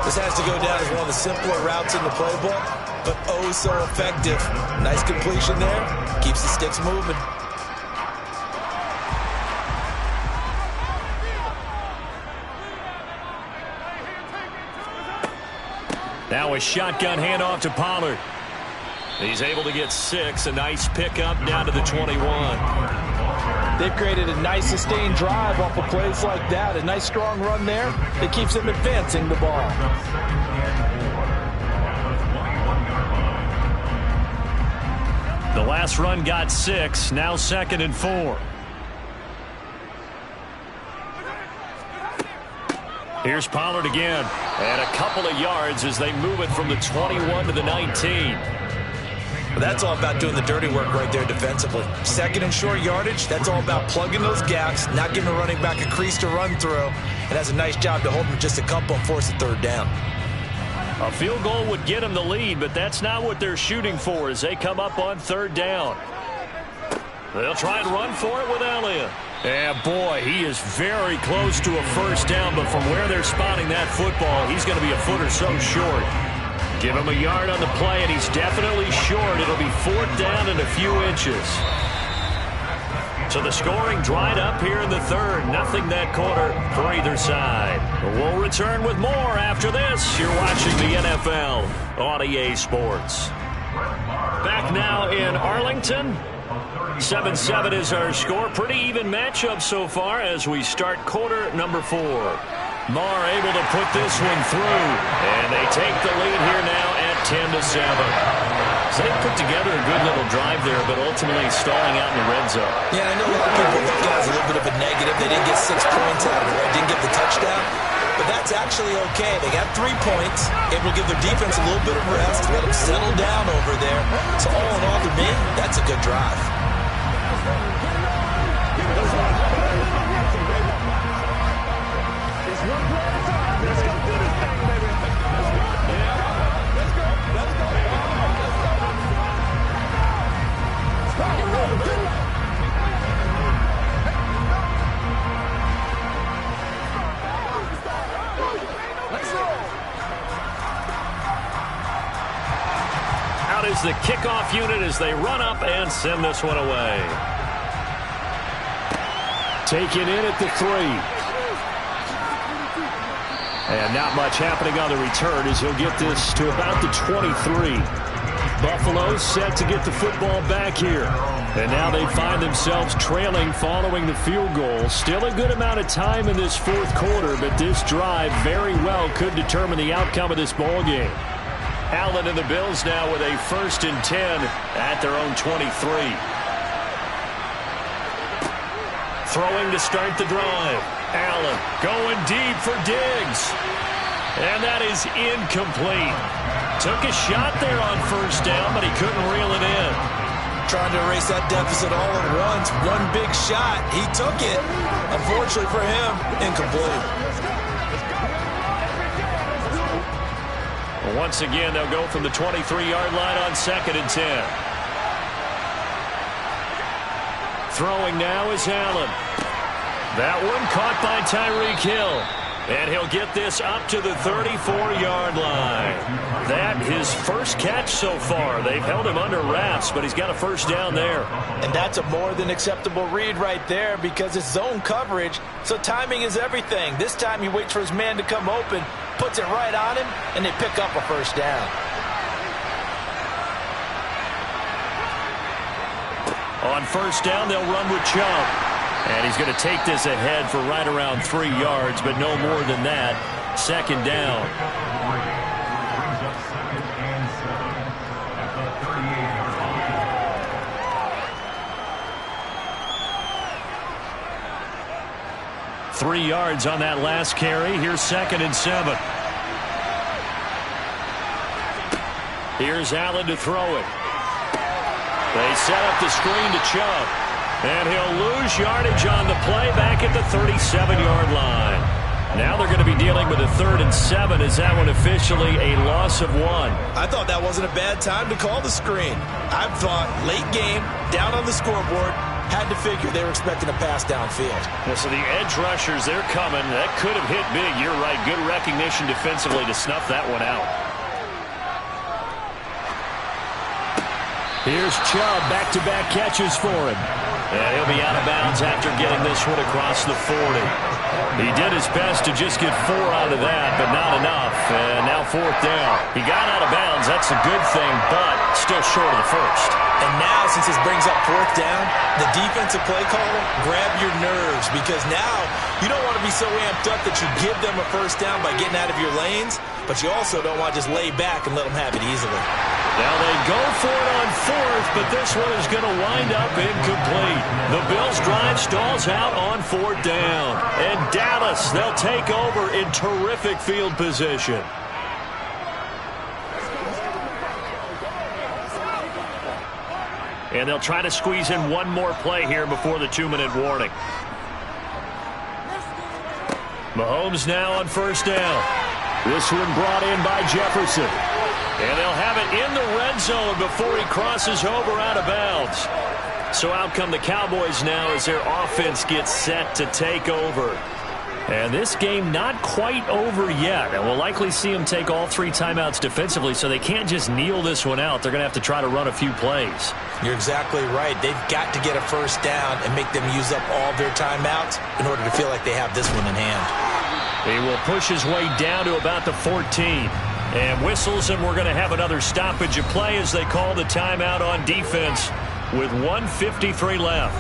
This has to go down as one of the simpler routes in the playbook, but oh so effective. Nice completion there. Keeps the sticks moving. Now a shotgun handoff to Pollard. He's able to get 6. A nice pickup down to the 21. They've created a nice sustained drive off of plays like that. A nice strong run there that keeps them advancing the ball. The last run got 6. Now 2nd and 4. Here's Pollard again. And a couple of yards as they move it from the 21 to the 19. That's all about doing the dirty work right there defensively. 2nd and short yardage, that's all about plugging those gaps, not giving a running back a crease to run through. And has a nice job to hold him just a couple and force a 3rd down. A field goal would get them the lead, but that's not what they're shooting for as they come up on 3rd down. They'll try and run for it with Elliott. And boy, he is very close to a first down, but from where they're spotting that football, he's going to be a foot or so short. Give him a yard on the play, and he's definitely short. It'll be 4th down and a few inches. So the scoring dried up here in the 3rd. Nothing that quarter for either side. We'll return with more after this. You're watching the NFL on EA Sports. Back now in Arlington. 7-7 is our score. Pretty even matchup so far as we start quarter number 4. Marr able to put this one through. And they take the lead here now at 10-7. So they put together a good little drive there, but ultimately stalling out in the red zone. Yeah, I know a lot of people think that was a little bit of a negative. They didn't get 6 points out of it. They didn't get the touchdown. But that's actually okay. They got 3 points. Able to give their defense a little bit of rest. Let them settle down over there. So all in all, to me, that's a good drive. the kickoff unit as they run up and send this one away. Taken in at the 3. And not much happening on the return as he'll get this to about the 23. Buffalo set to get the football back here. And now they find themselves trailing following the field goal. Still a good amount of time in this fourth quarter, but this drive very well could determine the outcome of this ball game. Allen and the Bills now with a 1st and 10 at their own 23. Throwing to start the drive. Allen going deep for Diggs. And that is incomplete. Took a shot there on 1st down, but he couldn't reel it in. Trying to erase that deficit all at once. One big shot. He took it. Unfortunately for him, incomplete. Once again, they'll go from the 23-yard line on 2nd and 10. Throwing now is Allen. That one caught by Tyreek Hill. And he'll get this up to the 34-yard line. That his first catch so far. They've held him under wraps, but he's got a 1st down there. And that's a more than acceptable read right there because it's zone coverage, so timing is everything. This time he waits for his man to come open, puts it right on him, and they pick up a 1st down. On 1st down, they'll run with Chubb. And he's going to take this ahead for right around 3 yards, but no more than that. 2nd down. Brings up 2nd and 7 at the 38-yard line. 3 yards on that last carry. Here's 2nd and 7. Here's Allen to throw it. They set up the screen to Chubb. And he'll lose yardage on the play back at the 37-yard line. Now they're going to be dealing with a 3rd and 7. Is that one officially a loss of 1? I thought that wasn't a bad time to call the screen. I thought late game, down on the scoreboard, had to figure they were expecting a pass downfield. Well, so the edge rushers, they're coming. That could have hit big. You're right. Good recognition defensively to snuff that one out. Here's Chubb, back-to-back catches for him. And he'll be out of bounds after getting this one across the 40. He did his best to just get 4 out of that, but not enough. And now 4th down. He got out of bounds. That's a good thing, but still short of the 1st. And now, since this brings up 4th down, the defensive play caller, grab your nerves because now you don't want to be so amped up that you give them a 1st down by getting out of your lanes, but you also don't want to just lay back and let them have it easily. Now they go for it on 4th, but this one is going to wind up incomplete. The Bills' drive stalls out on 4th down. And Dallas, they'll take over in terrific field position. And they'll try to squeeze in one more play here before the 2-minute warning. Mahomes now on 1st down. This one brought in by Jefferson. And they'll have it in the red zone before he crosses over out of bounds. So out come the Cowboys now as their offense gets set to take over. And this game not quite over yet. And we'll likely see them take all 3 timeouts defensively, so they can't just kneel this one out. They're going to have to try to run a few plays. You're exactly right. They've got to get a 1st down and make them use up all their timeouts in order to feel like they have this one in hand. He will push his way down to about the 14. And whistles, and we're going to have another stoppage of play as they call the timeout on defense with 1:53 left.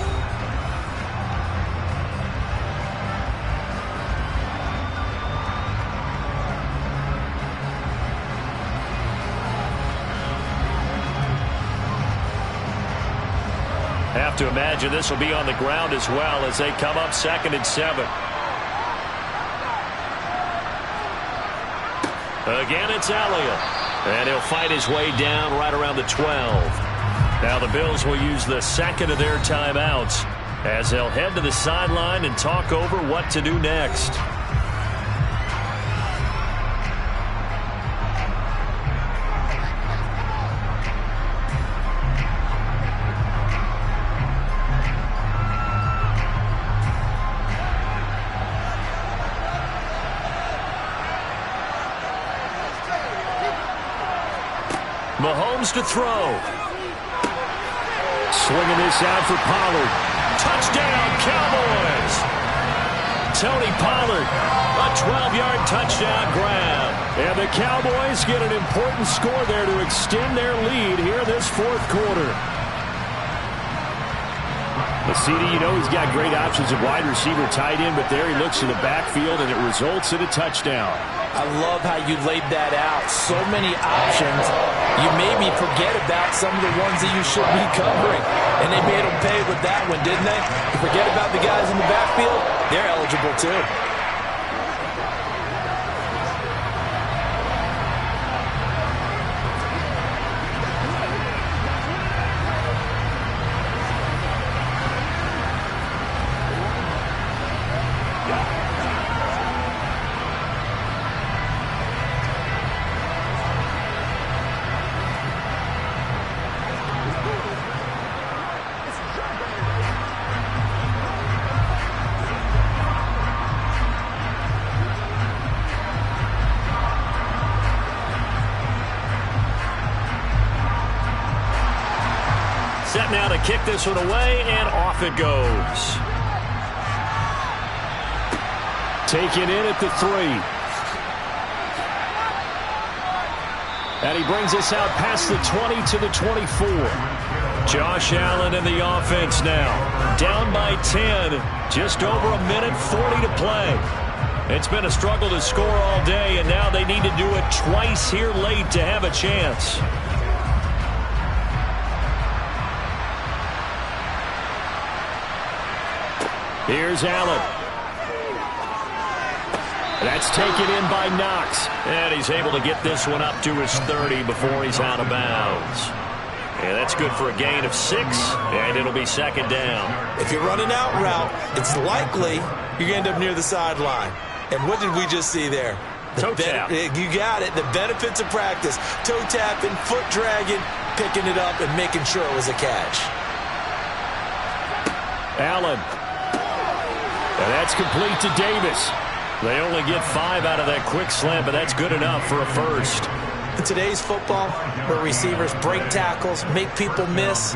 Have to imagine this will be on the ground as well as they come up 2nd and 7. Again, it's Elliott. And he'll fight his way down right around the 12. Now the Bills will use the 2nd of their timeouts as they'll head to the sideline and talk over what to do next. Mahomes to throw. Swinging this out for Pollard. Touchdown, Cowboys! Tony Pollard, a 12-yard touchdown grab. And the Cowboys get an important score there to extend their lead here in this fourth quarter. The CD, you know he's got great options of wide receiver, tight end, but there he looks to the backfield, and it results in a touchdown. I love how you laid that out. So many options. You made me forget about some of the ones that you should be covering. And they made them pay with that one, didn't they? You forget about the guys in the backfield, they're eligible too. Set now to kick this one away, and off it goes. Taken in at the 3. And he brings us out past the 20 to the 24. Josh Allen in the offense now. Down by 10. Just over a minute 40 to play. It's been a struggle to score all day, and now they need to do it twice here late to have a chance. Here's Allen. That's taken in by Knox. And he's able to get this one up to his 30 before he's out of bounds. And that's good for a gain of 6, and it'll be second down. If you're running out route, it's likely you're going to end up near the sideline. And what did we just see there? Toe tap. You got it. The benefits of practice. Toe tapping, foot dragging, picking it up, and making sure it was a catch. Allen. And that's complete to Davis. They only get 5 out of that quick slant, but that's good enough for a first. In today's football, where receivers break tackles, make people miss,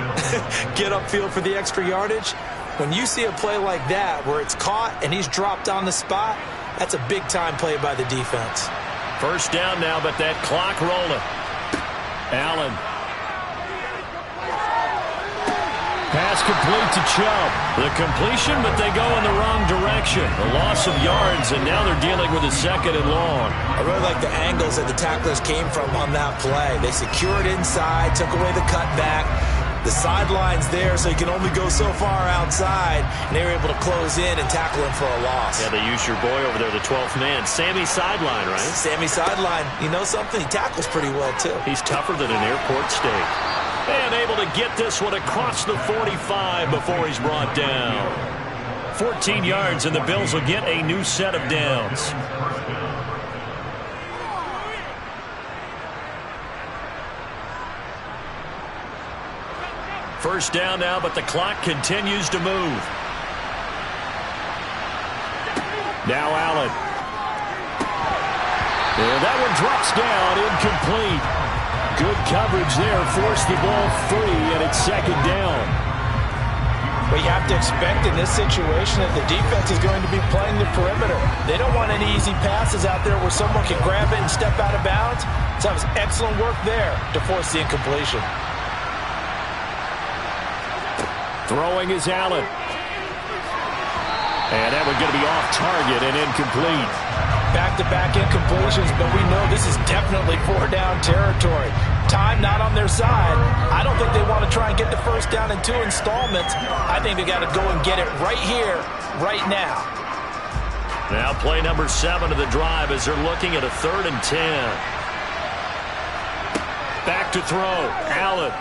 get upfield for the extra yardage, when you see a play like that where it's caught and he's dropped on the spot, that's a big-time play by the defense. First down now, but that clock rolling. Allen. Pass complete to Chubb. The completion, but they go in the wrong direction. A loss of yards, and now they're dealing with a second and long. I really like the angles that the tacklers came from on that play. They secured inside, took away the cutback. The sideline's there, so you can only go so far outside, and they were able to close in and tackle him for a loss. Yeah, they used your boy over there, the 12th man. Sammy Sideline, right? Sammy Sideline. You know something? He tackles pretty well, too. He's tougher than an airport steak. And able to get this one across the 45 before he's brought down. 14 yards, and the Bills will get a new set of downs. First down now, but the clock continues to move. Now Allen. And that one drops down, incomplete. Good coverage there, forced the ball free, and it's second down. But you have to expect in this situation that the defense is going to be playing the perimeter. They don't want any easy passes out there where someone can grab it and step out of bounds. So that was excellent work there to force the incompletion. Throwing is Allen. And that one's going to be off target and incomplete. Back-to-back incompletions, but we know this is definitely 4-down territory. Time not on their side. I don't think they want to try and get the first down in 2 installments. I think they got to go and get it right here, right now. Now play number 7 of the drive as they're looking at a 3rd and 10. Back to throw, Allen.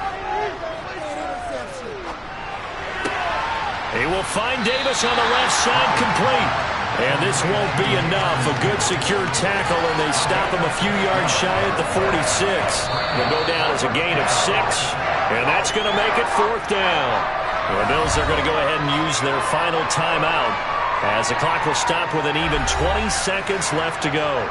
He will find Davis on the left side, complete. And this won't be enough. A good secure tackle, and they stop him a few yards shy at the 46. They'll go down as a gain of 6, and that's going to make it 4th down. The Bills are going to go ahead and use their final timeout as the clock will stop with an even 20 seconds left to go.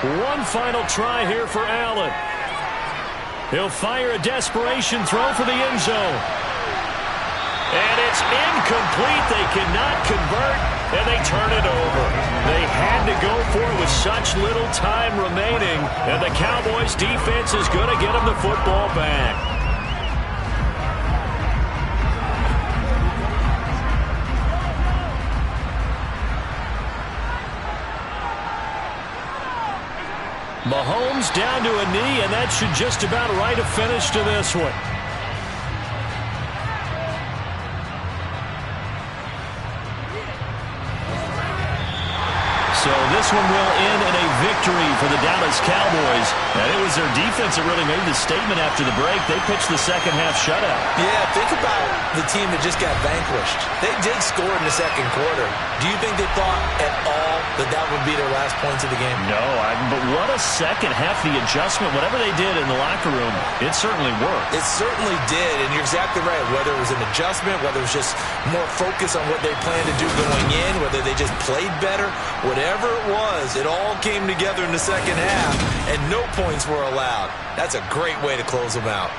One final try here for Allen. He'll fire a desperation throw for the end zone. And it's incomplete. They cannot convert, and they turn it over. They had to go for it with such little time remaining, and the Cowboys' defense is going to get them the football back. Mahomes down to a knee, and that should just about write a finish to this one. So this one will end in a victory for the Dallas Cowboys. And it was their defense that really made the statement after the break. They pitched the second half shutout. Yeah, think about the team that just got vanquished. They did score in the second quarter. Do you think they thought at all that that would be their last points of the game? No, but what a second half. The adjustment, whatever they did in the locker room, it certainly worked. It certainly did, and you're exactly right. Whether it was an adjustment, whether it was just more focus on what they planned to do going in, whether they just played better, whatever it was, it all came together in the second half, and no points were allowed. That's a great way to close them out.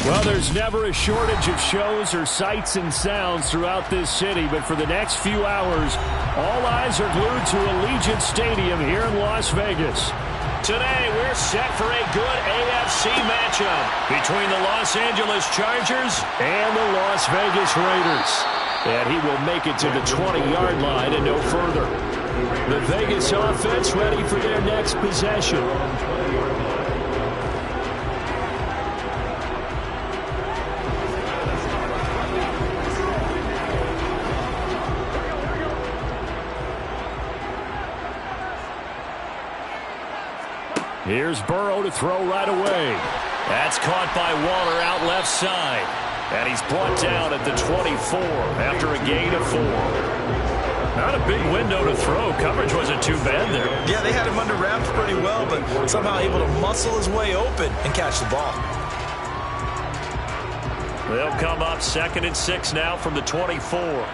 Well, there's never a shortage of shows or sights and sounds throughout this city, but for the next few hours, all eyes are glued to Allegiant Stadium here in Las Vegas. Today, we're set for a good AFC matchup between the Los Angeles Chargers and the Las Vegas Raiders. And he will make it to the 20-yard line and no further. The Vegas offense ready for their next possession. Here's Burrow to throw right away. That's caught by Waller out left side. And he's brought down at the 24 after a gain of 4. Not a big window to throw. Coverage wasn't too bad there. Yeah, they had him under wraps pretty well, but somehow able to muscle his way open and catch the ball. They'll come up 2nd and 6 now from the 24.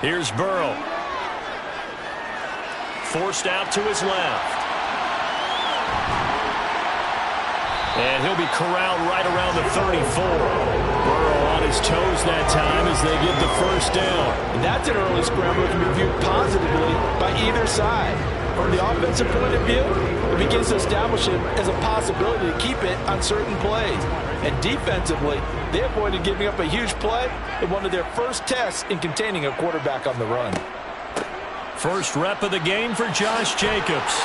Here's Burrow. Forced out to his left. And he'll be corralled right around the 34. Burrow on his toes that time as they get the first down. And that's an early scramble that can be viewed positively by either side. From the offensive point of view, it begins to establish it as a possibility to keep it on certain plays. And defensively, they avoided giving up a huge play in one of their first tests in containing a quarterback on the run. First rep of the game for Josh Jacobs.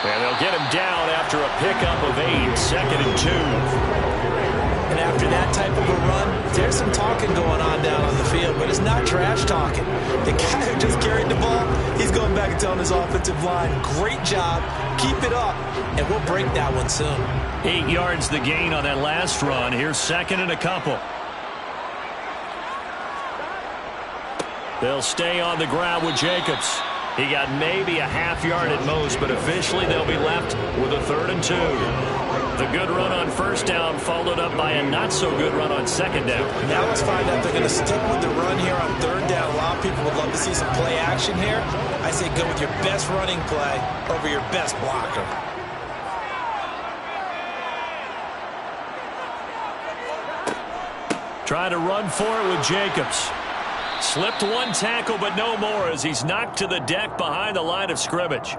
And they'll get him down after a pickup of 8, 2nd and 2. And after that type of a run, there's some talking going on down on the field, but it's not trash talking. The guy who just carried the ball, he's going back and telling his offensive line, great job, keep it up, and we'll break that one soon. 8 yards the gain on that last run. Here's 2nd and a couple. They'll stay on the ground with Jacobs. He got maybe a half yard at most, but officially they'll be left with a 3rd and 2. The good run on first down followed up by a not-so-good run on 2nd down. Now let's find out if they're going to stick with the run here on 3rd down. A lot of people would love to see some play action here. I say go with your best running play over your best blocker. Try to run for it with Jacobs. Slipped one tackle, but no more as he's knocked to the deck behind the line of scrimmage.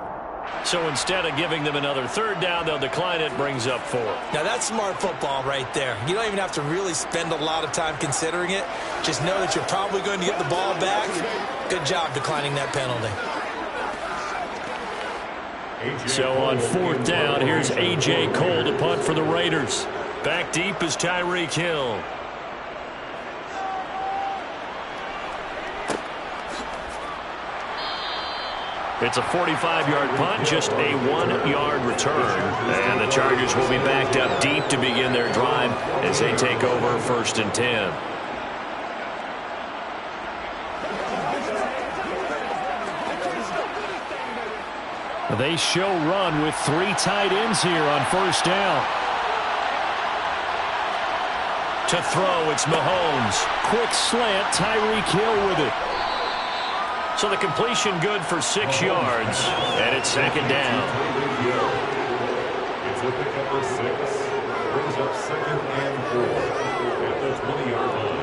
So instead of giving them another 3rd down, they'll decline it, brings up 4. Now that's smart football right there. You don't even have to really spend a lot of time considering it. Just know that you're probably going to get the ball back. Good job declining that penalty. So on 4th down, here's A.J. Cole to punt for the Raiders. Back deep is Tyreek Hill. It's a 45-yard punt, just a 1-yard return. And the Chargers will be backed up deep to begin their drive as they take over 1st and 10. They show run with 3 tight ends here on 1st down. To throw, it's Mahomes. Quick slant, Tyreek Hill with it. So the completion good for 6 yards, and it's 2nd down. It's a pickup of 6. Brings up 2nd and 4 at the 20-yard line.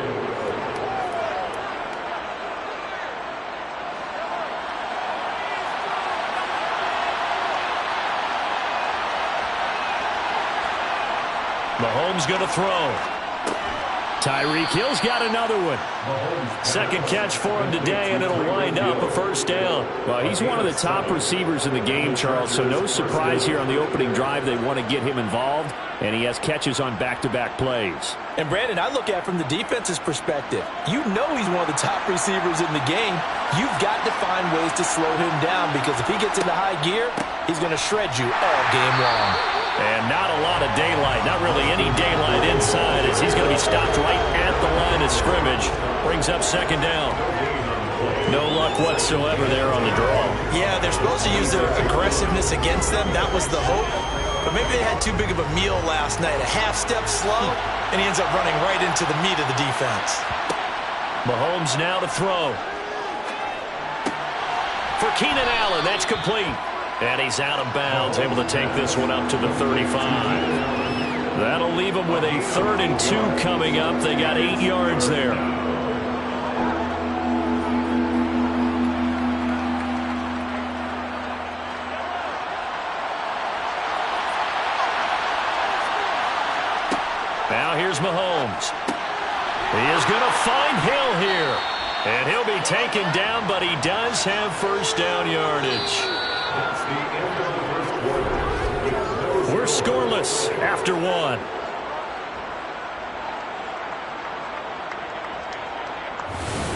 Mahomes going to throw. Tyreek Hill's got another one. 2nd catch for him today, and it'll wind up a 1st down. Well, he's one of the top receivers in the game, Charles, so no surprise here on the opening drive. They want to get him involved, and he has catches on back-to-back plays. And, Brandon, I look at it from the defense's perspective. You know he's one of the top receivers in the game. You've got to find ways to slow him down because if he gets into high gear, he's going to shred you all game long. And not a lot of daylight, not really any daylight inside as he's going to be stopped right at the line of scrimmage. Brings up 2nd down. No luck whatsoever there on the draw. Yeah, they're supposed to use their aggressiveness against them. That was the hope. But maybe they had too big of a meal last night. A half step slow, and he ends up running right into the meat of the defense. Mahomes now to throw. For Keenan Allen, that's complete. And he's out of bounds, able to take this one up to the 35. That'll leave them with a 3rd and 2 coming up. They got 8 yards there. Now here's Mahomes. He is going to find Hill here. And he'll be taken down, but he does have first down yardage. That's the end of the first quarter. We're scoreless after 1.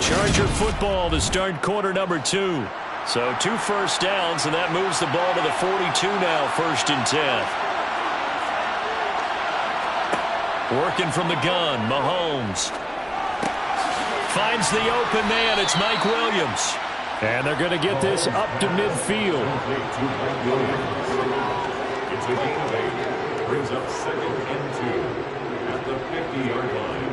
Charger football to start quarter number 2. So 2 first downs, and that moves the ball to the 42 now, 1st and 10. Working from the gun, Mahomes. Finds the open man. It's Mike Williams. And they're going to get this up to midfield. It's a gain of 8. Brings up 2nd and 2 at the 50-yard line.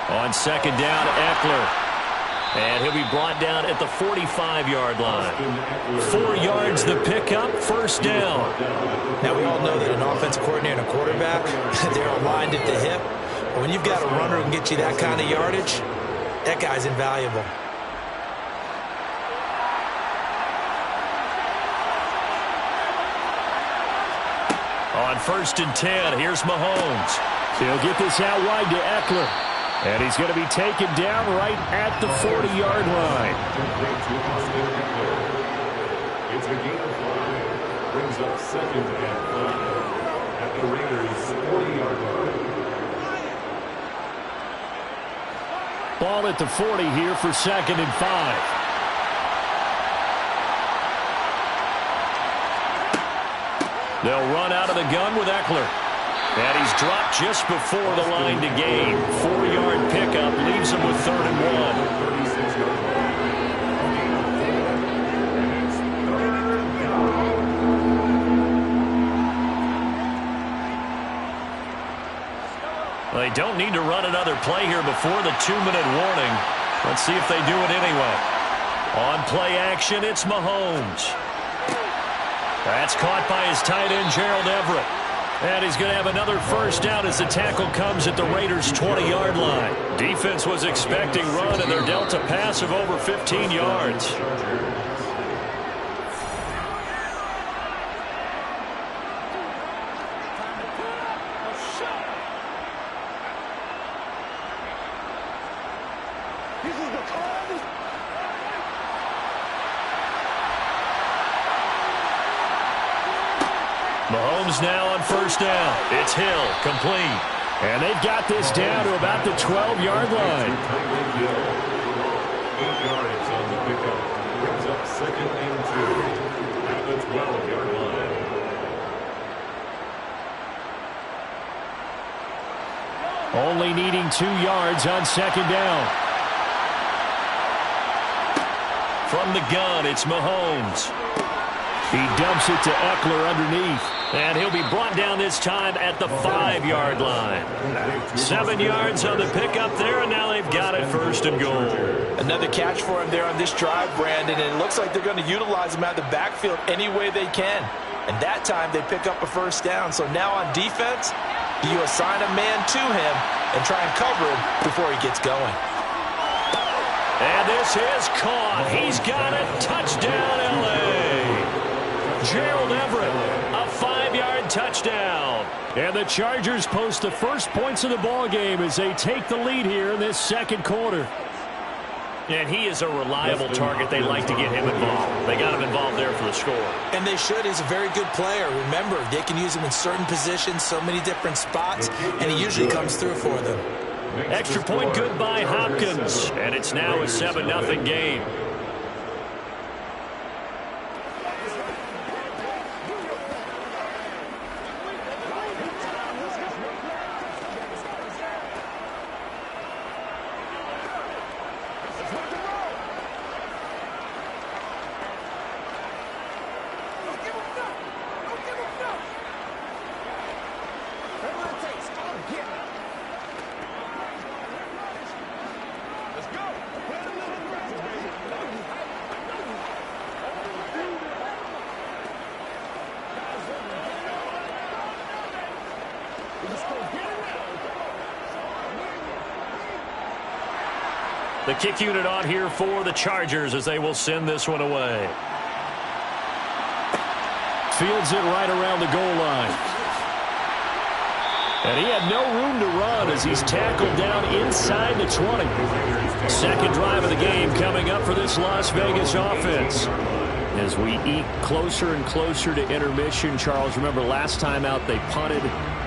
On 2nd down, Eckler. And he'll be brought down at the 45-yard line. 4 yards the pickup, 1st down. Now, we all know that an offensive coordinator and a quarterback, they're aligned at the hip. But when you've got a runner who can get you that kind of yardage, that guy's invaluable. On 1st and 10, here's Mahomes. He'll get this out wide to Eckler. And he's going to be taken down right at the 40-yard line. It's a gain of 5. Brings up 2nd and 5 at the Raiders' 40-yard line. Ball at the 40 here for 2nd and 5. They'll run out of the gun with Eckler. And he's dropped just before the line to gain. 4-yard pickup leaves him with 3rd and 1. They don't need to run another play here before the 2-minute warning. Let's see if they do it anyway. On play action, it's Mahomes. That's caught by his tight end, Gerald Everett. And he's going to have another first down as the tackle comes at the Raiders' 20-yard line. Defense was expecting run, and they're dealt a pass of over 15 yards. Mahomes now on 1st down. It's Hill, complete. And they've got this down to about the 12-yard line. 8 yards on the pickup. Brings up 2nd and 2 at the 12-yard line. Only needing 2 yards on 2nd down. From the gun, it's Mahomes. He dumps it to Eckler underneath. And he'll be brought down this time at the 5-yard line. 7 yards on the pickup there, and now they've got it 1st and goal. Another catch for him there on this drive, Brandon, and it looks like they're going to utilize him out of the backfield any way they can. And that time they pick up a 1st down. So now on defense, you assign a man to him and try and cover him before he gets going. And this is caught. He's got it. Touchdown, L.A. Gerald Everett, a 5-yard touchdown. And the Chargers post the first points of the ball game as they take the lead here in this 2nd quarter. And he is a reliable target. They like to get him involved. They got him involved there for the score. And they should. He's a very good player. Remember, they can use him in certain positions, so many different spots, and he usually comes through for them. Extra point good by Hopkins. And it's now a 7-0 game. The kick unit on here for the Chargers as they will send this one away. Fields it right around the goal line. And he had no room to run as he's tackled down inside the 20. Second drive of the game coming up for this Las Vegas offense. As we eke closer and closer to intermission, Charles, remember last time out they punted.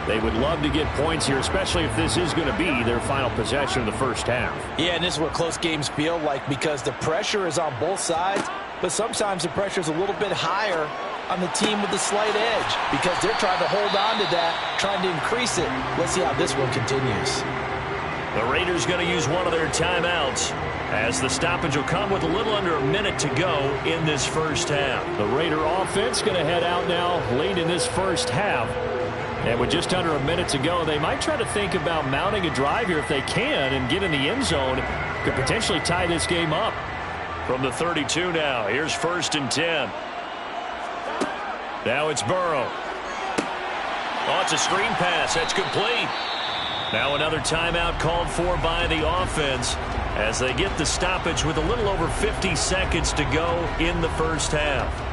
They would love to get points here, especially if this is going to be their final possession of the first half. Yeah, and this is what close games feel like because the pressure is on both sides, but sometimes the pressure is a little bit higher on the team with the slight edge because they're trying to hold on to that, trying to increase it. Let's see how this one continues. The Raiders going to use one of their timeouts as the stoppage will come with a little under a minute to go in this first half. The Raider offense going to head out now late in this first half. And with just under a minute to go, they might try to think about mounting a drive here if they can and get in the end zone. Could potentially tie this game up. From the 32 now, here's 1st and 10. Now it's Burrow. Oh, it's a screen pass. That's complete. Now another timeout called for by the offense as they get the stoppage with a little over 50 seconds to go in the first half.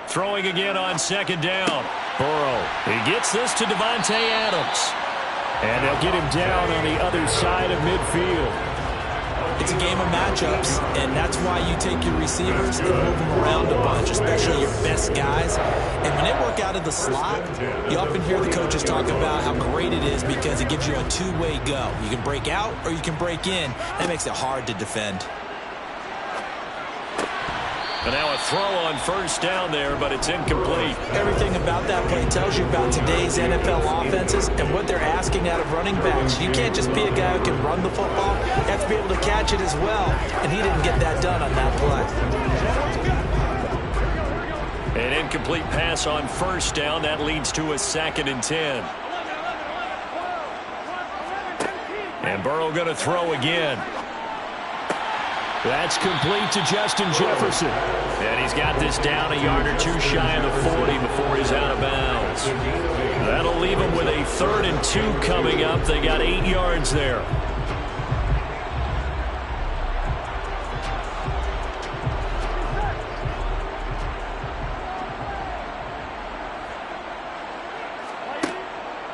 Throwing again on 2nd down. Burrow. He gets this to Davante Adams. And they'll get him down on the other side of midfield. It's a game of matchups, and that's why you take your receivers and move them around a bunch, especially your best guys. And when they work out of the slot, you often hear the coaches talk about how great it is because it gives you a two-way go. You can break out or you can break in. That makes it hard to defend. And now a throw on 1st down there, but it's incomplete. Everything about that play tells you about today's NFL offenses and what they're asking out of running backs. You can't just be a guy who can run the football. You have to be able to catch it as well, and he didn't get that done on that play. An incomplete pass on 1st down. That leads to a 2nd and 10. And Burrow going to throw again. That's complete to Justin Jefferson. And he's got this down a yard or two shy of the 40 before he's out of bounds. That'll leave him with a 3rd and 2 coming up. They got 8 yards there.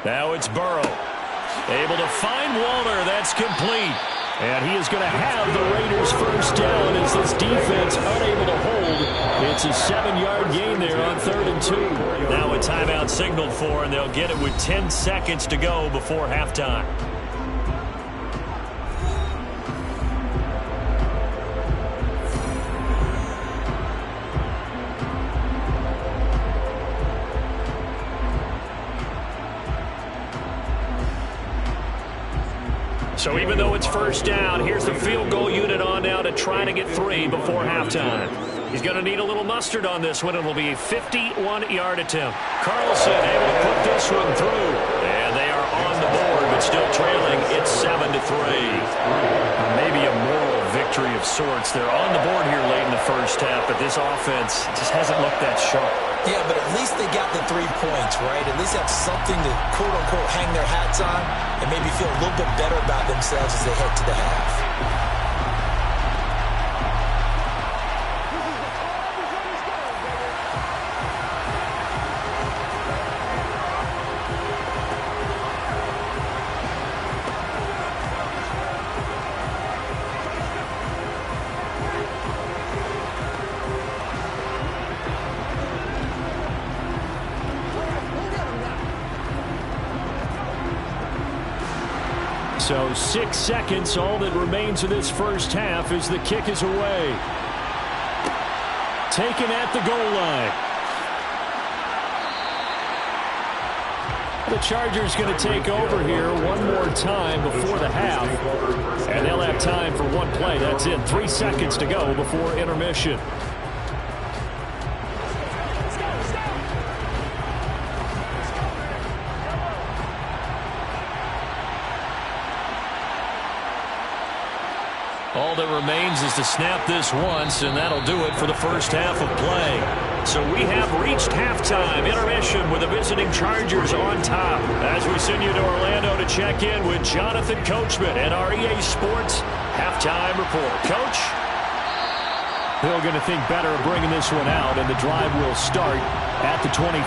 Now it's Burrow. Able to find Walter. That's complete. And he is going to have the Raiders' 1st down as this defense unable to hold. It's a 7-yard gain there on 3rd and 2. Now a timeout signaled for, and they'll get it with 10 seconds to go before halftime. So even though it's 1st down, here's the field goal unit on now to try to get 3 before halftime. He's going to need a little mustard on this one. It will be a 51-yard attempt. Carlson able to put this one through. And they are on the board, but still trailing. It's 7-3. Maybe a moral victory of sorts. They're on the board here late in the first half, but this offense just hasn't looked that sharp. Yeah, but at least they got the 3 points, right? At least have something to, quote-unquote, hang their hats on and maybe feel a little bit better about themselves as they head to the half. So 6 seconds, all that remains of this first half as the kick is away. Taken at the goal line. The Chargers going to take over here one more time before the half. And they'll have time for one play. That's it. 3 seconds to go before intermission. All that remains is to snap this once, and that'll do it for the first half of play. So we have reached halftime intermission with the visiting Chargers on top. As we send you to Orlando to check in with Jonathan Coachman and our EA Sports halftime report. Coach? They're going to think better of bringing this one out, and the drive will start at the 25.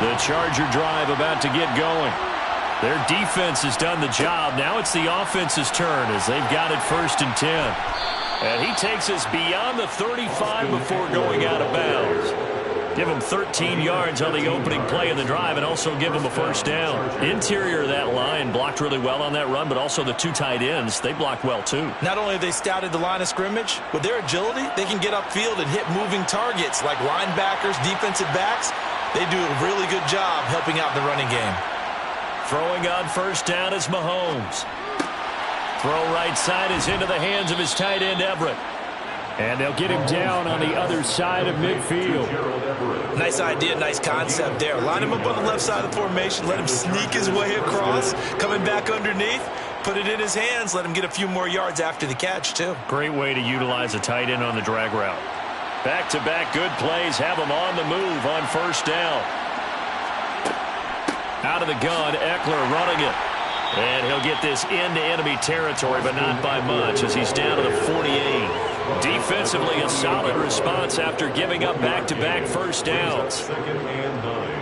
The Charger drive about to get going. Their defense has done the job. Now it's the offense's turn as they've got it 1st and 10. And he takes us beyond the 35 before going out of bounds. Give him 13 yards on the opening play of the drive and also give him a first down. Interior of that line blocked really well on that run, but also the 2 tight ends, they blocked well too. Not only have they scouted the line of scrimmage, with their agility, they can get upfield and hit moving targets like linebackers, defensive backs. They do a really good job helping out in the running game. Throwing on first down is Mahomes. Throw right side is into the hands of his tight end, Everett. And they'll get him down on the other side of midfield. Nice idea, nice concept there. Line him up on the left side of the formation. Let him sneak his way across. Coming back underneath. Put it in his hands. Let him get a few more yards after the catch, too. Great way to utilize a tight end on the drag route. Back-to-back good plays have him on the move on first down. Out of the gun, Eckler running it. And he'll get this into enemy territory, but not by much as he's down to the 48. Defensively, a solid response after giving up back-to-back first downs. 2nd and 9.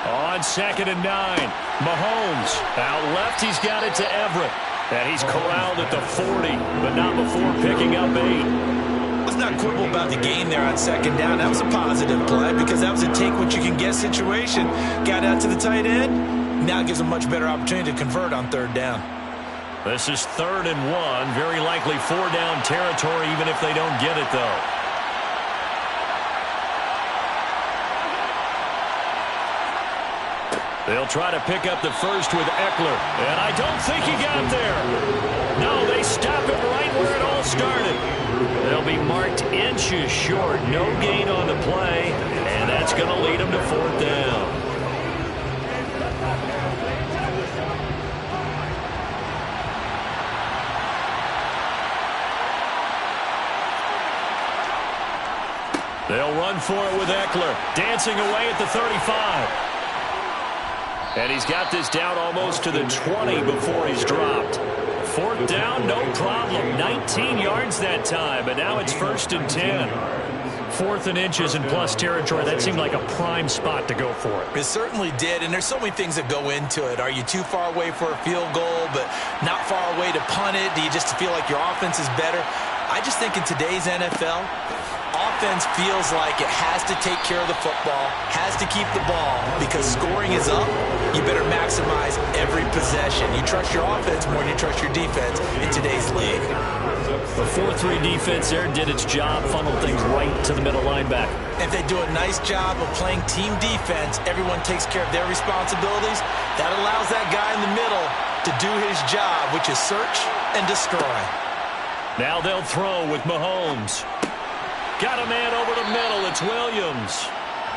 On 2nd and 9, Mahomes out left. He's got it to Everett. And he's corralled at the 40, but not before picking up 8. Let's not quibble about the gain there on 2nd down. That was a positive play because that was a take-what-you-can-get situation. Got out to the tight end. Now it gives a much better opportunity to convert on 3rd down. This is 3rd and 1. Very likely 4-down territory even if they don't get it, though. They'll try to pick up the first with Eckler. And I don't think he got there. No, they stop it right where it all started. They'll be marked inches short. No gain on the play. And that's going to lead them to 4th down. They'll run for it with Eckler. Dancing away at the 35. And he's got this down almost to the 20 before he's dropped. 4th down, no problem. 19 yards that time, but now it's 1st and 10. 4th and inches in plus territory. That seemed like a prime spot to go for it. It certainly did, and there's so many things that go into it. Are you too far away for a field goal, but not far away to punt it? Do you just feel like your offense is better? I just think in today's NFL, offense feels like it has to take care of the football, has to keep the ball, because scoring is up. You better maximize every possession. You trust your offense more than you trust your defense in today's league. The 4-3 defense there did its job, funneled things right to the middle linebacker. If they do a nice job of playing team defense, everyone takes care of their responsibilities. That allows that guy in the middle to do his job, which is search and destroy. Now they'll throw with Mahomes. Got a man over the middle. It's Williams.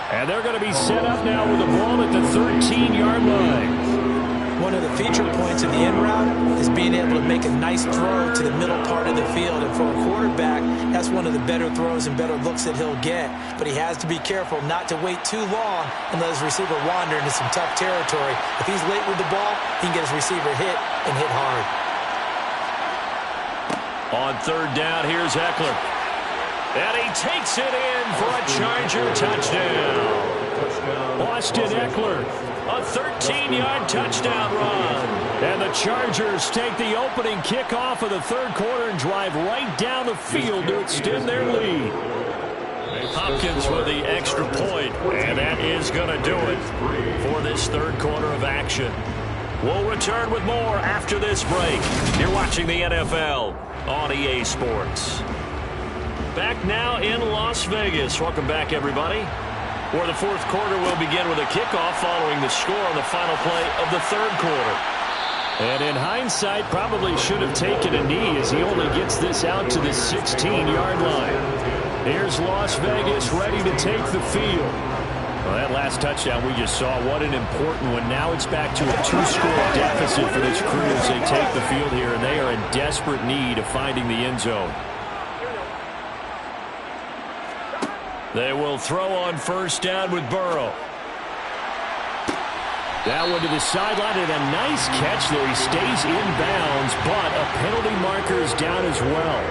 And they're going to be set up now with the ball at the 13-yard line. One of the feature points of the end route is being able to make a nice throw to the middle part of the field. And for a quarterback, that's one of the better throws and better looks that he'll get. But he has to be careful not to wait too long and let his receiver wander into some tough territory. If he's late with the ball, he can get his receiver hit and hit hard. On 3rd down, here's Eckler. And he takes it in for a Charger touchdown. Austin Eckler, a 13-yard touchdown run. And the Chargers take the opening kickoff of the 3rd quarter and drive right down the field to extend their lead. Hopkins with the extra point, and that is going to do it for this 3rd quarter of action. We'll return with more after this break. You're watching the NFL on EA Sports. Back now in Las Vegas. Welcome back, everybody. For the 4th quarter, we'll begin with a kickoff following the score on the final play of the 3rd quarter. And in hindsight, probably should have taken a knee as he only gets this out to the 16-yard line. Here's Las Vegas ready to take the field. Well, that last touchdown we just saw, what an important one. Now it's back to a 2-score deficit for this crew as they take the field here, and they are in desperate need of finding the end zone. They will throw on first down with Burrow. That one to the sideline, and a nice catch there. He stays in bounds, but a penalty marker is down as well.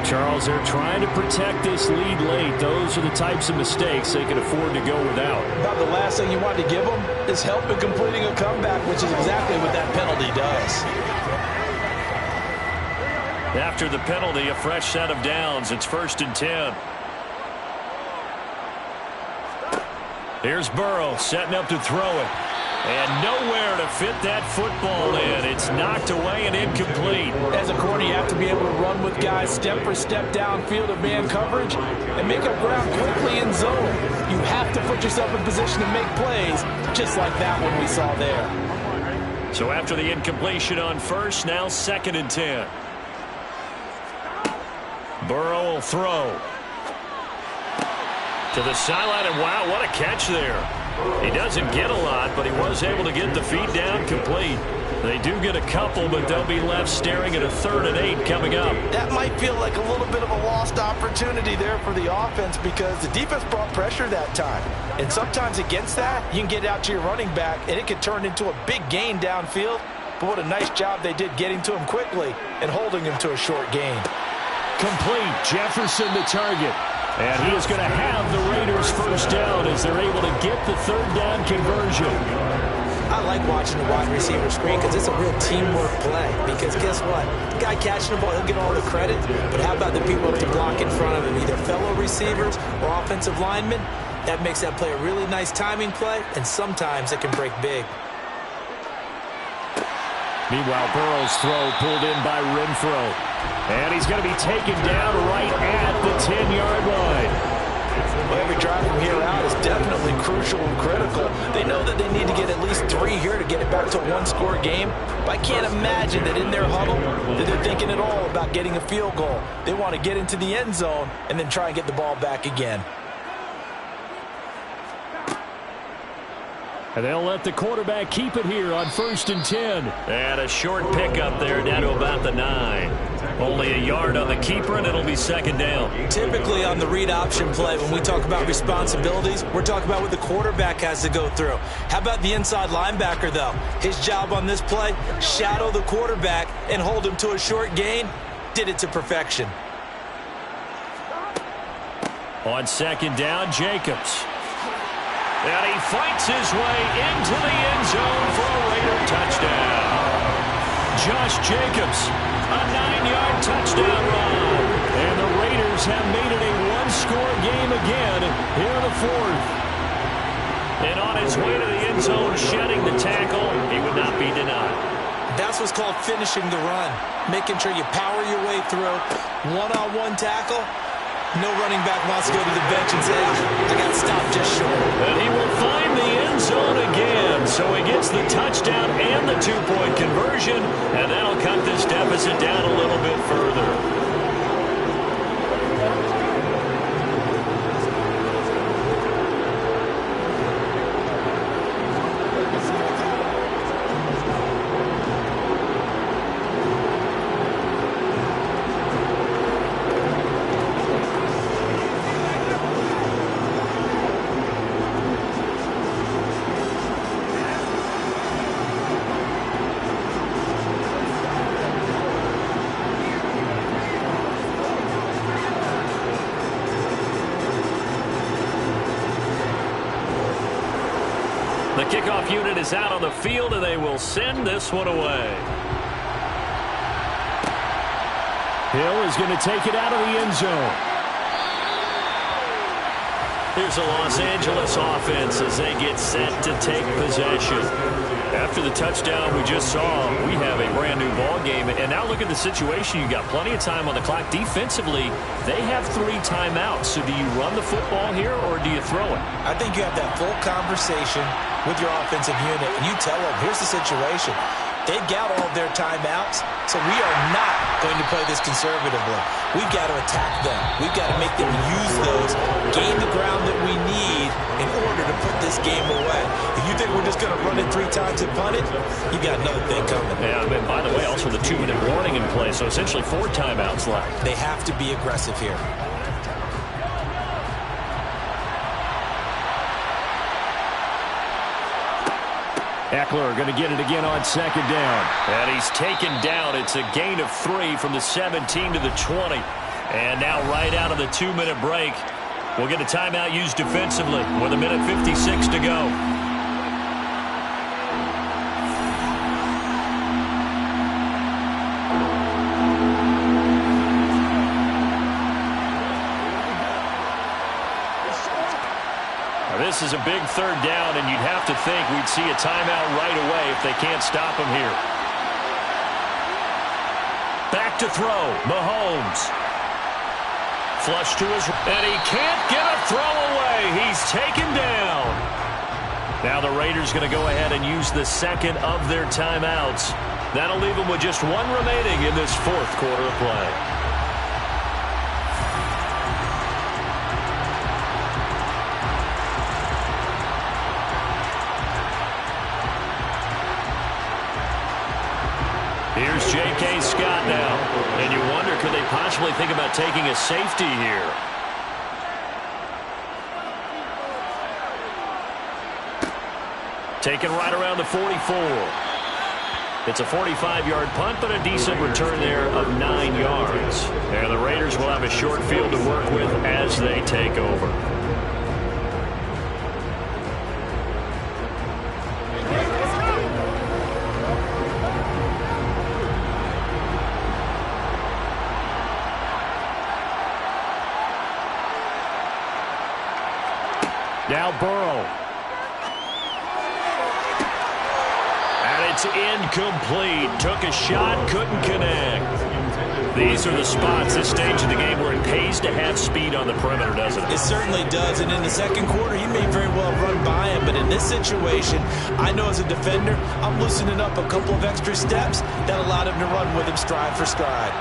Charles, they're trying to protect this lead late. Those are the types of mistakes they can afford to go without. About the last thing you want to give them is help in completing a comeback, which is exactly what that penalty does. After the penalty, a fresh set of downs. It's 1st and 10. Here's Burrow setting up to throw it. And nowhere to fit that football in. It's knocked away and incomplete. As a corner, you have to be able to run with guys step for step downfield of man coverage and make up ground quickly in zone. You have to put yourself in position to make plays, just like that one we saw there. So after the incompletion on first, now 2nd and 10. Burrow will throw. To the sideline, and wow, what a catch there. He doesn't get a lot, but he was able to get the feet down complete. They do get a couple, but they'll be left staring at a 3rd and 8 coming up. That might feel like a little bit of a lost opportunity there for the offense because the defense brought pressure that time. And sometimes against that, you can get out to your running back, and it can turn into a big gain downfield. But what a nice job they did getting to him quickly and holding him to a short gain. Complete. Jefferson the target. And he is going to have the Raiders first down as they're able to get the 3rd down conversion. I like watching the wide receiver screen because it's a real teamwork play. Because guess what? The guy catching the ball, he'll get all the credit. But how about the people to block in front of him, either fellow receivers or offensive linemen? That makes that play a really nice timing play, and sometimes it can break big. Meanwhile, Burrow's throw pulled in by Renfro. And he's going to be taken down right at the 10-yard line. Well, every drive from here out is definitely crucial and critical. They know that they need to get at least 3 here to get it back to a 1-score game. But I can't imagine that in their huddle that they're thinking at all about getting a field goal. They want to get into the end zone and then try and get the ball back again. And they'll let the quarterback keep it here on 1st and 10. And a short pickup there down to about the 9. Only a yard on the keeper, and it'll be 2nd down. Typically on the read option play, when we talk about responsibilities, we're talking about what the quarterback has to go through. How about the inside linebacker, though? His job on this play, shadow the quarterback and hold him to a short gain. Did it to perfection. On 2nd down, Jacobs. And he fights his way into the end zone for a Raider touchdown. Josh Jacobs, a 9-yard touchdown run. And the Raiders have made it a 1-score game again here in the 4th. And on his way to the end zone, shedding the tackle, he would not be denied. That's what's called finishing the run. Making sure you power your way through. One-on-one tackle. No running back wants to go to the bench and say, I got stopped just short. And he will find the end zone again. So he gets the touchdown and the 2-point conversion, and that'll cut this deficit down a little bit further. The kickoff unit is out on the field, and they will send this one away. Hill is going to take it out of the end zone. Here's a Los Angeles offense as they get set to take possession. After the touchdown we just saw, we have a brand new ball game. And now look at the situation. You got plenty of time on the clock. Defensively, they have 3 timeouts. So do you run the football here or do you throw it? I think you have that full conversation with your offensive unit, and you tell them, here's the situation. They've got all of their timeouts, so we are not going to play this conservatively. We've got to attack them. We've got to make them use those, gain the ground that we need in order to put this game away. If you think we're just going to run it 3 times and punt it, you got another thing coming. Yeah, and by the way, also the 2-minute warning in play, so essentially 4 timeouts left. They have to be aggressive here. Eckler going to get it again on 2nd down. And he's taken down. It's a gain of 3 from the 17 to the 20. And now right out of the 2-minute break, we'll get a timeout used defensively with 1:56 to go. This is a big 3rd down, and you'd have to think we'd see a timeout right away if they can't stop him here. Back to throw, Mahomes. Flush to his, and he can't get a throw away. He's taken down. Now the Raiders going to go ahead and use the 2nd of their timeouts. That'll leave them with just 1 remaining in this 4th quarter of play. Here's J.K. Scott now. And you wonder, could they possibly think about taking a safety here? Taken right around the 44. It's a 45-yard punt, but a decent return there of 9 yards. And the Raiders will have a short field to work with as they take over. Now Burrow. And it's incomplete. Took a shot, couldn't connect. These are the spots, this stage of the game, where it pays to have speed on the perimeter, doesn't it? It certainly does, and in the 2nd quarter, he may very well run by him, but in this situation, I know as a defender, I'm loosening up a couple of extra steps that allowed him to run with him stride for stride.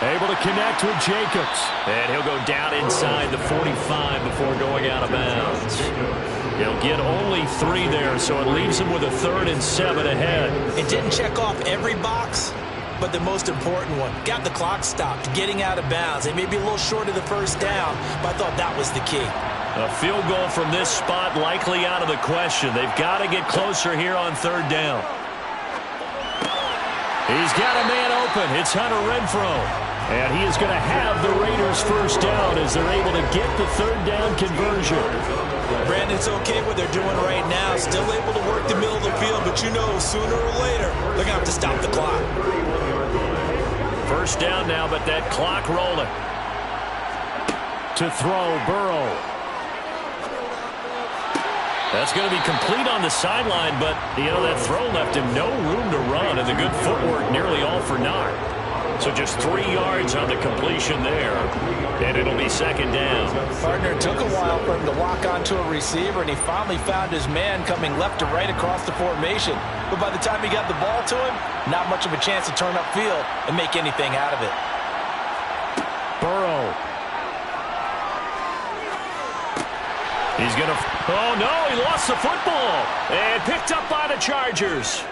Able to connect with Jacobs. And he'll go down inside the 45 before going out of bounds. He'll get only 3 there, so it leaves him with a 3rd and 7 ahead. It didn't check off every box, but the most important one. Got the clock stopped, getting out of bounds. They may be a little short of the 1st down, but I thought that was the key. A field goal from this spot likely out of the question. They've got to get closer here on 3rd down. He's got a man open. It's Hunter Renfrow. And he is going to have the Raiders' 1st down as they're able to get the 3rd down conversion. Brandon, it's okay what they're doing right now. Still able to work the middle of the field, but you know sooner or later they're going to have to stop the clock. 1st down now, but that clock rolling. To throw, Burrow. That's going to be complete on the sideline, but, you know, that throw left him no room to run, and the good footwork nearly all for naught. So just 3 yards on the completion there, and it'll be 2nd down. Partner, it took a while for him to lock onto a receiver, and he finally found his man coming left to right across the formation. But by the time he got the ball to him, not much of a chance to turn upfield and make anything out of it. Burrow. He's going to... Oh, no, he lost the football. And picked up by the Chargers.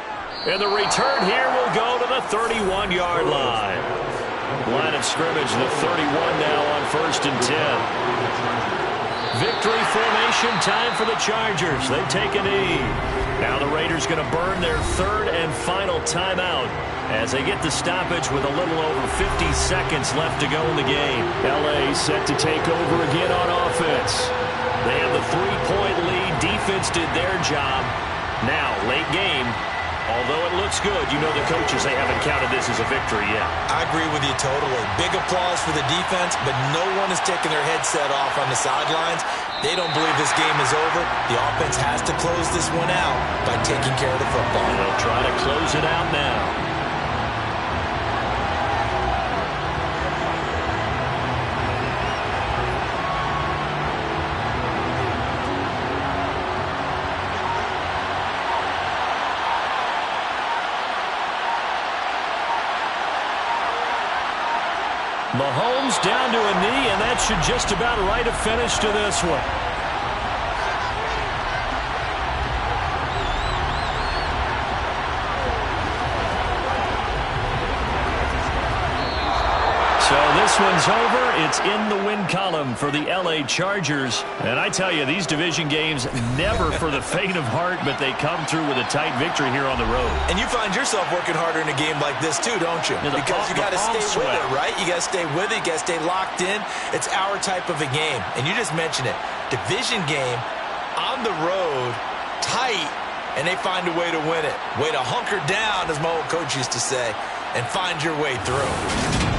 And the return here will go to the 31-yard line. Line of scrimmage, the 31 now on 1st and 10. Victory formation time for the Chargers. They take a knee. Now the Raiders going to burn their 3rd and final timeout as they get the stoppage with a little over 50 seconds left to go in the game. L.A. set to take over again on offense. They have the 3-point lead. Defense did their job. Now, late game. Although it looks good, you know the coaches, they haven't counted this as a victory yet. I agree with you totally. Big applause for the defense, but no one is taking their headset off on the sidelines. They don't believe this game is over. The offense has to close this one out by taking care of the football. They'll try to close it out now. Mahomes down to a knee, and that should just about write a finish to this one. So this one's over. It's in the win column for the L.A. Chargers. And I tell you, these division games, never for the faint of heart, but they come through with a tight victory here on the road. And you find yourself working harder in a game like this too, don't you? Yeah, because you got to stay with sweat. it, right? You got to stay with it. You got to stay locked in. It's our type of a game. And you just mentioned it. Division game, on the road, tight, and they find a way to win it. Way to hunker down, as my old coach used to say, and find your way through.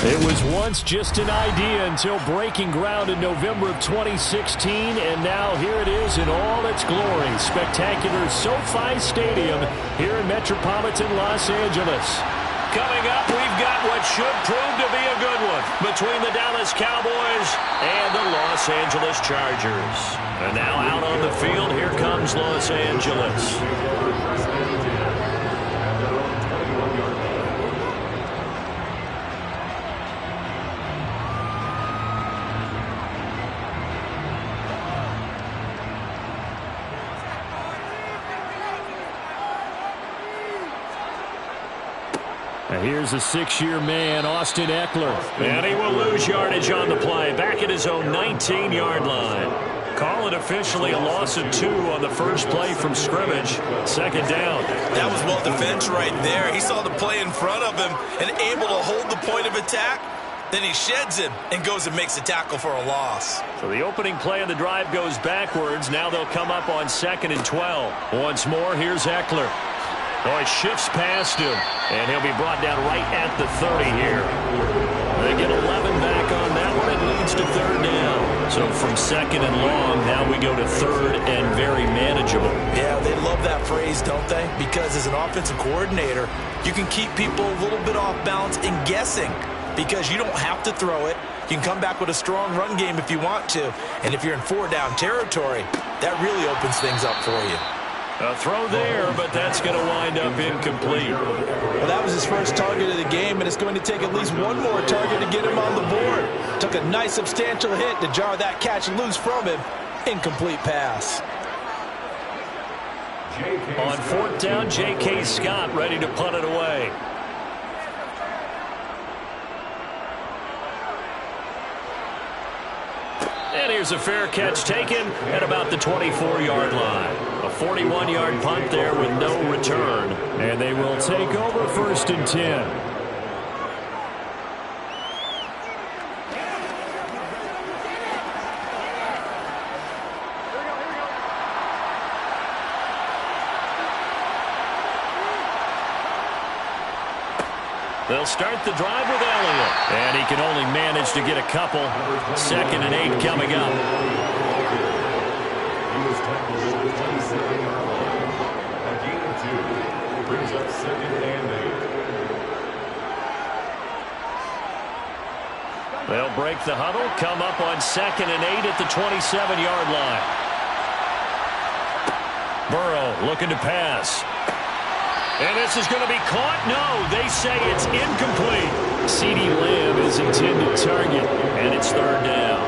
It was once just an idea until breaking ground in November of 2016, and now here it is in all its glory. Spectacular SoFi Stadium here in metropolitan Los Angeles. Coming up, we've got what should prove to be a good one between the Dallas Cowboys and the Los Angeles Chargers. And now out on the field, here comes Los Angeles. And here's a 6-year man, Austin Ekeler. And he will lose yardage on the play, back at his own 19-yard line. Call it officially a loss of 2 on the first play from scrimmage. Second down. That was well defended right there. He saw the play in front of him and able to hold the point of attack. Then he sheds him and goes and makes a tackle for a loss. So the opening play of the drive goes backwards. Now they'll come up on 2nd and 12. Once more, here's Ekeler. Oh, he shifts past him, and he'll be brought down right at the 30 here. They get 11 back on that one. It leads to 3rd down. So from 2nd and long, now we go to 3rd and very manageable. Yeah, they love that phrase, don't they? Because as an offensive coordinator, you can keep people a little bit off balance and guessing because you don't have to throw it. You can come back with a strong run game if you want to. And if you're in 4-down territory, that really opens things up for you. A throw there, but that's going to wind up incomplete. Well, that was his first target of the game, and it's going to take at least one more target to get him on the board. Took a nice substantial hit to jar that catch loose from him. Incomplete pass. On 4th down, J.K. Scott ready to punt it away. And here's a fair catch taken at about the 24-yard line. A 41-yard punt there with no return. And they will take over 1st and 10. They'll start the drive with Elliott. And he can only manage to get a couple. 2nd and 8 coming up. He was tackled at the 27-yard line. A gain of 2 brings up 2nd and 8. They'll break the huddle, come up on 2nd and 8 at the 27-yard line. Burrow looking to pass. And this is going to be caught. No, they say it's incomplete. CeeDee Lamb is intended target, and it's 3rd down.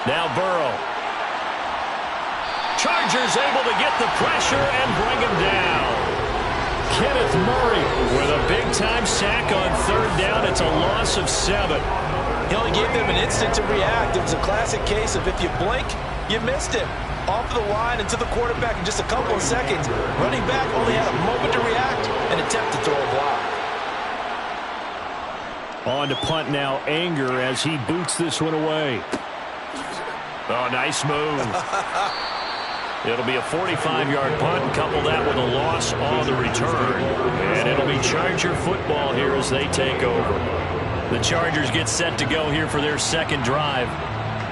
Now Burrow. Chargers able to get the pressure and bring him down. Kenneth Murray with a big-time sack on 3rd down. It's a loss of 7. He only gave them an instant to react. It was a classic case of if you blink, you missed him. Off the line and to the quarterback in just a couple of seconds. Running back only had a moment to react and attempt to throw a block. On to punt now, Anger as he boots this one away. Oh, nice move. It'll be a 45-yard punt. Couple that with a loss on the return. And it'll be Charger football here as they take over. The Chargers get set to go here for their 2nd drive.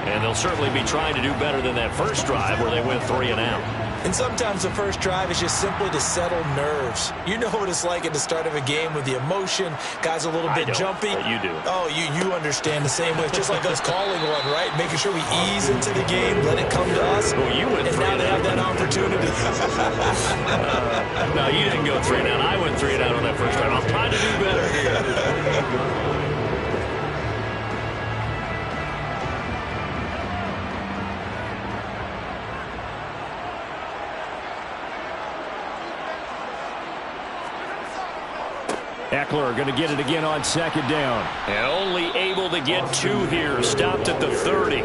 And they'll certainly be trying to do better than that first drive where they went 3 and out. And sometimes the first drive is just simply to settle nerves. You know what it's like at the start of a game with the emotion. Guys a little bit jumpy. But you do. Oh, you understand the same way. It's just like us calling one, right? Making sure we ease into the game, let it come to us. Well, you went 3 and now and they have that opportunity. No, you didn't go 3 and out. I went 3 and out on that first drive. I'm trying to do better. Ekeler going to get it again on 2nd down. And only able to get 2 here. Stopped at the 30.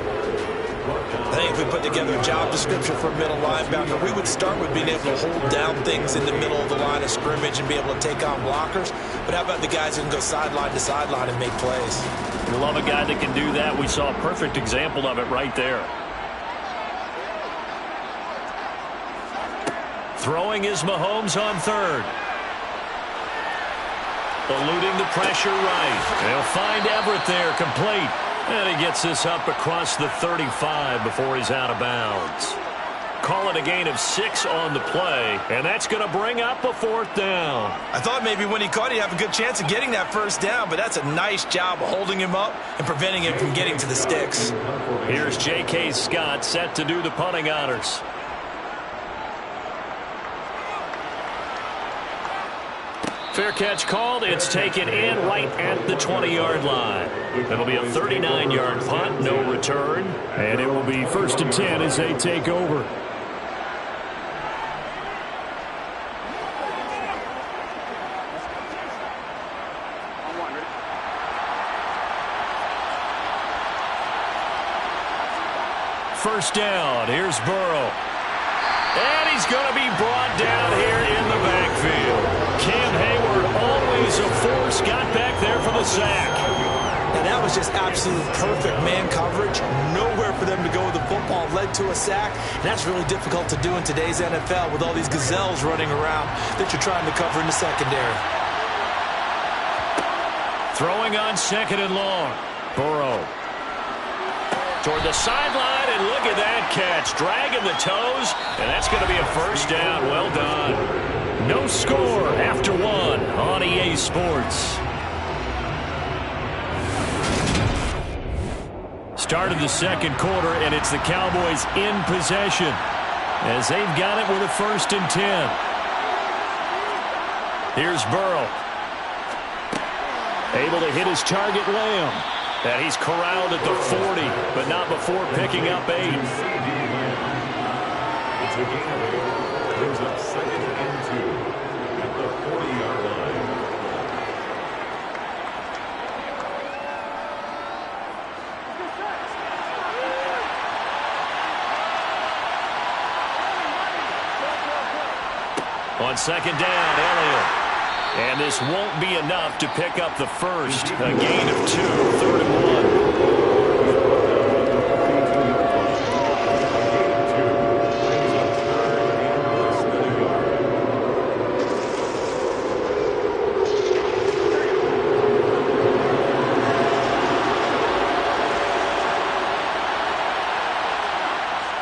I think if we put together a job description for a middle linebacker, we would start with being able to hold down things in the middle of the line of scrimmage and be able to take on blockers. But how about the guys who can go sideline to sideline and make plays? You love a guy that can do that. We saw a perfect example of it right there. Throwing is Mahomes on third. Eluding the pressure right. They'll find Everett there, complete. And he gets this up across the 35 before he's out of bounds. Call it a gain of 6 on the play, and that's going to bring up a 4th down. I thought maybe when he caught it, he'd have a good chance of getting that first down, but that's a nice job of holding him up and preventing him from getting to the sticks. Here's J.K. Scott set to do the punting honors. Fair catch called. It's taken in right at the 20-yard line. It'll be a 39-yard punt, no return. And it will be 1st and 10 as they take over. First down. Here's Burrow. And he's going to be brought down here in the backfield. Cam Hayward, always a force, got back there for the sack. And that was just absolute perfect man coverage. Nowhere for them to go with the football. Led to a sack. And that's really difficult to do in today's NFL with all these gazelles running around that you're trying to cover in the secondary. Throwing on 2nd and long. Burrow. Toward the sideline, and look at that catch. Dragging the toes, and that's going to be a 1st down. Well done. No score after 1 on EA Sports. Start of the 2nd quarter, and it's the Cowboys in possession as they've got it with a 1st and 10. Here's Burrow. Able to hit his target, Lamb. And he's corralled at the 40, but not before picking up 8. It's a gain of 8. Brings up 2nd and 2 at the 40-yard line. On 2nd down, Elliott. And this won't be enough to pick up the first. A gain of 2, 3rd and 1.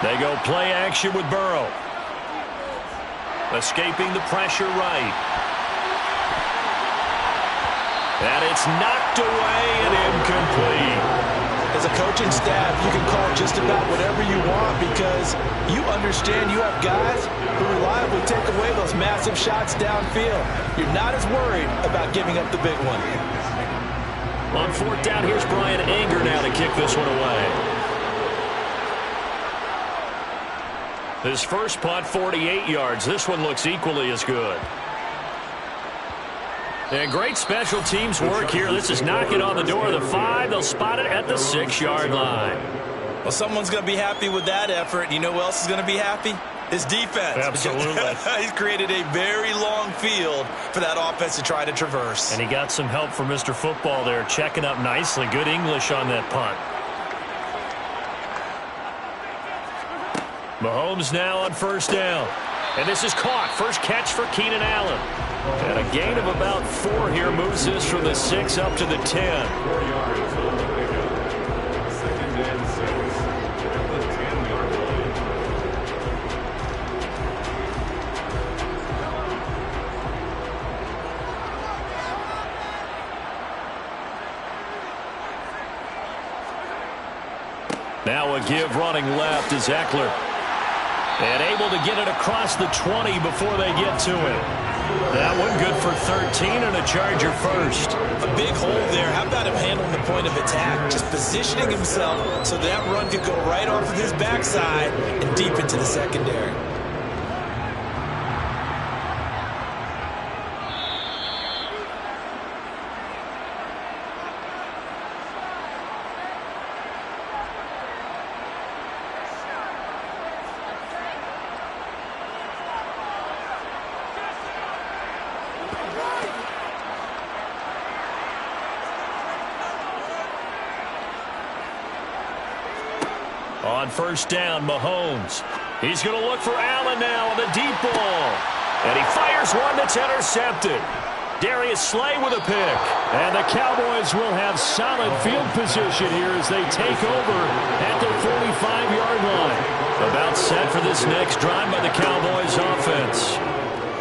They go play action with Burrow. Escaping the pressure right. And it's knocked away and incomplete. As a coaching staff, you can call just about whatever you want because you understand you have guys who reliably take away those massive shots downfield. You're not as worried about giving up the big one. On 4th down, here's Brian Anger now to kick this one away. His first punt, 48 yards. This one looks equally as good. And great special teams work here. This is knocking on the door of the 5. They'll spot it at the 6-yard line. Well, someone's going to be happy with that effort. You know who else is going to be happy? His defense. Absolutely. He's created a very long field for that offense to try to traverse. And he got some help from Mr. Football there, checking up nicely. Good English on that punt. Mahomes now on 1st down. And this is caught. First catch for Keenan Allen. And a gain of about 4 here moves this from the 6 up to the 10. 4 yards on the pickup. 2nd and 6 at the 10-yard line. Now a give running left is Eckler. And able to get it across the 20 before they get to it. That one good for 13 and a Charger first. A big hole there. How about him handling the point of attack? Just positioning himself so that run could go right off of his backside and deep into the secondary. On first down, Mahomes. He's going to look for Allen now on the deep ball. And he fires one that's intercepted. Darius Slay with a pick. And the Cowboys will have solid field position here as they take over at their 45-yard line. About set for this next drive by the Cowboys offense.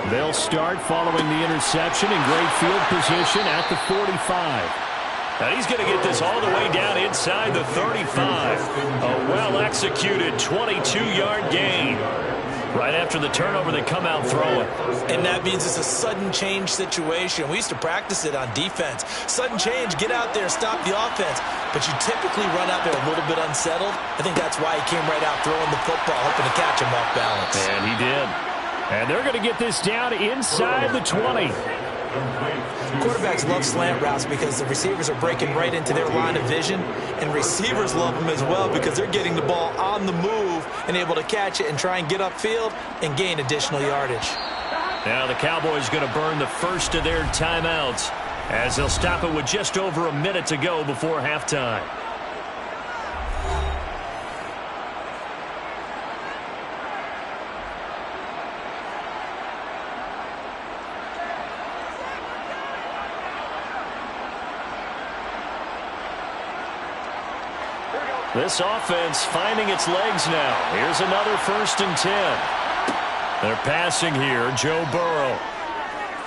They'll start following the interception in great field position at the 45. Now he's going to get this all the way down inside the 35. A well-executed 22-yard gain. Right after the turnover, they come out throwing. And that means it's a sudden change situation. We used to practice it on defense. Sudden change, get out there, stop the offense. But you typically run out there a little bit unsettled. I think that's why he came right out throwing the football, hoping to catch him off balance. And he did. And they're going to get this down inside the 20. Quarterbacks love slant routes because the receivers are breaking right into their line of vision, and receivers love them as well because they're getting the ball on the move and able to catch it and try and get upfield and gain additional yardage. Now the Cowboys going to burn the first of their timeouts as they'll stop it with just over a minute to go before halftime. This offense finding its legs now. Here's another 1st and 10. They're passing here. Joe Burrow.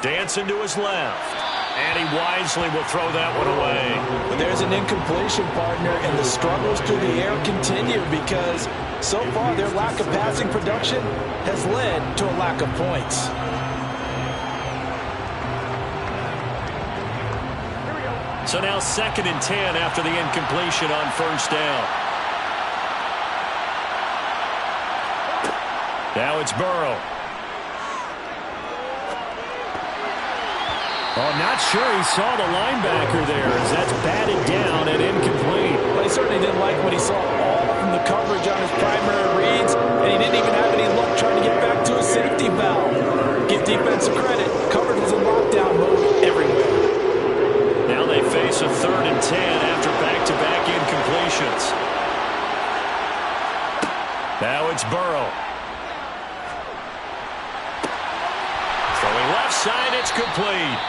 Dancing to his left. And he wisely will throw that one away. But there's an incompletion, partner, and the struggles through the air continue because so far their lack of passing production has led to a lack of points. So now 2nd and 10 after the incompletion on first down. Now it's Burrow. Oh, not sure he saw the linebacker there as that's batted down and incomplete. Well, he certainly didn't like what he saw all from the coverage on his primary reads, and he didn't even have any luck trying to get back to his safety valve. Give defensive credit. Coverage was in lockdown mode everywhere. Now they face a 3rd and 10 after back-to-back incompletions. Now it's Burrow. Throwing left side, it's complete.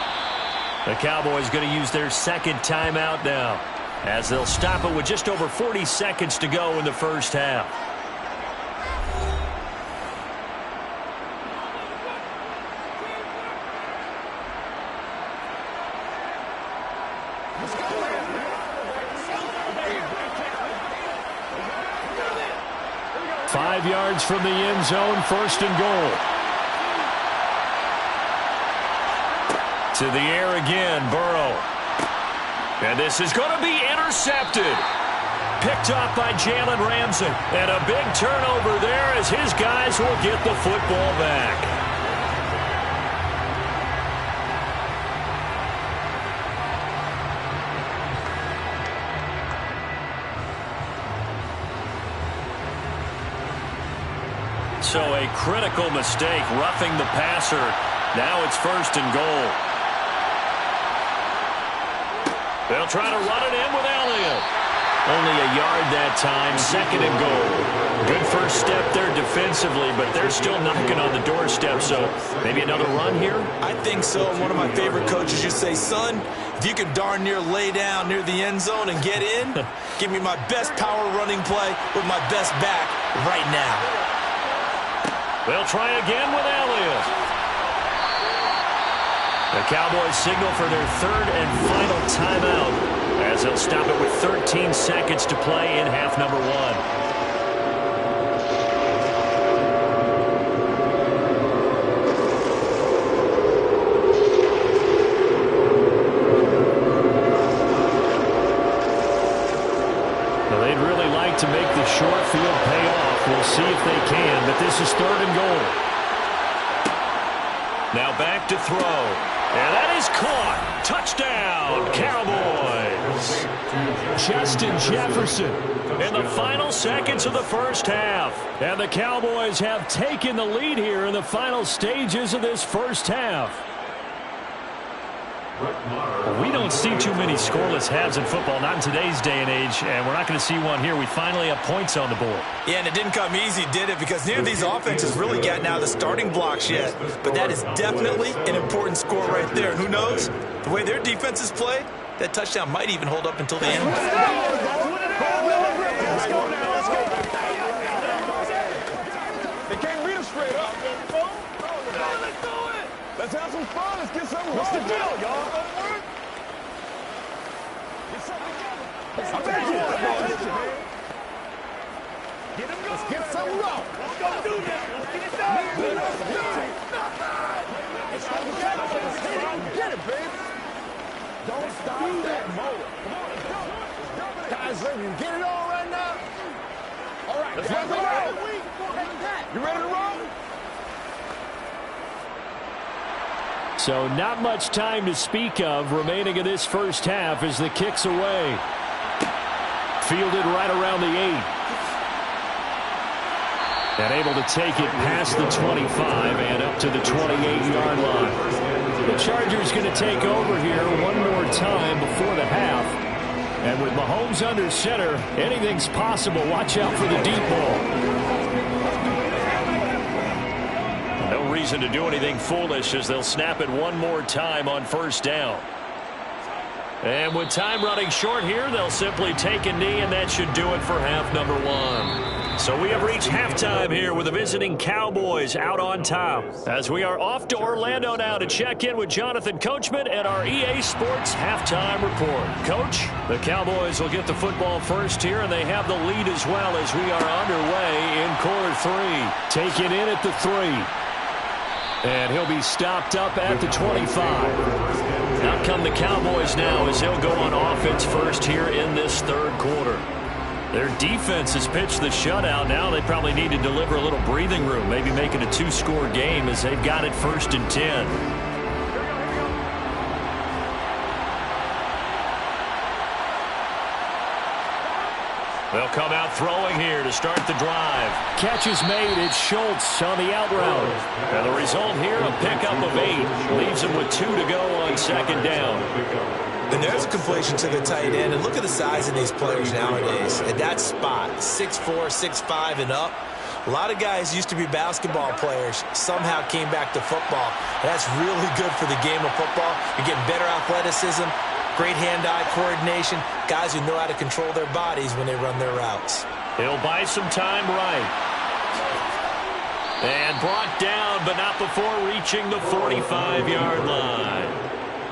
The Cowboys going to use their 2nd timeout now as they'll stop it with just over 40 seconds to go in the first half. Five yards from the end zone, 1st and goal. To the air again, Burrow. And this is going to be intercepted. Picked off by Jalen Ramsey. And a big turnover there as his guys will get the football back. So a critical mistake, roughing the passer. Now it's 1st and goal. They'll try to run it in with Elliott. Only a yard that time, 2nd and goal. Good first step there defensively, but they're still knocking on the doorstep, so maybe another run here? I think so. One of my favorite coaches used to say, son, if you could darn near lay down near the end zone and get in, give me my best power running play with my best back right now. They'll try again with Elliott. The Cowboys signal for their 3rd and final timeout as they'll stop it with 13 seconds to play in half number 1. They'd really like to make the short field pay off. We'll see if they can, but this is 3rd and goal. Now back to throw. And that is caught. Touchdown, Cowboys. Justin Jefferson. In the final seconds of the first half. And the Cowboys have taken the lead here in the final stages of this first half. Brett Maher. We don't don't see too many scoreless halves in football, not in today's day and age, and we're not going to see one here. We finally have points on the board. Yeah, and it didn't come easy, did it? Because neither of these offenses really gotten out of the starting blocks yet. But that is definitely an important score right there. And who knows? The way their defenses played, that touchdown might even hold up until the end. Let's go now. Let's go. They can't beat us straight up. Let's have some fun. Let's get something. What's the deal, y'all? Let's get something wrong. Let's go do this. Let's get it done. Get it, baby. Don't stop that motor. Guys, ready to get it on right now? All right, let's roll. You ready to roll? So not much time to speak of remaining in this first half as the kick's away. Fielded right around the 8. And able to take it past the 25 and up to the 28-yard line. The Chargers going to take over here one more time before the half. And with Mahomes under center, anything's possible. Watch out for the deep ball. No reason to do anything foolish as they'll snap it one more time on first down. And with time running short here, they'll simply take a knee, and that should do it for half number 1. So we have reached halftime here with the visiting Cowboys out on top. As we are off to Orlando now to check in with Jonathan Coachman and our EA Sports halftime report. Coach, the Cowboys will get the football first here, and they have the lead as well as we are underway in quarter 3. Taken in at the 3. And he'll be stopped up at the 25. Out come the Cowboys now as they'll go on offense first here in this third quarter. Their defense has pitched the shutout. Now they probably need to deliver a little breathing room, maybe make it a 2-score game as they've got it 1st and 10. They'll come out throwing here to start the drive. Catch is made. It's Schultz on the out route. And the result here, a pickup of 8. Leaves them with 2 to go on 2nd down. And there's a completion to the tight end. And look at the size of these players nowadays. At that spot, 6'4", 6'5", and up. A lot of guys used to be basketball players, somehow came back to football. And that's really good for the game of football. You're getting better athleticism, great hand-eye coordination, guys who know how to control their bodies when they run their routes. He'll buy some time right. And brought down, but not before reaching the 45-yard line.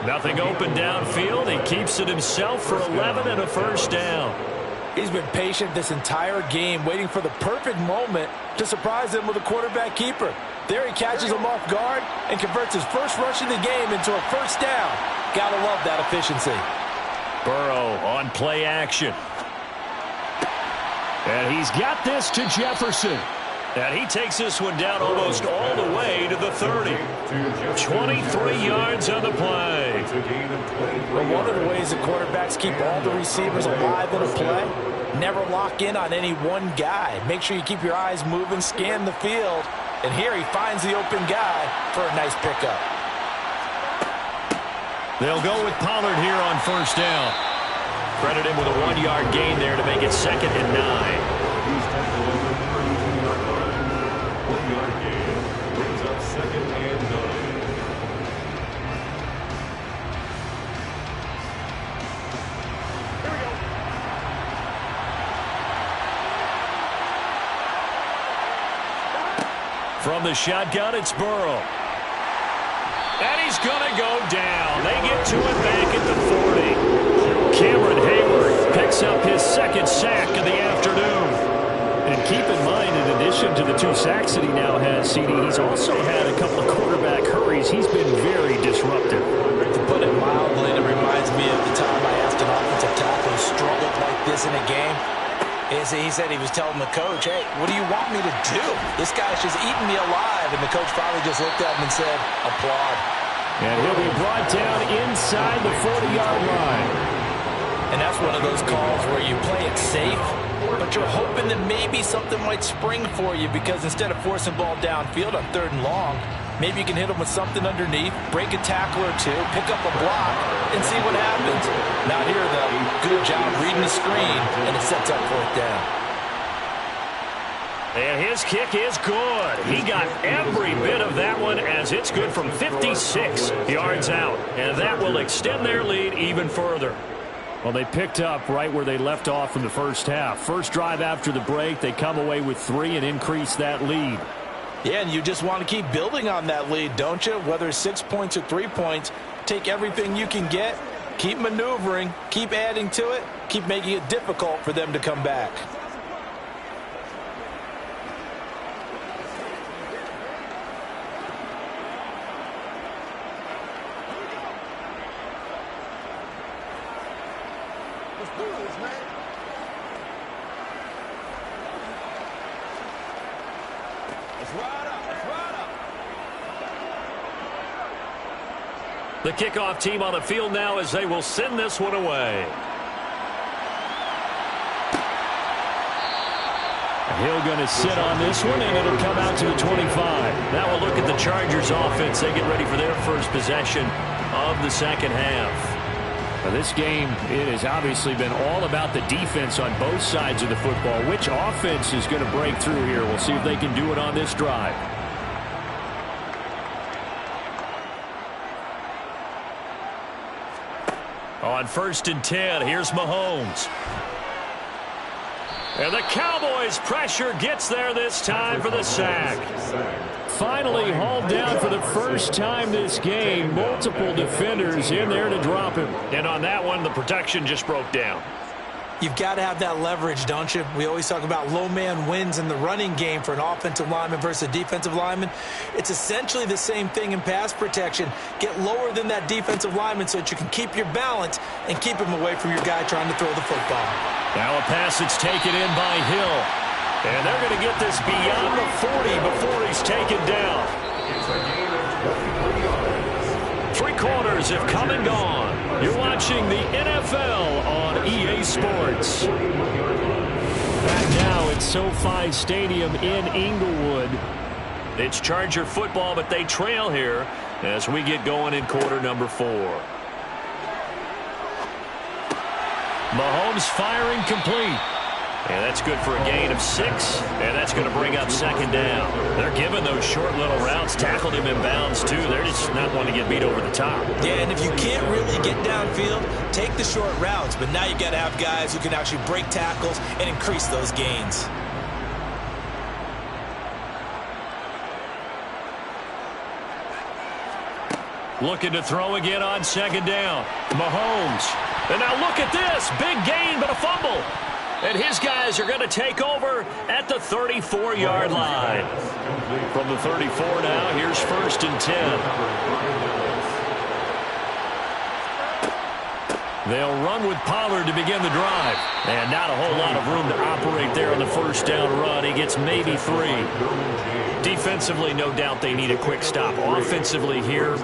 Nothing open downfield. He keeps it himself for 11 and a 1st down. He's been patient this entire game, waiting for the perfect moment to surprise them with a quarterback keeper. There he catches him off guard and converts his first rush of the game into a 1st down. Gotta love that efficiency. Burrow on play action. And he's got this to Jefferson. And he takes this one down almost all the way to the 30. 23 yards on the play. Well, one of the ways the quarterbacks keep all the receivers alive in a play, never lock in on any one guy. Make sure you keep your eyes moving, scan the field. And here he finds the open guy for a nice pickup. They'll go with Pollard here on 1st down. Credit him with a 1-yard gain there to make it 2nd and 9. From the shotgun, it's Burrow. And he's going to go down. They get to it back at the 40. Cameron Hayward picks up his 2nd sack of the afternoon. And keep in mind, in addition to the 2 sacks that he now has, CD, he's also had a couple of quarterback hurries. He's been very disruptive. To put it mildly, it reminds me of the time I asked an offensive tackle who struggled like this in a game. He said he was telling the coach, hey, what do you want me to do? This guy's just eating me alive. And the coach finally just looked at him and said, applaud. And he'll be brought down inside the 40-yard line. And that's one of those calls where you play it safe, but you're hoping that maybe something might spring for you, because instead of forcing ball downfield on 3rd and long, Maybe you can hit them with something underneath, break a tackle or two, pick up a block, and see what happens. Not here, though. Good job reading the screen, and it sets up fourth down. And his kick is good. He got every bit of that one as it's good from 56 yards out. And that will extend their lead even further. Well, they picked up right where they left off in the first half. First drive after the break, they come away with 3 and increase that lead. Yeah, and you just want to keep building on that lead, don't you? Whether it's 6 points or 3 points, take everything you can get, keep maneuvering, keep adding to it, keep making it difficult for them to come back. Let's do this, man. Let's ride up. Let's ride up. The kickoff team on the field now as they will send this one away. Hill going to sit on this one, and it'll come out to the 25. Now we'll look at the Chargers offense. They get ready for their first possession of the second half. Now, this game, it has obviously been all about the defense on both sides of the football. Which offense is going to break through here? We'll see if they can do it on this drive. On 1st and 10, here's Mahomes. And the Cowboys' pressure gets there this time for the sack. Finally hauled down for the first time this game. Multiple defenders in there to drop him. And on that one, the protection just broke down. You've got to have that leverage, don't you? We always talk about low man wins in the running game for an offensive lineman versus a defensive lineman. It's essentially the same thing in pass protection. Get lower than that defensive lineman so that you can keep your balance and keep him away from your guy trying to throw the football. Now a pass that's taken in by Hill. And they're going to get this beyond the 40 before he's taken down. 3 quarters have come and gone. You're watching the NFL on EA Sports. Back now at SoFi Stadium in Inglewood. It's Charger football, but they trail here as we get going in quarter number 4. Mahomes firing complete. And that's good for a gain of 6, and that's going to bring up second down. They're giving those short little routes, tackled him in bounds too. They're just not wanting to get beat over the top. Yeah, and if you can't really get downfield, take the short routes. But now you got to have guys who can actually break tackles and increase those gains. Looking to throw again on second down. Mahomes. And now look at this. Big gain, but a fumble. And his guys are going to take over at the 34-yard line. From the 34 now, here's 1st and 10. They'll run with Pollard to begin the drive. And not a whole lot of room to operate there on the first down run. He gets maybe 3. Defensively, no doubt they need a quick stop. Offensively here,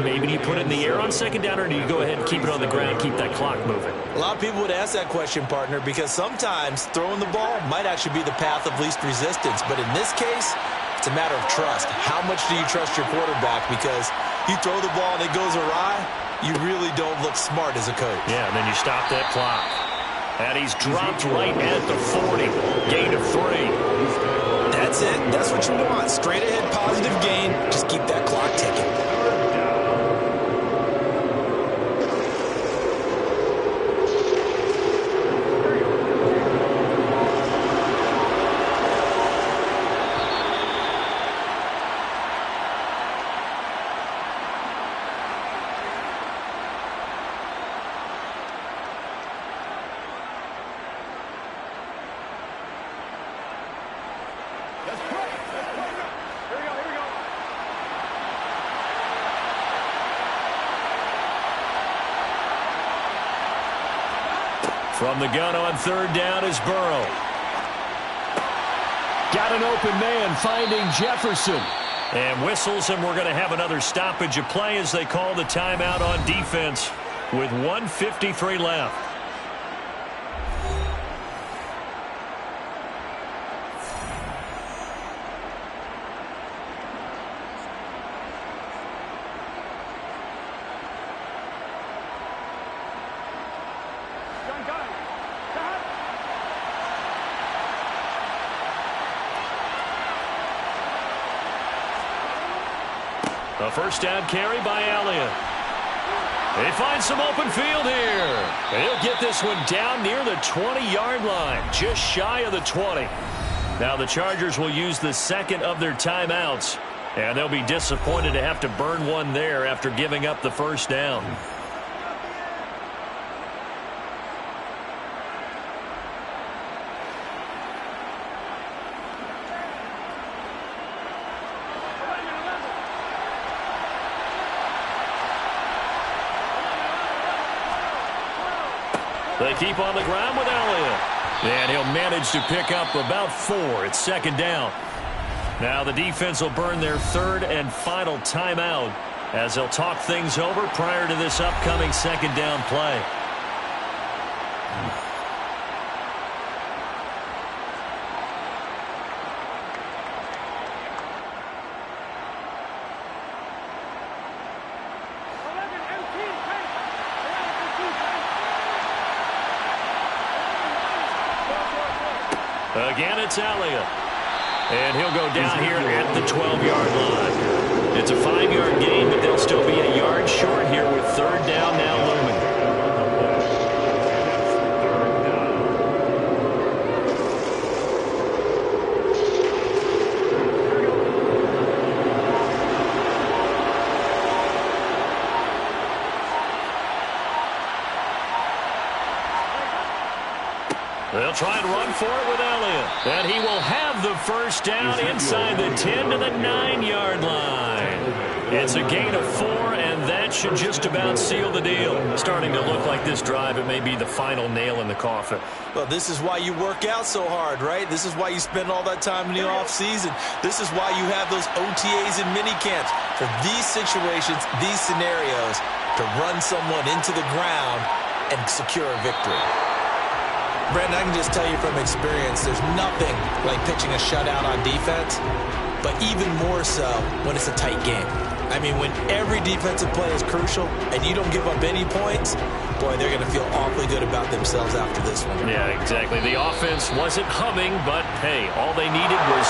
maybe do you put it in the air on second down, or do you go ahead and keep it on the ground, keep that clock moving? A lot of people would ask that question, partner, because sometimes throwing the ball might actually be the path of least resistance. But in this case, it's a matter of trust. How much do you trust your quarterback? Because you throw the ball and it goes awry, you really don't look smart as a coach. Yeah, and then you stop that clock. And he's dropped right at the 40. Gain of 3. That's it. That's what you want. Straight ahead positive gain. Just keep that clock ticking. From the gun on 3rd down is Burrow. Got an open man finding Jefferson. And whistles, and we're going to have another stoppage of play as they call the timeout on defense with 1:53 left. A first down carry by Elliott. They find some open field here. He'll get this one down near the 20-yard line, just shy of the 20. Now the Chargers will use the second of their timeouts, and they'll be disappointed to have to burn one there after giving up the first down. They keep on the ground with Elliott. And he'll manage to pick up about 4. It's second down. Now the defense will burn their third and final timeout as they'll talk things over prior to this upcoming second down play. Again, it's Elliott. And he'll go down here at the 12-yard line. It's a 5-yard gain, but they'll still be a yard short here with third down now looming. They'll try and run for it with Elliott. And he will have the first down inside the 10 to the 9-yard line. It's a gain of 4, and that should just about seal the deal. Starting to look like this drive, it may be the final nail in the coffin. Well, this is why you work out so hard, right? This is why you spend all that time in the offseason. This is why you have those OTAs and mini camps. For these situations, these scenarios, to run someone into the ground and secure a victory. Brandon, I can just tell you from experience, there's nothing like pitching a shutout on defense, but even more so when it's a tight game. I mean, when every defensive play is crucial and you don't give up any points, boy, they're going to feel awfully good about themselves after this one. Yeah, exactly. The offense wasn't humming, but, hey, all they needed was,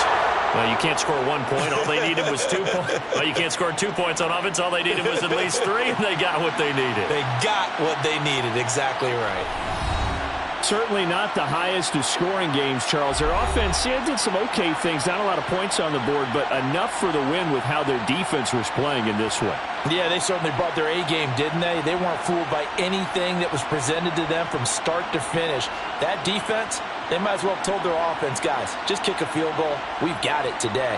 well, you can't score 1 point. All they needed was 2 points. Well, you can't score 2 points on offense. All they needed was at least 3, and they got what they needed. They got what they needed. Exactly right. Certainly not the highest of scoring games, Charles. Their offense did some okay things. Not a lot of points on the board, but enough for the win with how their defense was playing in this one. Yeah, they certainly brought their A-game, didn't they? They weren't fooled by anything that was presented to them from start to finish. That defense, they might as well have told their offense, guys, just kick a field goal. We've got it today.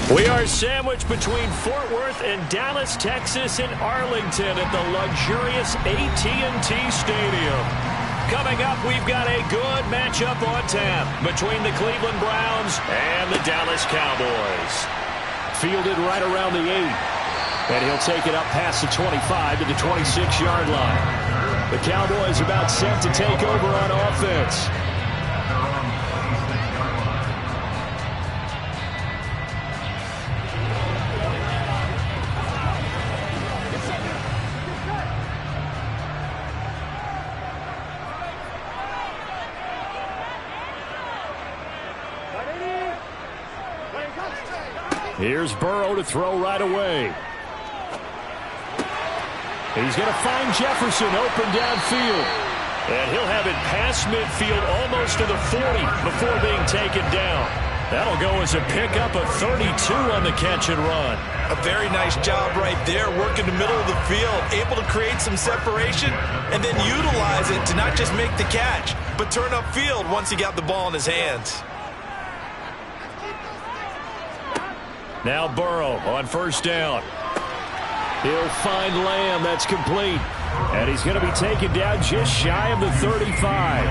We are sandwiched between Fort Worth and Dallas, Texas, and Arlington at the luxurious AT&T Stadium. Coming up, we've got a good matchup on tap between the Cleveland Browns and the Dallas Cowboys. Fielded right around the 8. And he'll take it up past the 25 to the 26-yard line. The Cowboys about set to take over on offense. Here's Burrow to throw right away. He's going to find Jefferson open downfield. And he'll have it past midfield almost to the 40 before being taken down. That'll go as a pickup of 32 on the catch and run. A very nice job right there, working the middle of the field, able to create some separation and then utilize it to not just make the catch, but turn upfield once he got the ball in his hands. Now Burrow on first down. He'll find Lamb. That's complete. And he's going to be taken down just shy of the 35.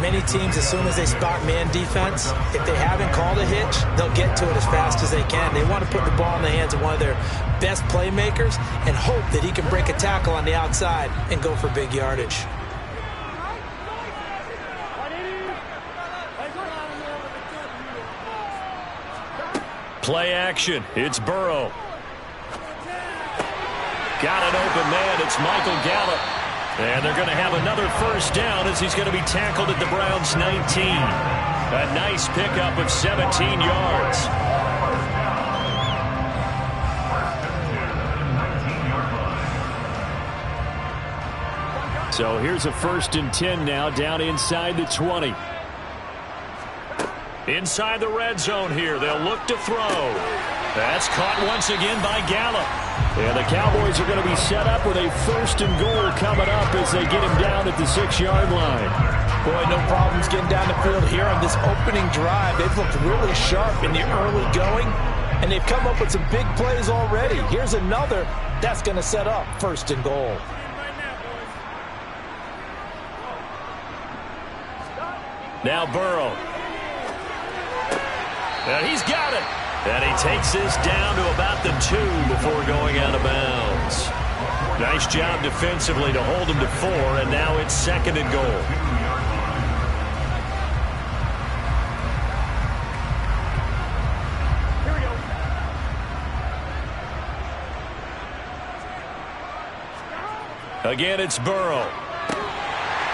Many teams, as soon as they spot man defense, if they haven't called a hitch, they'll get to it as fast as they can. They want to put the ball in the hands of one of their best playmakers and hope that he can break a tackle on the outside and go for big yardage. Play action. It's Burrow. Got an open man. It's Michael Gallup. And they're going to have another first down as he's going to be tackled at the Browns' 19. A nice pickup of 17 yards. So here's a 1st and 10 now down inside the 20. Inside the red zone here. They'll look to throw. That's caught once again by Gallup. And the Cowboys are going to be set up with a 1st and goal coming up as they get him down at the 6-yard line. Boy, no problems getting down the field here on this opening drive. They've looked really sharp in the early going, and they've come up with some big plays already. Here's another that's going to set up 1st and goal. Now Burrow. And he's got it. And he takes this down to about the 2 before going out of bounds. Nice job defensively to hold him to 4, and now it's 2nd and goal. Here we go. Again, it's Burrow.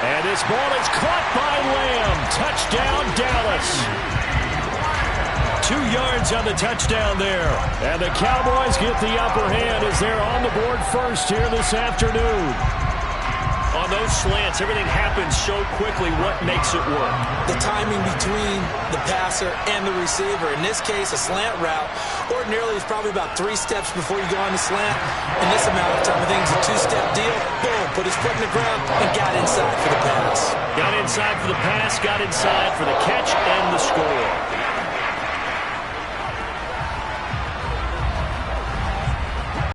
And this ball is caught by Lamb. Touchdown, Dallas. 2 yards on the touchdown there. And the Cowboys get the upper hand as they're on the board first here this afternoon. On those slants, everything happens so quickly. What makes it work? The timing between the passer and the receiver. In this case, a slant route ordinarily is probably about 3 steps before you go on the slant. In this amount of time, I think it's a 2-step deal. Boom, put his foot in the ground and got inside for the pass. Got inside for the pass, got inside for the catch and the score.